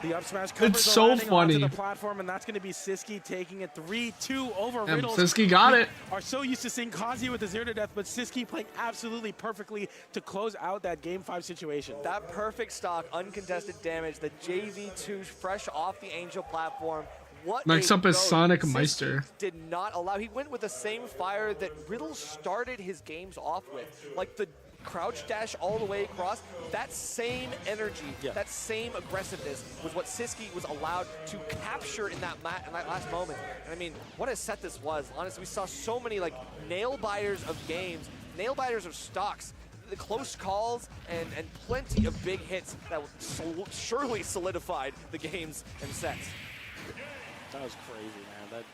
The up smash covers It's so funny. the platform, and that's going to be Siski taking it 3-2 over Damn, Riddles. Siski got it. Are so used to seeing Kazuya with the 0-to-death, but Siski playing absolutely perfectly to close out that Game 5 situation. That perfect stock, uncontested damage, the JV2 fresh off the Angel platform. What Next up is Sonic Meister. Did not allow. He went with the same fire that Riddle started his games off with, like the crouch dash all the way across. That same energy, that same aggressiveness was what Siski was allowed to capture in that last moment. And I mean, what a set this was. Honestly, we saw so many like nail biters of games, nail biters of stocks, the close calls, and plenty of big hits that surely solidified the games and sets. That was crazy, man.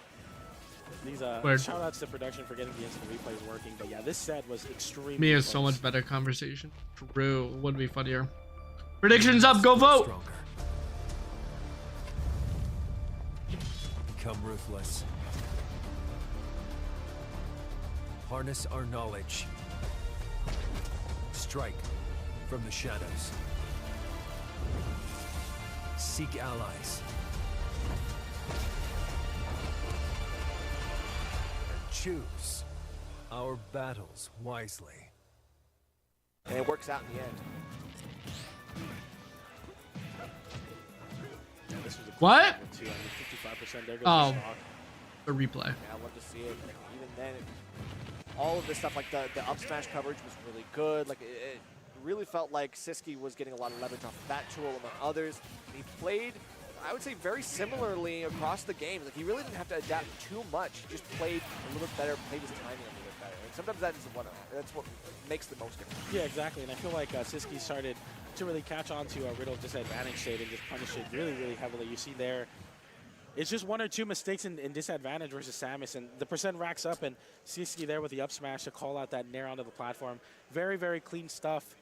These shout outs to production for getting the instant replays working, but yeah, this set was extremely Me is close. so much better conversation. True, would be funnier. Predictions up, go vote. Become ruthless. Harness our knowledge. Strike from the shadows. Seek allies. Choose our battles wisely. And it works out in the end. Yeah, this was a What? too. I mean, 55% there goes Oh, the stock. the replay. Yeah, I love to see it. Even then, all of this stuff, like the up smash coverage was really good. Like it really felt like Siski was getting a lot of leverage off of that tool among others. He played, I would say, very similarly across the game. Like he really didn't have to adapt too much. He just played a little bit better, played his timing a little bit better. And sometimes that's what makes the most difference. Yeah, exactly. And I feel like Siski started to really catch on to Riddle's disadvantage state and just punish it really, really heavily. You see there, it's just one or two mistakes in disadvantage versus Samus, and the percent racks up, and Siski there with the up smash to call out that nair onto the platform. Very, very clean stuff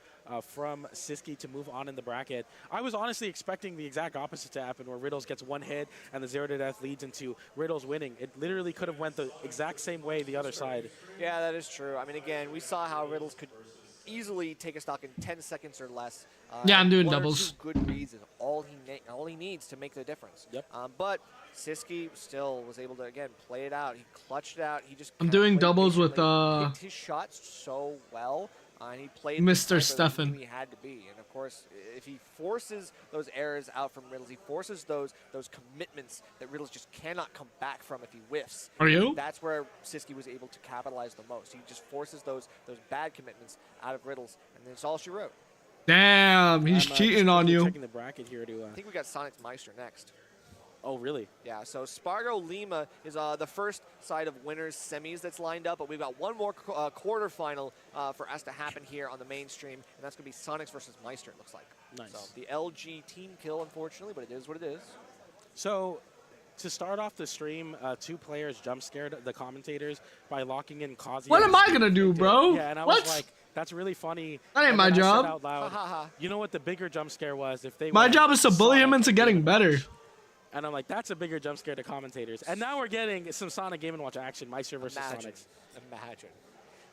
from Siski to move on in the bracket. I was honestly expecting the exact opposite to happen, where Riddles gets one hit and the 0-to-death leads into Riddles winning. It literally could have went the exact same way the other side. Yeah, that is true. I mean, again, we saw how Riddles could easily take a stock in 10 seconds or less. Yeah, I'm doing one doubles. Or two good reads is all he needs to make the difference. Yep. But Siski still was able to, again, play it out. He clutched it out. He just I'm doing doubles with picked his shots so well. And he played Mr. the Stefan. he had to be. And of course, if he forces those errors out from Riddles, he forces those commitments that Riddles just cannot come back from if he whiffs. Are you? That's where Siski was able to capitalize the most. He just forces those bad commitments out of Riddles, and that's all she wrote. Damn, he's cheating on you. Checking the bracket here to, I think we got Sonic's Meister next. Oh, really? Yeah, so Spargo Lima is the first side of winners semis that's lined up, but we've got one more quarterfinal for us to happen here on the mainstream, and that's going to be Sonics versus Meister, it looks like. Nice. So the LG team kill, unfortunately, but it is what it is. So to start off the stream, two players jump scared the commentators by locking in Kazuya. What am I gonna do, bro? Yeah, and I What? was like, that's really funny. That ain't And my then I said job. out loud, you know what the bigger jump scare was? If they My went job is to bully him into getting better. And I'm like, that's a bigger jump scare to commentators. And now we're getting some Sonic Game & Watch action, Meister versus Sonics. Imagine.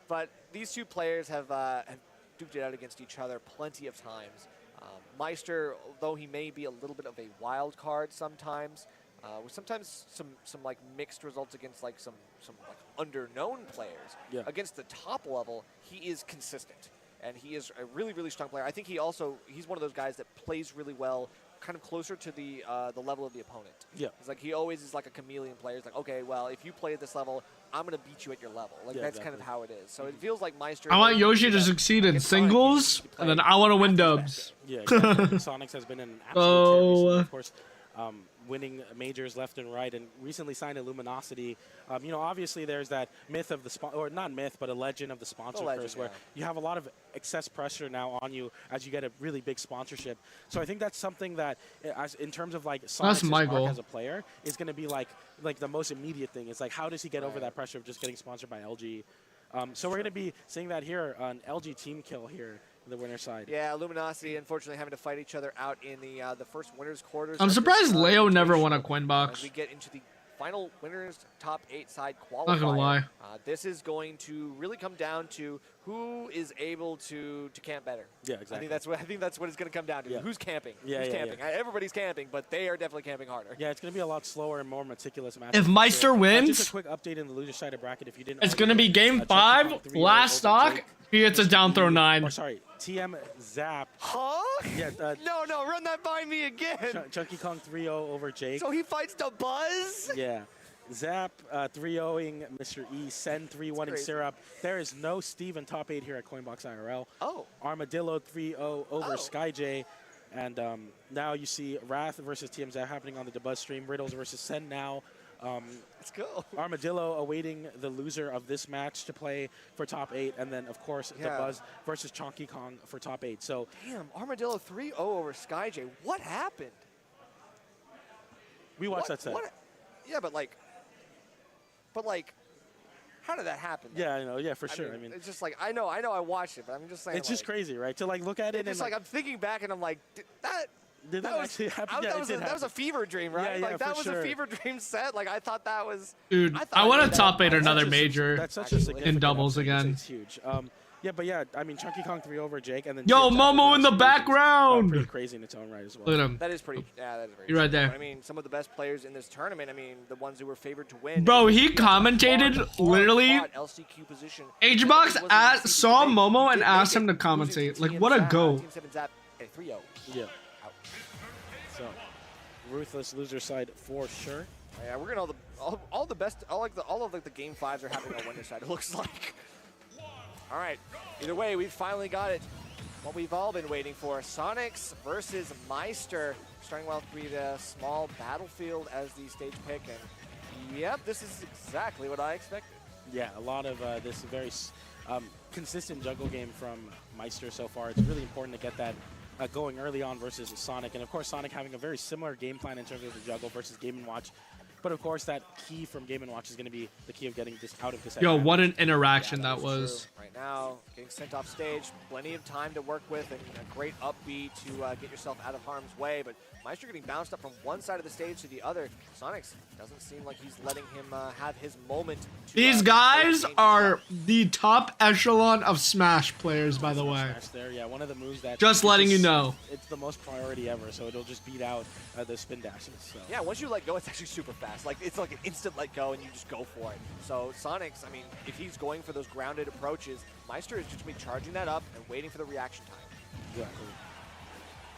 But these two players have duked it out against each other plenty of times. Meister, though he may be a little bit of a wild card sometimes, with sometimes some like mixed results against like some like underknown players. Yeah. Against the top level, he is consistent. and he is a really, really strong player. I think he's one of those guys that plays really well, kind of closer to the level of the opponent. Yeah. It's like he always is like a chameleon player. It's like, okay, well, if you play at this level, I'm going to beat you at your level. Like, that's kind of how it is. So it feels like Meister... I want Yoshi to succeed in singles, and then I want to win dubs. Yeah, exactly. Sonics has been an absolute champ recently, of course. Winning majors left and right, and recently signed a Luminosity. You know, obviously there's that myth of the or not myth, but a legend of the sponsor curse, where you have a lot of excess pressure now on you as you get a really big sponsorship. So I think that's something that, as in terms of like Sonic's arc as a player, is going to be like the most immediate thing. It's like, how does he get over that pressure of just getting sponsored by LG? So we're going to be seeing that here, an LG team kill here. The winner's side. Yeah, Luminosity unfortunately having to fight each other out in the first winners quarters. I'm surprised Leo never won a COINBOX. As we get into the final winners top 8 side qualifier. Not gonna lie. This is going to really come down to who is able to camp better. Yeah, exactly. I think that's what it's going to come down to. Yeah. Who's camping? Yeah, Who's yeah, camping? yeah. Everybody's camping, but they are definitely camping harder. Yeah, it's going to be a lot slower and more meticulous match. If Meister wins, just a quick update in the loser side of bracket. If you didn't, it's going to be game 5, last stock. He gets a down throw 9. Or sorry, TM Zap. Huh? Yeah. No, run that by me again. Chunky Kong 3-0 over Jake. So he fights the Buzz? Yeah. Zap 3-0ing Mr. E. Sen 3-1ing Syrup. There is no Steve in top 8 here at COINBOX IRL. Oh. Armadillo 3-0 over SkyJ. And now you see Wrath versus TM Zap happening on the Debuzz stream. Riddles versus Sen now. Let's go. Armadillo awaiting the loser of this match to play for top 8. And then, of course, Debuzz versus Chunky Kong for top 8. So, damn, Armadillo 3-0 over SkyJ. What happened? We watched that set. Yeah, but how did that happen? Yeah, I know. Yeah, for sure. I mean, it's just like I know I watched it, but I'm just saying. It's just crazy, right? To like look at it and just like I'm thinking back and I'm like, did that actually happen? That was a fever dream, right? Yeah, like that was a fever dream set. Like I thought that was. Dude, I want to top 8 another that's major such a in doubles again. It's huge. Yeah, but yeah, I mean, Chunky Kong 3 over Jake, and then yo, Momo in the background. Pretty crazy in its own right as well. Look at him. That is pretty. Yeah, that is very. You're right there. I mean, some of the best players in this tournament. I mean, the ones who were favored to win. Bro, he commentated literally. LCQ position. HBox saw Momo and asked him to commentate. Like, what a go. Yeah. So, ruthless loser side for sure. Yeah, we're gonna all the best. All of the game 5s are happening on winner side. It looks like. All right. Either way, we've finally got it. What we've all been waiting for: Sonics versus Meister. Starting well to be the small battlefield as the stage pick, and yep, this is exactly what I expected. Yeah, a lot of this very consistent juggle game from Meister so far. It's really important to get that going early on versus Sonic, and of course Sonic having a very similar game plan in terms of the juggle versus Game & Watch. But of course, that key from Game & Watch is going to be the key of getting this out of this. Yo, what an interaction that was. True. Right now, getting sent off stage, plenty of time to work with, and a great upbeat to get yourself out of harm's way. But Meister getting bounced up from one side of the stage to the other. Sonics doesn't seem like he's letting him have his moment. These guys are the top echelon of Smash players, by the way. There, yeah, one of the moves that just letting you know. It's the most priority ever, so it'll just beat out the spin dashes. So. Yeah, once you let go, it's actually super fast. Like it's like an instant let go, and you just go for it. So Sonics, I mean, if he's going for those grounded approaches, Meister is just going to be charging that up and waiting for the reaction time. Exactly.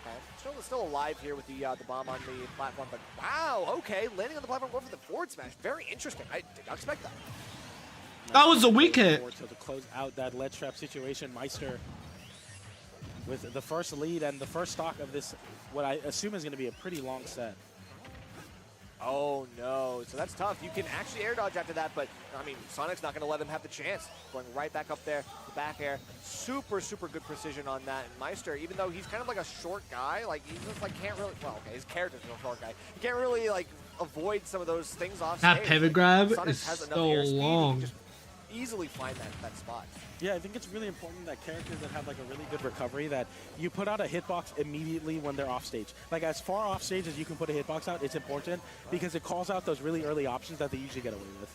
Okay. Still alive here with the bomb on the platform, but wow, okay, landing on the platform, going for the forward smash. Very interesting. I did not expect that. That was a weak hit. So to close out that ledge trap situation, Meister with the first lead and the first stock of this, what I assume is going to be a pretty long set. Oh no, so that's tough. You can actually air dodge after that, but I mean, Sonic's not going to let him have the chance. Going right back up there, the back air. Super good precision on that. And Meister, even though he's kind of like a short guy, like he just like can't really, well, okay, his character's a short guy. He can't really like avoid some of those things off stage. That pivot grab Sonic is has so long. Just easily find that spot. Yeah, I think it's really important that characters that have like a really good recovery, that you put out a hitbox immediately when they're off stage. Like as far off stage as you can put a hitbox out, it's important because it calls out those really early options that they usually get away with.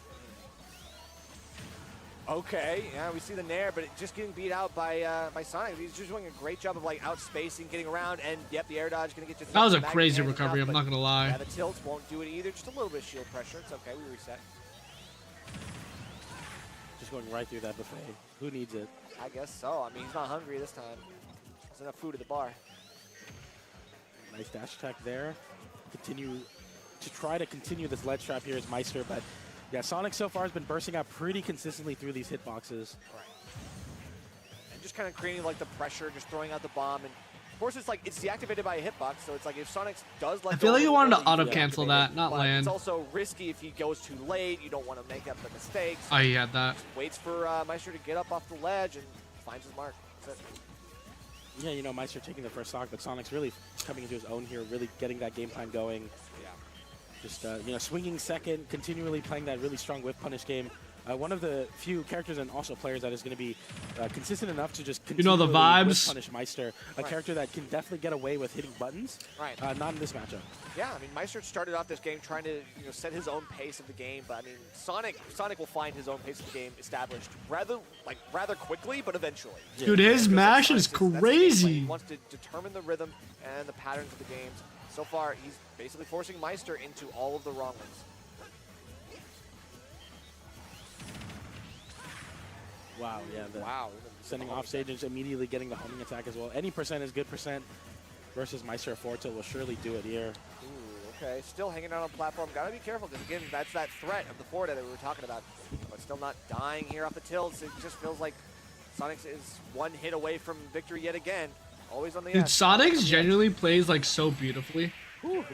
Okay, yeah, we see the Nair, but just getting beat out by Sonic. He's just doing a great job of like outspacing, getting around, and yep, the air dodge gonna get you. That was a crazy recovery. I'm not gonna lie. Yeah, the tilts won't do it either. Just a little bit of shield pressure. It's okay. We reset. Just going right through that buffet. Who needs it? I guess so. I mean, he's not hungry this time. There's enough food at the bar. Nice dash attack there. Try to continue this ledge trap here is Meister, but yeah, Sonic so far has been bursting out pretty consistently through these hitboxes. Right. And just kind of creating like the pressure, just throwing out the bomb, and of course it's like it's deactivated by a hitbox, so it's like if Sonic does let I feel like you wanted to auto deactivate cancel that, not but land. It's also risky if he goes too late. You don't want to make up the mistakes. Oh, he had that. Just waits for Meister to get up off the ledge and finds his mark. That's it. Yeah, you know, Meister taking the first stock, but Sonic's really coming into his own here, really getting that game plan going. Yeah. Just, you know, swinging second, continually playing that really strong whip punish game. One of the few characters and also players that is going to be consistent enough to just continually the vibes. whip punish Meister. A character that can definitely get away with hitting buttons. Right. Not in this matchup. Yeah, I mean, Meister started off this game trying to set his own pace of the game, but I mean, Sonic will find his own pace of the game established rather quickly, but eventually. Dude, his mash is crazy. He wants to determine the rhythm and the patterns of the games. So far, he's basically forcing Meister into all of the wrong ones. Wow, yeah. Wow. Sending off stage and just immediately getting the homing attack as well. Any percent is good percent versus Meister Forza will surely do it here. Ooh, okay. Still hanging out on platform. Gotta be careful because, again, that's that threat of the forward that we were talking about. But still not dying here off the tilts. It just feels like Sonic is one hit away from victory yet again. Always on the Dude, edge. Sonic genuinely plays like so beautifully.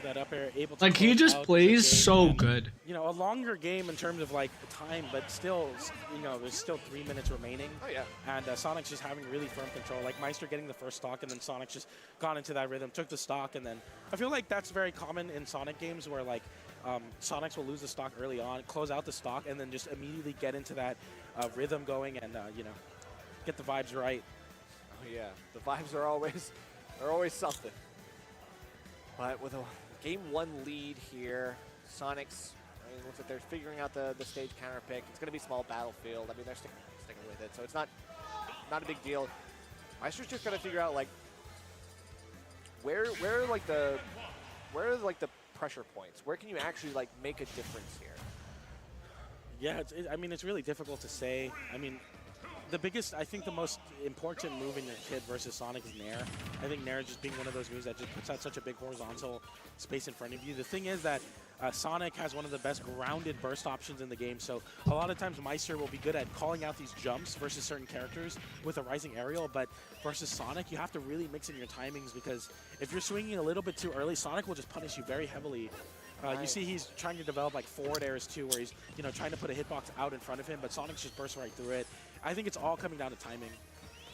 That up air, able to Like he just plays so good. You know, a longer game in terms of like time, but still, you know, there's still 3 minutes remaining. Oh yeah. And Sonic's just having really firm control. Like Meister getting the first stock, and then Sonic's just gone into that rhythm, took the stock, and then I feel like that's very common in Sonic games where like Sonics will lose the stock early on, close out the stock, and then just immediately get into that rhythm going, and you know, get the vibes right. Oh yeah, the vibes are always something. But with a game 1 lead here, Sonic's, I mean, looks like they're figuring out the stage counter pick. It's going to be small battlefield. I mean, they're sticking with it, so it's not a big deal. Meister's just got to figure out like where are the pressure points? Where can you actually like make a difference here? Yeah, I mean, it's really difficult to say. I mean, I think the most important move in your kit versus Sonic is Nair. I think Nair just being one of those moves that just puts out such a big horizontal space in front of you. The thing is that Sonic has one of the best grounded burst options in the game, so a lot of times Meister will be good at calling out these jumps versus certain characters with a rising aerial, but versus Sonic, you have to really mix in your timings because if you're swinging a little bit too early, Sonic will just punish you very heavily. You see he's trying to develop like forward airs too, where he's trying to put a hitbox out in front of him, but Sonic just bursts right through it. I think it's all coming down to timing.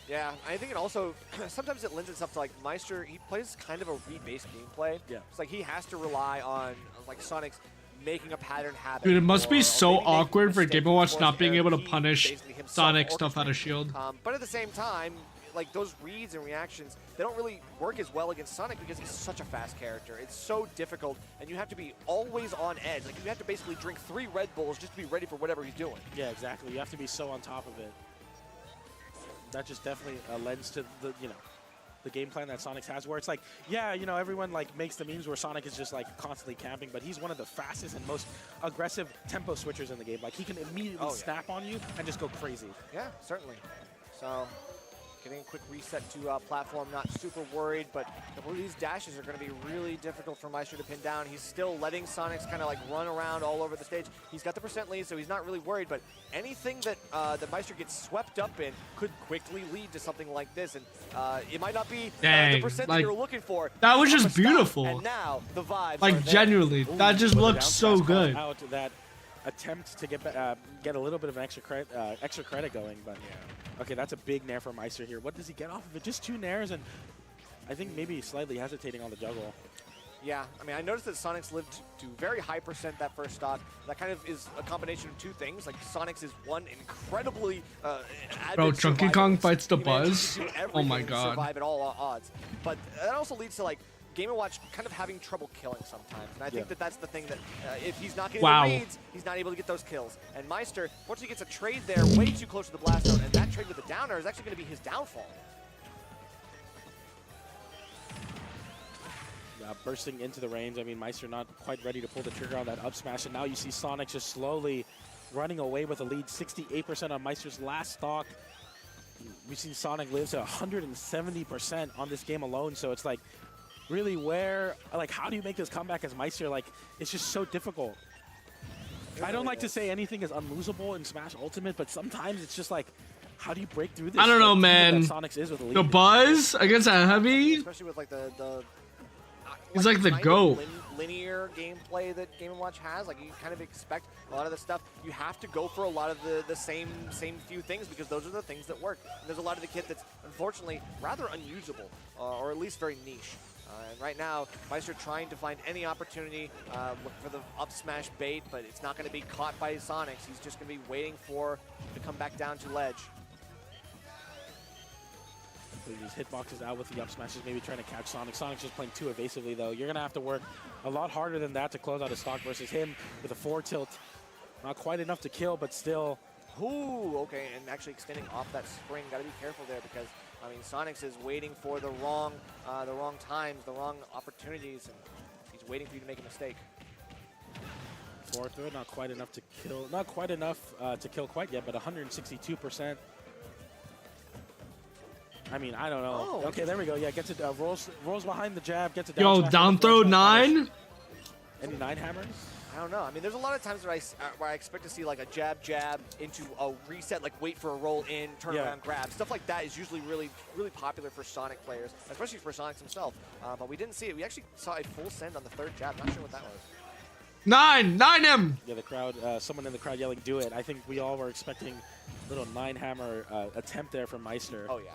Yeah, I think it also, sometimes it lends itself to like Meister, he plays kind of a read-based gameplay. Yeah. It's like he has to rely on like Sonic's making a pattern happen. Dude, it must be so maybe awkward for mistake Game & Watch force not being air able to he punish basically himself Sonic stuff out of orchestrates. shield. But at the same time, like those reads and reactions, they don't really work as well against Sonic because he's such a fast character. It's so difficult, and you have to be always on edge. Like you have to basically drink 3 Red Bulls just to be ready for whatever he's doing. Yeah, exactly. You have to be so on top of it. That just definitely lends to the game plan that Sonic has, where it's like, yeah, everyone like makes the memes where Sonic is just like constantly camping, but he's one of the fastest and most aggressive tempo switchers in the game. Like he can immediately snap on you and just go crazy. Yeah, certainly. So getting a quick reset to platform, not super worried, but a couple of these dashes are going to be really difficult for Meister to pin down. He's still letting Sonics kind of like run around all over the stage. He's got the percent lead, so he's not really worried, but anything that that Meister gets swept up in could quickly lead to something like this, and it might not be the percent that you're looking for. That was just beautiful. And now the vibes like genuinely, that just looks so good. Out that attempt to get a little bit of an extra credit going, but okay, that's a big nair for Meister here. What does he get off of it? Just 2 nairs, and I think maybe slightly hesitating on the juggle. Yeah, I mean, I noticed that Sonic's lived to very high percent that first stock. That kind of is a combination of 2 things. Like, Sonic's is one incredibly Bro, Chunky Kong fights the He manages Buzz? to do Oh my everything to god. survive at all odds. But that also leads to, like, Game & Watch kind of having trouble killing sometimes. And I think that that's the thing that if he's not getting the reads, he's not able to get those kills. And Meister, once he gets a trade there way too close to the blast zone, and that trade with the downer is actually going to be his downfall. Bursting into the range. I mean, Meister not quite ready to pull the trigger on that up smash, and now you see Sonic just slowly running away with a lead, 68% on Meister's last stock. We've seen Sonic live to 170% on this game alone, so it's like, really how do you make this comeback as Meister? Like, it's just so difficult. I don't like to say anything is unlosable in Smash Ultimate, but sometimes it's just like, how do you break through this? I don't know, man. Sonic is with a lead. The buzz against a heavy. Especially with like the He's like the GOAT. Linear gameplay that Game & Watch has. Like, you kind of expect a lot of the stuff. You have to go for a lot of the same few things because those are the things that work. And there's a lot of the kit that's unfortunately rather unusable, or at least very niche. And right now, Meister trying to find any opportunity, look for the up smash bait, but it's not going to be caught by Sonics. He's just going to be waiting for to come back down to ledge. These hitboxes out with the up smashes, maybe trying to catch Sonic. Sonic's just playing too evasively, though. You're going to have to work a lot harder than that to close out a stock versus him with a 4 tilt. Not quite enough to kill, but still. Ooh, okay, and actually extending off that spring. Got to be careful there because, I mean, Sonics is waiting for the wrong times, the wrong opportunities, and he's waiting for you to make a mistake. Forward throw, not quite enough to kill. Not quite enough to kill quite yet, but 162%. I mean, I don't know. Oh, okay, there we go. Yeah, gets it. Rolls behind the jab. Gets it Yo, down. down throw 9. Any 9 hammers? I don't know. I mean, there's a lot of times where I expect to see like a jab into a reset, like wait for a roll in, turn around, grab. Stuff like that is usually really popular for Sonic players, especially for Sonic himself. But we didn't see it. We actually saw a full send on the 3rd jab. Not sure what that was. 9 him. Yeah, the crowd, someone in the crowd yelling, "Do it!" I think we all were expecting a little 9 hammer attempt there from Meister. Oh yeah,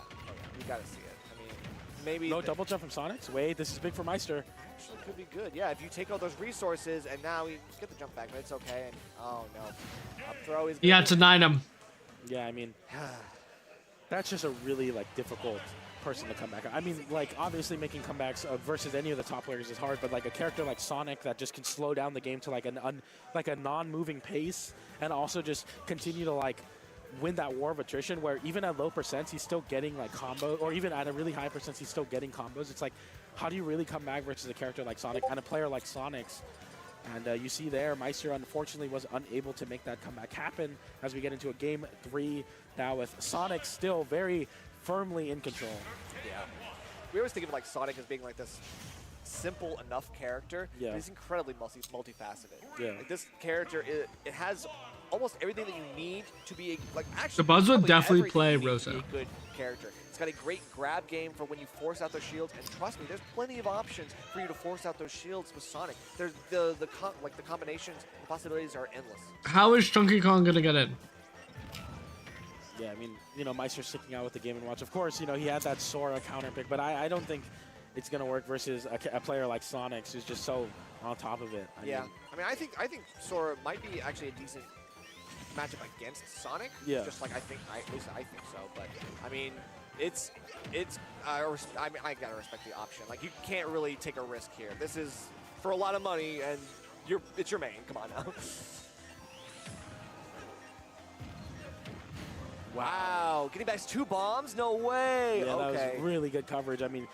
you gotta see it. I mean, maybe no double jump from Sonics. Wait, this is big for Meister. Actually, could be good. Yeah, if you take all those resources and now we get the jump back, but it's okay. And oh no, up throw is. Yeah, to 9 him. Yeah, I mean, that's just a really difficult person to come back. I mean, obviously making comebacks versus any of the top players is hard, but a character like Sonic that just can slow down the game to a non-moving pace and also just continue to win that war of attrition where even at low percents he's still getting combo, or even at a really high percents he's still getting combos. It's how do you really come back versus a character like Sonic and a player like Sonics? And you see there, Meister unfortunately was unable to make that comeback happen as we get into a game 3 now with Sonic still very firmly in control. Yeah. We always think of Sonic as being this simple enough character, but he's incredibly multifaceted. Yeah. This character, it has almost everything that you need to be actually. The Buzz would definitely play a Rosa. Good character. It's got a great grab game for when you force out those shields, and trust me, there's plenty of options for you to force out those shields with Sonic. There's the combinations, the possibilities are endless. How is Chunky Kong gonna get in? Yeah, I mean, Meister's sticking out with the Game & Watch. Of course, he had that Sora counter pick, but I don't think it's going to work versus a player like Sonics who's just so on top of it. I mean, I think Sora might be actually a decent matchup against Sonic. Yeah. Just at least I think so. But, I mean, I got to respect the option. You can't really take a risk here. This is for a lot of money, and it's your main. Come on now. Wow, getting back 2 bombs? No way. Yeah, okay. That was really good coverage. I mean,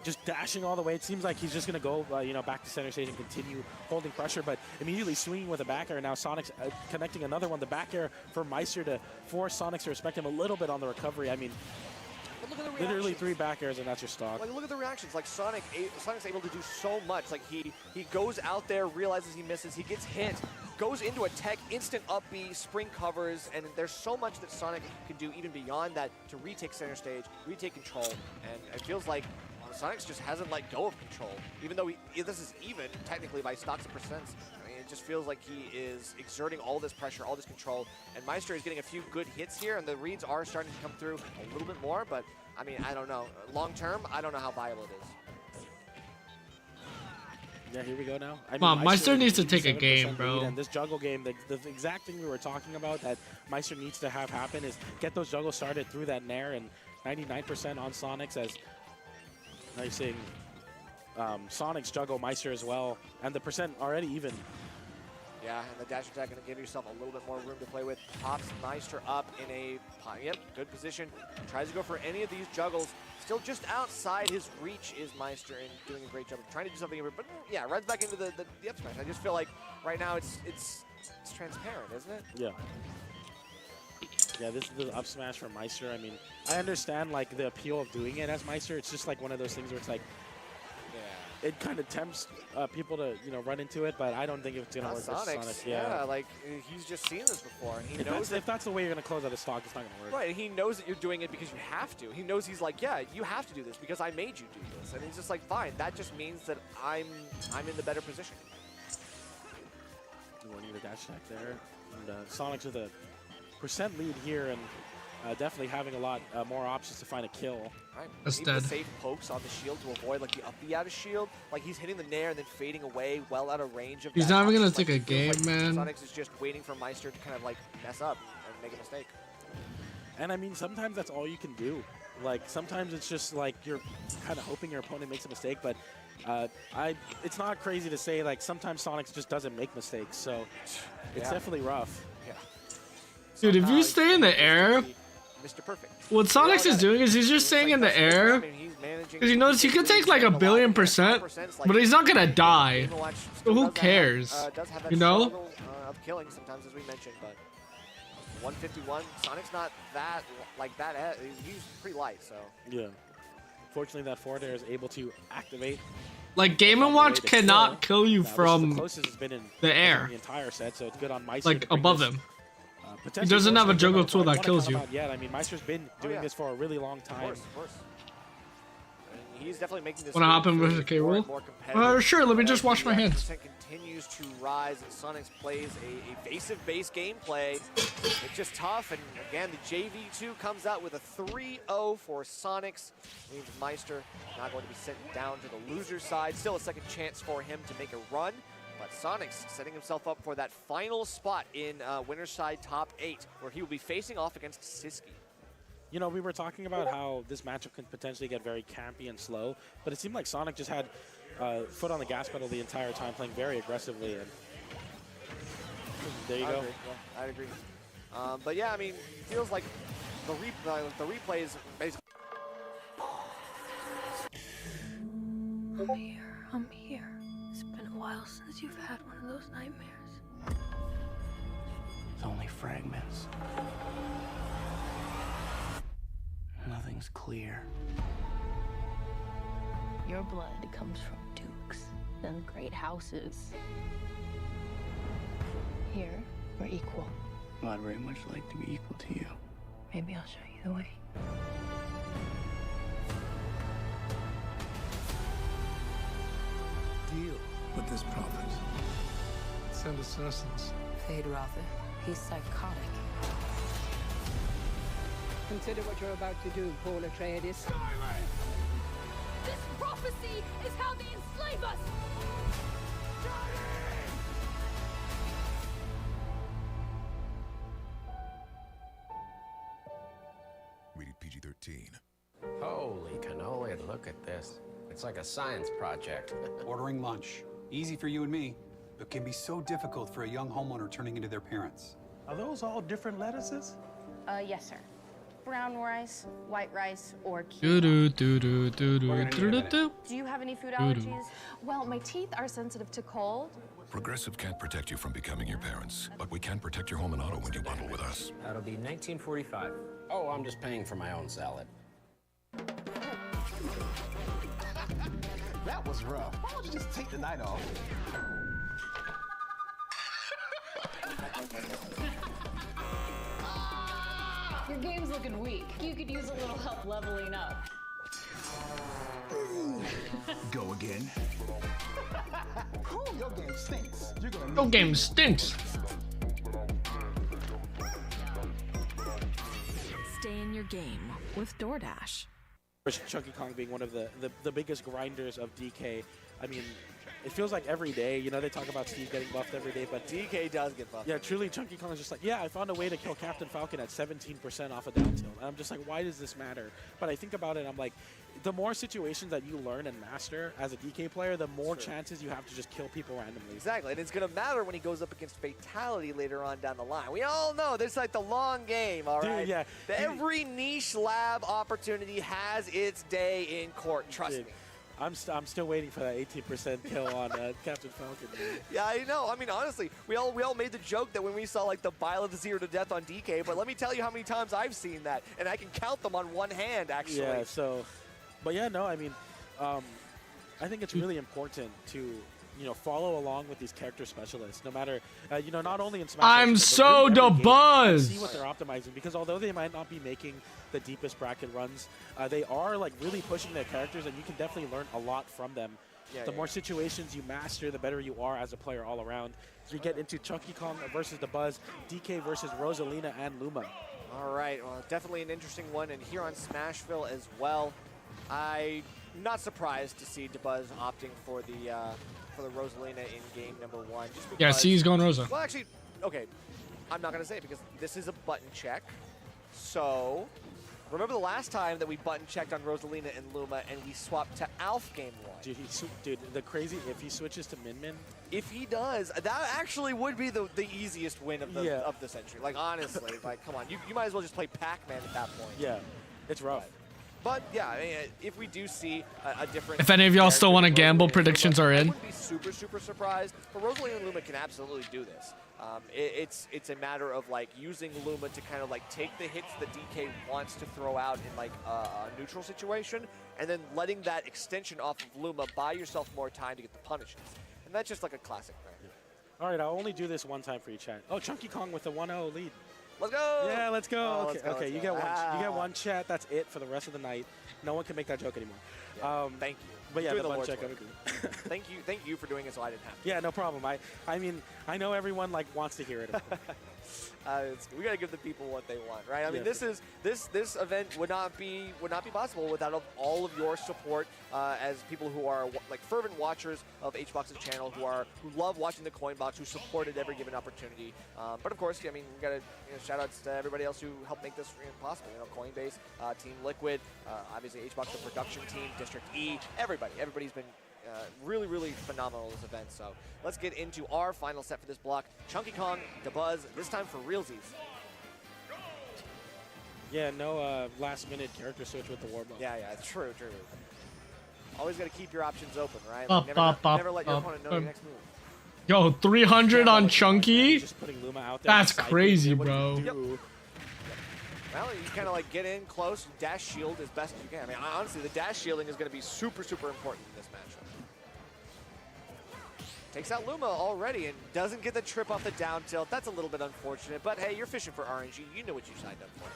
just dashing all the way. It seems like he's just going to go, back to center stage and continue holding pressure, but immediately swinging with a back air. Now Sonic's connecting another one. The back air for Meister to force Sonics to respect him a little bit on the recovery. I mean, look at the literally 3 back airs and that's your stock. Look at the reactions. Sonic's able to do so much. He goes out there, realizes he misses, he gets hit, goes into a tech, instant up B, spring covers, and there's so much that Sonic can do even beyond that to retake center stage, retake control, and it feels like Sonic just hasn't let go of control, even though this is even technically by stocks and percents. I mean, it just feels like he is exerting all this pressure, all this control, and Meister is getting a few good hits here, and the reads are starting to come through a little bit more, but I mean, I don't know. Long term, I don't know how viable it is. Yeah, here we go now. I mean, Meister needs to take a game, bro. And this juggle game, the exact thing we were talking about that Meister needs to have happen is get those juggles started through that Nair, and 99% on Sonics as now you're seeing Sonic's juggle Meister as well, and the percent already even. Yeah, and the dash attack going to give yourself a little bit more room to play with. Pops Meister up in a good position. Tries to go for any of these juggles. Still just outside his reach is Meister and doing a great job of trying to do something, but yeah, runs back into the up smash. I just feel like right now it's it's transparent, isn't it? Yeah. Yeah, this is the up smash from Meister. I mean, I understand like the appeal of doing it as Meister. It's just like one of those things where it's like, it kind of tempts people to run into it, but I don't think it's gonna work with Sonic. Yeah, like he's just seen this before. He knows if that's the way you're gonna close out a stock, it's not gonna work. Right, he knows that you're doing it because you have to. He knows he's like, yeah, you have to do this because I made you do this, and he's just like, fine. That just means that I'm in the better position. Warning the dash attack there, and Sonic's with a % lead here, and definitely having a lot more options to find a kill. Right. That's Even dead. the safe pokes on the shield to avoid like the up B out of shield. Like he's hitting the nair and then fading away well out of range of He's that not even option. gonna take a game, man. Sonic is just waiting for Meister to kind of like mess up and make a mistake. And I mean, sometimes that's all you can do. Like sometimes it's just like you're kind of hoping your opponent makes a mistake, but it's not crazy to say like sometimes Sonic just doesn't make mistakes. So it's definitely rough. Yeah. Dude, if you stay in the air, Mr. Perfect. what Sonic's is doing is he's just staying in the air. Because you notice he could take like 1,000,000,000%, but he's not gonna die. So who cares? You know? Of killing sometimes, as we mentioned, but 151. Sonic's not that like that. He's pretty light, so. Yeah. Fortunately, that forward air is able to activate. Like Game & Watch cannot kill you from the air. The entire set, so it's good on Meister. Like above him. He doesn't have a juggle tool that kills you. Yeah, I mean, Meister's been doing this for a really long time. Of course. And he's definitely making this. Wanna hop in with a K roll? Sure, let me just wash my hands. Continues to rise, and Sonic plays a evasive base gameplay. It's just tough, and again, the JV2 comes out with a 3-0 for Sonics. Means Meister not going to be sent down to the loser side. Still a second chance for him to make a run. But Sonic's setting himself up for that final spot in winner's side top 8, where he will be facing off against Siski. You know, we were talking about how this matchup can potentially get very campy and slow, but it seemed like Sonic just had foot on the gas pedal the entire time, playing very aggressively. And there you go. Yeah, I agree. But yeah, I mean, it feels like the replay is basically. I'm here. It's been a while since you've had one of those nightmares. It's only fragments. Nothing's clear. Your blood comes from dukes and great houses. Here, we're equal. Well, I'd very much like to be equal to you. Maybe I'll show you the way. Deal with this prophet. Send assassins. Fade Rother. He's psychotic. Consider what you're about to do, Paul Atreides. This prophecy is how they enslave us! Rated PG-13. Holy cannoli, look at this. It's like a science project. Ordering lunch. Easy for you and me, but can be so difficult for a young homeowner turning into their parents. Are those all different lettuces? Yes, sir. Brown rice, white rice, or Do quinoa. do do do do do do do. Do you have any food Doo-doo. allergies? Well, my teeth are sensitive to cold. Progressive can't protect you from becoming your parents, but we can protect your home and auto when you bundle with us. That'll be 1945. Oh, I'm just paying for my own salad. That was rough. Why don't you just take the night off? Your game's looking weak. You could use a little help leveling up. Go again. Your game stinks. You're gonna Your game stinks. Stay in your game with DoorDash. Chunky Kong being one of the biggest grinders of DK. I mean, it feels like every day, you know, they talk about Steve getting buffed every day, but DK does get buffed. Yeah, truly, Chunky Kong is just like, yeah, I found a way to kill Captain Falcon at 17% off a down tilt. And I'm just like, why does this matter? But I think about it, I'm like, the more situations that you learn and master as a DK player, the more chances you have to just kill people randomly. Exactly, and it's going to matter when he goes up against Fatality later on down the line. We all know this is like the long game, all right? Dude, yeah. Every niche lab opportunity has its day in court, trust me. I'm still waiting for that 18% kill on Captain Falcon. Man. Yeah, I know. I mean, honestly, we all made the joke that when we saw like the bile of the 0 to death on DK, but let me tell you how many times I've seen that, and I can count them on one hand, actually. Yeah. So, but yeah, no. I mean, I think it's really important to follow along with these character specialists, no matter not only in Smash. I'm so the buzz. See what they're optimizing, because although they might not be making the deepest bracket runs, they are like really pushing their characters, and you can definitely learn a lot from them. The more situations you master, the better you are as a player all around. As we get into Chunky Kong versus the Buzz, DK versus Rosalina and Luma. All right, well, definitely an interesting one, and here on Smashville as well, I'm not surprised to see DeBuzz opting for the Rosalina in game number 1. Just because, Yeah, see, he's going Rosa. Well, actually, okay, I'm not going to say it because this is a button check. So, remember the last time that we button checked on Rosalina and Luma and we swapped to Alf game 1? Dude, the crazy, if he switches to Min Min. If he does, that actually would be the easiest win of the century. Like, honestly, like, come on. You might as well just play Pac-Man at that point. Yeah, it's rough. But yeah, I mean, if we do see a different... If any of y'all still want to gamble, predictions are in. I wouldn't be super surprised, but Rosalina and Luma can absolutely do this. It's a matter of like using Luma to kind of like take the hits that DK wants to throw out in like a neutral situation, and then letting that extension off of Luma buy yourself more time to get the punishes. And that's just like a classic thing. Yeah. All right, I'll only do this one time for you, chat. Oh, Chunky Kong with a 1-0 lead. Let's go! Yeah, let's go. Oh, okay, okay. You get one. You get one chat. That's it for the rest of the night. No one can make that joke anymore. Yeah, thank you. But yeah, the one Lord's check. work. Thank you for doing it, so I didn't have to. Yeah, no problem. I mean, I know everyone like wants to hear it. We gotta give the people what they want, right? I mean, this event would not be possible without all of your support as people who are like fervent watchers of HBox's channel, who love watching the COINBOX, who support at every given opportunity. But of course, I mean, we gotta shout outs to everybody else who helped make this possible. Coinbase, Team Liquid, obviously HBox, the production team, District E, everybody's been really phenomenal this event. So let's get into our final set for this block. Chunky Kong, DeBuzz, this time for realsies. Yeah, no last minute character switch with the Warbow. Yeah, true. Always got to keep your options open, right? Like, never let your opponent know your next move. Yo, 300 on Chunky? Just putting Luma out there. That's crazy, bro. Yep. Well, you kind of like get in close, dash shield as best as you can. I mean, honestly, the dash shielding is going to be super important in this matchup. Takes out Luma already and doesn't get the trip off the down tilt. That's a little bit unfortunate, but hey, you're fishing for RNG. You know what you signed up for.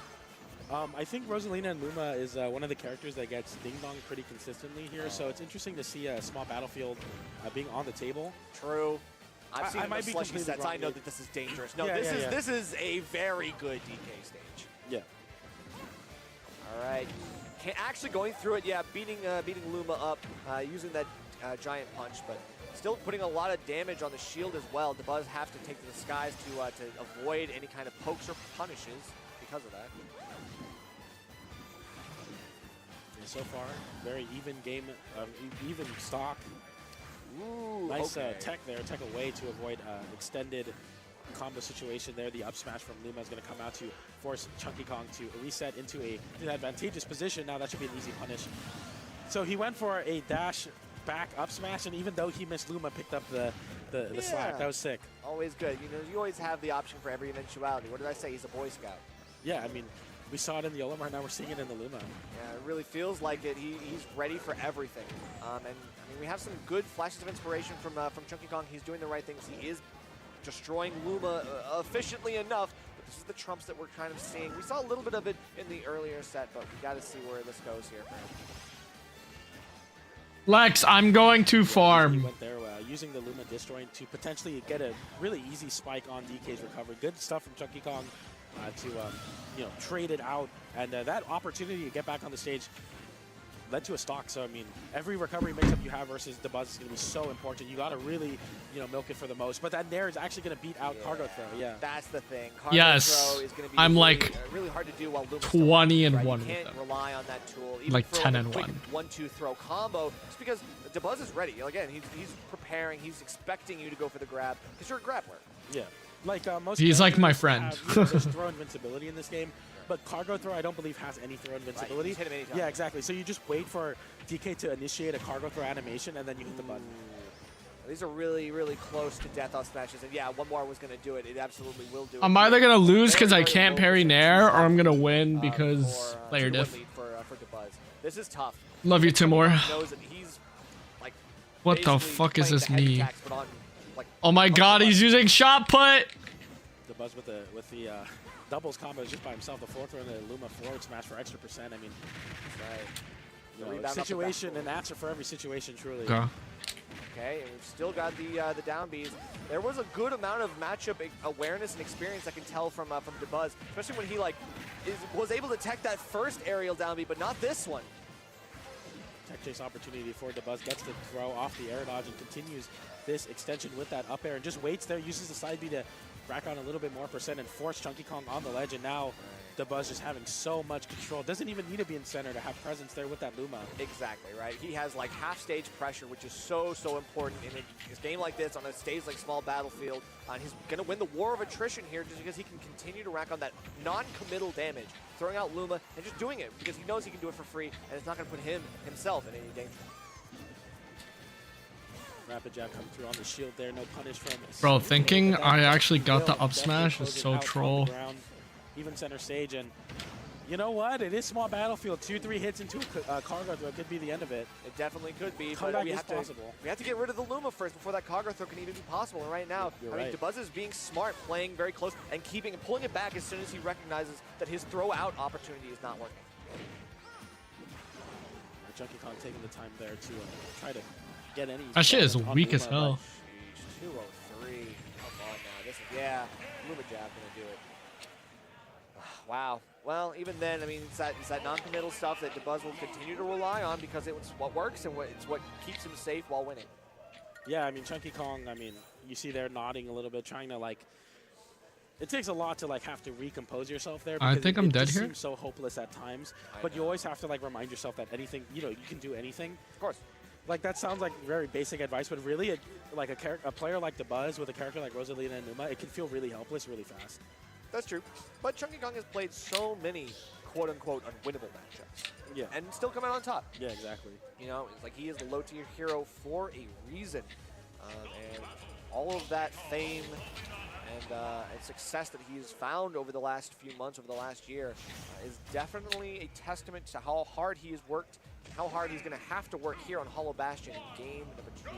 I think Rosalina and Luma is one of the characters that gets ding-dong pretty consistently here, so it's interesting to see a small battlefield being on the table. True. I've seen might be slushy sets. I know wrong. that this is dangerous. No, this is a very good DK stage. Yeah. All right. Actually going through it, yeah, beating Luma up, using that giant punch, but still putting a lot of damage on the shield as well. DeBuzz have to take to the skies to avoid any kind of pokes or punishes because of that. Yeah, so far, very even game, even stock. Ooh, nice okay. tech there, tech away to avoid extended combo situation there. The up smash from Luma is going to come out to force Chunky Kong to reset into an advantageous position. Now that should be an easy punish. So he went for a dash back up smash, and even though he missed, Luma picked up the slack. That was sick. Always good. You always have the option for every eventuality. What did I say? He's a Boy Scout. Yeah, I mean, we saw it in the Olimar, now we're seeing it in the Luma. Yeah, it really feels like it. He's ready for everything. And I mean, we have some good flashes of inspiration from Chunky Kong. He's doing the right things. He is destroying Luma efficiently enough. But this is the trumps that we're kind of seeing. We saw a little bit of it in the earlier set, but we got to see where this goes here. Lex, I'm going to farm. He went there using the Luma destroying to potentially get a really easy spike on DK's recovery. Good stuff from Chunky Kong to trade it out, and that opportunity to get back on the stage led to a stock. So I mean, every recovery mix-up you have versus DeBuzz is going to be so important. You got to really milk it for the most. But that Nair is actually going to beat out Cargo Throw. Yeah, that's the thing. Cargo yes, throw is going to be I'm like really hard to do while Luma's 20 and right? 1 You with can't them. rely on that tool. Even like for 10 a and quick 1. 1-2 throw combo. Just because DeBuzz is ready. Again, he's preparing. He's expecting you to go for the grab because you're a grappler. Yeah. Like most he's like my friend. There's throw invincibility in this game. But cargo throw, I don't believe has any throw invincibility. Right, hit him anytime. Yeah, exactly. So you just wait for DK to initiate a cargo throw animation, and then you hit the button. These are really, really close to death off smashes, and yeah, one more was going to do it. It absolutely will do it. I'm either gonna lose because I can't parry Nair, or I'm gonna win because player diff. For DeBuzz. This is tough. Love you, Timur. Knows that he's, like, What the basically fuck is playing this the heavy knee? attacks, but on, like, Oh my god, he's using shot put! DeBuzz with the doubles combo is just by himself. The fourth throw and the Luma forward smash for extra %. I mean, situation and answer for every situation, truly. Okay, and we've still got the down Bs. There was a good amount of matchup awareness and experience I can tell from DeBuzz, especially when he was able to tech that first aerial down B, but not this one. Tech chase opportunity for DeBuzz, gets the throw off the air dodge and continues this extension with that up air and just waits there, uses the side B to rack on a little bit more % and force Chunky Kong on the ledge, and now DeBuzz just having so much control. Doesn't even need to be in center to have presence there with that Luma. Exactly, right? He has like half stage pressure, which is so important in a game like this, on a stage like small battlefield. He's going to win the war of attrition here just because he can continue to rack on that non-committal damage, throwing out Luma and just doing it because he knows he can do it for free, and it's not going to put himself in any danger. Rapid jab come through on the shield there, no punish from Bro, thinking I actually got the up smash is so troll. Even center stage, and you know what? It is small battlefield. 2-3 hits into a cargo throw could be the end of it. It definitely could be, but Comeback we is have possible. we have to get rid of the Luma first before that cargo throw can even be possible. And right now, You're I mean, right. DeBuzz is being smart, playing very close, and pulling it back as soon as he recognizes that his throw out opportunity is not working. Chunky Kong taking the time there to try to get any. That shit is on weak Luma, as hell. 203. Come on now. This is, yeah, Luma jab gonna do it. Wow. Well, even then, I mean, it's that non-committal stuff that DeBuzz will continue to rely on because it's what works and it's what keeps him safe while winning. Yeah, I mean, Chunky Kong, I mean, you see there nodding a little bit, trying to, like, it takes a lot to, like, have to recompose yourself there. I think I'm dead just here. Seems so hopeless at times, but you always have to, like, remind yourself that anything, you know, you can do anything. Of course. Like, that sounds like very basic advice, but really, a player like DeBuzz with a character like Rosalina and Numa, it can feel really helpless really fast. That's true. But Chunky Kong has played so many quote-unquote unwinnable matchups. Yeah. And still come out on top. Yeah, exactly. You know, it's like he is the low-tier hero for a reason. And all of that fame and success that he's found over the last few months, over the last year, is definitely a testament to how hard he has worked, and how hard he's going to have to work here on Hollow Bastion in game number 2.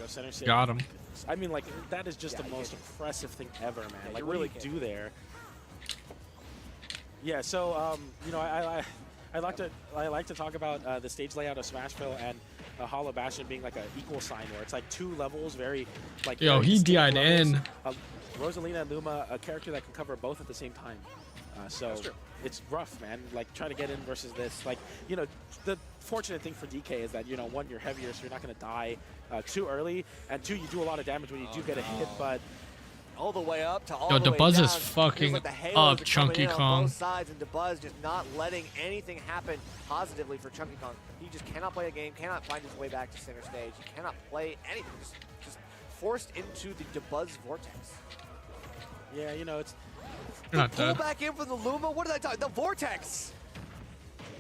Go center stage. Got him. I mean, like, that is just the most impressive thing ever, man. Yeah, like, you what really do you do there? Yeah, so, you know, I like to talk about the stage layout of Smashville and Hollow Bastion being like an equal sign where it's like 2 levels, very, like, Yo, very he distinct DI'd levels. in. Rosalina and Luma, a character that can cover both at the same time. So it's rough, man. Like, trying to get in versus this. Like, you know, the fortunate thing for DK is that, you know, 1, you're heavier, so you're not going to die too early, and 2, you do a lot of damage when you do get a hit, but all the way up to all Yo, the way DeBuzz down. is fucking Feels like the halos up are coming Chunky in on Kong. both sides, and DeBuzz just not letting anything happen positively for Chunky Kong. He just cannot play a game, cannot find his way back to center stage. He cannot play anything. Just forced into the DeBuzz vortex. Yeah, you know, it's You're not pull dead. back in from the Luma. What did I talk? The vortex.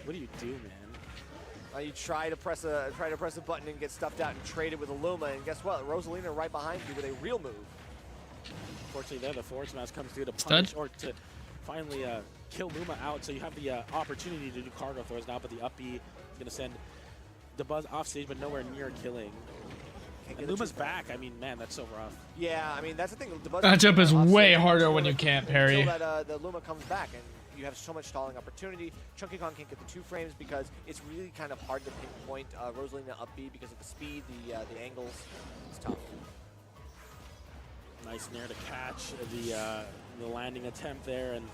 what do you do, man? You try to press a button and get stuffed out and trade it with a Luma, and guess what? Rosalina right behind you with a real move. Unfortunately, there the forward smash comes through to dead. punish or to finally kill Luma out. So you have the opportunity to do cargo throws now, but the up B is going to send DeBuzz off stage, but nowhere near killing. And Luma's back. I mean, man, that's so rough. Yeah, I mean, that's the thing. DeBuzz Matchup is off way stage harder when until you can't parry. Until the Luma comes back, and you have so much stalling opportunity. Chunky Kong can't get the 2 frames because it's really kind of hard to pinpoint Rosalina up B because of the speed, the angles. It's tough. Nice nair to catch the landing attempt there, and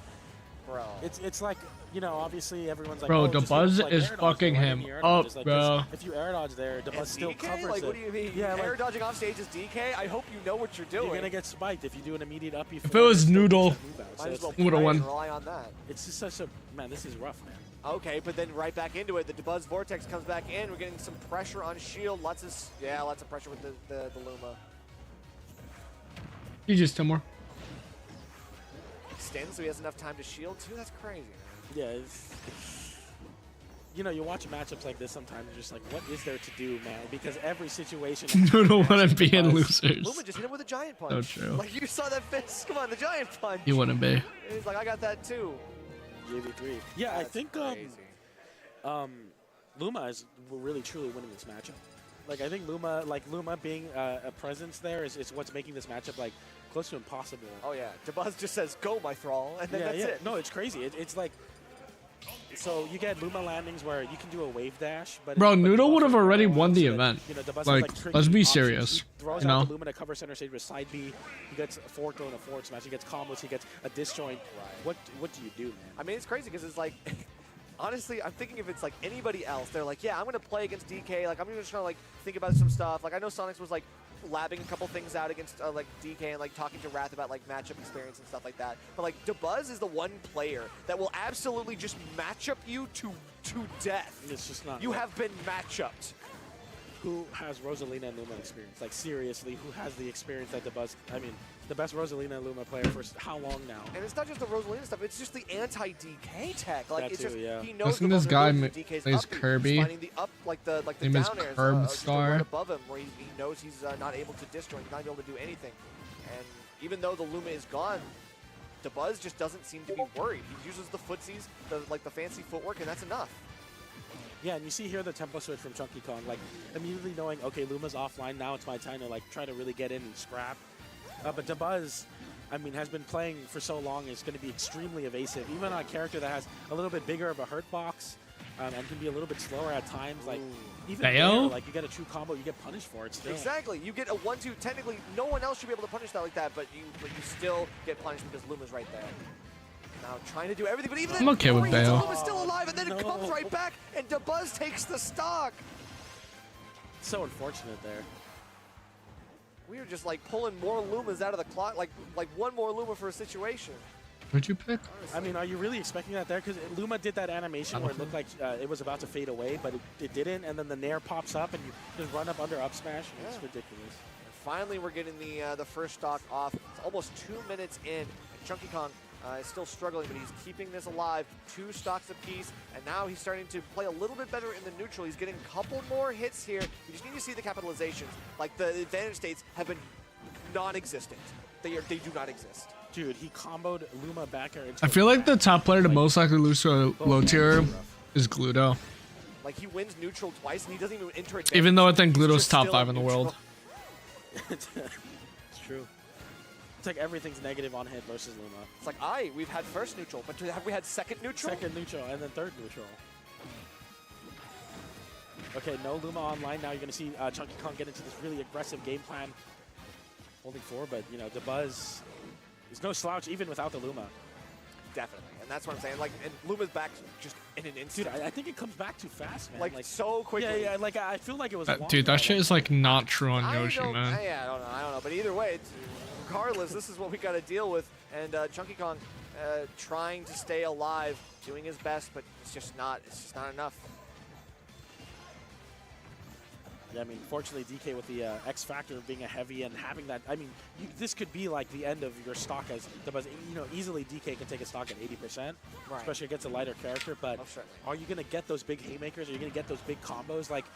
bro, it's like, you know, obviously everyone's like, Bro, oh, just DeBuzz like is air dodge, fucking why him didn't you air dodge? up, It's like, bro. if you air dodge there, DeBuzz still DK? covers Like, it. what do you mean? Yeah, Air like, dodging off stage is DK? I hope you know what you're doing. you're gonna get spiked if you do an immediate up. If it was Noodle, Might as well would've play won. and rely on that. It's just such a, man, this is rough, man. Okay, but then right back into it. The DeBuzz Vortex comes back in. We're getting some pressure on Shield. Lots of pressure with the Luma. GG's, Timur. extend so he has enough time to shield too. That's crazy, man. Yeah, you know, you watch matchups like this sometimes, you're just like, what is there to do, man? Because every situation... You don't want to be in losers. Luma just hit him with a giant punch. So true. Like, you saw that fist. Come on, the giant punch. You wouldn't be. He's like, I got that too. JV3. Yeah, That's I think Luma is really truly winning this matchup. Like, I think Luma being a presence there is what's making this matchup like close to impossible. Oh yeah, Dabuz just says, "Go, my thrall," and then that's it. No, it's crazy. It's like, so you get Luma landings where you can do a wave dash, but Bro, Noodle would have already Dabuz won the that, event. you know, Dabuz has, Like, tricky let's be options. serious. He throws You know? out the Luma to cover center stage with side B. He gets a forward throw and a forward smash. He gets combos. He gets a disjoint. What do you do, man? I mean, it's crazy because it's like, honestly, I'm thinking if it's like anybody else, they're like, yeah, I'm gonna play against DK. Like, I'm just trying to like think about some stuff. Like, I know Sonics was like labbing a couple things out against like DK and like talking to Wrath about like matchup experience and stuff like that. But like Dabuz is the one player that will absolutely just matchup you to death. It's just not. You like, have been matchupped. Who has Rosalina and Luma experience? Like, seriously, who has the experience that Dabuz? I mean, the best Rosalina and Luma player for how long now? And it's not just the Rosalina stuff; it's just the anti-DK tech. Like, That it's too, just yeah. he knows Listen, the this guy vulnerabilities of DK's plays up B. Kirby. He's finding the up, like the Name is down airs, Curb just the Star. right above him, where he knows he's not able to disjoint, he's not able to do anything. And even though the Luma is gone, Dabuz just doesn't seem to be worried. He uses the footsies, the fancy footwork, and that's enough. Yeah, and you see here the tempo switch from Chunky Kong, like immediately knowing, okay, Luma's offline, now it's my time to like try to really get in and scrap. But Dabuz, I mean, has been playing for so long, is going to be extremely evasive. Even on a character that has a little bit bigger of a hurt box and can be a little bit slower at times, like even there, like you get a true combo, you get punished for it still. Exactly, you get a 1-2. Technically, no one else should be able to punish that like that, but you still get punished because Luma's right there. Now trying to do everything, but even I'm okay with Bayo. Luma's still alive, and then it comes right back, and Dabuz takes the stock. So unfortunate there. We were just like pulling more Lumas out of the clock, like one more Luma for a situation. What'd you pick? I mean, are you really expecting that there? Because Luma did that animation where it looked like it was about to fade away, but it didn't, and then the Nair pops up, and you just run up under up smash, and it's ridiculous. And finally, we're getting the first stock off. It's almost 2 minutes in, and Chunky Kong is still struggling, but he's keeping this alive. 2 stocks apiece, and now he's starting to play a little bit better in the neutral. He's getting a couple more hits here. You just need to see the capitalizations. Like, the advantage states have been non-existent. They do not exist. Dude, he comboed Luma back air into I feel like the top player to most likely lose to a low tier is Gluto. Like, he wins neutral twice, and he doesn't even enter advantage. Even though I think He's Gluto's just top still 5 in the neutral. world. It's true. It's like everything's negative on hit versus Luma. It's like, we've had first neutral, but have we had second neutral? Second neutral, and then third neutral. Okay, no Luma online. Now you're going to see Chunky Kong get into this really aggressive game plan. Holding 4, but, you know, Dabuz is no slouch even without the Luma. Definitely, and that's what I'm saying. Like, and Luma's back just in an instant. Dude, I think it comes back too fast, man. Like so quickly. Yeah, like I feel like it was. Dude, that shit is like not true on I Yoshi, don't man. know. I don't know. But either way, regardless, this is what we got to deal with. And Chunky Kong trying to stay alive, doing his best, but it's just not enough. Yeah, I mean, fortunately, DK with the X factor of being a heavy and having that. I mean, this could be like the end of your stock as Dabuz. You know, easily DK can take a stock at 80%, especially against a lighter character. But are you going to get those big haymakers? Are you going to get those big combos? Like,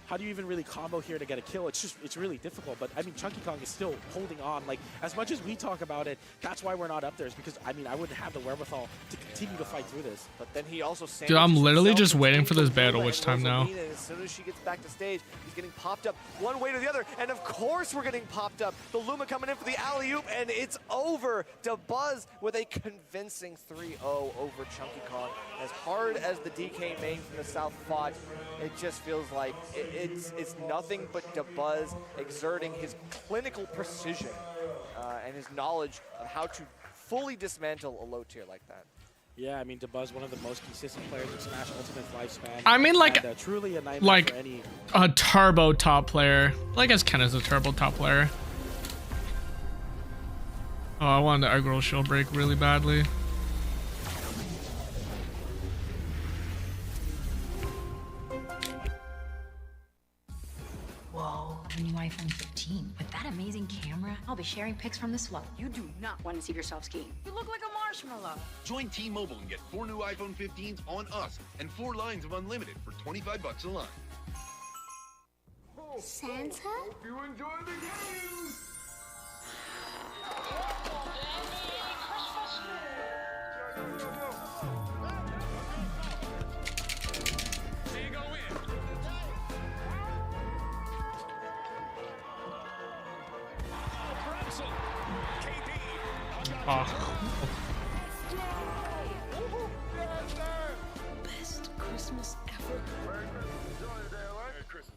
how do you even really combo here to get a kill? It's really difficult. But I mean, Chunky Kong is still holding on. Like, as much as we talk about it, that's why we're not up there. Is because I mean, I wouldn't have the wherewithal to continue to fight through this. But then he also. Dude, I'm literally just waiting for this battle. Which time now? And as soon as she gets back to stage, he's getting popped up one way to the other. And of course, we're getting popped up. The Luma coming in for the alley-oop, and it's over. Dabuz with a convincing 3-0 over Chunky Kong. As hard as the DK main from the south fought, it just feels like it's nothing but Dabuz exerting his clinical precision and his knowledge of how to fully dismantle a low tier like that. Yeah, I mean, Dabuz, one of the most consistent players in Smash Ultimate's lifespan. I mean, like, and, truly a nightmare like for any. A turbo top player. Like, as Ken is a turbo top player. Oh, I wanted the aggro shield break really badly. Whoa, the new iPhone 15. With that amazing camera, I'll be sharing pics from this float. You do not want to see yourself skiing. You look like a marshmallow. Join T-Mobile and get 4 new iPhone 15s on us and 4 lines of unlimited for $25 a line. Santa? Hope you enjoy the games! Best Christmas ever.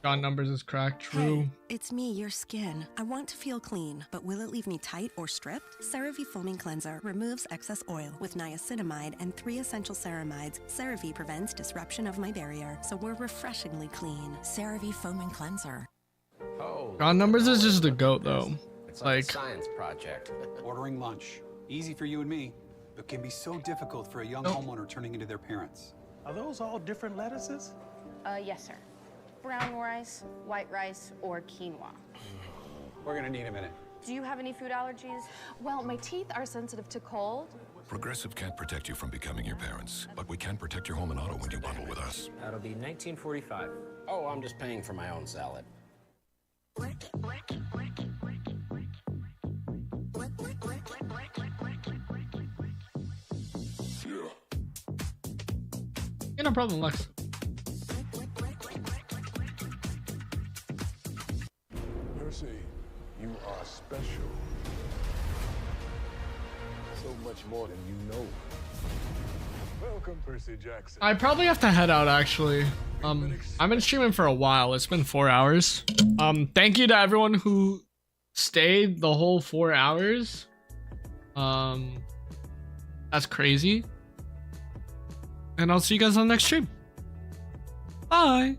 God numbers is cracked. True. It's me, your skin. I want to feel clean, but will it leave me tight or stripped? CeraVe Foaming Cleanser removes excess oil with niacinamide and 3 essential ceramides. CeraVe prevents disruption of my barrier, so we're refreshingly clean. CeraVe Foaming Cleanser. God numbers is just the goat though. It's like a science project. Ordering lunch. Easy for you and me, but can be so difficult for a young homeowner turning into their parents. Are those all different lettuces? Yes, sir. Brown rice, white rice, or quinoa. We're gonna need a minute. Do you have any food allergies? Well, my teeth are sensitive to cold. Progressive can't protect you from becoming your parents, but we can protect your home and auto when you bundle with us. That'll be $19.45. Oh, I'm just paying for my own salad. Yeah, no problem, Lex. Percy, you are special. So much more than you know. Welcome, Percy Jackson. I probably have to head out actually. I've been streaming for a while. It's been 4 hours. Thank you to everyone who stayed the whole 4 hours. That's crazy. And I'll see you guys on the next stream. Bye.